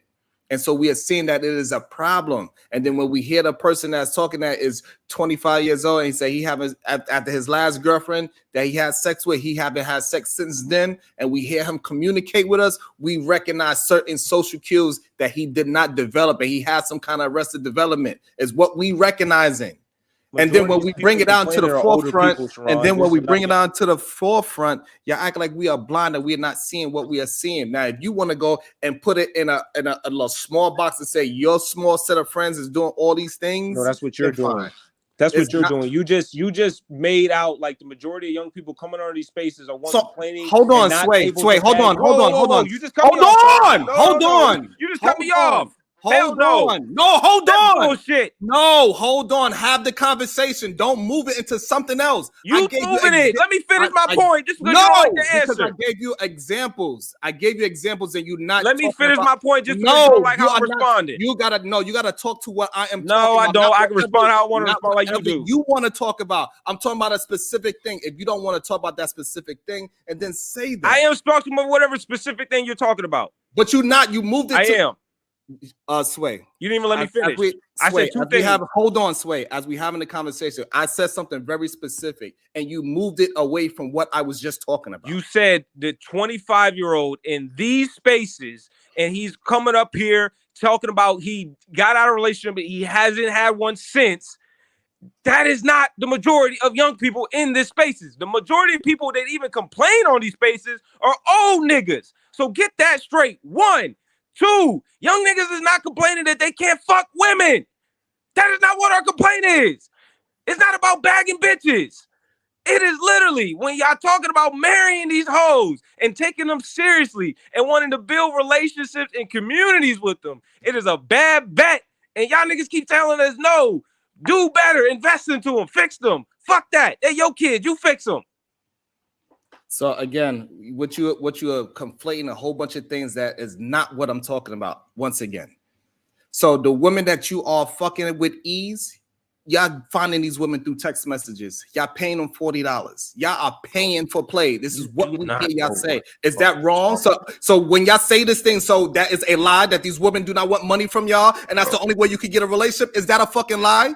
And so we are seeing that it is a problem. And then when we hear the person that's talking that is 25 years old and he say he haven't, after his last girlfriend that he had sex with, he haven't had sex since then, and we hear him communicate with us, we recognize certain social cues that he did not develop and he had some kind of arrested development is what we recognizing. And then when we bring it down to the forefront, and then when we bring it on to the forefront, you act like we are blind and we're not seeing what we are seeing. Now, if you want to go and put it in a little small box and say your small set of friends is doing all these things,
no, that's what you're doing.
Fine.
That's what you're doing. You just made out like the majority of young people coming on these spaces are complaining.
Hold on, Sway. Hold on.
You just cut me off.
Hold on.
You just cut me off.
Hold on. No, hold on.
Bullshit.
No, hold on. Have the conversation. Don't move it into something else.
You moving it. Let me finish my point. Just because you don't like the answer.
Because I gave you examples. And you not.
Let me finish my point. Just because you don't like how I'm responding.
You gotta talk to what I am.
No, I don't. I can respond how I want to respond, like you do.
You want to talk about? I'm talking about a specific thing. If you don't want to talk about that specific thing, and then say that.
I am talking about whatever specific thing you're talking about.
But you're not. You moved it.
I am.
Sway.
You didn't even let me finish. I said two things.
Hold on, Sway. As we having a conversation, I said something very specific, and you moved it away from what I was just talking about.
You said the 25-year-old in these spaces, and he's coming up here talking about he got out of a relationship, but he hasn't had one since. That is not the majority of young people in these spaces. The majority of people that even complain on these spaces are old niggas. So get that straight. 1. 2, young niggas is not complaining that they can't fuck women. That is not what our complaint is. It's not about bagging bitches. It is literally when y'all talking about marrying these hoes and taking them seriously and wanting to build relationships and communities with them. It is a bad bet. And y'all niggas keep telling us, no, do better, invest into them, fix them. Fuck that. They're your kids. You fix them.
So again, what you are conflating a whole bunch of things that is not what I'm talking about. Once again, so the women that you are fucking with ease, y'all finding these women through text messages. Y'all paying them $40. Y'all are paying for play. This is what we hear y'all say. Is that wrong? So when y'all say this thing, so that is a lie that these women do not want money from y'all, and that's the only way you can get a relationship. Is that a fucking lie?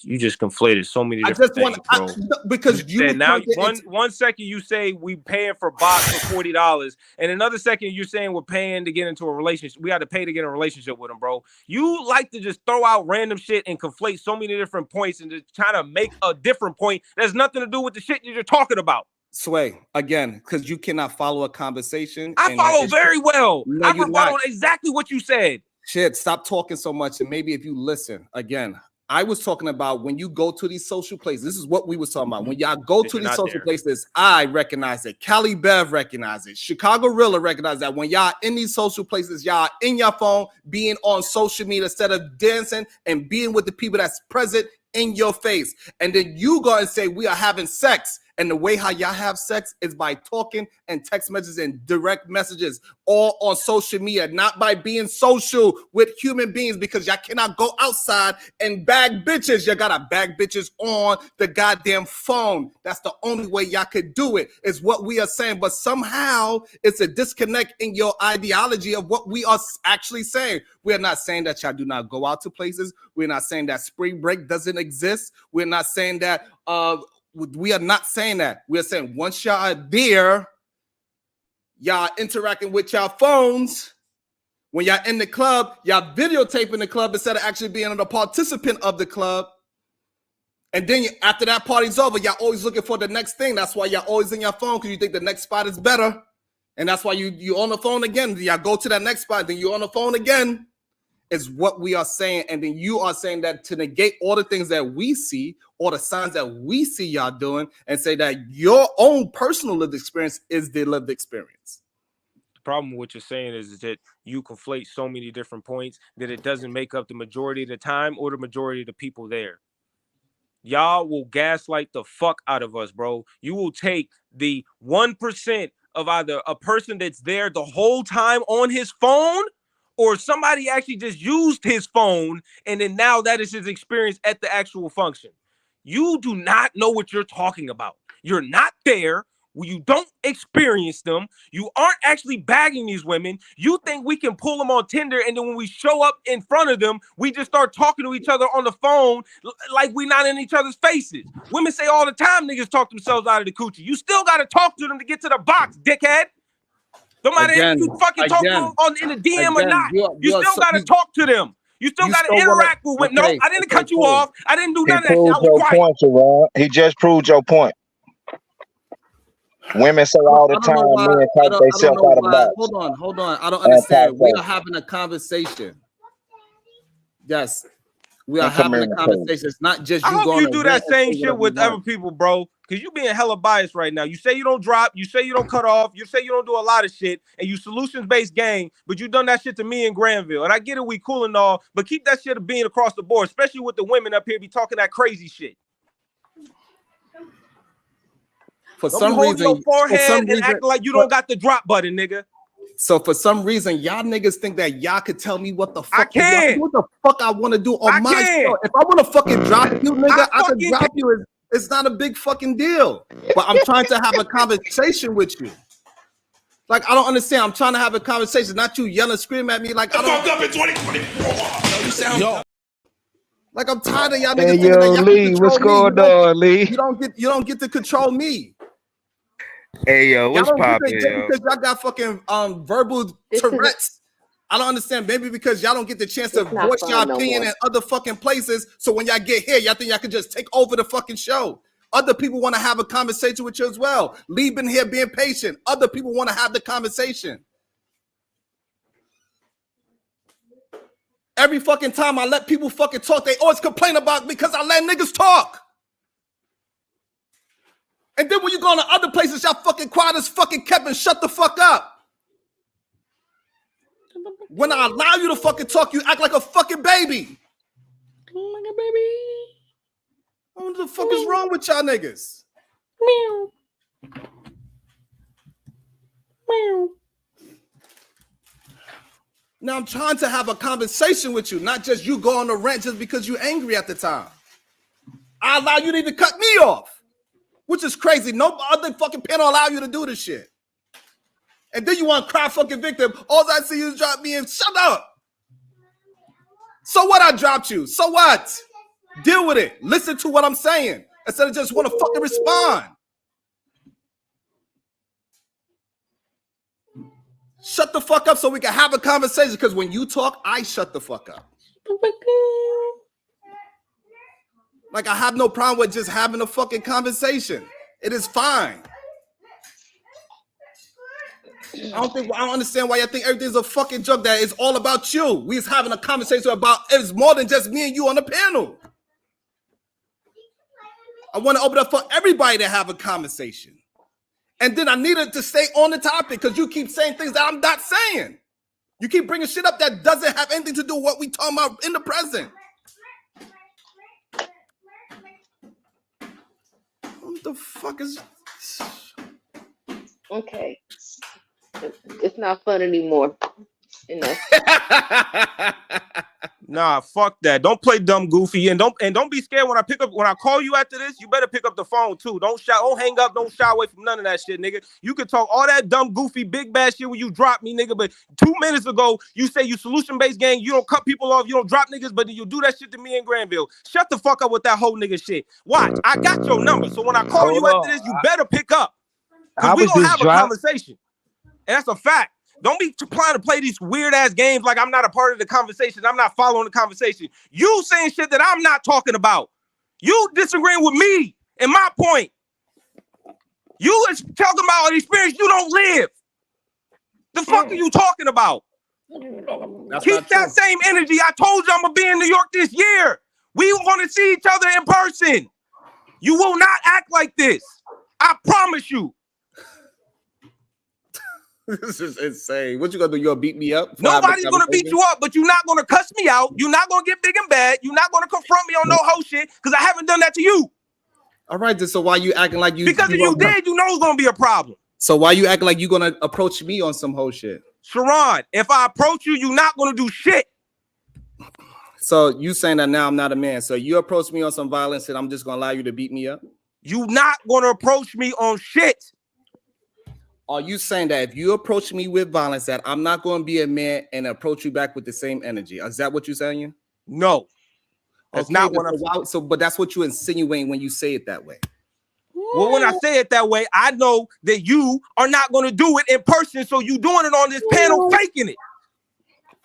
You just conflated so many different things, bro.
Because you
said now one second you say we paying for bots for $40, and another second you're saying we're paying to get into a relationship. We got to pay to get in a relationship with them, bro. You like to just throw out random shit and conflate so many different points and just try to make a different point that has nothing to do with the shit that you're talking about.
Sway, again, because you cannot follow a conversation.
I follow very well. I follow exactly what you said.
Shit, stop talking so much, and maybe if you listen again. I was talking about when you go to these social places. This is what we was talking about. When y'all go to these social places, I recognize it. Cali Bev recognize it. Chicago Rilla recognize that. When y'all in these social places, y'all in your phone, being on social media instead of dancing and being with the people that's present in your face. And then you go and say, we are having sex. And the way how y'all have sex is by talking and text messages and direct messages all on social media, not by being social with human beings, because y'all cannot go outside and bag bitches. You gotta bag bitches on the goddamn phone. That's the only way y'all could do it, is what we are saying. But somehow it's a disconnect in your ideology of what we are actually saying. We're not saying that y'all do not go out to places. We're not saying that spring break doesn't exist. We're not saying that we are not saying that. We are saying once y'all are there, y'all interacting with y'all phones. When y'all in the club, y'all videotaping the club instead of actually being a participant of the club. And then after that party's over, y'all always looking for the next thing. That's why y'all always in your phone, because you think the next spot is better. And that's why you on the phone again. Y'all go to that next spot, then you on the phone again. Is what we are saying. And then you are saying that to negate all the things that we see, or the signs that we see y'all doing, and say that your own personal lived experience is the lived experience.
The problem with what you're saying is that you conflate so many different points that it doesn't make up the majority of the time or the majority of the people there. Y'all will gaslight the fuck out of us, bro. You will take the 1% of either a person that's there the whole time on his phone, or somebody actually just used his phone and then now that is his experience at the actual function. You do not know what you're talking about. You're not there. You don't experience them. You aren't actually bagging these women. You think we can pull them on Tinder, and then when we show up in front of them, we just start talking to each other on the phone like we not in each other's faces. Women say all the time niggas talk themselves out of the coochie. You still got to talk to them to get to the box, dickhead. No matter if you fucking talk to them in the DM or not, you still got to talk to them. You still got to interact with women. No, I didn't cut you off. I didn't do none of that shit. I was quiet.
Point, Sharon. He just proved your point. Women say all the time, men talk themselves out of the box.
Hold on. I don't understand. We are having a conversation. Yes, we are having a conversation. It's not just you.
I hope you do that same shit with other people, bro. Because you being hella biased right now. You say you don't drop. You say you don't cut off. You say you don't do a lot of shit. And you solutions-based gang. But you done that shit to me in Granville. And I get it, we cool and all. But keep that shit of being across the board. Especially with the women up here be talking that crazy shit.
For some reason,
your forehead and act like you don't got the drop button, nigga.
So for some reason, y'all niggas think that y'all could tell me what the fuck
I can.
What the fuck I want to do on my show. If I want to fucking drop you, nigga, I can drop you. It's not a big fucking deal. But I'm trying to have a conversation with you. Like, I don't understand. I'm trying to have a conversation, not you yelling, screaming at me like I don't.
Fucked up in 2024. You sound
like I'm tired of y'all niggas.
Hey,
thinking
yo,
that y'all
Lee, what's going on, Lee?
You don't get to control me.
Hey, yo, what's poppin',
yo? Because y'all got fucking verbal Tourette's. I don't understand. Maybe because y'all don't get the chance to voice your opinion in other fucking places. So when y'all get here, y'all think y'all could just take over the fucking show. Other people want to have a conversation with you as well. Lee been here being patient. Other people want to have the conversation. Every fucking time I let people fucking talk, they always complain about because I let niggas talk. And then when you go to other places, y'all fucking quiet as fucking kept and shut the fuck up. When I allow you to fucking talk, you act like a fucking baby. Like a baby. What the fuck is wrong with y'all niggas? Meow. Meow. Now I'm trying to have a conversation with you, not just you go on a rant just because you're angry at the time. I allow you to even cut me off. Which is crazy. No other fucking panel allow you to do this shit. And then you want to cry fucking victim. All I see you is drop me and shut up. So what I dropped you? So what? Deal with it. Listen to what I'm saying. Instead of just want to fucking respond. Shut the fuck up so we can have a conversation. Because when you talk, I shut the fuck up. Like, I have no problem with just having a fucking conversation. It is fine. I don't understand why you think everything's a fucking joke, that it's all about you. We is having a conversation about, it's more than just me and you on the panel. I want to open up for everybody to have a conversation. And then I needed to stay on the topic because you keep saying things that I'm not saying. You keep bringing shit up that doesn't have anything to do with what we talking about in the present. What the fuck is...
Okay. It's not fun anymore. Enough.
Nah, fuck that. Don't play dumb goofy and don't be scared when I call you after this. You better pick up the phone too. Don't shout, don't hang up, don't shy away from none of that shit, nigga. You can talk all that dumb goofy big bad shit when you drop me, nigga. But 2 minutes ago, you say you solution-based gang, you don't cut people off, you don't drop niggas, but then you do that shit to me in Granville. Shut the fuck up with that whole nigga shit. Watch, I got your number. So when I call you after this, you better pick up. Because we gonna have a conversation. And that's a fact. Don't be trying to play these weird ass games like I'm not a part of the conversation. I'm not following the conversation. You saying shit that I'm not talking about. You disagreeing with me and my point. You is talking about an experience you don't live. The fuck are you talking about? Keep that same energy. I told you I'm gonna be in New York this year. We want to see each other in person. You will not act like this. I promise you.
This is insane. What you gonna do? You gonna beat me up?
Nobody's gonna beat you up, but you're not gonna cuss me out. You're not gonna get big and bad. You're not gonna confront me on no whole shit because I haven't done that to you.
All right, then. So why you acting like you?
Because if you did, you know it's gonna be a problem.
So why you act like you gonna approach me on some whole shit?
Sharon, if I approach you, you're not gonna do shit.
So you saying that now I'm not a man. So you approach me on some violence and I'm just gonna allow you to beat me up?
You not gonna approach me on shit.
Are you saying that if you approach me with violence, that I'm not gonna be a man and approach you back with the same energy? Is that what you're saying?
No. That's not what
I'm saying. But that's what you insinuate when you say it that way.
Well, when I say it that way, I know that you are not going to do it in person, so you doing it on this panel faking it.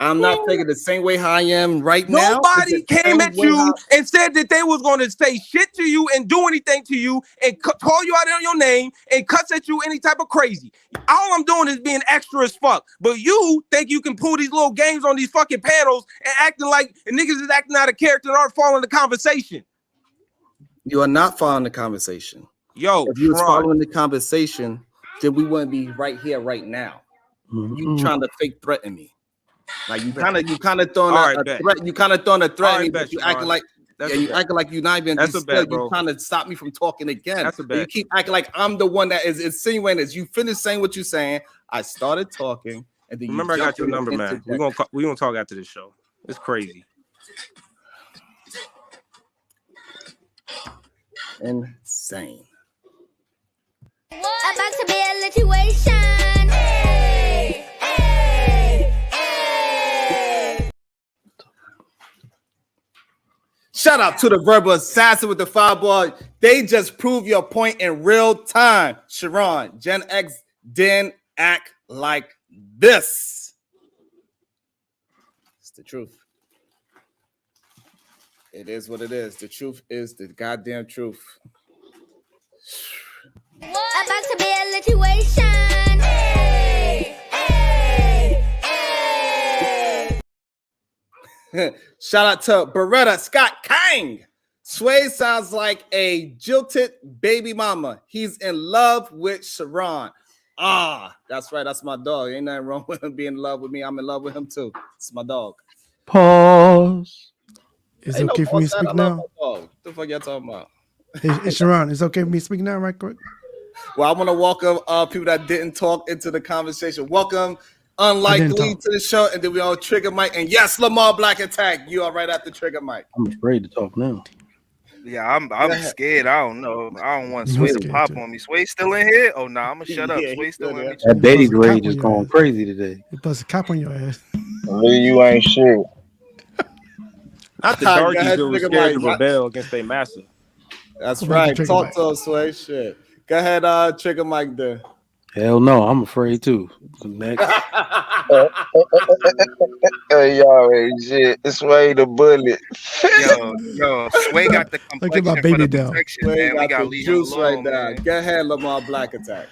I'm not faking the same way how I am right now.
Nobody came at you and said that they was going to say shit to you and do anything to you and call you out on your name and cuss at you any type of crazy. All I'm doing is being extra as fuck. But you think you can pull these little games on these fucking panels and acting like and niggas is acting out of character and aren't following the conversation.
You are not following the conversation.
Yo,
if you was following the conversation, then we wouldn't be right here, right now. You trying to fake threaten me. Like you kind of throwing a threat. You kind of throwing a threat. Right, but you acting like you acting like you're not even.
That's a bet, bro.
You trying to stop me from talking again.
That's a bet.
You keep acting like I'm the one that is insinuating this. You finish saying what you're saying. I started talking, and then
remember I got your number, man. We gonna talk after this show. It's crazy.
Insane.
About to be a situation. Hey, hey, hey.
Shout out to the verbal assassin with the fireball. They just prove your point in real time. Sharon, Gen X didn't act like this. It's the truth. It is what it is. The truth is the goddamn truth.
About to be a situation. Hey, hey,
hey. Shout out to Beretta Scott Kang. Sway sounds like a jilted baby mama. He's in love with Sharon. Ah, that's right. That's my dog. Ain't nothing wrong with him being in love with me. I'm in love with him too. It's my dog.
Pause. Is it okay for me to speak now?
What the fuck y'all talking about?
Hey, Sharon, it's okay for me to speak now, right quick?
Well, I want to welcome people that didn't talk into the conversation. Welcome, Unlikely, to the show. And then we all Trigger Mike. And yes, Lamar Black Attack. You are right after Trigger Mike.
I'm afraid to talk now.
Yeah, I'm scared. I don't know. I don't want Sway to pop on me. Sway still in here? Oh, no, I'm going to shut up. Sway still in here.
That baby rage is going crazy today.
You bust a cop on your ass.
You ain't shit.
Not the darkies who were scared to rebel against their master.
That's right. Talk to us, Sway. Shit. Go ahead, Trigger Mike there.
Hell no, I'm afraid too. Next.
Hey, y'all ain't shit. Sway the bullet.
Yo, Sway got the complexion
my baby
for the
down.
protection,
Sway
man. We
got
got
the
to leave
juice
him alone,
right there.
man.
Go ahead, Lamar Black Attack.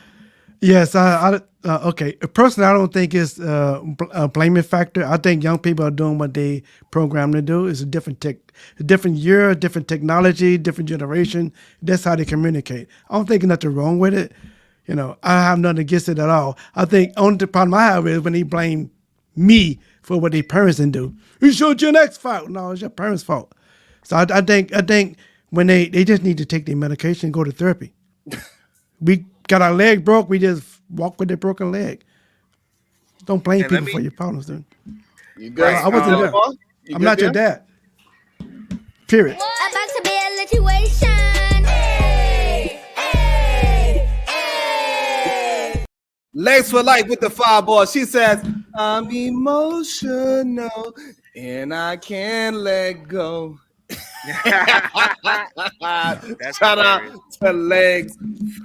Yes, okay. Personally, I don't think it's a blaming factor. I think young people are doing what they programmed to do. It's a different year, different technology, different generation. That's how they communicate. I don't think there's nothing wrong with it. You know, I have nothing against it at all. I think only the problem I have is when they blame me for what their parents didn't do. It's your Gen X fault. No, it's your parents' fault. So I think when they just need to take their medication and go to therapy. We got our leg broke, we just walk with a broken leg. Don't blame people for your problems, dude.
You good?
I wasn't there. I'm not your dad. Period.
About to be a situation. Hey, hey, hey.
Legs for life with the fireball. She says, I'm emotional and I can't let go. Shout out to Legs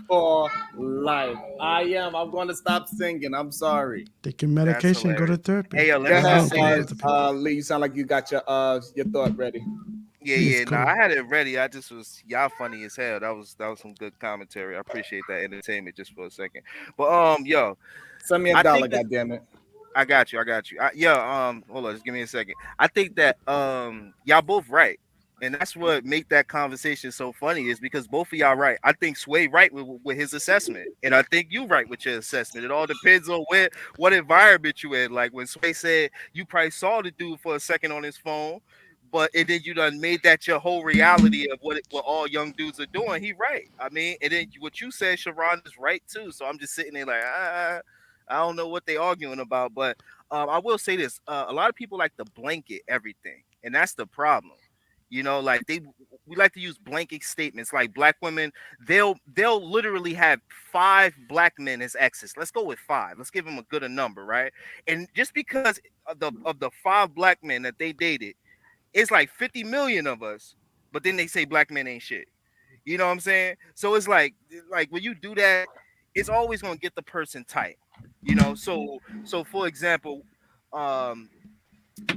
for Life. I'm going to stop singing. I'm sorry.
Take your medication, go to therapy.
Hey, yo,
Go ahead, Lee. You sound like you got your thought ready.
Yeah. Cool. I had it ready. I just was y'all funny as hell. That was some good commentary. I appreciate that entertainment just for a second. But yo,
send me a dollar, goddammit.
I got you. Hold on, just give me a second. I think that y'all both right. And that's what make that conversation so funny is because both of y'all right. I think Sway right with his assessment, and I think you right with your assessment. It all depends on what environment you in. Like when Sway said you probably saw the dude for a second on his phone, But and then you done made that your whole reality of what all young dudes are doing. He right. I mean, and then what you said, Sharon, is right too. So I'm just sitting there like, I don't know what they arguing about. But I will say this: a lot of people like to blanket everything, and that's the problem. You know, like we like to use blanket statements. Like black women, they'll literally have 5 black men as exes. Let's go with 5. Let's give them a good number, right? And just because of the 5 black men that they dated, it's like 50 million of us, but then they say black men ain't shit. You know what I'm saying? So it's like when you do that, it's always gonna get the person tight. You know, so for example,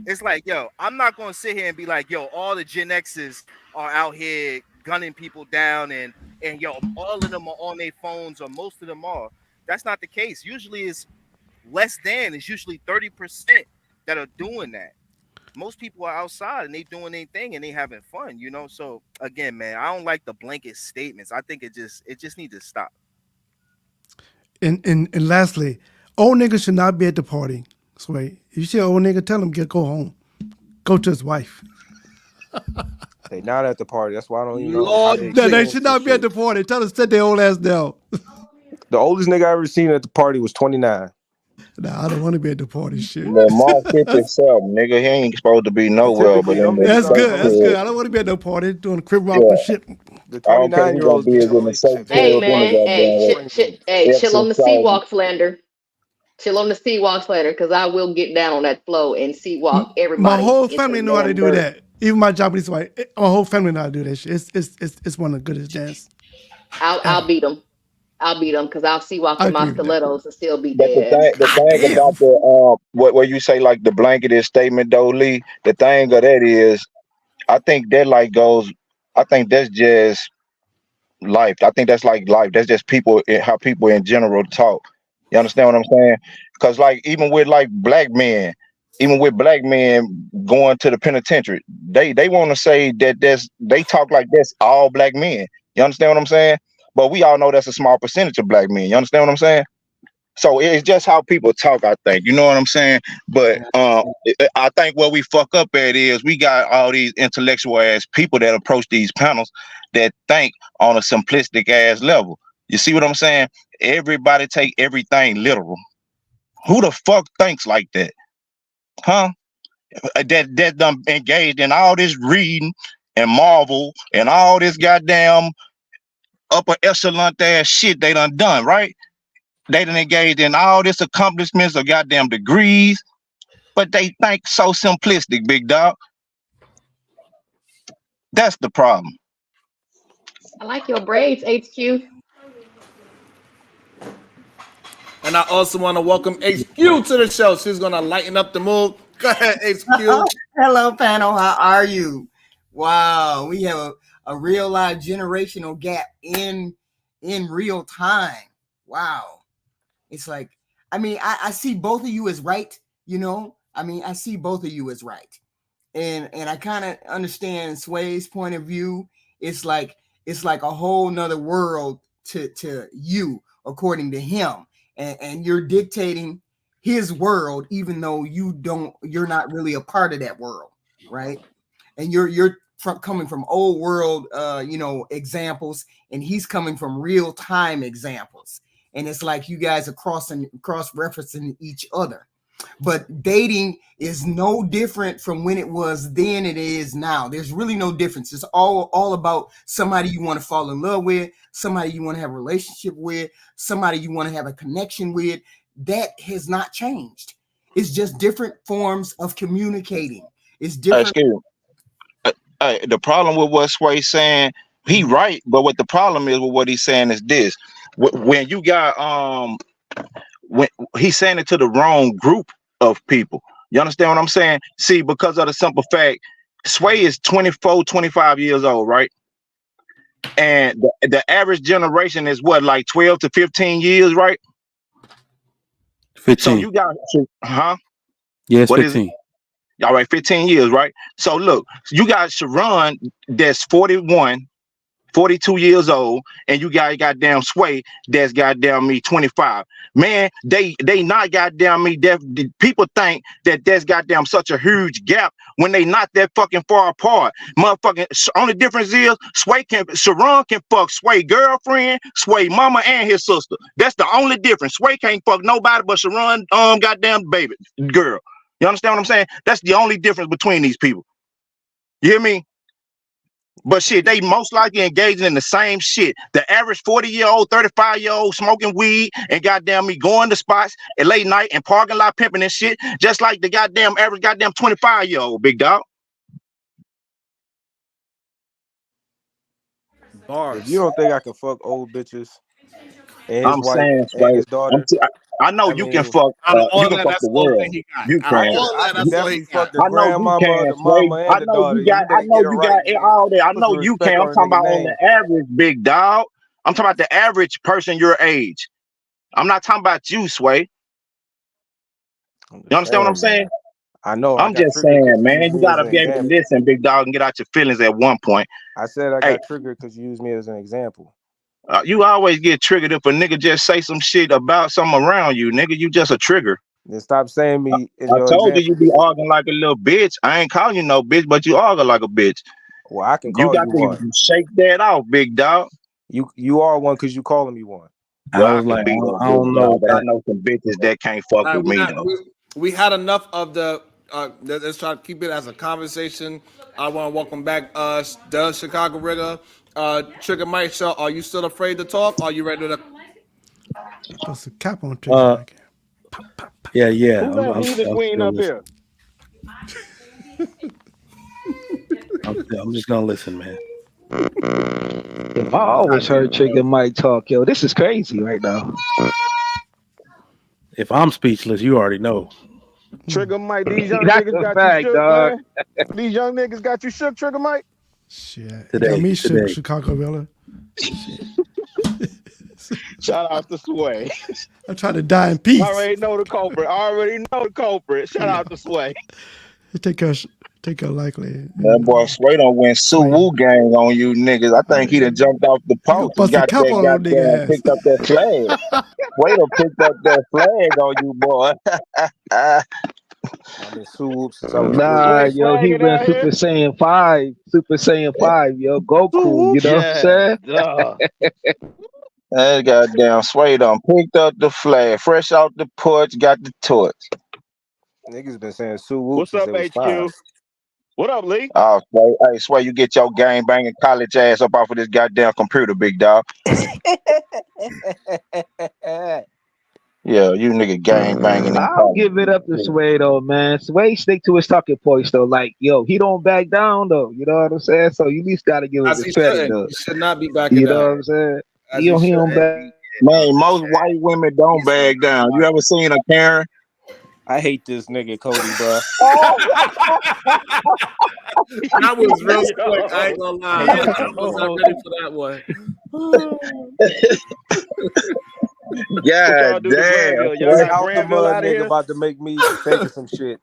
it's like, yo, I'm not gonna sit here and be like, yo, all the Gen X's are out here gunning people down and yo, all of them are on their phones, or most of them are. That's not the case. Usually it's less than, it's usually 30% that are doing that. Most people are outside and they doing their thing and they having fun, you know. So again, man, I don't like the blanket statements. I think it just needs to stop.
And lastly, old niggas should not be at the party. Sway, if you see an old nigga, tell him go home, go to his wife.
They not at the party. That's why I don't even know.
Lord, they should not be at the party. Tell them to sit their old ass down.
The oldest nigga I ever seen at the party was 29.
Nah, I don't want to be at the party. Shit.
Lamar 57, nigga, he ain't supposed to be nowhere. But
That's good. That's good. I don't want to be at no party doing crib walk and shit.
The
I don't care who gonna be in the same
Hey man, chill on the sea walk, Slander. Chill on the sea walk, Slander, because I will get down on that flow and sea walk everybody.
My whole family know how to do that. Even my Japanese wife, my whole family know how to do that shit. It's one of the goodest dance.
I'll beat them. I'll beat them because I'll sea walk in my stilettos and still be
But
dead.
the thing about the what you say, like the blanketed statement though, Lee, the thing of that is, I think that like goes, I think that's just life. I think that's like life. That's just people, how people in general talk. You understand what I'm saying? Because like even with black men going to the penitentiary, they want to say that they talk like that's all black men. You understand what I'm saying? But we all know that's a small percentage of black men. You understand what I'm saying? So it's just how people talk, I think. You know what I'm saying? But I think what we fuck up at is we got all these intellectual ass people that approach these panels that think on a simplistic ass level. You see what I'm saying? Everybody take everything literal. Who the fuck thinks like that? Huh? That done engaged in all this reading and Marvel and all this goddamn upper echelon ass shit they done, right? They done engaged in all this accomplishments of goddamn degrees, but they think so simplistic, big dog. That's the problem.
I like your braids, HQ.
And I also want to welcome HQ to the show. She's going to lighten up the mood. Go ahead, HQ.
Hello, panel. How are you? Wow, we have a real live generational gap in real time. Wow. It's like, I mean, I see both of you as right, you know? I mean, I see both of you as right. And I kind of understand Sway's point of view. It's like a whole nother world to you, according to him. And you're dictating his world, even though you're not really a part of that world, right? And you're coming from old world, examples, and he's coming from real time examples. And it's like you guys are cross-referencing each other. But dating is no different from when it was then it is now. There's really no difference. It's all about somebody you want to fall in love with, somebody you want to have a relationship with, somebody you want to have a connection with. That has not changed. It's just different forms of communicating. It's different.
The problem with what Sway's saying, he right, but what the problem is with what he's saying is this: when you got when he's saying it to the wrong group of people. You understand what I'm saying? See, because of the simple fact, Sway is 24, 25 years old, right? And the average generation is what, like 12 to 15 years, right?
15.
So you got,
Yes,
what
15.
is it? All right, 15 years, right? So look, you got Sharon that's 41, 42 years old, and you got goddamn Sway that's goddamn me 25. Man, they not goddamn me. People think that there's goddamn such a huge gap when they not that fucking far apart. Motherfucking only difference is Sharon can fuck Sway girlfriend, Sway mama, and his sister. That's the only difference. Sway can't fuck nobody but Sharon goddamn baby girl. You understand what I'm saying? That's the only difference between these people. You hear me? But shit, they most likely engaging in the same shit. The average 40-year-old, 35-year-old smoking weed and goddamn me going to spots at late night and parking lot pimping and shit, just like the goddamn average goddamn 25-year-old, big dog.
If you don't think I can fuck old bitches and his
I'm
wife
saying,
and his daughter,
I know you can fuck. You can fuck the world. You can.
I can definitely fuck the
I know you
grandmama,
can,
the
Sway.
mama,
I
and the
know
daughter.
you got. I
better
know
get it
you
right,
got it
nigga.
all there. I
Put
know
some
you
respect
can. I'm
on a
talking
nigga
about on
name.
the average, big dog. I'm talking about the average person your age. I'm not talking about you, Sway. You understand what I'm saying?
I know.
I'm
I got
just
triggered
saying,
because you
man.
used
You
me as
gotta
an
be able to
example.
listen, big dog, and get out your feelings at one point.
I said I
Hey,
got triggered because you used me as an example.
you always get triggered if a nigga just say some shit about something around you, nigga. You just a trigger.
Then stop saying me as
I
your
told you
example.
be arguing like a little bitch. I ain't calling you no bitch, but you argue like a bitch.
Well, I can
You
call
got
you
to
one.
shake that off, big dog.
You are one because you calling me one.
Well, I can be that big dog, but I know some bitches that can't fuck
All right,
with me though.
we had enough of the. Let's try to keep it as a conversation. I want to welcome back the Chicago Rigger. Trigger Mike Show. Are you still afraid to talk? Or are you ready to?
Put a cap on Trigger Mike.
Yeah.
Who that heathen queen
still
up here?
I'm just gonna listen, man.
I always heard Trigger Mike talk. Yo, this is crazy right now.
If I'm speechless, you already know.
Trigger Mike, these young
That's
niggas
a
got
fact,
you shook,
dog.
man. These young niggas got you shook, Trigger Mike.
Shit, you got me shook, Chicago Villa.
Shout out to Sway.
I try to die in peace.
I already know the culprit. Shout out to Sway.
Take her likely.
That boy Sway done went Suwoo gang on you niggas. I think he done jumped off the post and
bust a
got
cap
that
on old nigga
goddamn
ass.
picked up that flag. Sway done picked up that flag on you, boy.
I've been sued since I was
Nah,
three.
yo, he went Super Saiyan 5. Super Saiyan 5, yo. Goku, you know what I'm saying?
That goddamn Sway done picked up the flag, fresh out the porch, got the torch.
Niggas been saying Sue Whoop
What's
since
up,
they was
HQ?
5.
What up, Lee?
Oh, Sway, hey, Sway, you get your gang banging college ass up off of this goddamn computer, big dog. Yeah, you nigga gang banging.
I'll give it up to Sway though, man. Sway stick to his talking points though. Like, yo, he don't back down though. You know what I'm saying? So you at least gotta give him
As
the
he
credit
shouldn't.
though.
He should not be backing
You know
down.
what I'm saying?
As
He don't
should.
back.
Man, most white women don't bag down. You ever seen a Karen?
I hate this nigga Cody, bro.
That was real quick. I ain't gonna lie. I was not ready for that one.
God damn.
Y'all got
Out the
Granville
mud
out of
nigga
here?
about to make me think of some shit.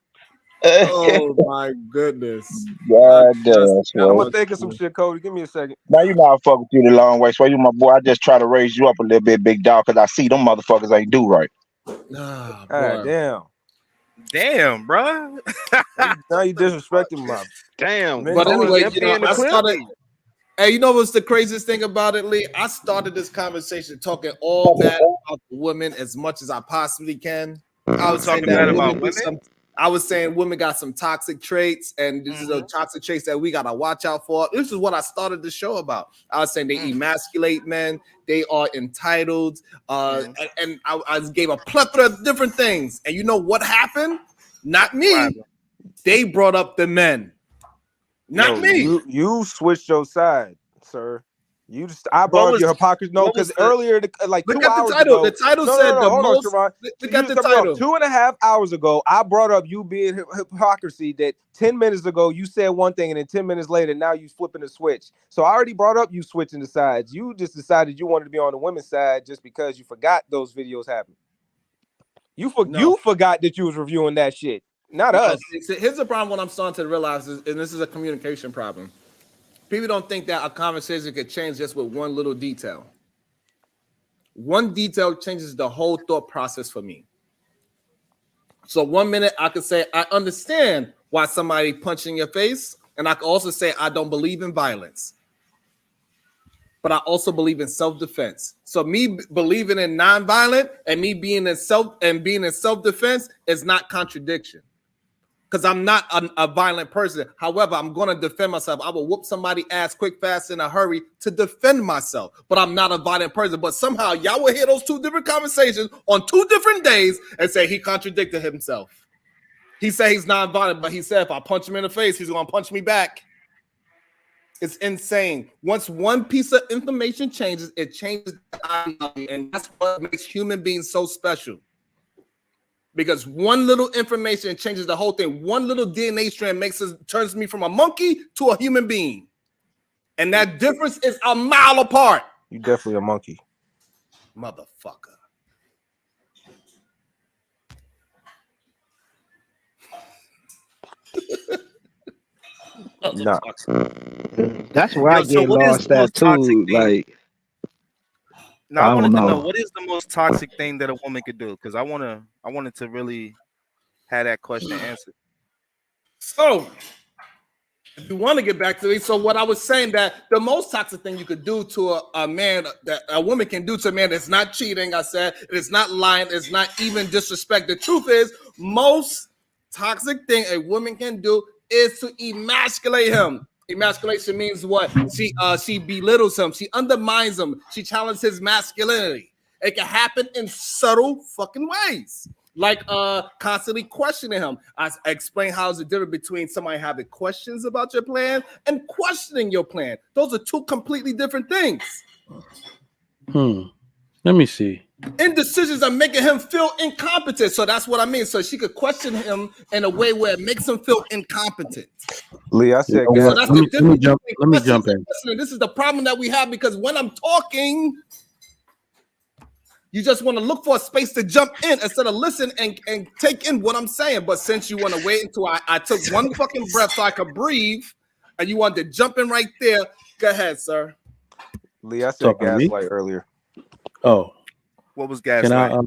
Oh my goodness.
God damn,
I'm
Sway.
gonna think of some shit, Cody. Give me a second.
Now you know I fuck with you the long way. Sway, you my boy. I just try to raise you up a little bit, big dog, because I see them motherfuckers ain't do right.
Ah,
God
boy.
Damn, bro.
Now you disrespecting my
damn.
But anyway, you know, I
clip?
started. Hey, you know what's the craziest thing about it, Lee? I started this conversation talking all bad about the women as much as I possibly can. I was saying
Talking bad
that
about
women do some. I was saying women got some toxic traits, and this is a toxic traits that we gotta watch out for. This is what I started the show about. I was saying they emasculate men, they are entitled, and I gave a plethora of different things. And you know what happened? Not me. They brought up the men. Not me.
You switched your side, sir. I brought up your hypocrisy. No, because earlier, like 2 hours ago.
The title
no,
said the
hold
most.
on, Sharon.
Look at the title.
2.5 hours ago, I brought up you being hypocrisy. That 10 minutes ago you said one thing, and then 10 minutes later now you flipping the switch. So I already brought up you switching the sides. You just decided you wanted to be on the women's side just because you forgot those videos happened. You forgot that you was reviewing that shit. Not us.
Here's the problem. What I'm starting to realize is, and this is a communication problem. People don't think that a conversation could change just with one little detail. One detail changes the whole thought process for me. So 1 minute I could say, I understand why somebody punched in your face. And I could also say, I don't believe in violence. But I also believe in self-defense. So me believing in nonviolent and me being in self-defense is not contradiction. Because I'm not a violent person. However, I'm going to defend myself. I will whoop somebody's ass quick, fast, in a hurry to defend myself. But I'm not a violent person. But somehow y'all will hear those two different conversations on 2 different days and say he contradicted himself. He said he's not violent, but he said if I punch him in the face, he's going to punch me back. It's insane. Once one piece of information changes, it changes the ideology. And that's what makes human beings so special. Because one little information changes the whole thing. One little DNA strand turns me from a monkey to a human being. And that difference is a mile apart.
You definitely a monkey.
Motherfucker.
Nah.
That's where I get lost at too. Like,
now I wanted to know
know.
what is the most toxic thing that a woman could do? Because I wanted to really have that question answered.
So, if you want to get back to it, so what I was saying that the most toxic thing you could do to a man, that a woman can do to a man, it's not cheating. I said it's not lying. It's not even disrespect. The truth is, most toxic thing a woman can do is to emasculate him. Emasculation means what? She belittles him. She undermines him. She challenges his masculinity. It can happen in subtle fucking ways. Like constantly questioning him. I explain how is the difference between somebody having questions about your plan and questioning your plan. Those are 2 completely different things.
Let me see.
Indecisions are making him feel incompetent. So that's what I mean. So she could question him in a way where it makes him feel incompetent.
Lee, I said,
So that's the difference.
Let me jump in.
This is the problem that we have because when I'm talking, you just want to look for a space to jump in instead of listen and take in what I'm saying. But since you want to wait until I took one fucking breath so I could breathe, and you want to jump in right there, go ahead, sir.
Lee, I said gaslight earlier.
Oh.
What was gaslight?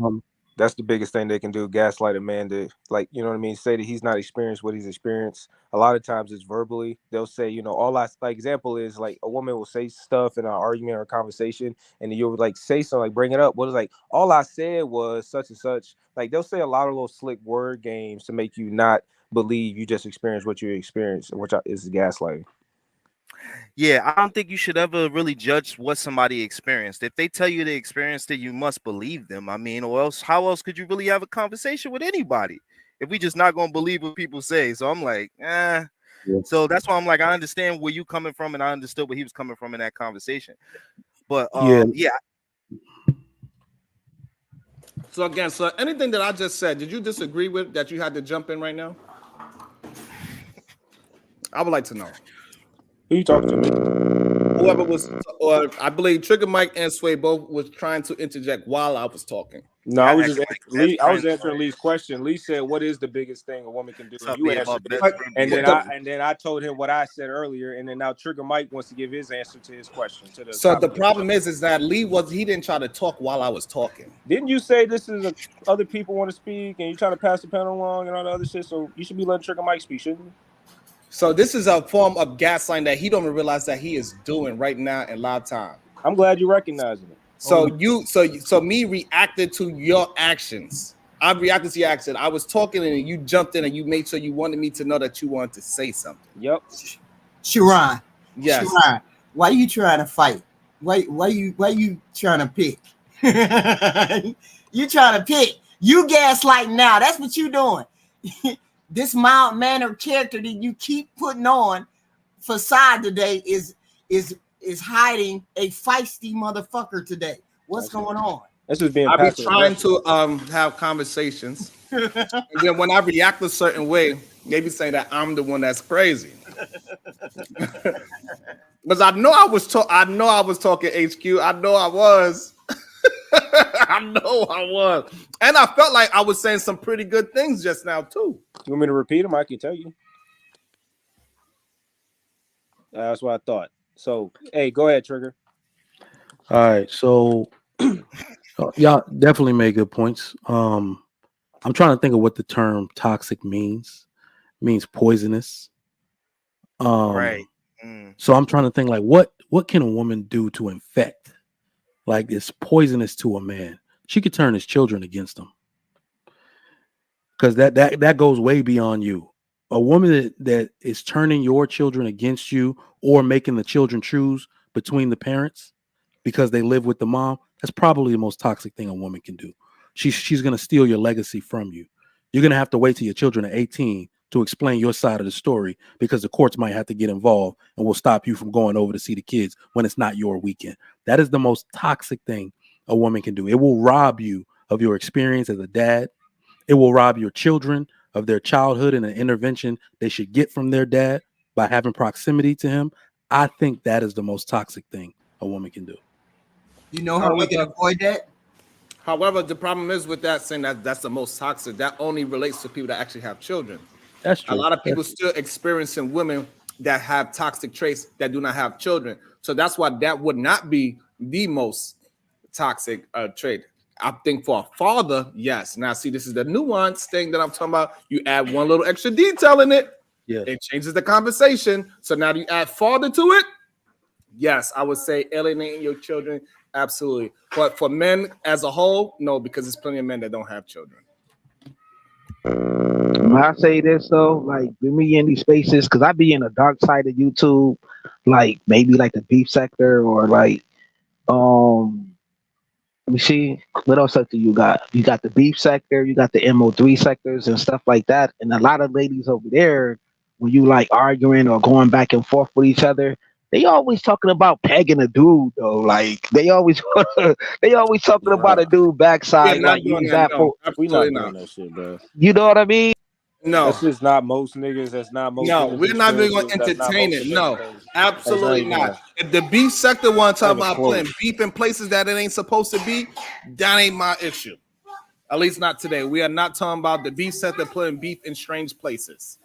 That's the biggest thing they can do. Gaslight a man to, like, you know what I mean? Say that he's not experienced what he's experienced. A lot of times it's verbally. They'll say, you know, example is like a woman will say stuff in an argument or conversation, and you'll like say something, like bring it up. What is like, all I said was such and such. Like they'll say a lot of those slick word games to make you not believe you just experienced what you experienced, which is gaslighting.
Yeah, I don't think you should ever really judge what somebody experienced. If they tell you they experienced it, you must believe them. I mean, or else, how else could you really have a conversation with anybody if we just not gonna believe what people say? So I'm like, Yeah. So that's why I'm like, I understand where you coming from, and I understood where he was coming from in that conversation. But yeah.
So again, so anything that I just said, did you disagree with that you had to jump in right now? I would like to know.
Who you talking to, me?
Whoever was, or I believe Trigger Mike and Sway both was trying to interject while I was talking.
No, I was just I was answering Lee's question. Lee said, "What is the biggest thing a woman can do?" And you answered it. And then I told him what I said earlier, and then now Trigger Mike wants to give his answer to his question.
So the problem is that Lee he didn't try to talk while I was talking.
Didn't you say this is other people want to speak, and you try to pass the panel along and all the other shit? So you should be letting Trigger Mike speak, shouldn't you?
So this is a form of gaslighting that he don't even realize that he is doing right now in live time.
I'm glad you're recognizing it.
So me reacted to your actions. I reacted to your action. I was talking and you jumped in and you made sure you wanted me to know that you wanted to say something.
Yep.
Sharon.
Yes.
Sharon, why are you trying to fight? Why you trying to pick? You trying to pick. You gaslighting now. That's what you doing. This mild-mannered character that you keep putting on facade today is hiding a feisty motherfucker today. What's going on?
That's just being
I be trying to have conversations. And then when I react a certain way, they be saying that I'm the one that's crazy. Because I know I was talking HQ. I know I was. I know I was. And I felt like I was saying some pretty good things just now, too.
You want me to repeat them? I can tell you. That's what I thought. So, hey, go ahead, Trigger.
All right, so y'all definitely made good points. I'm trying to think of what the term toxic means. It means poisonous.
Right.
So I'm trying to think like what can a woman do to infect like this poisonous to a man? She could turn his children against him. Because that goes way beyond you. A woman that is turning your children against you or making the children choose between the parents because they live with the mom, that's probably the most toxic thing a woman can do. She's going to steal your legacy from you. You're going to have to wait till your children are 18 to explain your side of the story because the courts might have to get involved and will stop you from going over to see the kids when it's not your weekend. That is the most toxic thing a woman can do. It will rob you of your experience as a dad. It will rob your children of their childhood and an intervention they should get from their dad by having proximity to him. I think that is the most toxic thing a woman can do.
You know how we can avoid that?
However, the problem is with that saying that that's the most toxic. That only relates to people that actually have children.
That's true.
A lot of people still experiencing women that have toxic traits that do not have children. So that's why that would not be the most toxic trait. I think for a father, yes. Now, see, this is the nuance thing that I'm talking about. You add one little extra detail in it, it changes the conversation. So now you add father to it. Yes, I would say alienating your children, absolutely. But for men as a whole, no, because there's plenty of men that don't have children.
When I say this though, like with me in these spaces, because I be in the dark side of YouTube, like maybe like the beef sector or like let me see what else sector you got. You got the beef sector, you got the MO3 sectors and stuff like that. And a lot of ladies over there, when you like arguing or going back and forth with each other, they always talking about pegging a dude though. Like they always talking about a dude backside.
We're not
Like
doing
use
that.
that
No,
for
We not
absolutely
doing
not.
that shit, bro.
you know what I mean?
No,
That's just not most niggas. That's not most
no,
niggas'
we're not even going
experiences.
to
That's not
entertain
most
it.
of
No,
everything.
absolutely
That's
not. If the beef sector want to talk
not even
about
close.
putting beef in places that it ain't supposed to be, that ain't my issue. At least not today. We are not talking about the beef sector putting beef in strange places.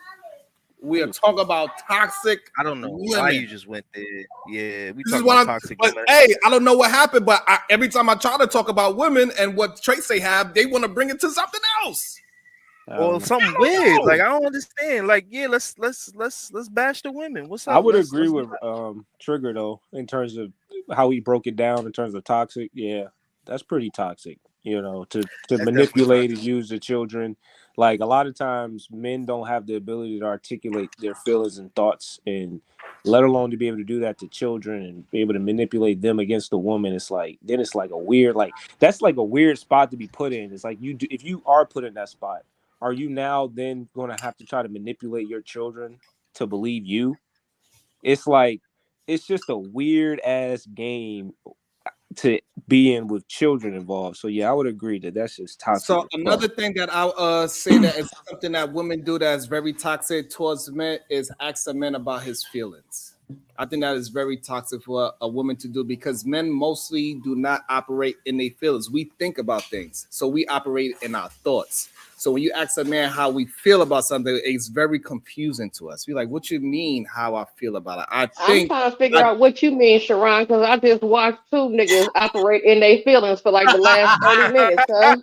We are talking about toxic.
I don't know
women.
why you just went there. Yeah, we
This
talking
is what
about
I'm.
toxic
But
women.
hey, I don't know what happened. But every time I try to talk about women and what traits they have, they want to bring it to something else.
Or something weird. Like I don't understand. Like, yeah, let's bash the women. What's up?
I would
Let's
agree with Trigger though in terms of how he broke it down in terms of toxic. Yeah, that's pretty toxic. You know, to manipulate and use the children. Like a lot of times, men don't have the ability to articulate their feelings and thoughts, and let alone to be able to do that to children and be able to manipulate them against a woman. It's like then it's like a weird that's like a weird spot to be put in. It's like if you are put in that spot, are you now then going to have to try to manipulate your children to believe you? It's like it's just a weird ass game to be in with children involved. So yeah, I would agree that that's just toxic.
So another thing that I'll say that is something that women do that is very toxic towards men is ask a man about his feelings. I think that is very toxic for a woman to do because men mostly do not operate in their feelings. We think about things, so we operate in our thoughts. So when you ask a man how we feel about something, it's very confusing to us. We're like, "What you mean? How I feel about it?"
I'm trying to figure out what you mean, Sharon, because I just watched two niggas operate in their feelings for like the last 30 minutes, huh?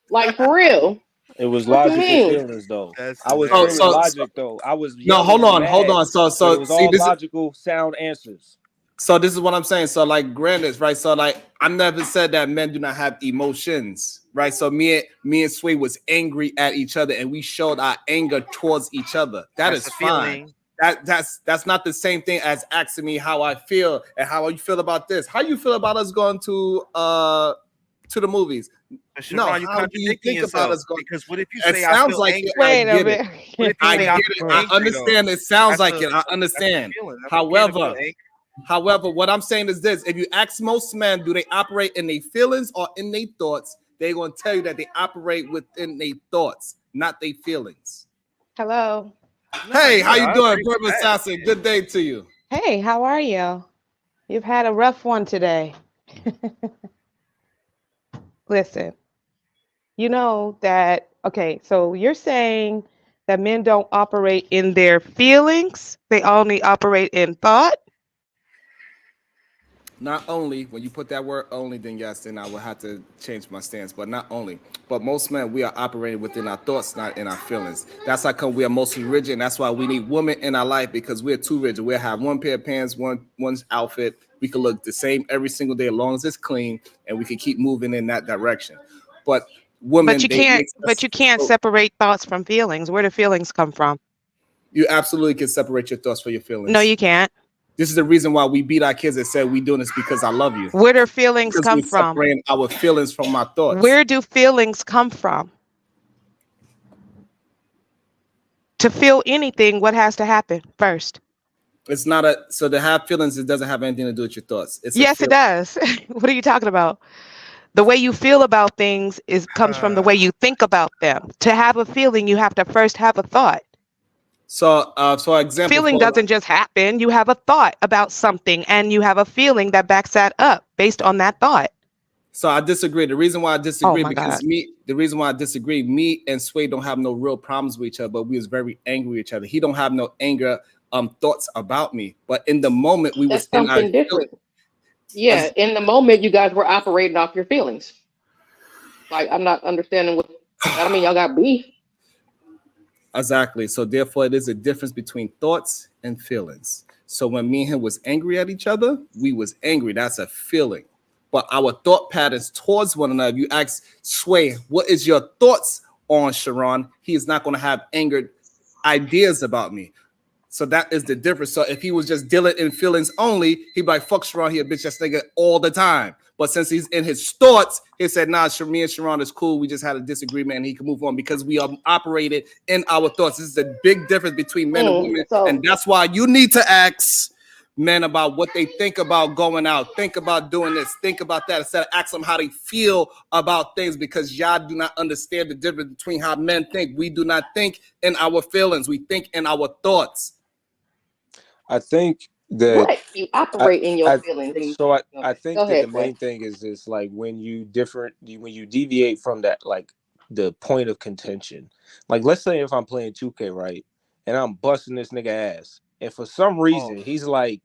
Like for real.
It was
What you
logical
mean?
feelings though. I was feeling logic though. I was
no,
yelling
hold
and
on.
mad,
So
but it was
see,
all
this is
logical, sound answers.
so this is what I'm saying. So like granted, right? So like I never said that men do not have emotions, right? So me and Sway was angry at each other and we showed our anger towards each other.
That's
That's
a
fine.
feeling.
That's not the same thing as asking me how I feel and how you feel about this. How you feel about us going to the movies?
But
No,
Sharon, you
how do you
contradicting
think about
yourself
us going?
because what if you
It
say I
sounds
feel
like
angry?
it. I
Wait a
get it.
minute.
What if you
I
say
get
I
it.
feel
I
angry,
understand.
though?
It sounds
That's
like
a
it. I
that's a
understand.
feeling. That's okay to feel
However,
angry.
However, what I'm saying is this: if you ask most men, do they operate in their feelings or in their thoughts? They're gonna tell you that they operate within their thoughts, not their feelings.
Hello.
Hey, how
Yeah,
you
I
doing,
agree with
Purple
that.
Assassin? Good day to you.
Hey, how are you? You've had a rough one today. Listen, you know that, okay, so you're saying that men don't operate in their feelings, they only operate in thought?
Not only when you put that word only, then yes, then I will have to change my stance. But not only, but most men, we are operating within our thoughts, not in our feelings. That's how come we are mostly rigid. And that's why we need women in our life, because we're too rigid. We'll have one pair of pants, one outfit. We can look the same every single day as long as it's clean, and we can keep moving in that direction. But women,
But you
they
can't.
make us,
But you can't separate thoughts from feelings. Where do feelings come from?
you absolutely can separate your thoughts from your
No,
feelings.
you can't.
This is the reason why we beat our kids and said we doing this because I love you.
Where do feelings
Because we
come from?
separate our feelings from our thoughts.
Where do feelings come from? To feel anything, what has to happen first?
It's not a so to have feelings. It doesn't have anything to do with your thoughts. It's
Yes, it does. What are you talking about? The way you feel about things comes from the way you think about them. To have a feeling, you have to first have a thought.
So, example,
Feeling doesn't just happen. You have a thought about something, and you have a feeling that backs that up based on that thought.
So I disagree. The reason why I disagree
God.
the reason why I disagree, me and Sway don't have no real problems with each other, but we was very angry with each other. He don't have no anger thoughts about me, but in the moment we
That's
was in our
something different. Yeah, in the moment you guys were operating off your feelings. Like, I'm not understanding what. I mean, y'all got beef.
Exactly. So therefore, it is a difference between thoughts and feelings. So when me and him was angry at each other, we was angry. That's a feeling. But our thought patterns towards one another. If you ask Sway, what is your thoughts on Sharon? He is not going to have angered ideas about me. So that is the difference. So if he was just dealing in feelings only, he'd be like, fuck Sharon, he a bitch ass nigga all the time. But since he's in his thoughts, he said, nah, me and Sharon is cool. We just had a disagreement and he can move on because we are operated in our thoughts. This is a big difference between men and women. And that's why you need to ask men about what they think about going out, think about doing this, think about that, instead of ask them how they feel about things, because y'all do not understand the difference between how men think. We do not think in our feelings. We think in our thoughts.
I think that
Right, you operate in your feelings. And
so I
okay.
think
Go
that
ahead,
the main thing is like when you deviate from that, like the point of contention. Like, let's say if I'm playing 2K, right, and I'm busting this nigga ass, and for some reason he's like,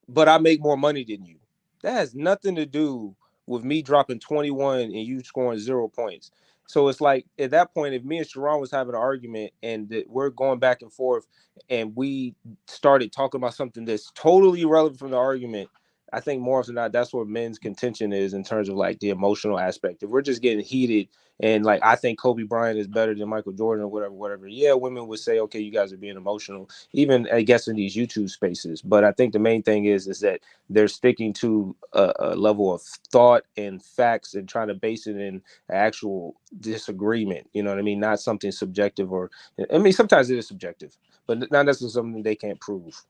but I make more money than you. That has nothing to do with me dropping 21 and you scoring 0 points. So it's like at that point, if me and Sharon was having an argument and that we're going back and forth and we started talking about something that's totally irrelevant from the argument, I think more often than not, that's where men's contention is in terms of like the emotional aspect. If we're just getting heated and like, I think Kobe Bryant is better than Michael Jordan or whatever. Yeah, women would say, okay, you guys are being emotional, even I guess in these YouTube spaces. But I think the main thing is that they're sticking to a level of thought and facts and trying to base it in actual disagreement. You know what I mean? Not something subjective, or I mean, sometimes it is subjective, but not necessarily something they can't prove.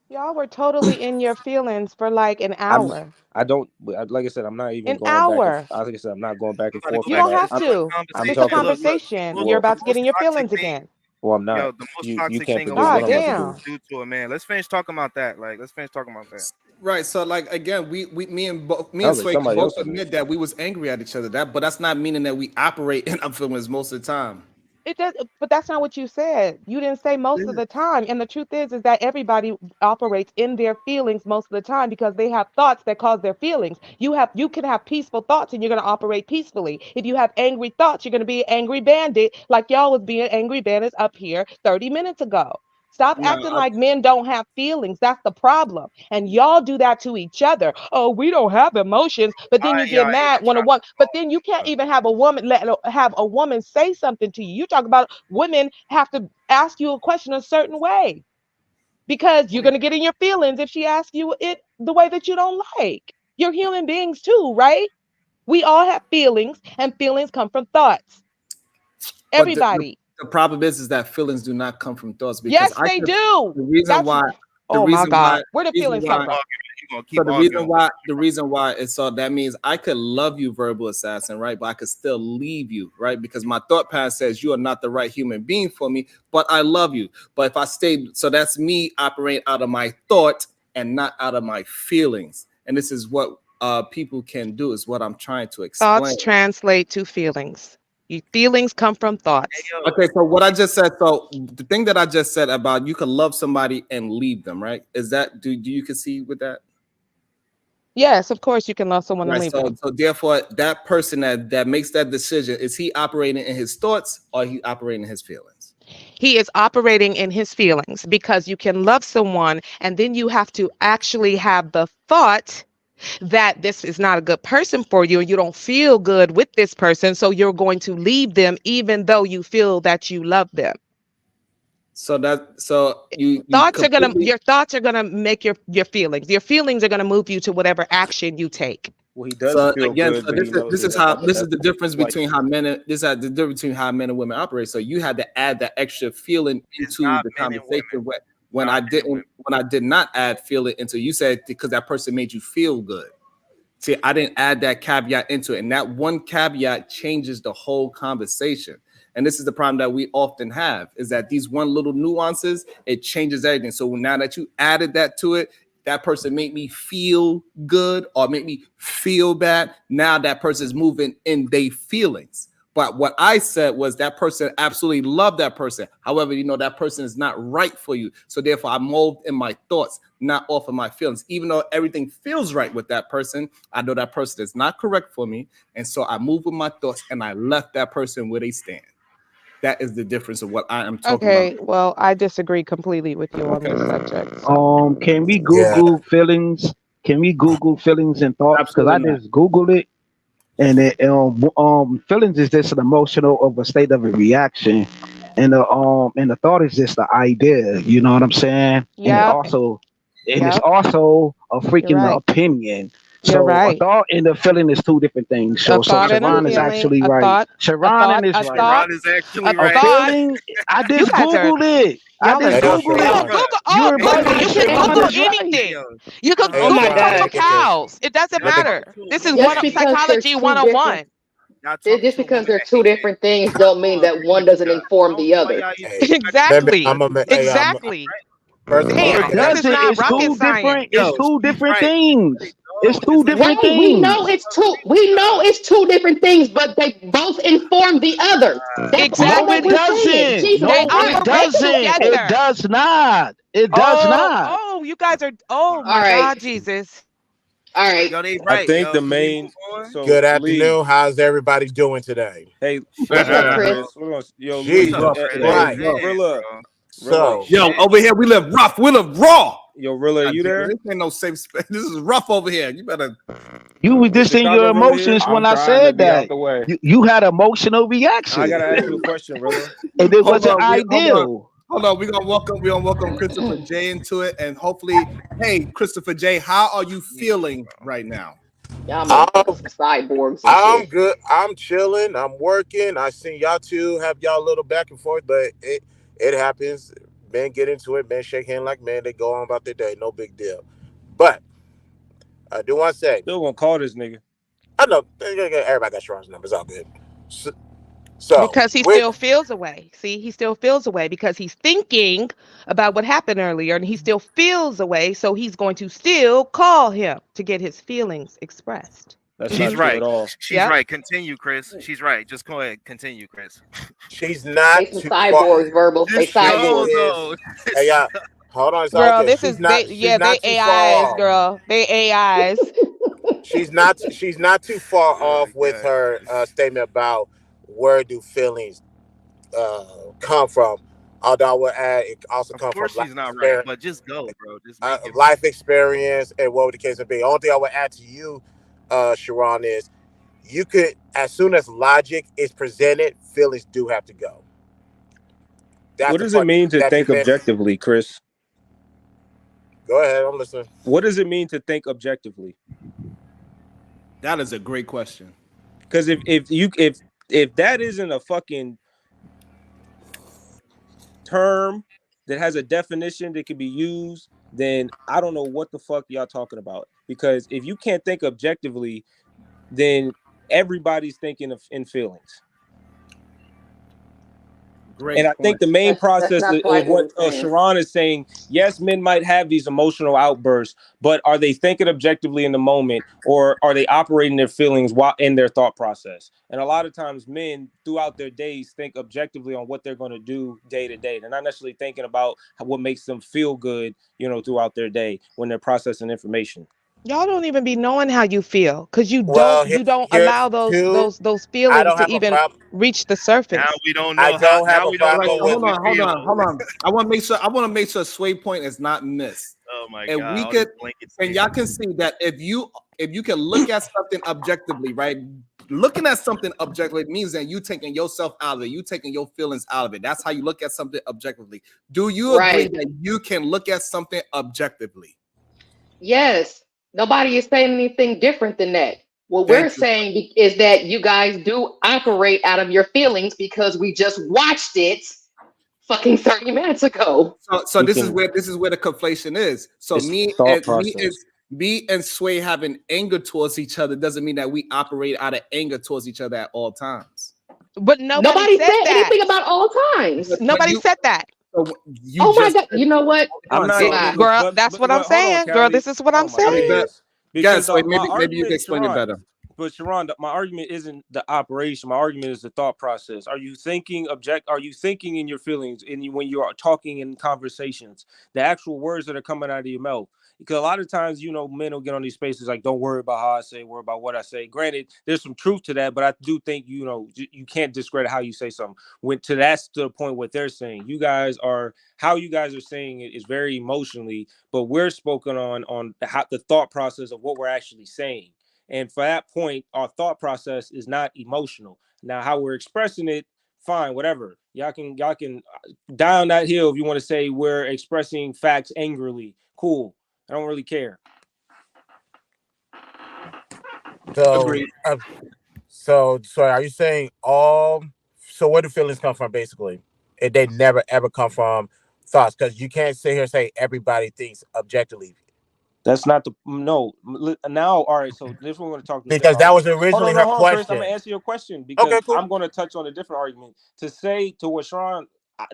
Y'all were totally in your feelings for like an hour.
I don't, like I said, I'm not even
An
going back.
hour.
Like I said, I'm not going back and
I'm about to
forth
go
You
on
back
don't
to
that.
have
this
to.
I'm
It's a
talking.
conversation. You're
Well,
about to get in your
toxic
feelings
thing.
again.
well, I'm not.
Yo, the most
You
toxic
can't
thing a
predict what
woman
I'm
can
about to do.
do to a man. Let's finish talking about that. Like, let's finish talking about that.
Right. So like again, me and
Sounds like
Sway can
somebody
both
else in here.
admit that we was angry at each other. But that's not meaning that we operate in our feelings most of the time.
It does, but that's not what you said. You didn't say most of the time. And the truth is that everybody operates in their feelings most of the time because they have thoughts that cause their feelings. You can have peaceful thoughts and you're going to operate peacefully. If you have angry thoughts, you're going to be an angry bandit, like y'all was being angry bandits up here 30 minutes ago. Stop
No,
acting like men don't have feelings. That's the problem. And y'all do that to each other. Oh, we don't have emotions. But then you get mad when a woman, but then you can't even have a woman have a woman say something to you. You talk about women have to ask you a question a certain way because you're going to get in your feelings if she asks you it the way that you don't like. You're human beings too, right? We all have feelings, and feelings come from thoughts.
But
Everybody.
the problem is that feelings do not come from thoughts, because
Yes, they do.
the reason
That's
why
oh my God. Where do feelings come from?
So the reason why is so that means I could love you, verbal assassin, right? But I could still leave you, right? Because my thought pattern says you are not the right human being for me, but I love you. But if I stay, so that's me operating out of my thought and not out of my feelings. And this is what people can do, is what I'm trying to explain.
Thoughts translate to feelings. Your feelings come from thoughts.
Okay, so what I just said, so the thing that I just said about you can love somebody and leave them, right? Is that do you concede with that?
Yes, of course you can love someone and
Right.
leave
So,
them.
so therefore, that person that makes that decision, is he operating in his thoughts or he operating in his feelings?
He is operating in his feelings, because you can love someone and then you have to actually have the thought that this is not a good person for you and you don't feel good with this person, so you're going to leave them even though you feel that you love them.
So you
Thoughts are gonna
completely.
Your thoughts are gonna make your feelings. Your feelings are gonna move you to whatever action you take.
Well, he does
So
feel
again,
good,
so
but he knows it.
this is the difference
Like,
between how men this is the difference between how men and women operate. So you had to add that extra feeling into the conversation when I did not add feeling into. You said because that person made you feel good. See, I didn't add that caveat into it, and that one caveat changes the whole conversation. And this is the problem that we often have, is that these one little nuances, it changes everything. So now that you added that to it, that person made me feel good or make me feel bad. Now that person is moving in their feelings. But what I said was that person absolutely loved that person. However, that person is not right for you. So therefore, I moved in my thoughts, not off of my feelings. Even though everything feels right with that person, I know that person is not correct for me. And so I moved with my thoughts and I left that person where they stand. That is the difference of what I am talking about.
Okay, well, I disagree completely with you on this subject.
Can we
Yeah.
Google feelings? Can we Google feelings and thoughts? Because I
Absolutely not.
just Googled it, and feelings is just an emotional of a state of a reaction, and the thought is just the idea. You know what I'm saying?
Yep.
And it's
Yep.
also a
You're
freaking
right.
opinion.
You're
So a
right.
thought and a feeling is two different things.
A
So
thought and a
Sharon is
feeling.
actually
A
right.
thought. A
Sharon
thought.
is
A
right.
thought.
Sharon is actually
A
A
right.
thought.
feeling. I
You
just
guys are
Googled it. I
y'all are
just
Hey, yo,
Googled
Google.
it.
Sharon.
Google.
You
Oh,
were
Google.
bugging.
You can
Sharon
Google
is right.
anything. You can
Hey,
Oh my
Google
Sharon,
House
God.
of
look at this.
Cows. It doesn't
Look at
matter. This is
Y'all
one
Just
talking
because they're
psychology
two different
101.
y'all talking
just
to a
because
woman
they're
that
two
ain't even
different things
come
don't mean
on,
that one
Krista.
doesn't
I
inform
don't
the
know why
other.
y'all even
hey,
expecting
maybe
Exactly.
I'm a
two
hey,
different
Exactly.
right?
first of all,
Damn,
It
I
this
got
is
doesn't.
not
It's
rocket
two different.
science.
It's
Yo,
two
she's
different
right.
things. It's
No,
two
it's not.
different
Right, we know
things.
it's two. We know it's two different things, but they both inform the other. That's all
No,
that
it
Exactly.
we're saying.
doesn't.
Jesus
They
No, it
Christ,
operate
yes, it
doesn't.
is.
It
together.
does not. It does
Oh,
not.
oh, you guys are. Oh
All
my
right,
God, Jesus.
all right.
Yo, they
I
right.
think
Yo,
the
can we move
main.
on?
So
good
Lee,
afternoon. How's everybody doing today?
hey,
What's
hold
up,
on,
Chris?
Yo,
Chris. Hold on. Yo,
what's
Lee,
up,
Rough
Chris?
today.
Right.
Rough.
Rilla,
Damn,
Rilla,
So
Yo, over here we live rough. We live raw.
yo, Rilla,
God
you
damn it,
there?
this ain't no safe space. This is rough over here. You better.
You were
Is
just in your
Chicago Rilla here?
emotions when
I'm
I
trying to
said
be out
that.
the way.
You had emotional
I
reaction,
gotta ask you a question, Rilla.
and it
Hold
wasn't
on. Hold on.
ideal.
Hold on. We're gonna welcome Christopher J into it, and hopefully, hey, Christopher J, how are you feeling right now?
Y'all
I'm
motherfuckers some cyborgs and
I'm
shit.
good. I'm chilling. I'm working. I seen y'all two have y'all little back and forth, but it happens. Men get into it. Men shake hands like men. They go on about their day. No big deal. But I do want to say,
Still gonna call this nigga.
I know everybody got Sharon's numbers. All good. So
Because he
with
still feels away. See, he still feels away because he's thinking about what happened earlier and he still feels away. So he's going to still call him to get his feelings expressed.
That's
she's
not true
right.
at all.
She's
Yep.
right. Continue, Chris. She's right. Just go ahead. Continue, Chris.
she's
They
not
some
too far.
cyborgs, verbal. They
Just
She
go
cyborgs.
is.
though.
Hey, y'all. Hold on. It's all
Girl,
good.
this is they
She's
yeah, they
not too far
AIs,
off.
girl. They AIs.
She's not too far
Oh
off with
god.
her statement about where do feelings come from. Although I would add, it also
Of
comes from
course she's not right, but just go, bro. Just make it.
life experience and what would the case may be. Only thing I would add to you, Sharon, is you could, as soon as logic is presented, feelings do have to go. That's
What
the
does it
part
mean to
that you
think
missed.
objectively, Chris?
Go ahead, I'm listening.
What does it mean to think objectively?
That is a great question.
Because if that isn't a fucking term that has a definition that can be used, then I don't know what the fuck y'all talking about. Because if you can't think objectively, then everybody's thinking in feelings.
Great
And I think
point.
the main
That's
process
not
of
quite what
what
I'm saying.
Sharon is saying, yes, men might have these emotional outbursts, but are they thinking objectively in the moment, or are they operating their feelings while in their thought process? And a lot of times men throughout their days think objectively on what they're going to do day to day. They're not necessarily thinking about what makes them feel good, throughout their day when they're processing information.
Y'all don't even be knowing how you feel because you
Well,
don't
here's
allow those
two. I
feelings
don't
to
have a
even
problem.
reach the
Now
surface.
we don't
I
know how.
don't have
Now
a
we don't
Right,
know
problem
what
with.
hold
we
on, hold
feel.
on, hold on. I want to make sure Sway point is not missed.
Oh my
And
god!
we
All these
could,
blanket
and y'all
statements.
can see that if you can look at something objectively, right? Looking at something objectively means that you taking yourself out of it, you taking your feelings out of it. That's how you look at something objectively. Do you agree
Right.
that you can look at something objectively?
Yes. Nobody is saying anything different than that. What we're
Thank you.
saying is that you guys do operate out of your feelings because we just watched it fucking 30 minutes ago.
So
We
this is
can.
where the conflation is. So
It's thought process.
me and Sway having anger towards each other doesn't mean that we operate out of anger towards each other at all times.
But nobody
Nobody
said
said
that.
anything about all times.
But
Nobody said that.
you
Oh my
just
God. You know what?
hold
I'm
on.
not
So
Bye.
but
Girl,
but
that's
but,
what I'm
but hold on,
saying. Girl,
Callie.
this is what
Oh
I'm
my
I mean,
saying.
but
goodness.
guys,
Because
Sway,
my
maybe you can
argument,
explain it
Sharon,
better.
but Sharon, my argument isn't the operation. My argument is the thought process. Are you thinking Are you thinking in your feelings when you are talking in conversations, the actual words that are coming out of your mouth? Because a lot of times, men will get on these spaces like, "Don't worry about how I say, worry about what I say." Granted, there's some truth to that, but I do think you can't discredit how you say something. That's to the point what they're saying. How you guys are saying it is very emotionally, but we're spoken on the thought process of what we're actually saying. And for that point, our thought process is not emotional. Now, how we're expressing it, fine, whatever. Y'all can down that hill if you want to say we're expressing facts angrily. Cool. I don't really care.
So,
Agreed.
so are you saying all? So where do feelings come from? Basically, they never ever come from thoughts, because you can't sit here and say everybody thinks objectively,
That's not the no. Now, all right. So this we're going to talk.
because that was originally her
Hold on, Chris. I'm
question.
gonna answer your question
Okay,
because
cool.
I'm going to touch on a different argument. To say to what Sharon,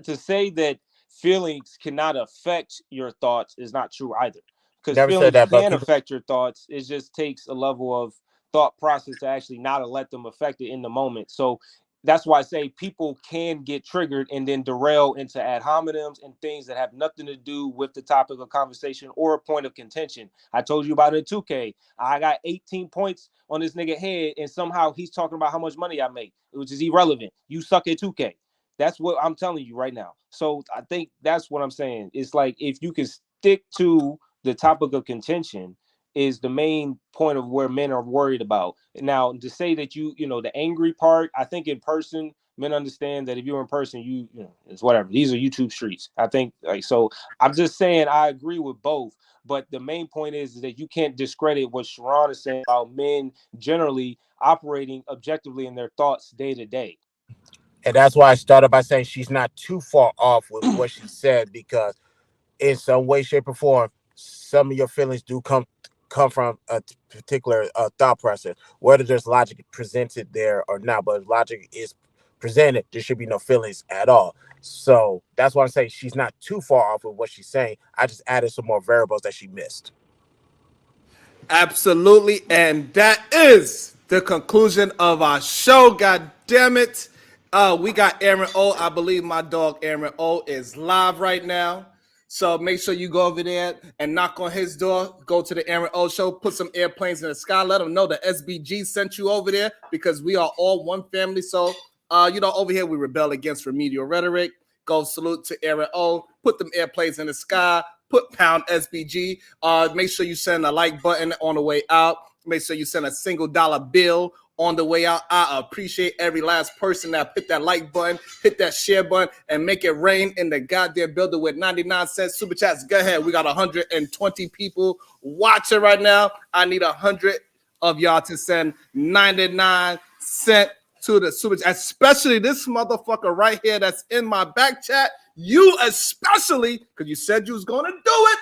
to say that feelings cannot affect your thoughts is not true either. Because
Never said
feelings
that, but
can affect your thoughts. It just takes a level of thought process to actually not let them affect it in the moment. So that's why I say people can get triggered and then derail into ad hominems and things that have nothing to do with the topic of conversation or a point of contention. I told you about it in 2K. I got 18 points on this nigga head, and somehow he's talking about how much money I make, which is irrelevant. You suck at 2K. That's what I'm telling you right now. So I think that's what I'm saying. It's like if you can stick to the topic of contention is the main point of where men are worried about. Now, to say that the angry part, I think in person, men understand that if you're in person, it's whatever. These are YouTube streets. I think so. I'm just saying I agree with both. But the main point is that you can't discredit what Sharon is saying about men generally operating objectively in their thoughts day to day.
And that's why I started by saying she's not too far off with what she said, because in some way, shape, or form, some of your feelings do come from a particular thought process, whether there's logic presented there or not. But if logic is presented, there should be no feelings at all. So that's why I say she's not too far off with what she's saying. I just added some more variables that she missed.
Absolutely. And that is the conclusion of our show. God damn it. We got Aaron O. I believe my dog Aaron O is live right now. So make sure you go over there and knock on his door. Go to the Aaron O show, put some airplanes in the sky. Let them know the SBG sent you over there, because we are all one family. So, over here we rebel against remedial rhetoric. Go salute to Aaron O. Put them airplanes in the sky. Put pound SBG. Make sure you send a like button on the way out. Make sure you send a $1 bill on the way out. I appreciate every last person that hit that like button, hit that share button, and make it rain in the goddamn building with 99-cent super chats. Go ahead. We got 120 people watching right now. I need 100 of y'all to send 99-cent to the super chat, especially this motherfucker right here that's in my back chat. You especially, because you said you was going to do it.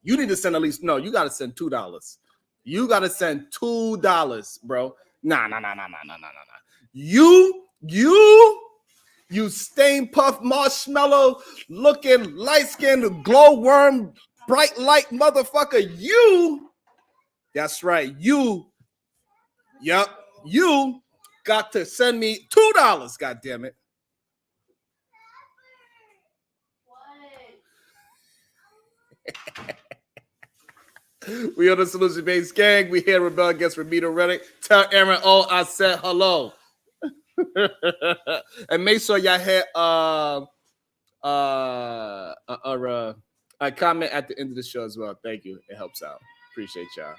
You need to send at least, no, you got to send $2. You got to send $2, bro. Nah. You stain puff marshmallow looking light-skinned glowworm bright light motherfucker. That's right. You got to send me $2. God damn it. We on the Solution Based Gang. We here Rebel against Ramita Reddick. Tell Aaron, I said hello. And make sure y'all hit a comment at the end of the show as well. Thank you. It helps out. Appreciate y'all.